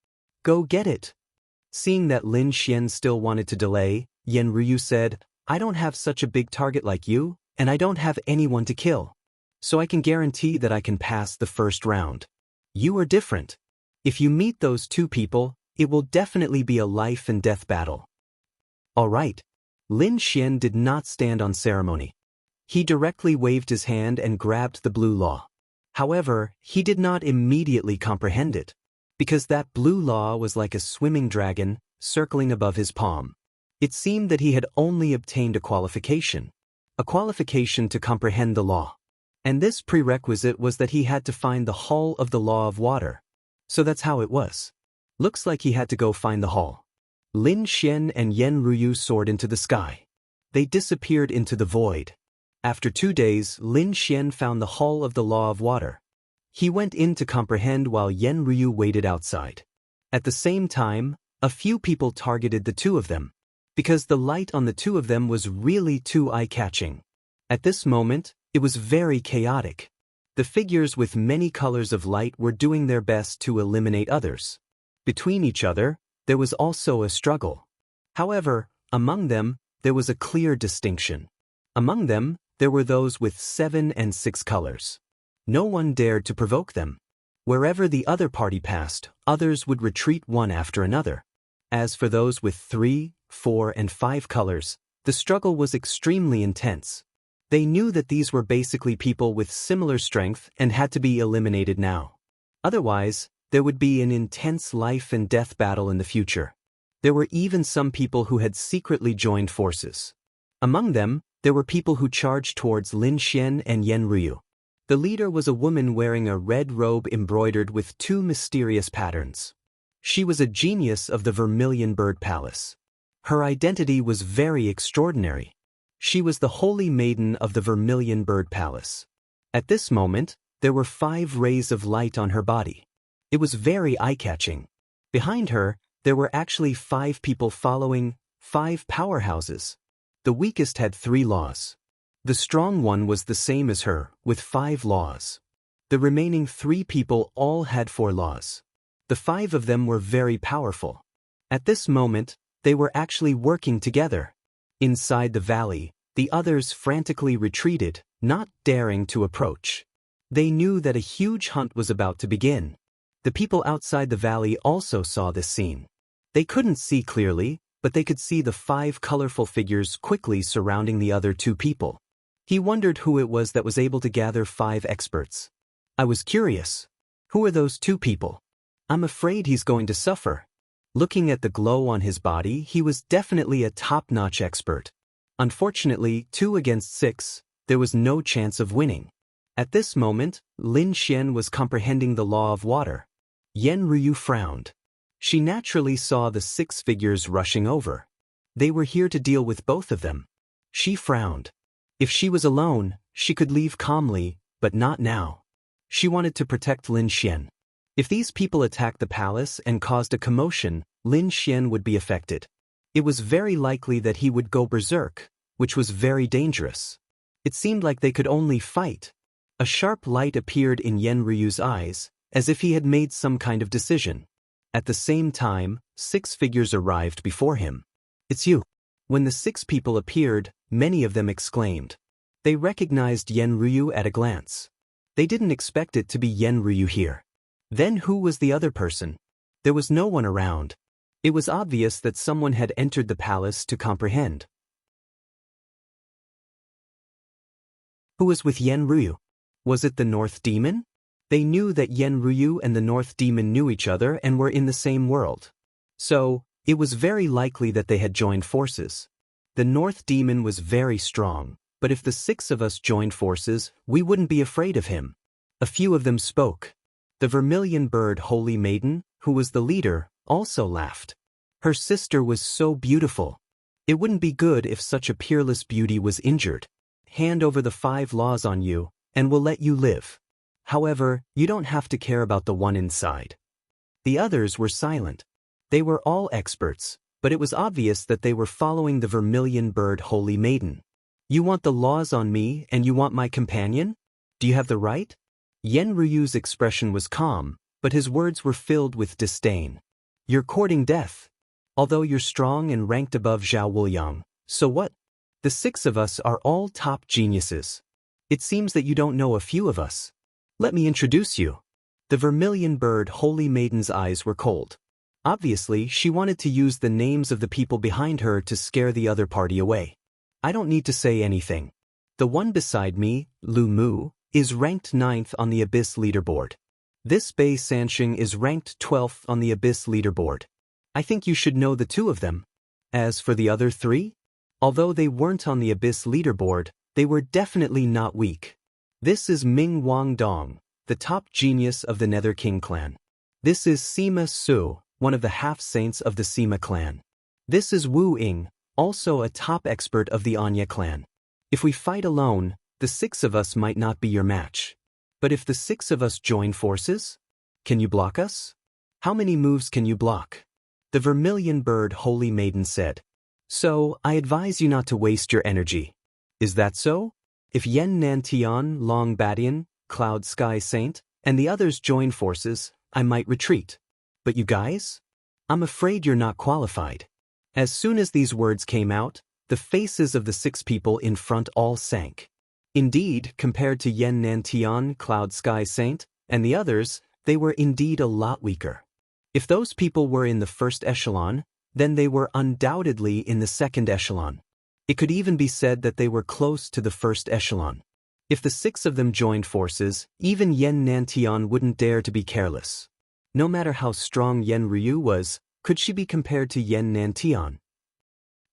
Speaker 1: Go get it. Seeing that Lin Xian still wanted to delay, Yen Ryu said, I don't have such a big target like you, and I don't have anyone to kill. So I can guarantee that I can pass the first round. You are different. If you meet those two people, it will definitely be a life and death battle. All right. Lin Xian did not stand on ceremony. He directly waved his hand and grabbed the blue law. However, he did not immediately comprehend it, because that blue law was like a swimming dragon, circling above his palm. It seemed that he had only obtained a qualification to comprehend the law. And this prerequisite was that he had to find the hull of the law of water. So that's how it was. Looks like he had to go find the hull. Lin Xian and Yen Ryu soared into the sky. They disappeared into the void. After 2 days, Lin Xian found the hull of the law of water. He went in to comprehend while Yen Ryu waited outside. At the same time, a few people targeted the two of them, because the light on the two of them was really too eye-catching. At this moment, it was very chaotic. The figures with many colors of light were doing their best to eliminate others. Between each other, there was also a struggle. However, among them, there was a clear distinction. Among them, there were those with 7 and 6 colors. No one dared to provoke them. Wherever the other party passed, others would retreat one after another. As for those with 3, 4, and 5 colors, the struggle was extremely intense. They knew that these were basically people with similar strength and had to be eliminated now. Otherwise, there would be an intense life and death battle in the future. There were even some people who had secretly joined forces. Among them, there were people who charged towards Lin Xian and Yen Ryu. The leader was a woman wearing a red robe embroidered with 2 mysterious patterns. She was a genius of the Vermilion Bird Palace. Her identity was very extraordinary. She was the Holy Maiden of the Vermilion Bird Palace. At this moment, there were 5 rays of light on her body. It was very eye-catching. Behind her, there were actually 5 people following 5 powerhouses. The weakest had 3 laws. The strong one was the same as her, with 5 laws. The remaining 3 people all had 4 laws. The 5 of them were very powerful. At this moment, they were actually working together. Inside the valley, the others frantically retreated, not daring to approach. They knew that a huge hunt was about to begin. The people outside the valley also saw this scene. They couldn't see clearly, but they could see the 5 colorful figures quickly surrounding the other 2 people. He wondered who it was that was able to gather 5 experts. I was curious. Who are those 2 people? I'm afraid he's going to suffer. Looking at the glow on his body, he was definitely a top-notch expert. Unfortunately, 2 against 6, there was no chance of winning. At this moment, Lin Xian was comprehending the law of water. Yen Ryu frowned. She naturally saw the 6 figures rushing over. They were here to deal with both of them. She frowned. If she was alone, she could leave calmly, but not now. She wanted to protect Lin Xian. If these people attacked the palace and caused a commotion, Lin Xian would be affected. It was very likely that he would go berserk, which was very dangerous. It seemed like they could only fight. A sharp light appeared in Yen Ryu's eyes, as if he had made some kind of decision. At the same time, 6 figures arrived before him. It's you. When the 6 people appeared, many of them exclaimed. They recognized Yen Ryu at a glance. They didn't expect it to be Yen Ryu here. Then who was the other person? There was no one around. It was obvious that someone had entered the palace to comprehend. Who was with Yen Ryu? Was it the North Demon? They knew that Yen Ryu and the North Demon knew each other and were in the same world. So, it was very likely that they had joined forces. The North Demon was very strong, but if the 6 of us joined forces, we wouldn't be afraid of him. A few of them spoke. The Vermilion Bird Holy Maiden, who was the leader, also laughed. Her sister was so beautiful. It wouldn't be good if such a peerless beauty was injured. Hand over the 5 laws on you, and we'll let you live. However, you don't have to care about the one inside. The others were silent. They were all experts, but it was obvious that they were following the vermilion bird Holy Maiden. You want the laws on me and you want my companion? Do you have the right? Yen Ryu's expression was calm, but his words were filled with disdain. You're courting death. Although you're strong and ranked above Zhao Wuliang, so what? The 6 of us are all top geniuses. It seems that you don't know a few of us. Let me introduce you. The vermilion bird Holy Maiden's eyes were cold. Obviously, she wanted to use the names of the people behind her to scare the other party away. I don't need to say anything. The one beside me, Lu Mu, is ranked 9th on the Abyss leaderboard. This Bei Sanxing is ranked 12th on the Abyss leaderboard. I think you should know the 2 of them. As for the other 3? Although they weren't on the Abyss leaderboard, they were definitely not weak. This is Ming Wang Dong, the top genius of the Nether King clan. This is Sima Su, one of the half-saints of the Sima clan. This is Wu Ying, also a top expert of the Anya clan. If we fight alone, the 6 of us might not be your match. But if the 6 of us join forces? Can you block us? How many moves can you block? The vermilion bird Holy Maiden said. So, I advise you not to waste your energy. Is that so? If Yen Nantian, Long Badian, Cloud Sky Saint, and the others join forces, I might retreat. But you guys? I'm afraid you're not qualified. As soon as these words came out, the faces of the 6 people in front all sank. Indeed, compared to Yen Nantian, Cloud Sky Saint, and the others, they were indeed a lot weaker. If those people were in the first echelon, then they were undoubtedly in the second echelon. It could even be said that they were close to the first echelon. If the 6 of them joined forces, even Yen Nantian wouldn't dare to be careless. No matter how strong Yen Ryu was, could she be compared to Yen Nantian?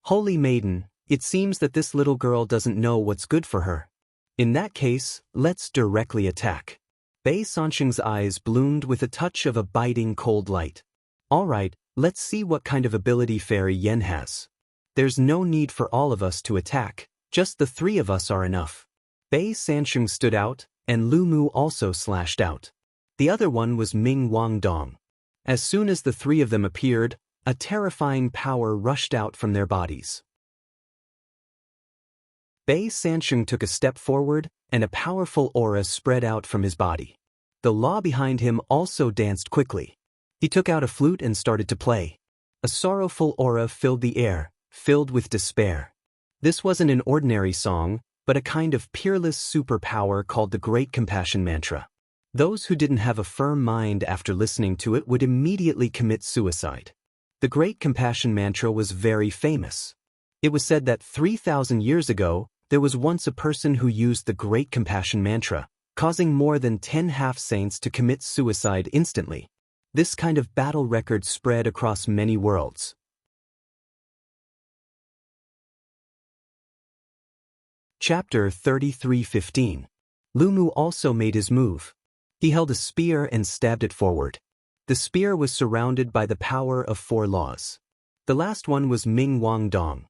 Speaker 1: Holy Maiden, it seems that this little girl doesn't know what's good for her. In that case, let's directly attack. Bei Sanxing's eyes bloomed with a touch of a biting cold light. All right, let's see what kind of ability Fairy Yen has. There's no need for all of us to attack, just the 3 of us are enough. Bei Sanxing stood out, and Lu Mu also slashed out. The other one was Ming Wang Dong. As soon as the 3 of them appeared, a terrifying power rushed out from their bodies. Bei Sanxing took a step forward, and a powerful aura spread out from his body. The law behind him also danced quickly. He took out a flute and started to play. A sorrowful aura filled the air, filled with despair. This wasn't an ordinary song, but a kind of peerless superpower called the Great Compassion Mantra. Those who didn't have a firm mind after listening to it would immediately commit suicide. The Great Compassion Mantra was very famous. It was said that 3,000 years ago, there was once a person who used the Great Compassion Mantra, causing more than 10 half-saints to commit suicide instantly. This kind of battle record spread across many worlds. Chapter 33:15. Lu Mu also made his move. He held a spear and stabbed it forward. The spear was surrounded by the power of 4 laws. The last one was Ming Wang Dong.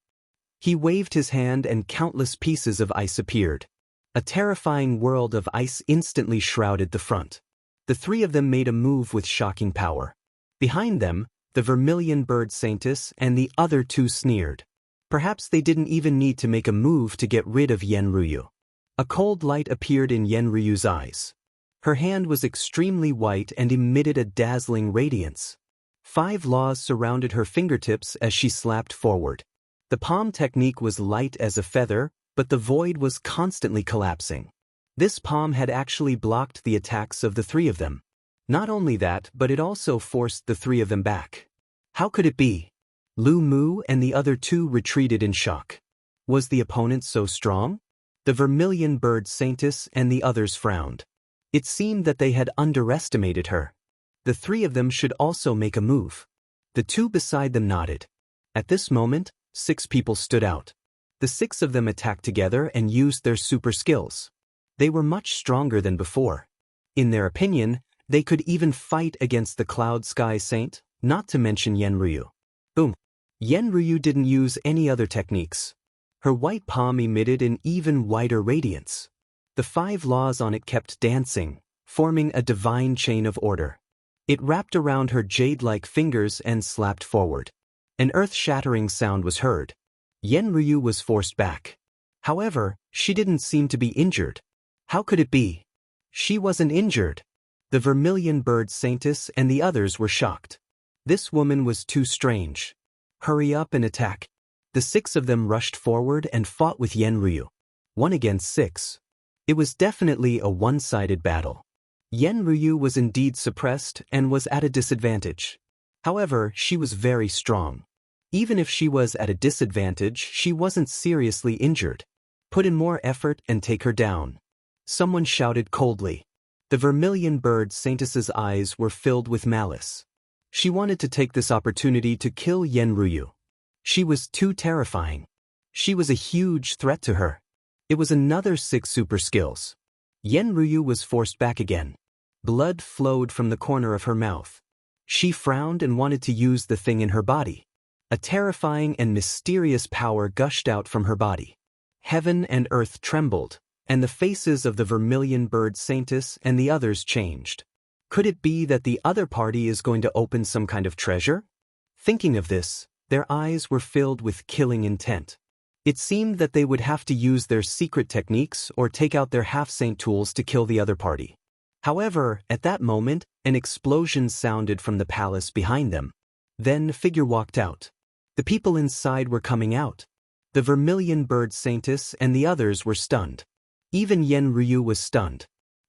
Speaker 1: He waved his hand and countless pieces of ice appeared. A terrifying world of ice instantly shrouded the front. The 3 of them made a move with shocking power. Behind them, the vermilion bird Saintess and the other 2 sneered. Perhaps they didn't even need to make a move to get rid of Yen Ryu. A cold light appeared in Yen Ryu's eyes. Her hand was extremely white and emitted a dazzling radiance. 5 laws surrounded her fingertips as she slapped forward. The palm technique was light as a feather, but the void was constantly collapsing. This palm had actually blocked the attacks of the 3 of them. Not only that, but it also forced the 3 of them back. How could it be? Lu Mu and the other 2 retreated in shock. Was the opponent so strong? The vermilion bird Saintess and the others frowned. It seemed that they had underestimated her. The 3 of them should also make a move. The 2 beside them nodded. At this moment, 6 people stood out. The 6 of them attacked together and used their super skills. They were much stronger than before. In their opinion, they could even fight against the Cloud Sky Saint, not to mention Yen Ryu. Boom. Yen Ryu didn't use any other techniques. Her white palm emitted an even whiter radiance. The 5 laws on it kept dancing, forming a divine chain of order. It wrapped around her jade-like fingers and slapped forward. An earth-shattering sound was heard. Yen Ryu was forced back. However, she didn't seem to be injured. How could it be? She wasn't injured. The Vermilion Bird Saintess and the others were shocked. This woman was too strange. Hurry up and attack. The 6 of them rushed forward and fought with Yen Ryu. 1 against 6. It was definitely a one-sided battle. Yen Ryu was indeed suppressed and was at a disadvantage. However, she was very strong. Even if she was at a disadvantage, she wasn't seriously injured. Put in more effort and take her down. Someone shouted coldly. The Vermilion Bird Saintess's eyes were filled with malice. She wanted to take this opportunity to kill Yen Ryu. She was too terrifying. She was a huge threat to her. It was another 6 super skills. Yen Ryu was forced back again. Blood flowed from the corner of her mouth. She frowned and wanted to use the thing in her body. A terrifying and mysterious power gushed out from her body. Heaven and earth trembled, and the faces of the Vermilion Bird Saintess and the others changed. Could it be that the other party is going to open some kind of treasure? Thinking of this, their eyes were filled with killing intent. It seemed that they would have to use their secret techniques or take out their half-saint tools to kill the other party. However, at that moment, an explosion sounded from the palace behind them. Then a figure walked out. The people inside were coming out. The Vermilion Bird Saintess and the others were stunned. Even Yen Ryu was stunned.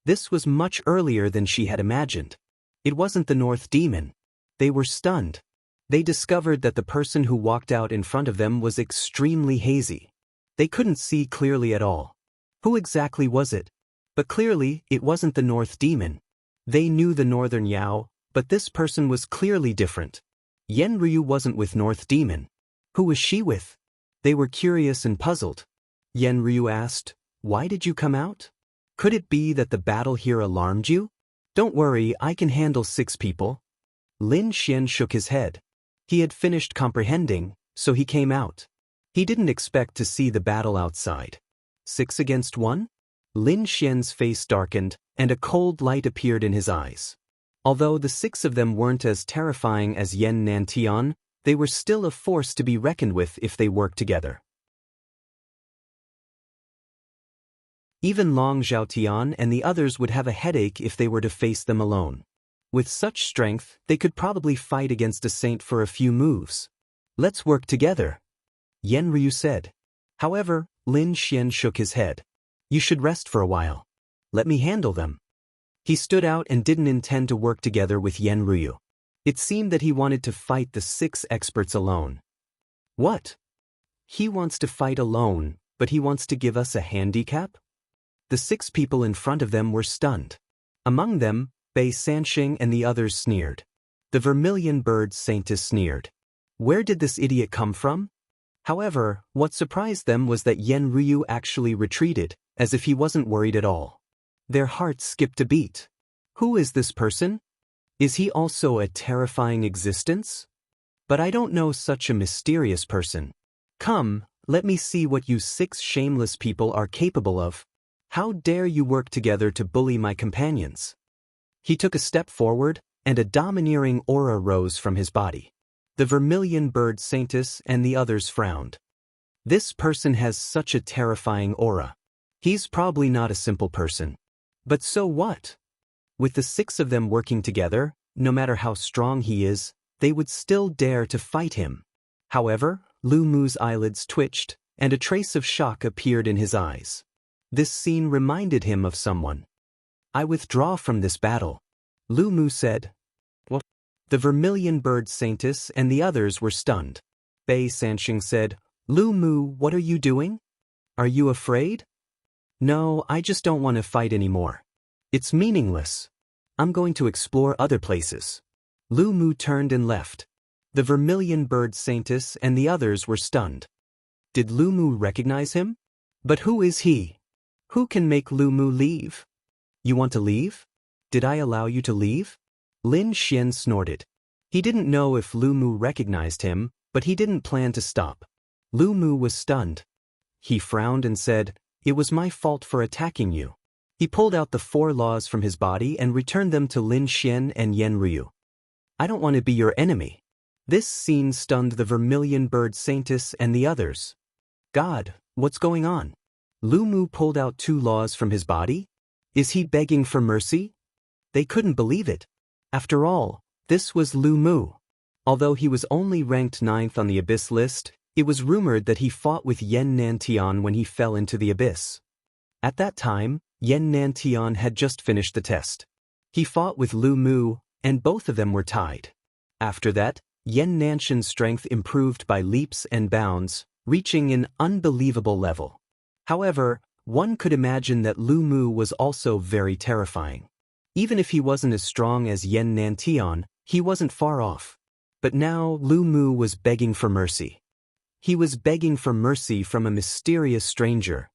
Speaker 1: This was much earlier than she had imagined. It wasn't the North Demon. They were stunned. They discovered that the person who walked out in front of them was extremely hazy. They couldn't see clearly at all. Who exactly was it? But clearly, it wasn't the North Demon. They knew the Northern Yao, but this person was clearly different. Yen Ryu wasn't with North Demon. Who was she with? They were curious and puzzled. Yen Ryu asked, "Why did you come out? Could it be that the battle here alarmed you?" "Don't worry, I can handle 6 people." Lin Xian shook his head. He had finished comprehending, so he came out. He didn't expect to see the battle outside. 6 against 1? Lin Xian's face darkened, and a cold light appeared in his eyes. Although the 6 of them weren't as terrifying as Yen Nantian, they were still a force to be reckoned with if they worked together. Even Long Zhaotian and the others would have a headache if they were to face them alone. With such strength, they could probably fight against a saint for a few moves. "Let's work together," Yen Ryu said. However, Lin Xian shook his head. "You should rest for a while. Let me handle them." He stood out and didn't intend to work together with Yen Ryu. It seemed that he wanted to fight the 6 experts alone. What? He wants to fight alone, but he wants to give us a handicap? The 6 people in front of them were stunned. Among them, Bei Sanxing and the others sneered. The Vermilion Bird Saintess sneered. Where did this idiot come from? However, what surprised them was that Yen Ryu actually retreated, as if he wasn't worried at all. Their hearts skipped a beat. Who is this person? Is he also a terrifying existence? But I don't know such a mysterious person. Come, let me see what you 6 shameless people are capable of. How dare you work together to bully my companions? He took a step forward, and a domineering aura rose from his body. The Vermilion Bird Saintess and the others frowned. This person has such a terrifying aura. He's probably not a simple person. But so what? With the 6 of them working together, no matter how strong he is, they would still dare to fight him. However, Lu Mu's eyelids twitched, and a trace of shock appeared in his eyes. This scene reminded him of someone. "I withdraw from this battle," Lu Mu said. "What?" The Vermilion Bird Saintess and the others were stunned. Bei Sanxing said, "Lu Mu, what are you doing? Are you afraid?" "No, I just don't want to fight anymore. It's meaningless. I'm going to explore other places." Lu Mu turned and left. The Vermilion Bird Saintess and the others were stunned. Did Lu Mu recognize him? But who is he? Who can make Lu Mu leave? "You want to leave? Did I allow you to leave?" Lin Xian snorted. He didn't know if Lu Mu recognized him, but he didn't plan to stop. Lu Mu was stunned. He frowned and said, "It was my fault for attacking you." He pulled out the 4 laws from his body and returned them to Lin Xian and Yen Ryu. "I don't want to be your enemy. This scene stunned the vermilion bird saintess and the others. God, what's going on? Lu Mu pulled out 2 laws from his body? Is he begging for mercy? They couldn't believe it. After all, this was Lu Mu. Although he was only ranked 9th on the Abyss list, it was rumored that he fought with Yen Nantian when he fell into the Abyss. At that time, Yen Nantian had just finished the test. He fought with Lu Mu, and both of them were tied. After that, Yen Nantian's strength improved by leaps and bounds, reaching an unbelievable level. However, one could imagine that Lu Mu was also very terrifying. Even if he wasn't as strong as Yen Nantian, he wasn't far off. But now Lu Mu was begging for mercy. He was begging for mercy from a mysterious stranger.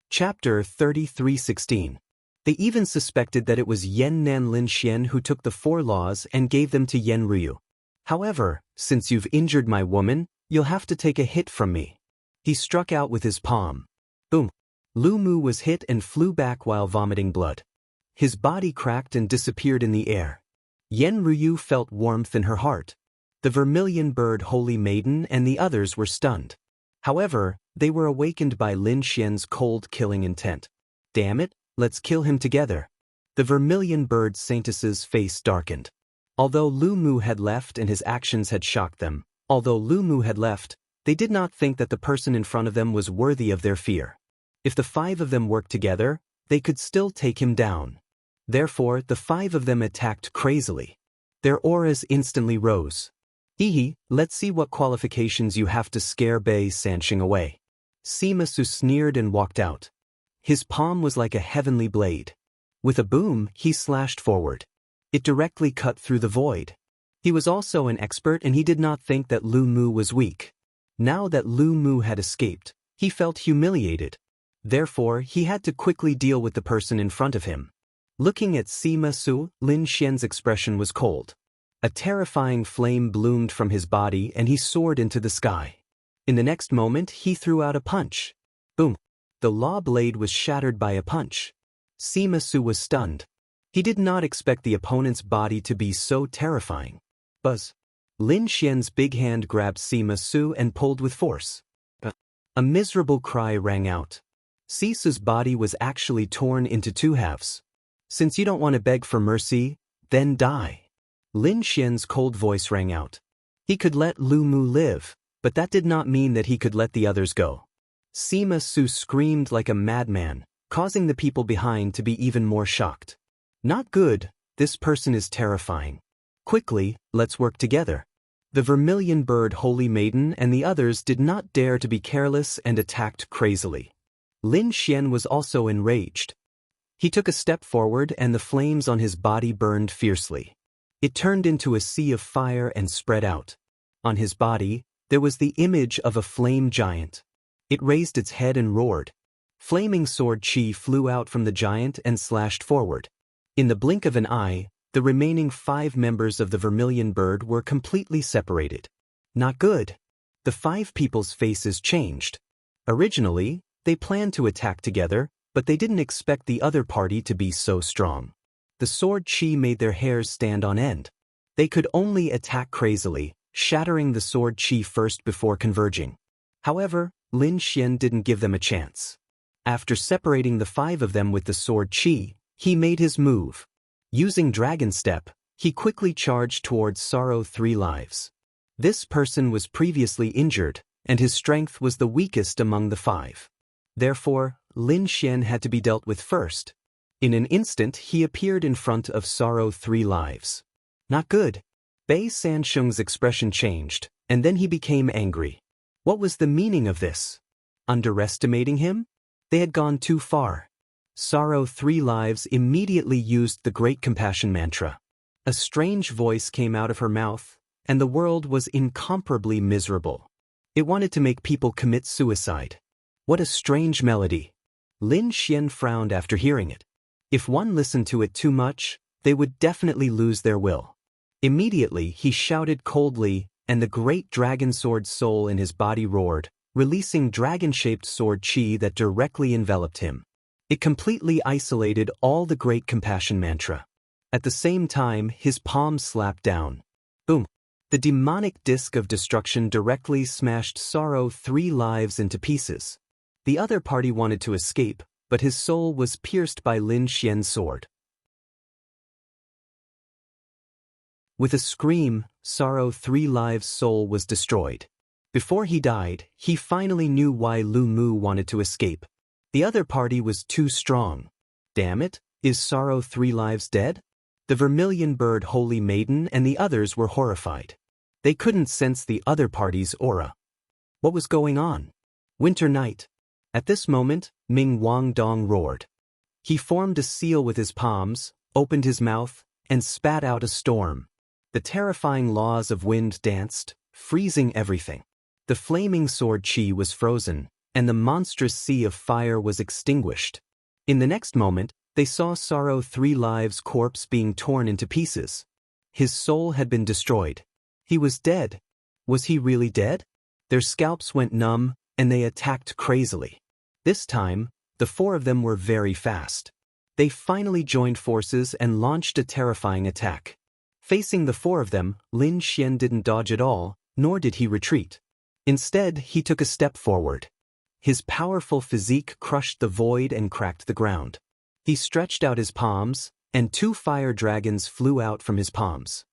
Speaker 1: Chapter 33:16. They even suspected that it was Yen Nan Lin Xian who took the 4 laws and gave them to Yen Ryu. However, since you've injured my woman, you'll have to take a hit from me. He struck out with his palm. Boom. Lu Mu was hit and flew back while vomiting blood. His body cracked and disappeared in the air. Yen Ryu felt warmth in her heart. The vermilion bird holy maiden and the others were stunned. However, they were awakened by Lin Xian's cold killing intent. Damn it, let's kill him together. The vermilion bird saintess's face darkened. Although Lu Mu had left and his actions had shocked them, they did not think that the person in front of them was worthy of their fear. If the 5 of them worked together, they could still take him down. Therefore, the 5 of them attacked crazily. Their auras instantly rose. Hehe, let's see what qualifications you have to scare Bei Sansheng away. Sima Su sneered and walked out. His palm was like a heavenly blade. With a boom, he slashed forward. It directly cut through the void. He was also an expert and he did not think that Lu Mu was weak. Now that Lu Mu had escaped, he felt humiliated. Therefore, he had to quickly deal with the person in front of him. Looking at Sima Su, Lin Xian's expression was cold. A terrifying flame bloomed from his body and he soared into the sky. In the next moment, he threw out a punch. Boom. The law blade was shattered by a punch. Sima Su was stunned. He did not expect the opponent's body to be so terrifying. Buzz. Lin Xian's big hand grabbed Sima Su and pulled with force. A miserable cry rang out. Sisu's body was actually torn into 2 halves. Since you don't want to beg for mercy, then die. Lin Xian's cold voice rang out. He could let Lu Mu live, but that did not mean that he could let the others go. Sima Su screamed like a madman, causing the people behind to be even more shocked. Not good, this person is terrifying. Quickly, let's work together. The vermilion bird holy maiden and the others did not dare to be careless and attacked crazily. Lin Xian was also enraged. He took a step forward and the flames on his body burned fiercely. It turned into a sea of fire and spread out. On his body, there was the image of a flame giant. It raised its head and roared. Flaming sword chi flew out from the giant and slashed forward. In the blink of an eye, the remaining 5 members of the vermilion bird were completely separated. Not good. The 5 people's faces changed. Originally, they planned to attack together, but they didn't expect the other party to be so strong. The sword chi made their hairs stand on end. They could only attack crazily, shattering the sword chi first before converging. However, Lin Xian didn't give them a chance. After separating the 5 of them with the sword chi, he made his move. Using Dragon Step, he quickly charged towards Sorrow 3 Lives. This person was previously injured, and his strength was the weakest among the 5. Therefore, Lin Xian had to be dealt with first. In an instant, he appeared in front of Sorrow 3 Lives. Not good. Bei Sansheng's expression changed, and then he became angry. What was the meaning of this? Underestimating him? They had gone too far. Sorrow 3 Lives immediately used the Great Compassion mantra. A strange voice came out of her mouth, and the world was incomparably miserable. It wanted to make people commit suicide. What a strange melody. Lin Xian frowned after hearing it. If one listened to it too much, they would definitely lose their will. Immediately he shouted coldly, and the great dragon sword soul in his body roared, releasing dragon-shaped sword chi that directly enveloped him. It completely isolated all the Great Compassion mantra. At the same time, his palms slapped down. Boom. The demonic disc of destruction directly smashed Sorrow 3 lives into pieces. The other party wanted to escape, but his soul was pierced by Lin Xian's sword. With a scream, Sorrow 3 lives' soul was destroyed. Before he died, he finally knew why Lu Mu wanted to escape. The other party was too strong. Damn it, is Sorrow 3 lives dead? The Vermilion Bird Holy Maiden and the others were horrified. They couldn't sense the other party's aura. What was going on? Winter night. At this moment, Ming Wang Dong roared. He formed a seal with his palms, opened his mouth, and spat out a storm. The terrifying laws of wind danced, freezing everything. The flaming sword chi was frozen, and the monstrous sea of fire was extinguished. In the next moment, they saw Sorrow 3 lives' corpse being torn into pieces. His soul had been destroyed. He was dead. Was he really dead? Their scalps went numb, and they attacked crazily. This time, the 4 of them were very fast. They finally joined forces and launched a terrifying attack. Facing the 4 of them, Lin Xian didn't dodge at all, nor did he retreat. Instead, he took a step forward. His powerful physique crushed the void and cracked the ground. He stretched out his palms, and 2 fire dragons flew out from his palms.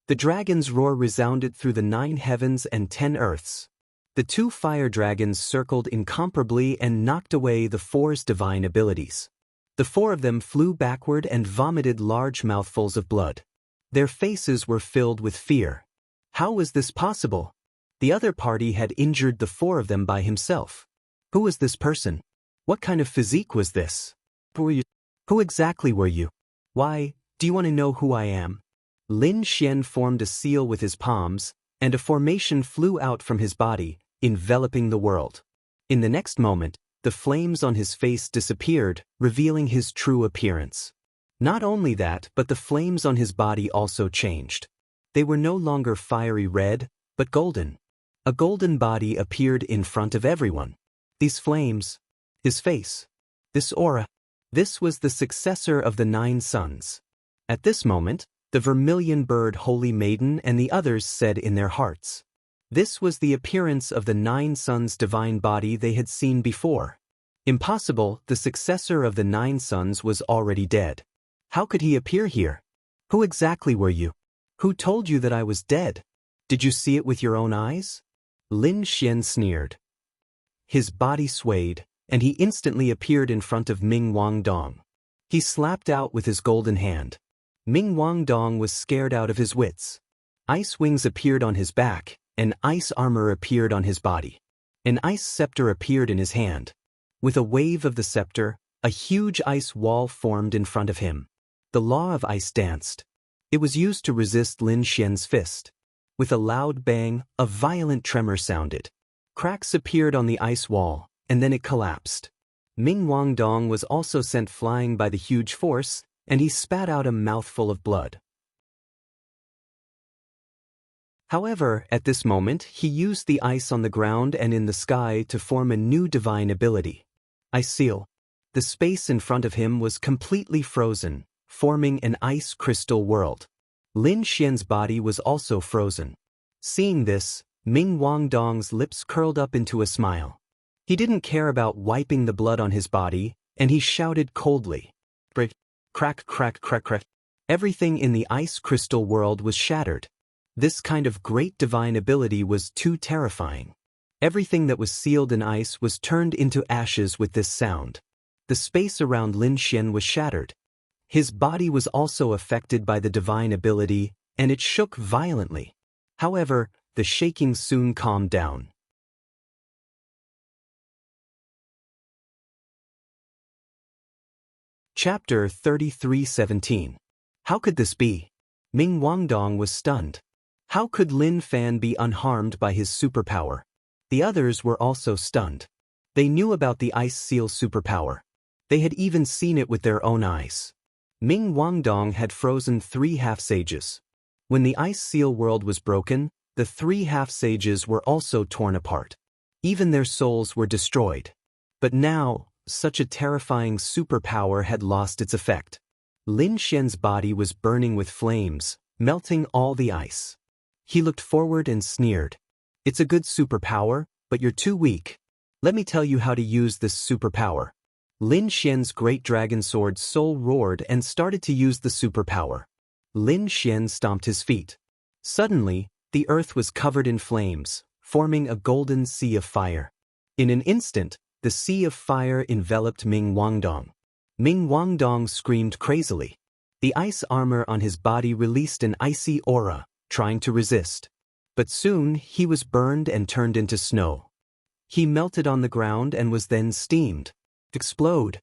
Speaker 1: The dragon's roar resounded through the 9 heavens and 10 earths. The 2 fire dragons circled incomparably and knocked away the 4's divine abilities. The 4 of them flew backward and vomited large mouthfuls of blood. Their faces were filled with fear. How was this possible? The other party had injured the 4 of them by himself. Who was this person? What kind of physique was this? Who exactly were you? Why, do you want to know who I am? Lin Xian formed a seal with his palms, and a formation flew out from his body, enveloping the world. In the next moment, the flames on his face disappeared, revealing his true appearance. Not only that, but the flames on his body also changed. They were no longer fiery red, but golden. A golden body appeared in front of everyone. These flames, his face, this aura, this was the successor of the 9 sons. At this moment, the Vermilion Bird Holy Maiden and the others said in their hearts. This was the appearance of the 9 sons' divine body they had seen before. Impossible, the successor of the 9 sons was already dead. How could he appear here? Who exactly were you? Who told you that I was dead? Did you see it with your own eyes? Lin Xian sneered. His body swayed, and he instantly appeared in front of Ming Wang Dong. He slapped out with his golden hand. Ming Wang Dong was scared out of his wits. Ice wings appeared on his back, and ice armor appeared on his body. An ice scepter appeared in his hand. With a wave of the scepter, a huge ice wall formed in front of him. The law of ice danced. It was used to resist Lin Xian's fist. With a loud bang, a violent tremor sounded. Cracks appeared on the ice wall, and then it collapsed. Ming Wang Dong was also sent flying by the huge force, and he spat out a mouthful of blood. However, at this moment, he used the ice on the ground and in the sky to form a new divine ability. Ice Seal. The space in front of him was completely frozen, forming an ice crystal world. Lin Xian's body was also frozen. Seeing this, Ming Wang Dong's lips curled up into a smile. He didn't care about wiping the blood on his body, and he shouted coldly. Crack, crack, crack, crack. Everything in the ice crystal world was shattered. This kind of great divine ability was too terrifying. Everything that was sealed in ice was turned into ashes with this sound. The space around Lin Xian was shattered. His body was also affected by the divine ability, and it shook violently. However, the shaking soon calmed down. Chapter 33:17. How could this be? Ming Wangdong was stunned. How could Lin Fan be unharmed by his superpower? The others were also stunned. They knew about the Ice Seal superpower. They had even seen it with their own eyes. Ming Wangdong had frozen 3 half-sages. When the Ice Seal world was broken, the 3 half-sages were also torn apart. Even their souls were destroyed. But now, such a terrifying superpower had lost its effect. Lin Xian's body was burning with flames, melting all the ice. He looked forward and sneered. It's a good superpower, but you're too weak. Let me tell you how to use this superpower. Lin Xian's great dragon sword soul roared and started to use the superpower. Lin Xian stomped his feet. Suddenly, the earth was covered in flames, forming a golden sea of fire. In an instant, the sea of fire enveloped Ming Wangdong. Ming Wangdong screamed crazily. The ice armor on his body released an icy aura, trying to resist. But soon, he was burned and turned into snow. He melted on the ground and was then steamed. Explode.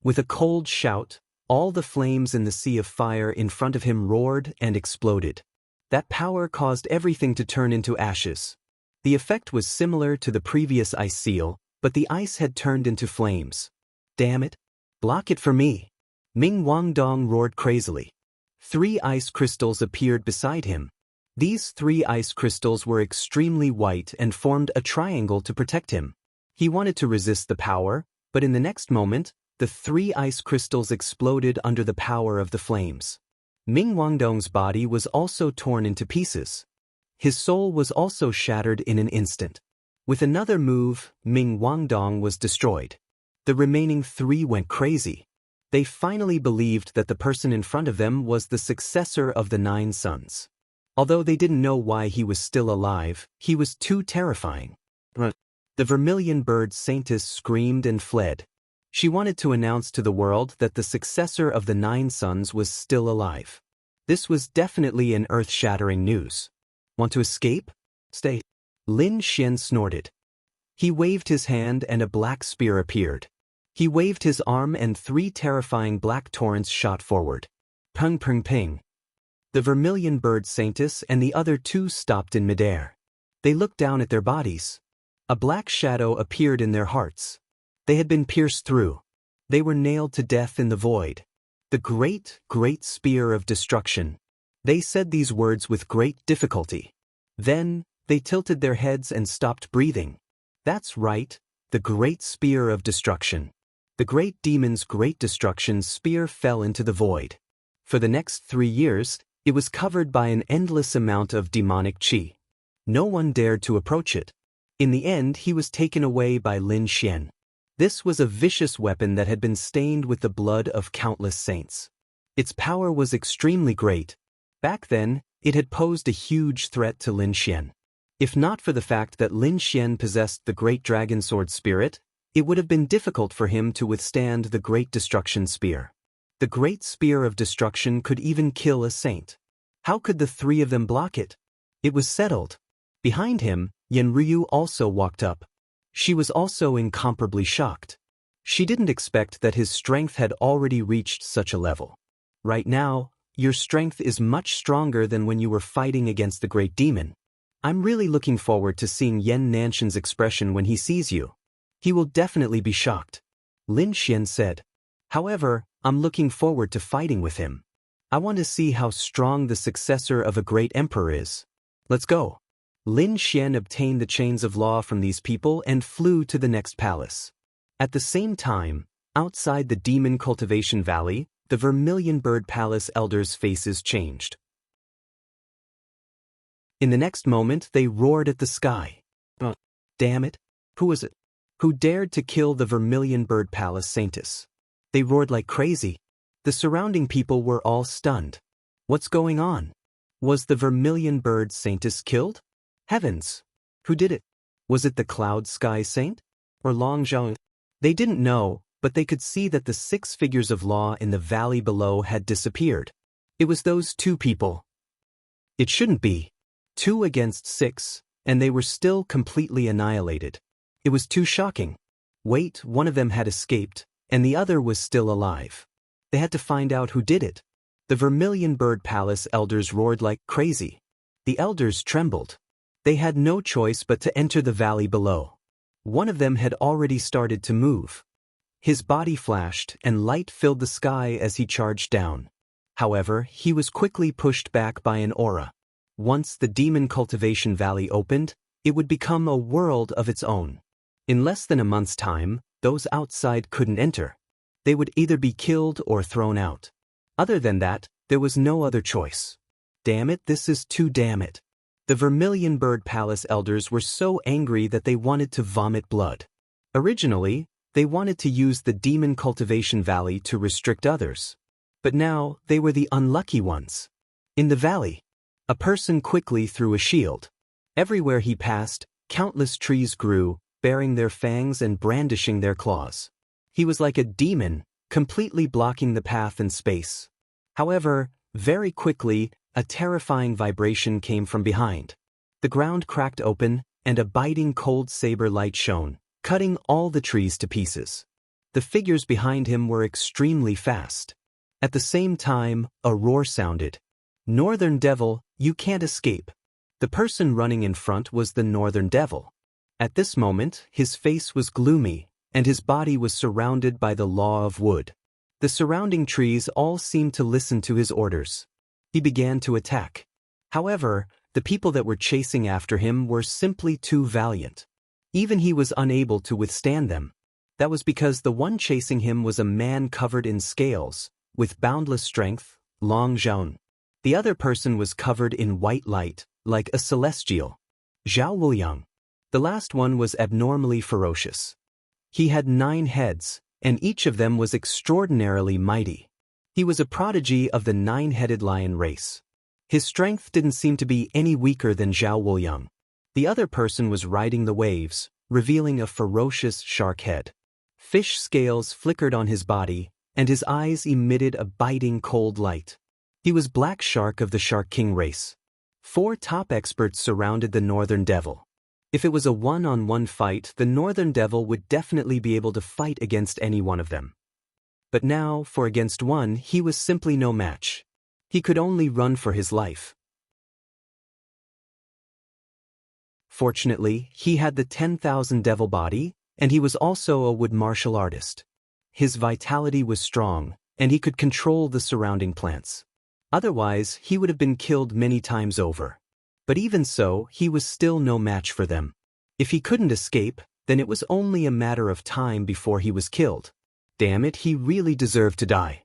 Speaker 1: With a cold shout, all the flames in the sea of fire in front of him roared and exploded. That power caused everything to turn into ashes. The effect was similar to the previous ice seal, but the ice had turned into flames. Damn it. Block it for me. Ming Wangdong roared crazily. 3 ice crystals appeared beside him. These 3 ice crystals were extremely white and formed a triangle to protect him. He wanted to resist the power, but in the next moment, the 3 ice crystals exploded under the power of the flames. Ming Wangdong's body was also torn into pieces. His soul was also shattered in an instant. With another move, Ming Wangdong was destroyed. The remaining 3 went crazy. They finally believed that the person in front of them was the successor of the 9 sons. Although they didn't know why he was still alive, he was too terrifying. The vermilion bird saintess screamed and fled. She wanted to announce to the world that the successor of the 9 sons was still alive. This was definitely an earth-shattering news. Want to escape? Stay. Lin Xian snorted. He waved his hand and a black spear appeared. He waved his arm and 3 terrifying black torrents shot forward. Pung pung ping. The vermilion bird saintess and the other 2 stopped in midair. They looked down at their bodies. A black shadow appeared in their hearts. They had been pierced through. They were nailed to death in the void. The great, great spear of destruction. They said these words with great difficulty. Then, they tilted their heads and stopped breathing. That's right, the great spear of destruction. The great demon's great destruction spear fell into the void. For the next 3 years, it was covered by an endless amount of demonic qi. No one dared to approach it. In the end, he was taken away by Lin Xian. This was a vicious weapon that had been stained with the blood of countless saints. Its power was extremely great. Back then, it had posed a huge threat to Lin Xian. If not for the fact that Lin Xian possessed the great dragon sword spirit, it would have been difficult for him to withstand the great destruction spear. The great spear of destruction could even kill a saint. How could the 3 of them block it? It was settled. Behind him, Yanryu also walked up. She was also incomparably shocked. She didn't expect that his strength had already reached such a level. Right now, your strength is much stronger than when you were fighting against the great demon. I'm really looking forward to seeing Yan Nanshan's expression when he sees you. He will definitely be shocked. Lin Xian said. However, I'm looking forward to fighting with him. I want to see how strong the successor of a great emperor is. Let's go. Lin Xian obtained the chains of law from these people and flew to the next palace. At the same time, outside the Demon Cultivation Valley, the Vermilion Bird Palace elders' faces changed. In the next moment, they roared at the sky. Oh, damn it! Who was it? Who dared to kill the Vermilion Bird Palace saintess? They roared like crazy. The surrounding people were all stunned. What's going on? Was the Vermilion Bird saintess killed? Heavens! Who did it? Was it the Cloud Sky Saint? Or Long Zhao? They didn't know, but they could see that the 6 figures of law in the valley below had disappeared. It was those 2 people. It shouldn't be. 2 against 6, and they were still completely annihilated. It was too shocking. Wait, one of them had escaped, and the other was still alive. They had to find out who did it. The Vermilion Bird Palace elders roared like crazy. The elders trembled. They had no choice but to enter the valley below. One of them had already started to move. His body flashed and light filled the sky as he charged down. However, he was quickly pushed back by an aura. Once the Demon Cultivation Valley opened, it would become a world of its own. In less than a month's time, those outside couldn't enter. They would either be killed or thrown out. Other than that, there was no other choice. Damn it, this is too damn it. The Vermilion Bird Palace elders were so angry that they wanted to vomit blood. Originally, they wanted to use the Demon Cultivation Valley to restrict others. But now, they were the unlucky ones. In the valley, a person quickly threw a shield. Everywhere he passed, countless trees grew, baring their fangs and brandishing their claws. He was like a demon, completely blocking the path and space. However, very quickly, a terrifying vibration came from behind. The ground cracked open, and a biting cold saber light shone, cutting all the trees to pieces. The figures behind him were extremely fast. At the same time, a roar sounded. "Northern Devil, you can't escape." The person running in front was the Northern Devil. At this moment, his face was gloomy, and his body was surrounded by the law of wood. The surrounding trees all seemed to listen to his orders. He began to attack. However, the people that were chasing after him were simply too valiant. Even he was unable to withstand them. That was because the one chasing him was a man covered in scales, with boundless strength, Long Zhaon. The other person was covered in white light, like a celestial, Zhao Wuliang. The last one was abnormally ferocious. He had 9 heads, and each of them was extraordinarily mighty. He was a prodigy of the 9-headed lion race. His strength didn't seem to be any weaker than Zhao Wuliang. The other person was riding the waves, revealing a ferocious shark head. Fish scales flickered on his body, and his eyes emitted a biting cold light. He was Black Shark of the Shark King race. 4 top experts surrounded the Northern Devil. If it was a one-on-one fight, the Northern Devil would definitely be able to fight against any one of them. But now, for against one, he was simply no match. He could only run for his life. Fortunately, he had the 10,000 devil body, and he was also a wood martial artist. His vitality was strong, and he could control the surrounding plants. Otherwise, he would have been killed many times over. But even so, he was still no match for them. If he couldn't escape, then it was only a matter of time before he was killed. Damn it, he really deserved to die.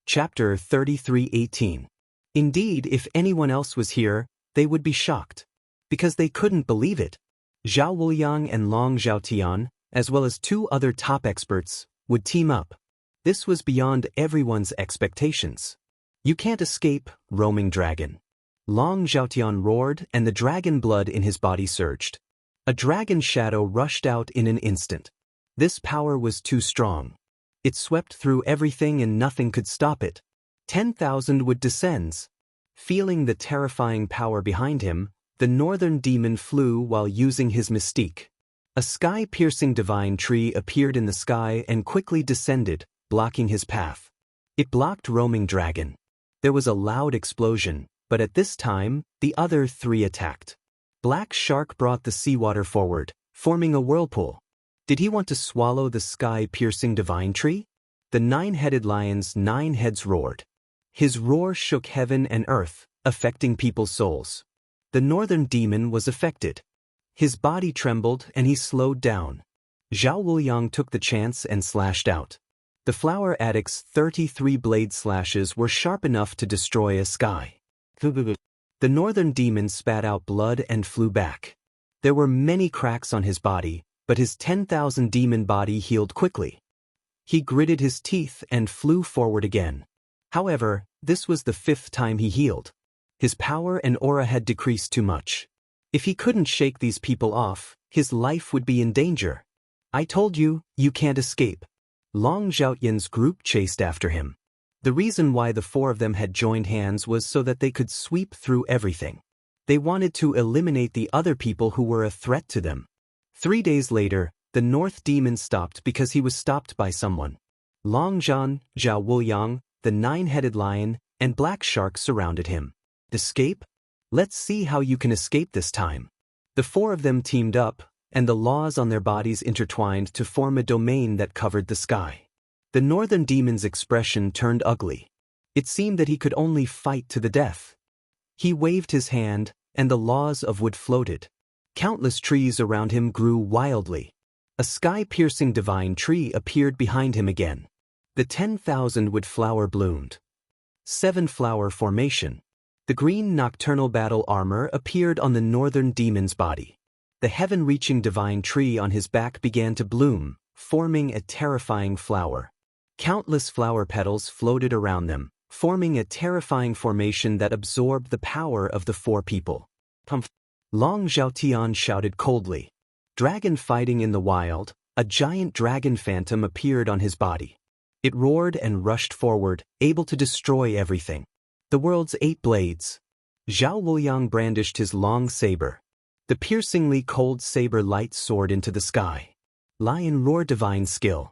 Speaker 1: Chapter 33:18. Indeed, if anyone else was here, they would be shocked. Because they couldn't believe it. Zhao Wuliang and Long Zhaotian, as well as 2 other top experts, would team up. This was beyond everyone's expectations. "You can't escape, roaming dragon." Long Zhaotian roared, and the dragon blood in his body surged. A dragon shadow rushed out in an instant. This power was too strong. It swept through everything and nothing could stop it. 10,000 would descends. Feeling the terrifying power behind him, the northern demon flew while using his mystique. A sky-piercing divine tree appeared in the sky and quickly descended, blocking his path. It blocked roaming dragon. There was a loud explosion, but at this time, the other 3 attacked. Black Shark brought the seawater forward, forming a whirlpool. Did he want to swallow the sky-piercing divine tree? The 9-headed lion's 9 heads roared. His roar shook heaven and earth, affecting people's souls. The northern demon was affected. His body trembled and he slowed down. Zhao Wuliang took the chance and slashed out. The flower addict's 33 blade slashes were sharp enough to destroy a sky. The northern demon spat out blood and flew back. There were many cracks on his body, but his 10,000 demon body healed quickly. He gritted his teeth and flew forward again. However, this was the 5th time he healed. His power and aura had decreased too much. If he couldn't shake these people off, his life would be in danger. "I told you, you can't escape." Long Zhaotian's group chased after him. The reason why the 4 of them had joined hands was so that they could sweep through everything. They wanted to eliminate the other people who were a threat to them. 3 days later, the North Demon stopped because he was stopped by someone. Long Zhan, Zhao Wuliang, the 9-headed lion, and Black Shark surrounded him. "Escape? Let's see how you can escape this time." The 4 of them teamed up, and the laws on their bodies intertwined to form a domain that covered the sky. The northern demon's expression turned ugly. It seemed that he could only fight to the death. He waved his hand, and the laws of wood floated. Countless trees around him grew wildly. A sky-piercing divine tree appeared behind him again. The 10,000-wood flower bloomed. 7-flower formation. The green nocturnal battle armor appeared on the northern demon's body. The heaven-reaching divine tree on his back began to bloom, forming a terrifying flower. Countless flower petals floated around them, forming a terrifying formation that absorbed the power of the 4 people. Long Zhaotian shouted coldly. Dragon fighting in the wild, a giant dragon phantom appeared on his body. It roared and rushed forward, able to destroy everything. The world's 8 blades. Zhao Wuliang brandished his long saber. The piercingly cold saber light soared into the sky. Lion roar divine skill.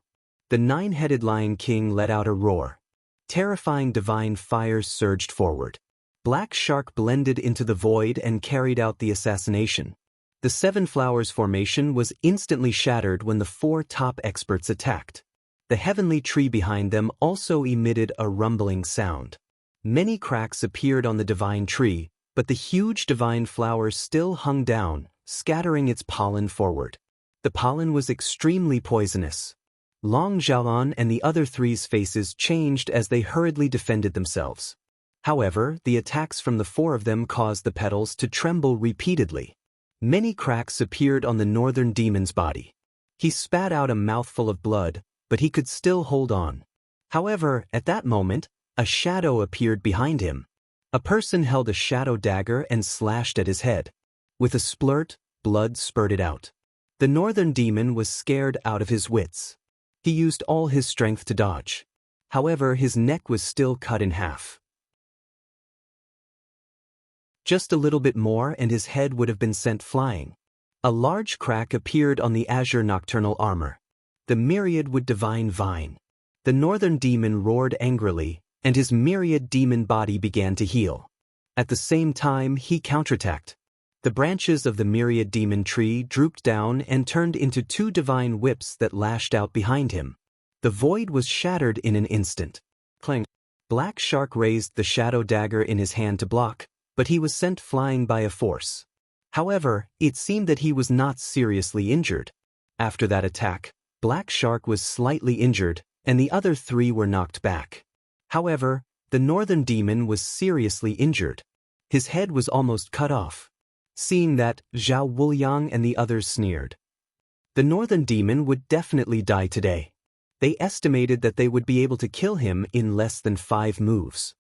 Speaker 1: The 9-headed Lion King let out a roar. Terrifying divine fires surged forward. Black Shark blended into the void and carried out the assassination. The 7 flowers formation was instantly shattered when the 4 top experts attacked. The heavenly tree behind them also emitted a rumbling sound. Many cracks appeared on the divine tree, but the huge divine flower still hung down, scattering its pollen forward. The pollen was extremely poisonous. Long Zhaolan and the other 3's faces changed as they hurriedly defended themselves. However, the attacks from the 4 of them caused the petals to tremble repeatedly. Many cracks appeared on the northern demon's body. He spat out a mouthful of blood, but he could still hold on. However, at that moment, a shadow appeared behind him. A person held a shadow dagger and slashed at his head. With a splurt, blood spurted out. The northern demon was scared out of his wits. He used all his strength to dodge. However, his neck was still cut in half. Just a little bit more and his head would have been sent flying. A large crack appeared on the azure nocturnal armor. The myriad-wood divine vine. The northern demon roared angrily, and his myriad demon body began to heal. At the same time, he counterattacked. The branches of the myriad demon tree drooped down and turned into 2 divine whips that lashed out behind him. The void was shattered in an instant. Clang! Black Shark raised the shadow dagger in his hand to block, but he was sent flying by a force. However, it seemed that he was not seriously injured. After that attack, Black Shark was slightly injured, and the other 3 were knocked back. However, the northern demon was seriously injured. His head was almost cut off. Seeing that, Zhao Wuliang and the others sneered. The northern demon would definitely die today. They estimated that they would be able to kill him in less than 5 moves.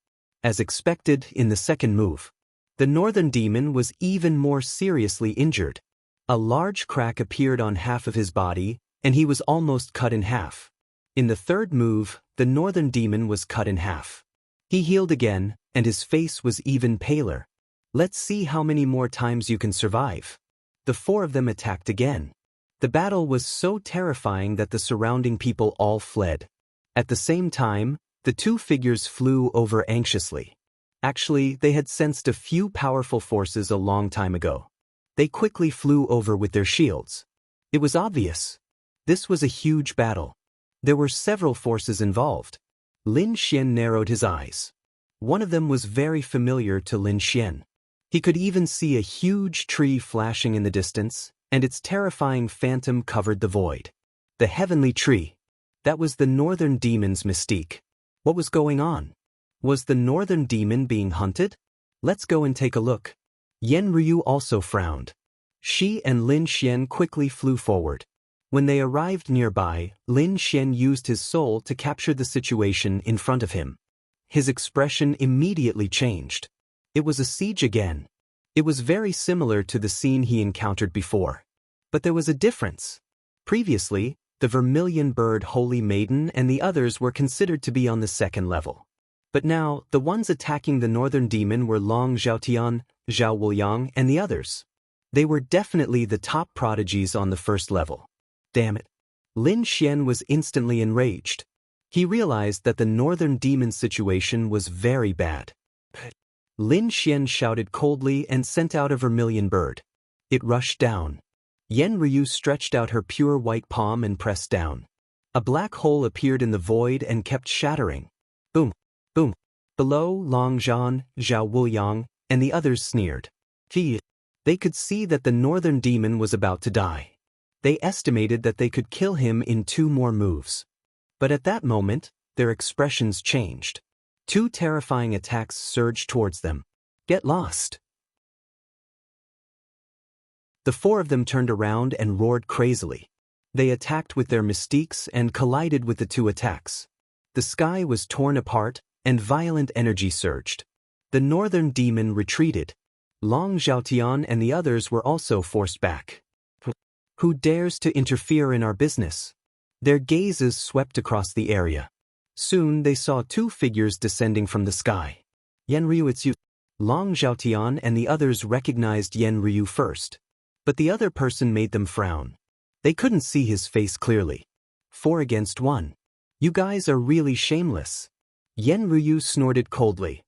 Speaker 1: As expected in the second move, the northern demon was even more seriously injured. A large crack appeared on half of his body, and he was almost cut in half. In the third move, the northern demon was cut in half. He healed again, and his face was even paler. Let's see how many more times you can survive. The 4 of them attacked again. The battle was so terrifying that the surrounding people all fled. At the same time, the 2 figures flew over anxiously. Actually, they had sensed a few powerful forces a long time ago. They quickly flew over with their shields. It was obvious. This was a huge battle. There were several forces involved. Lin Xian narrowed his eyes. One of them was very familiar to Lin Xian. He could even see a huge tree flashing in the distance, and its terrifying phantom covered the void. The heavenly tree. That was the northern demon's mystique. What was going on? Was the northern demon being hunted? Let's go and take a look. Yen Ryu also frowned. She and Lin Xian quickly flew forward. When they arrived nearby, Lin Xian used his soul to capture the situation in front of him. His expression immediately changed. It was a siege again. It was very similar to the scene he encountered before. But there was a difference. Previously, the Vermilion Bird Holy Maiden and the others were considered to be on the second level. But now, the ones attacking the northern demon were Long Zhaotian, Zhao Wuliang, and the others. They were definitely the top prodigies on the first level. Damn it. Lin Xian was instantly enraged. He realized that the northern demon's situation was very bad. Lin Xian shouted coldly and sent out a vermilion bird. It rushed down. Yen Ryu stretched out her pure white palm and pressed down. A black hole appeared in the void and kept shattering. Boom, boom. Below, Long Zhan, Zhao Wuliang, and the others sneered. They could see that the northern demon was about to die. They estimated that they could kill him in 2 more moves. But at that moment, their expressions changed. 2 terrifying attacks surged towards them. Get lost! The 4 of them turned around and roared crazily. They attacked with their mystiques and collided with the 2 attacks. The sky was torn apart, and violent energy surged. The northern demon retreated. Long Zhaotian and the others were also forced back. Who dares to interfere in our business? Their gazes swept across the area. Soon they saw 2 figures descending from the sky. Yenryu, it's you. Long Zhaotian and the others recognized Yenryu first. But the other person made them frown. They couldn't see his face clearly. 4 against 1. You guys are really shameless. Yenryu snorted coldly.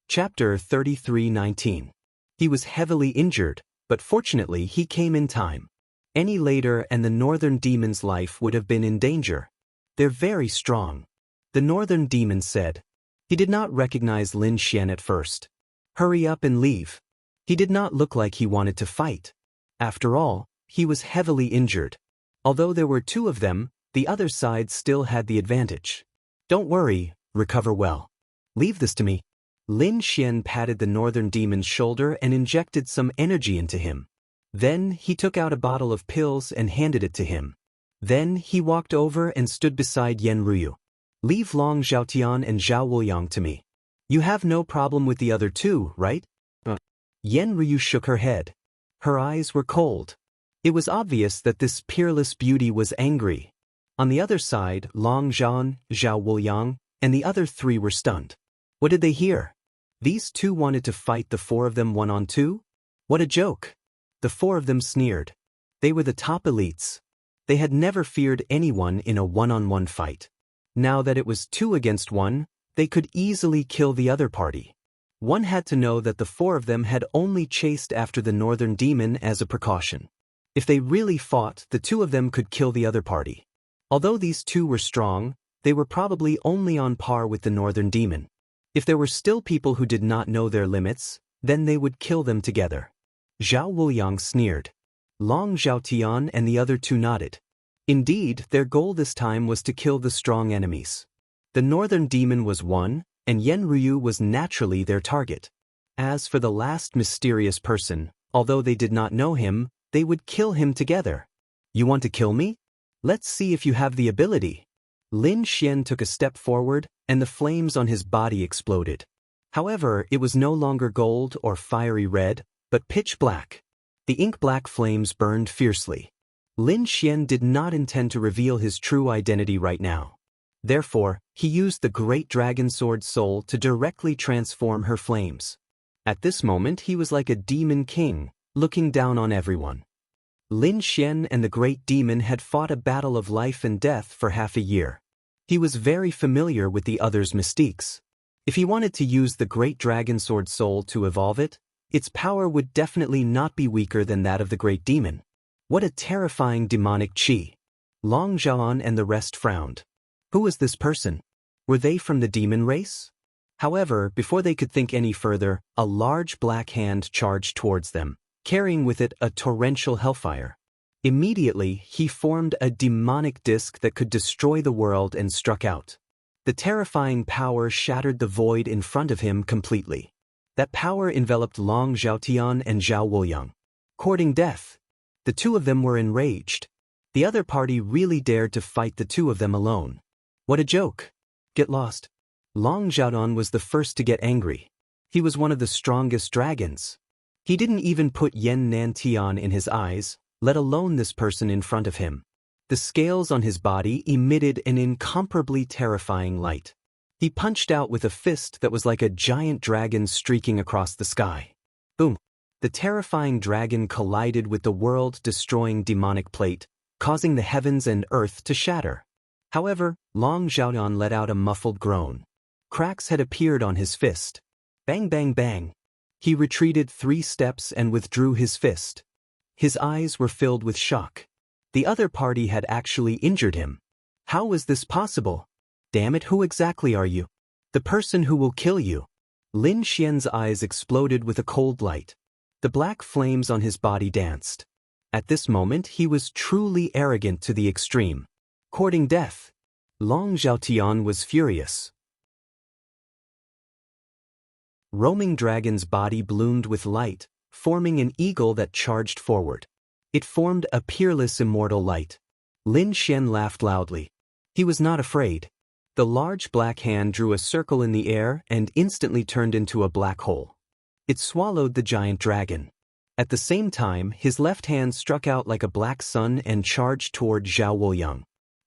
Speaker 1: Chapter 33:19. He was heavily injured, but fortunately he came in time. Any later and the northern demon's life would have been in danger. They're very strong. The northern demon said. He did not recognize Lin Xian at first. Hurry up and leave. He did not look like he wanted to fight. After all, he was heavily injured. Although there were 2 of them, the other side still had the advantage. Don't worry, recover well. Leave this to me. Lin Xian patted the northern demon's shoulder and injected some energy into him. Then he took out a bottle of pills and handed it to him. Then he walked over and stood beside Yenryu. Leave Long Zhaotian and Zhao Wuliang to me. You have no problem with the other 2, right? Yenryu shook her head. Her eyes were cold. It was obvious that this peerless beauty was angry. On the other side, Long Zhan, Zhao Wuliang, and the other 3 were stunned. What did they hear? These 2 wanted to fight the 4 of them 1-on-2? What a joke! The 4 of them sneered. They were the top elites. They had never feared anyone in a 1-on-1 fight. Now that it was 2 against 1, they could easily kill the other party. One had to know that the 4 of them had only chased after the northern demon as a precaution. If they really fought, the 2 of them could kill the other party. Although these 2 were strong, they were probably only on par with the northern demon. If there were still people who did not know their limits, then they would kill them together. Zhao Wuliang sneered. Long Zhaotian and the other two nodded. Indeed, their goal this time was to kill the strong enemies. The northern demon was one, and Yen Ruyu was naturally their target. As for the last mysterious person, although they did not know him, they would kill him together. You want to kill me? Let's see if you have the ability. Lin Xian took a step forward, and the flames on his body exploded. However, it was no longer gold or fiery red, but pitch black. The ink-black flames burned fiercely. Lin Xian did not intend to reveal his true identity right now. Therefore, he used the Great Dragon Sword Soul to directly transform her flames. At this moment he was like a demon king, looking down on everyone. Lin Xian and the Great Demon had fought a battle of life and death for half a year. He was very familiar with the other's mystiques. If he wanted to use the Great Dragon Sword Soul to evolve it, its power would definitely not be weaker than that of the Great Demon. What a terrifying demonic qi! Long Zhaoan and the rest frowned. Who was this person? Were they from the demon race? However, before they could think any further, a large black hand charged towards them, carrying with it a torrential hellfire. Immediately, he formed a demonic disc that could destroy the world and struck out. The terrifying power shattered the void in front of him completely. That power enveloped Long Zhaotian and Zhao Wuliang. Courting death. The two of them were enraged. The other party really dared to fight the two of them alone. What a joke. Get lost. Long Zhaodan was the first to get angry. He was one of the strongest dragons. He didn't even put Yen Nantian in his eyes, let alone this person in front of him. The scales on his body emitted an incomparably terrifying light. He punched out with a fist that was like a giant dragon streaking across the sky. Boom! The terrifying dragon collided with the world-destroying demonic plate, causing the heavens and earth to shatter. However, Long Zhaodan let out a muffled groan. Cracks had appeared on his fist. Bang bang bang. He retreated 3 steps and withdrew his fist. His eyes were filled with shock. The other party had actually injured him. How was this possible? Damn it, who exactly are you? The person who will kill you. Lin Xian's eyes exploded with a cold light. The black flames on his body danced. At this moment he was truly arrogant to the extreme. Courting death. Long Zhaotian was furious. Roaming Dragon's body bloomed with light, forming an eagle that charged forward. It formed a peerless immortal light. Lin Xian laughed loudly. He was not afraid. The large black hand drew a circle in the air and instantly turned into a black hole. It swallowed the giant dragon. At the same time, his left hand struck out like a black sun and charged toward Zhao Wuliang.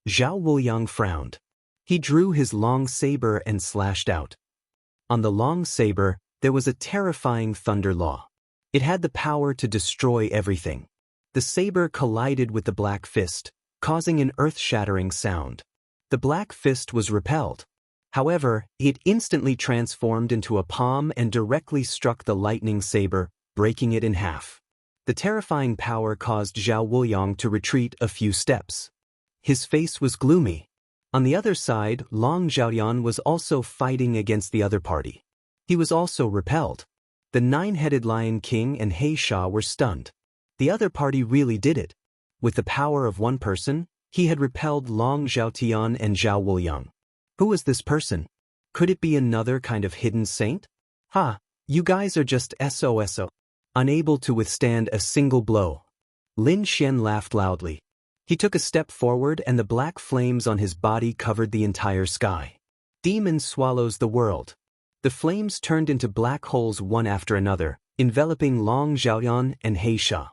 Speaker 1: Zhao Wuliang frowned. He drew his long saber and slashed out. On the long saber, there was a terrifying thunder law. It had the power to destroy everything. The saber collided with the black fist, causing an earth-shattering sound. The black fist was repelled. However, it instantly transformed into a palm and directly struck the lightning saber, breaking it in half. The terrifying power caused Zhao Wuliang to retreat a few steps. His face was gloomy. On the other side, Long Zhaoyan was also fighting against the other party. He was also repelled. The 9-headed Lion King and He Sha were stunned. The other party really did it. With the power of one person, he had repelled Long Zhaotian and Zhao Wuliang. Who was this person? Could it be another kind of hidden saint? Ha, you guys are just SOSO. Unable to withstand a single blow. Lin Xian laughed loudly. He took a step forward and the black flames on his body covered the entire sky. Demon swallows the world. The flames turned into black holes one after another, enveloping Long Zhaoyan and He Sha.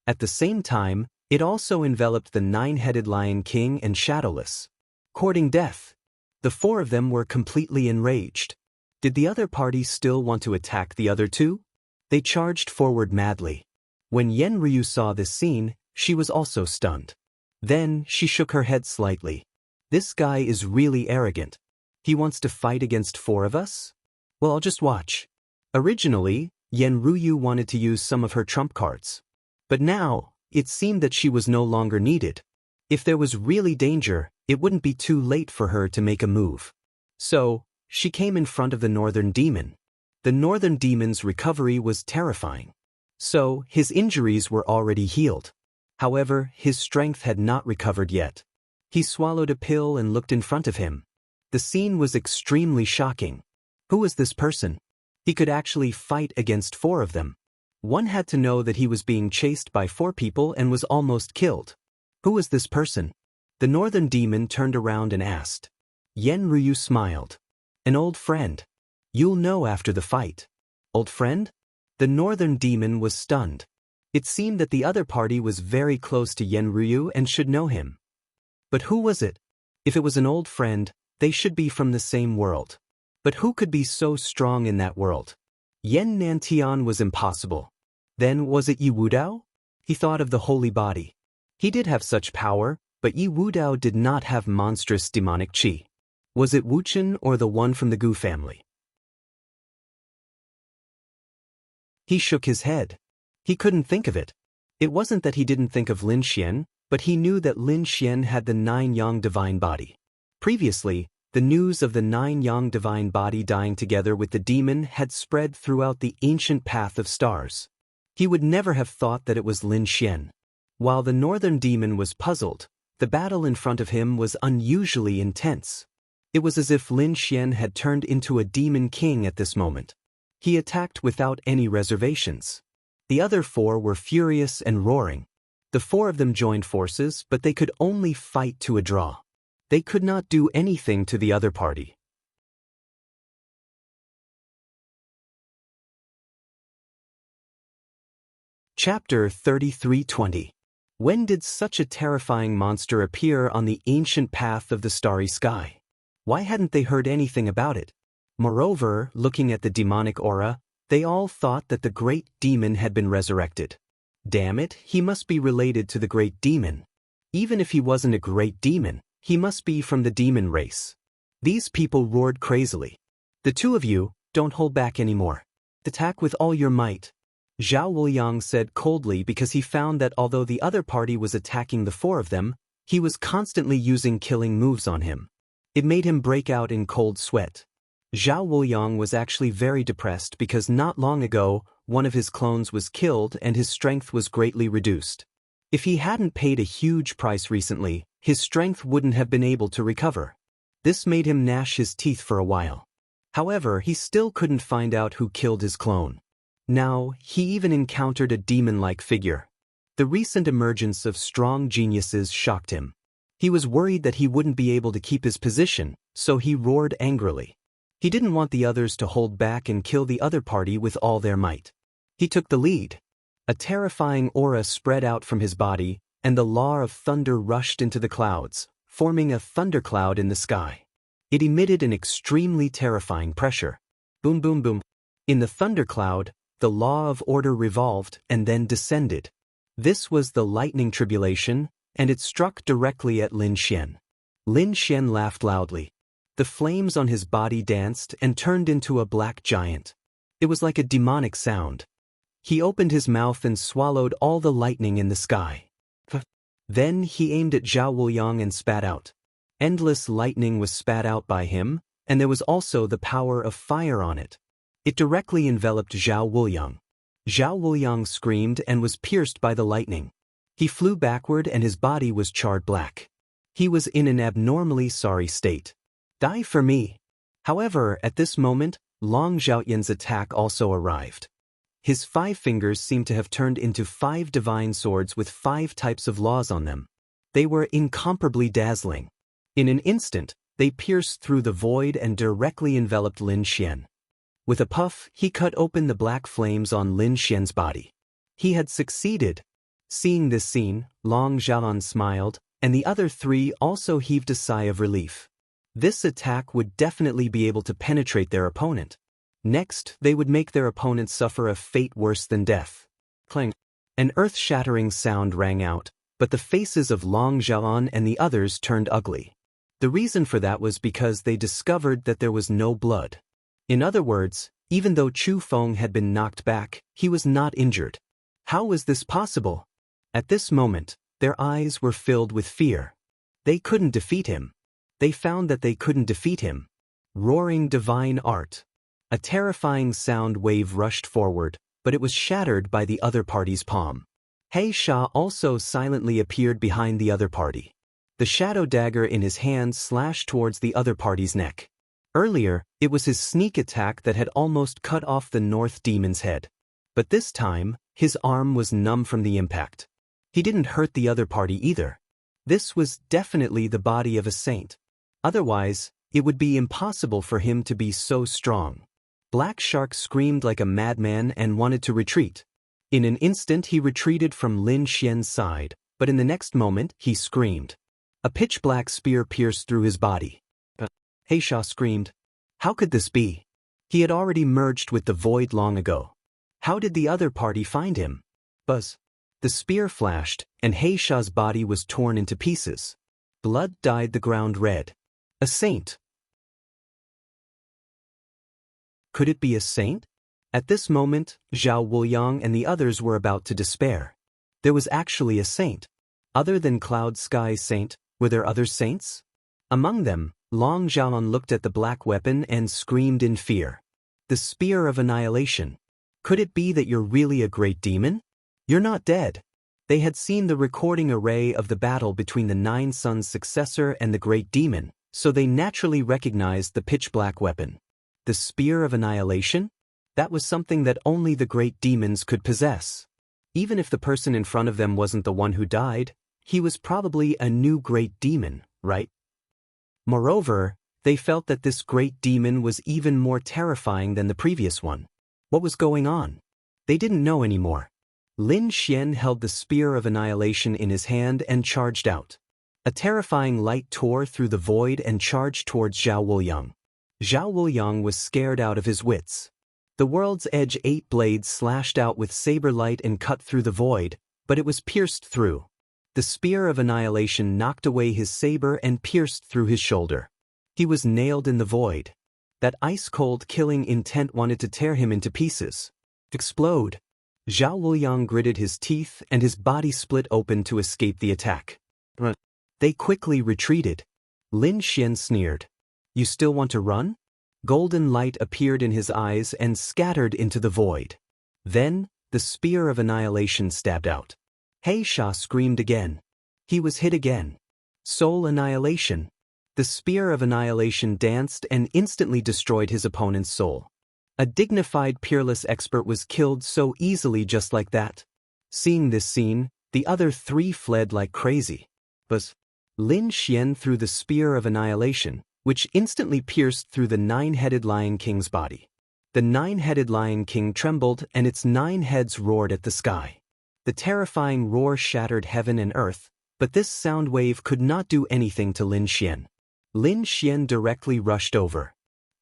Speaker 1: At the same time, it also enveloped the 9-headed Lion King and Shadowless. Courting death. The 4 of them were completely enraged. Did the other party still want to attack the other 2? They charged forward madly. When Yen Ryu saw this scene, she was also stunned. Then, she shook her head slightly. This guy is really arrogant. He wants to fight against 4 of us? Well, I'll just watch. Originally, Yen Ryu wanted to use some of her trump cards. But now, it seemed that she was no longer needed. If there was really danger, it wouldn't be too late for her to make a move. So, she came in front of the Northern Demon. The Northern Demon's recovery was terrifying. So, his injuries were already healed. However, his strength had not recovered yet. He swallowed a pill and looked in front of him. The scene was extremely shocking. Who was this person? He could actually fight against 4 of them. One had to know that he was being chased by 4 people and was almost killed. Who was this person? The Northern Demon turned around and asked. Yen Ryu smiled. An old friend. You'll know after the fight. Old friend? The Northern Demon was stunned. It seemed that the other party was very close to Yen Ryu and should know him. But who was it? If it was an old friend, they should be from the same world. But who could be so strong in that world? Yen Nantian was impossible. Then was it Yi Wudao? He thought of the holy body. He did have such power, but Yi Wudao did not have monstrous demonic qi. Was it Wuchen or the one from the Gu family? He shook his head. He couldn't think of it. It wasn't that he didn't think of Lin Xian, but he knew that Lin Xian had the 9 Yang divine body. Previously, the news of the 9 Yang divine body dying together with the demon had spread throughout the ancient path of stars. He would never have thought that it was Lin Xian. While the Northern Demon was puzzled, the battle in front of him was unusually intense. It was as if Lin Xian had turned into a demon king at this moment. He attacked without any reservations. The other 4 were furious and roaring. The 4 of them joined forces, but they could only fight to a draw. They could not do anything to the other party. Chapter 33:20. When did such a terrifying monster appear on the ancient path of the starry sky? Why hadn't they heard anything about it? Moreover, looking at the demonic aura, they all thought that the great demon had been resurrected. Damn it, he must be related to the great demon. Even if he wasn't a great demon, he must be from the demon race. These people roared crazily. The 2 of you, don't hold back anymore. Attack with all your might. Zhao Wuliang said coldly because he found that although the other party was attacking the 4 of them, he was constantly using killing moves on him. It made him break out in cold sweat. Zhao Wuliang was actually very depressed because not long ago, one of his clones was killed and his strength was greatly reduced. If he hadn't paid a huge price recently, his strength wouldn't have been able to recover. This made him gnash his teeth for a while. However, he still couldn't find out who killed his clone. Now, he even encountered a demon-like figure. The recent emergence of strong geniuses shocked him. He was worried that he wouldn't be able to keep his position, so he roared angrily. He didn't want the others to hold back and kill the other party with all their might. He took the lead. A terrifying aura spread out from his body, and the law of thunder rushed into the clouds, forming a thundercloud in the sky. It emitted an extremely terrifying pressure. Boom, boom, boom. In the thundercloud, the law of order revolved and then descended. This was the lightning tribulation, and it struck directly at Lin Xian. Lin Xian laughed loudly. The flames on his body danced and turned into a black giant. It was like a demonic sound. He opened his mouth and swallowed all the lightning in the sky. Then he aimed at Zhao Wuliang and spat out. Endless lightning was spat out by him, and there was also the power of fire on it. It directly enveloped Zhao Wuliang. Zhao Wuliang screamed and was pierced by the lightning. He flew backward and his body was charred black. He was in an abnormally sorry state. Die for me. However, at this moment, Long Zhaoyan's attack also arrived. His 5 fingers seemed to have turned into 5 divine swords with 5 types of laws on them. They were incomparably dazzling. In an instant, they pierced through the void and directly enveloped Lin Xian. With a puff, he cut open the black flames on Lin Xian's body. He had succeeded. Seeing this scene, Long Zhaoyan smiled, and the other 3 also heaved a sigh of relief. This attack would definitely be able to penetrate their opponent. Next, they would make their opponent suffer a fate worse than death. Clang. An earth-shattering sound rang out, but the faces of Long Zhaoyan and the others turned ugly. The reason for that was because they discovered that there was no blood. In other words, even though Chu Feng had been knocked back, he was not injured. How was this possible? At this moment, Their eyes were filled with fear. They couldn't defeat him. They found that they couldn't defeat him. Roaring divine art. A terrifying sound wave rushed forward, but it was shattered by the other party's palm. He Sha also silently appeared behind the other party. The shadow dagger in his hand slashed towards the other party's neck. Earlier, it was his sneak attack that had almost cut off the North Demon's head. But this time, his arm was numb from the impact. He didn't hurt the other party either. This was definitely the body of a saint. Otherwise, it would be impossible for him to be so strong. Black Shark screamed like a madman and wanted to retreat. In an instant he retreated from Lin Xian's side, but in the next moment he screamed. A pitch-black spear pierced through his body. He Sha screamed. How could this be? He had already merged with the void long ago. How did the other party find him? Buzz. The spear flashed, and He Sha's body was torn into pieces. Blood dyed the ground red. A saint. Could it be a saint? At this moment, Zhao Wuliang and the others were about to despair. There was actually a saint. Other than Cloud Sky Saint, were there other saints? Among them, Long Zhaolan looked at the black weapon and screamed in fear. The Spear of Annihilation. Could it be that you're really a great demon? You're not dead. They had seen the recording array of the battle between the Nine Suns' successor and the great demon, so they naturally recognized the pitch-black weapon. The Spear of Annihilation? That was something that only the great demons could possess. Even if the person in front of them wasn't the one who died, he was probably a new great demon, right? Moreover, they felt that this great demon was even more terrifying than the previous one. What was going on? They didn't know anymore. Lin Xian held the Spear of Annihilation in his hand and charged out. A terrifying light tore through the void and charged towards Zhao Wuliang. Zhao Wuliang was scared out of his wits. The world's edge 8 blades slashed out with saber light and cut through the void, but it was pierced through. The Spear of Annihilation knocked away his saber and pierced through his shoulder. He was nailed in the void. That ice-cold killing intent wanted to tear him into pieces. Explode. Zhao Wuliang gritted his teeth and his body split open to escape the attack. But they quickly retreated. Lin Xian sneered. You still want to run? Golden light appeared in his eyes and scattered into the void. Then, the Spear of Annihilation stabbed out. He Sha screamed again. He was hit again. Soul Annihilation. The Spear of Annihilation danced and instantly destroyed his opponent's soul. A dignified peerless expert was killed so easily just like that. Seeing this scene, the other 3 fled like crazy. But Lin Xian threw the Spear of Annihilation, which instantly pierced through the 9-headed Lion King's body. The 9-headed Lion King trembled and its 9 heads roared at the sky. The terrifying roar shattered heaven and earth, but this sound wave could not do anything to Lin Xian. Lin Xian directly rushed over.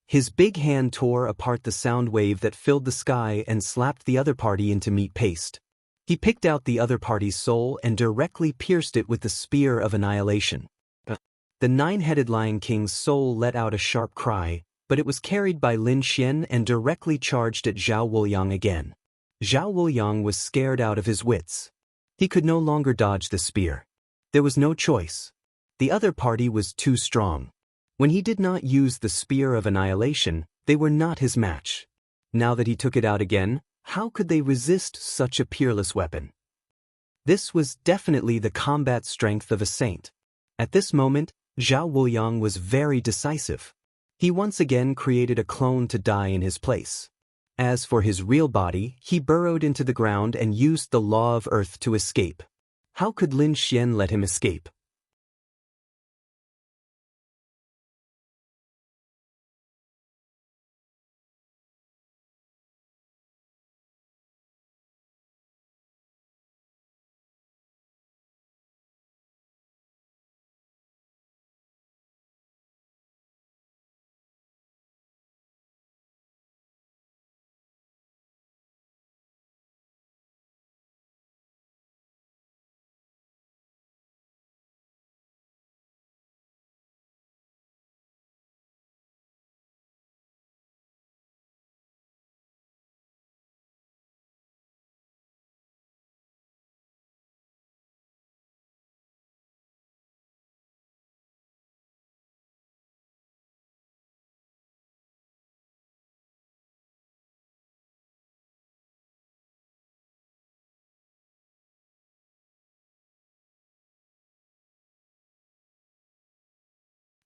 Speaker 1: His big hand tore apart the sound wave that filled the sky and slapped the other party into meat paste. He picked out the other party's soul and directly pierced it with the Spear of Annihilation. The 9-headed Lion King's soul let out a sharp cry, but it was carried by Lin Xian and directly charged at Zhao Wuliang again. Zhao Wuliang was scared out of his wits. He could no longer dodge the spear. There was no choice. The other party was too strong. When he did not use the Spear of Annihilation, they were not his match. Now that he took it out again, how could they resist such a peerless weapon? This was definitely the combat strength of a saint. At this moment, Zhao Wuliang was very decisive. He once again created a clone to die in his place. As for his real body, he burrowed into the ground and used the law of earth to escape. How could Lin Xian let him escape?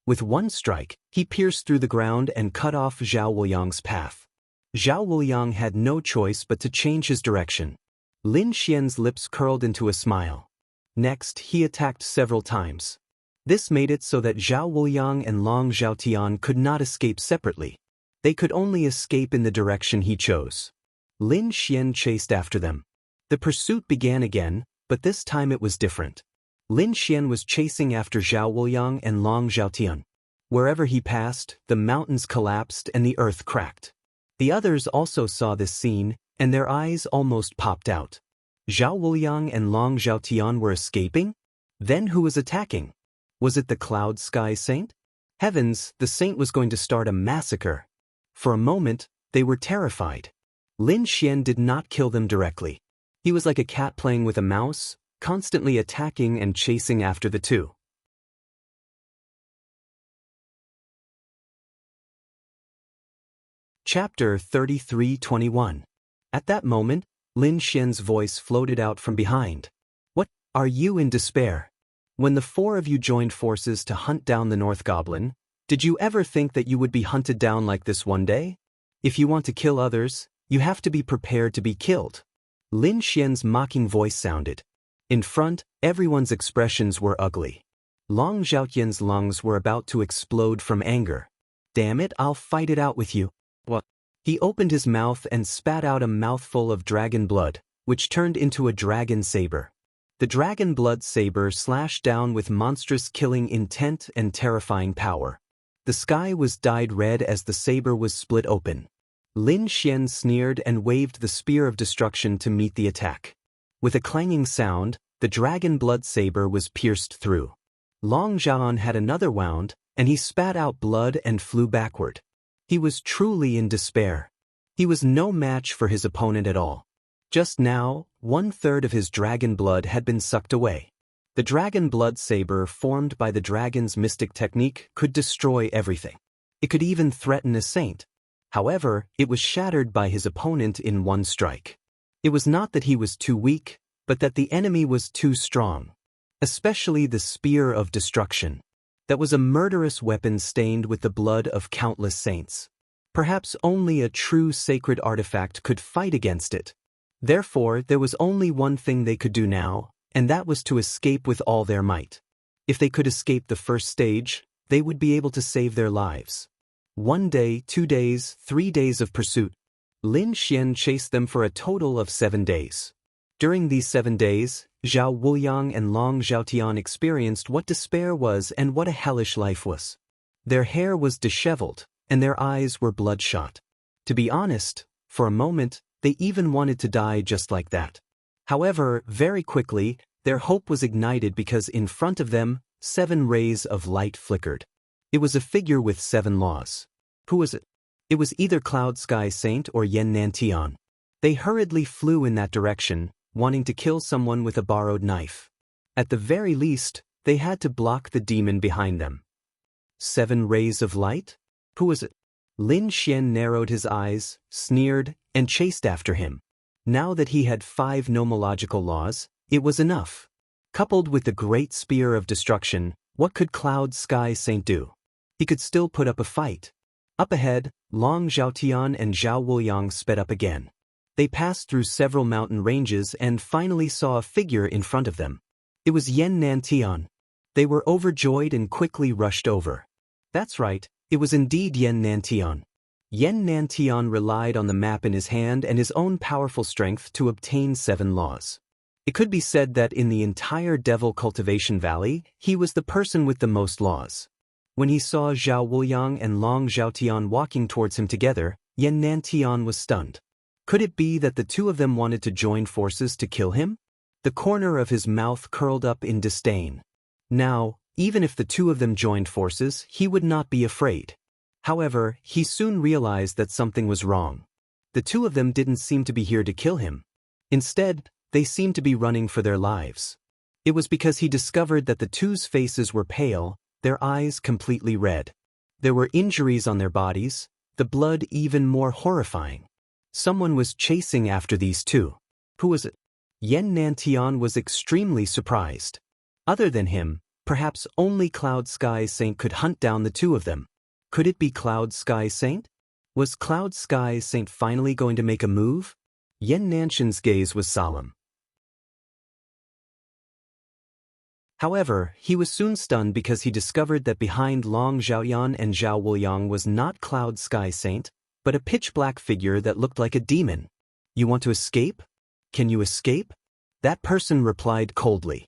Speaker 1: With one strike, he pierced through the ground and cut off Zhao Wuliang's path. Zhao Wuliang had no choice but to change his direction. Lin Xian's lips curled into a smile. Next, he attacked several times. This made it so that Zhao Wuliang and Long Zhaotian could not escape separately. They could only escape in the direction he chose. Lin Xian chased after them. The pursuit began again, but this time it was different. Lin Xian was chasing after Zhao Wuliang and Long Zhaotian. Wherever he passed, the mountains collapsed and the earth cracked. The others also saw this scene, and their eyes almost popped out. Zhao Wuliang and Long Zhaotian were escaping? Then who was attacking? Was it the Cloud Sky Saint? Heavens, the saint was going to start a massacre. For a moment, they were terrified. Lin Xian did not kill them directly. He was like a cat playing with a mouse, constantly attacking and chasing after the two. Chapter 33:21. At that moment, Lin Xian's voice floated out from behind. What, are you in despair? When the four of you joined forces to hunt down the North Goblin, did you ever think that you would be hunted down like this one day? If you want to kill others, you have to be prepared to be killed. Lin Xian's mocking voice sounded. In front, everyone's expressions were ugly. Long Zhaotian's lungs were about to explode from anger. Damn it, I'll fight it out with you. What? He opened his mouth and spat out a mouthful of dragon blood, which turned into a dragon saber. The dragon blood saber slashed down with monstrous killing intent and terrifying power. The sky was dyed red as the saber was split open. Lin Xian sneered and waved the spear of destruction to meet the attack. With a clanging sound, the dragon blood saber was pierced through. Long Zhaoan had another wound, and he spat out blood and flew backward. He was truly in despair. He was no match for his opponent at all. Just now, 1/3 of his dragon blood had been sucked away. The dragon blood saber formed by the dragon's mystic technique could destroy everything. It could even threaten a saint. However, it was shattered by his opponent in one strike. It was not that he was too weak, but that the enemy was too strong. Especially the spear of destruction. That was a murderous weapon stained with the blood of countless saints. Perhaps only a true sacred artifact could fight against it. Therefore, there was only one thing they could do now, and that was to escape with all their might. If they could escape the first stage, they would be able to save their lives. 1 day, 2 days, 3 days of pursuit. Lin Xian chased them for a total of 7 days. During these 7 days, Zhao Wuliang and Long Zhaotian experienced what despair was and what a hellish life was. Their hair was disheveled, and their eyes were bloodshot. To be honest, for a moment, they even wanted to die just like that. However, very quickly, their hope was ignited because in front of them, 7 rays of light flickered. It was a figure with 7 laws. Who was it? It was either Cloud Sky Saint or Yan Nantian. They hurriedly flew in that direction, wanting to kill someone with a borrowed knife. At the very least, they had to block the demon behind them. 7 rays of light? Who was it? Lin Xian narrowed his eyes, sneered, and chased after him. Now that he had 5 nomological laws, it was enough. Coupled with the great spear of destruction, what could Cloud Sky Saint do? He could still put up a fight. Up ahead, Long Zhaotian and Zhao Wuliang sped up again. They passed through several mountain ranges and finally saw a figure in front of them. It was Yan Nantian. They were overjoyed and quickly rushed over. That's right, it was indeed Yan Nantian. Yan Nantian relied on the map in his hand and his own powerful strength to obtain 7 laws. It could be said that in the entire Devil Cultivation Valley, he was the person with the most laws. When he saw Zhao Wuliang and Long Zhaotian walking towards him together, Yan Nantian was stunned. Could it be that the two of them wanted to join forces to kill him? The corner of his mouth curled up in disdain. Now, even if the two of them joined forces, he would not be afraid. However, he soon realized that something was wrong. The two of them didn't seem to be here to kill him. Instead, they seemed to be running for their lives. It was because he discovered that the two's faces were pale, their eyes completely red. There were injuries on their bodies, the blood even more horrifying. Someone was chasing after these two. Who was it? Yan Nantian was extremely surprised. Other than him, Perhaps only Cloud Sky Saint could hunt down the two of them. Could it be Cloud Sky Saint? Was Cloud Sky Saint finally going to make a move? Yan Nanshan's gaze was solemn. However, he was soon stunned because he discovered that behind Long Xiaoyan and Zhao Wuliang was not Cloud Sky Saint, but a pitch-black figure that looked like a demon. You want to escape? Can you escape? That person replied coldly.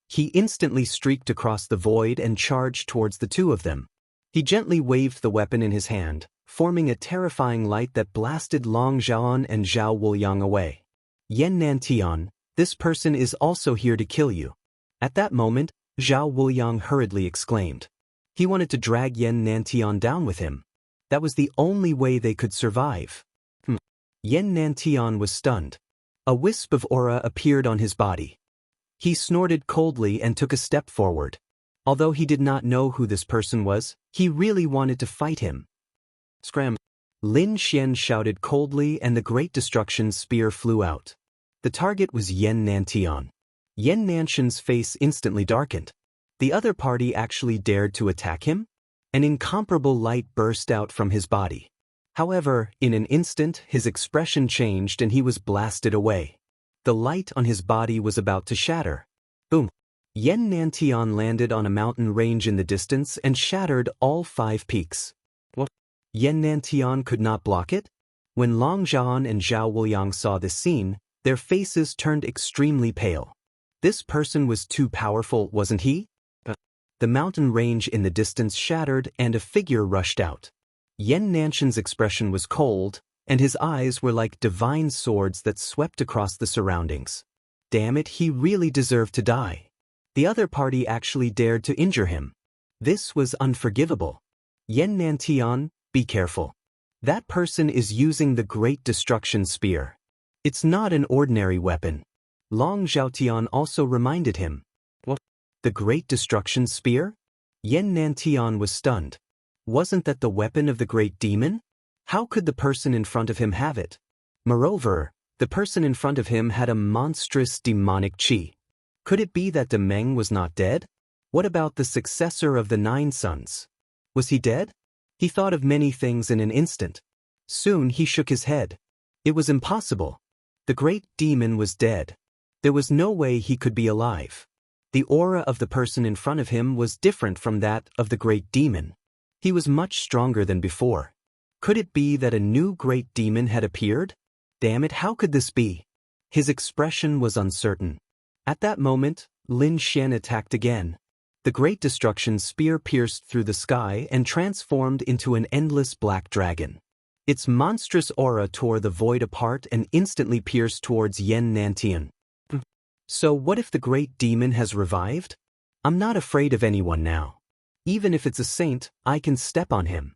Speaker 1: He instantly streaked across the void and charged towards the two of them. He gently waved the weapon in his hand, forming a terrifying light that blasted Long Xiaoyan and Zhao Wuliang away. Yan Nantian, this person is also here to kill you. At that moment, Zhao Wuliang hurriedly exclaimed. He wanted to drag Yan Nantian down with him. That was the only way they could survive. Yan Nantian was stunned. A wisp of aura appeared on his body. He snorted coldly and took a step forward. Although he did not know who this person was, he really wanted to fight him. Scram! Lin Xian shouted coldly and the Great Destruction Spear flew out. The target was Yan Nantian. Yan Nanshan's face instantly darkened. The other party actually dared to attack him? An incomparable light burst out from his body. However, in an instant, his expression changed and he was blasted away. The light on his body was about to shatter. Boom! Yan Nantian landed on a mountain range in the distance and shattered all 5 peaks. What? Yan Nantian could not block it? When Long Xiaoyan and Zhao Wuliang saw this scene, their faces turned extremely pale. This person was too powerful, wasn't he? The mountain range in the distance shattered and a figure rushed out. Yan Nanshan's expression was cold, and his eyes were like divine swords that swept across the surroundings. Damn it, he really deserved to die. The other party actually dared to injure him. This was unforgivable. Yan Nantian, be careful. That person is using the Great Destruction Spear. It's not an ordinary weapon. Long Xiaotian also reminded him. What? The Great Destruction Spear? Yan Nantian was stunned. Wasn't that the weapon of the Great Demon? How could the person in front of him have it? Moreover, the person in front of him had a monstrous demonic qi. Could it be that Demeng was not dead? What about the successor of the 9 sons? Was he dead? He thought of many things in an instant. Soon he shook his head. It was impossible. The great demon was dead. There was no way he could be alive. The aura of the person in front of him was different from that of the great demon. He was much stronger than before. Could it be that a new great demon had appeared? Damn it, how could this be? His expression was uncertain. At that moment, Lin Xian attacked again. The Great Destruction Spear pierced through the sky and transformed into an endless black dragon. Its monstrous aura tore the void apart and instantly pierced towards Yan Nantian. So what if the great demon has revived? I'm not afraid of anyone now. Even if it's a saint, I can step on him.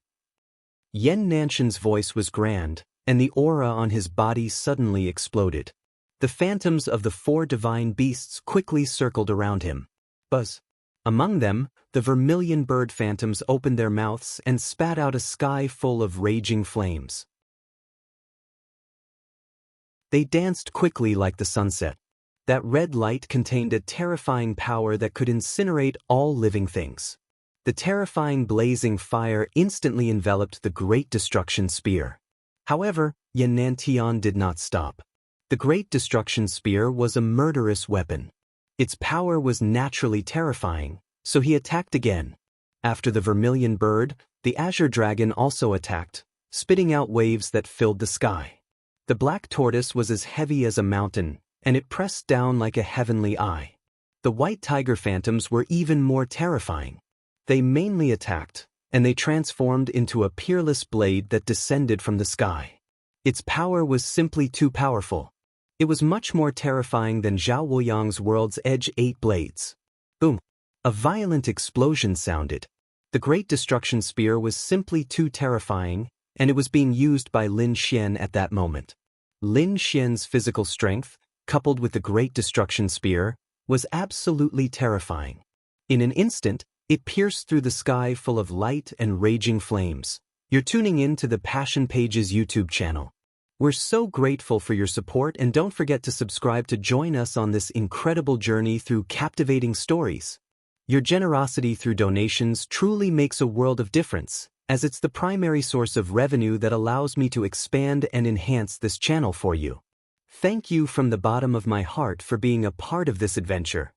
Speaker 1: Yan Nanshan's voice was grand, and the aura on his body suddenly exploded. The phantoms of the 4 divine beasts quickly circled around him. Buzz. Among them, the vermilion bird phantoms opened their mouths and spat out a sky full of raging flames. They danced quickly like the sunset. That red light contained a terrifying power that could incinerate all living things. The terrifying blazing fire instantly enveloped the Great Destruction Spear. However, Yan Nantian did not stop. The Great Destruction Spear was a murderous weapon. Its power was naturally terrifying, so he attacked again. After the vermilion bird, the azure dragon also attacked, spitting out waves that filled the sky. The black tortoise was as heavy as a mountain, and it pressed down like a heavenly eye. The white tiger phantoms were even more terrifying. They mainly attacked, and they transformed into a peerless blade that descended from the sky. Its power was simply too powerful. It was much more terrifying than Zhao Wuliang's World's Edge 8 blades. Boom! A violent explosion sounded. The Great Destruction Spear was simply too terrifying, and it was being used by Lin Xian at that moment. Lin Xian's physical strength, coupled with the Great Destruction Spear, was absolutely terrifying. In an instant, it pierced through the sky full of light and raging flames. You're tuning in to the Passion Pages YouTube channel. We're so grateful for your support, and don't forget to subscribe to join us on this incredible journey through captivating stories. Your generosity through donations truly makes a world of difference, as it's the primary source of revenue that allows me to expand and enhance this channel for you. Thank you from the bottom of my heart for being a part of this adventure.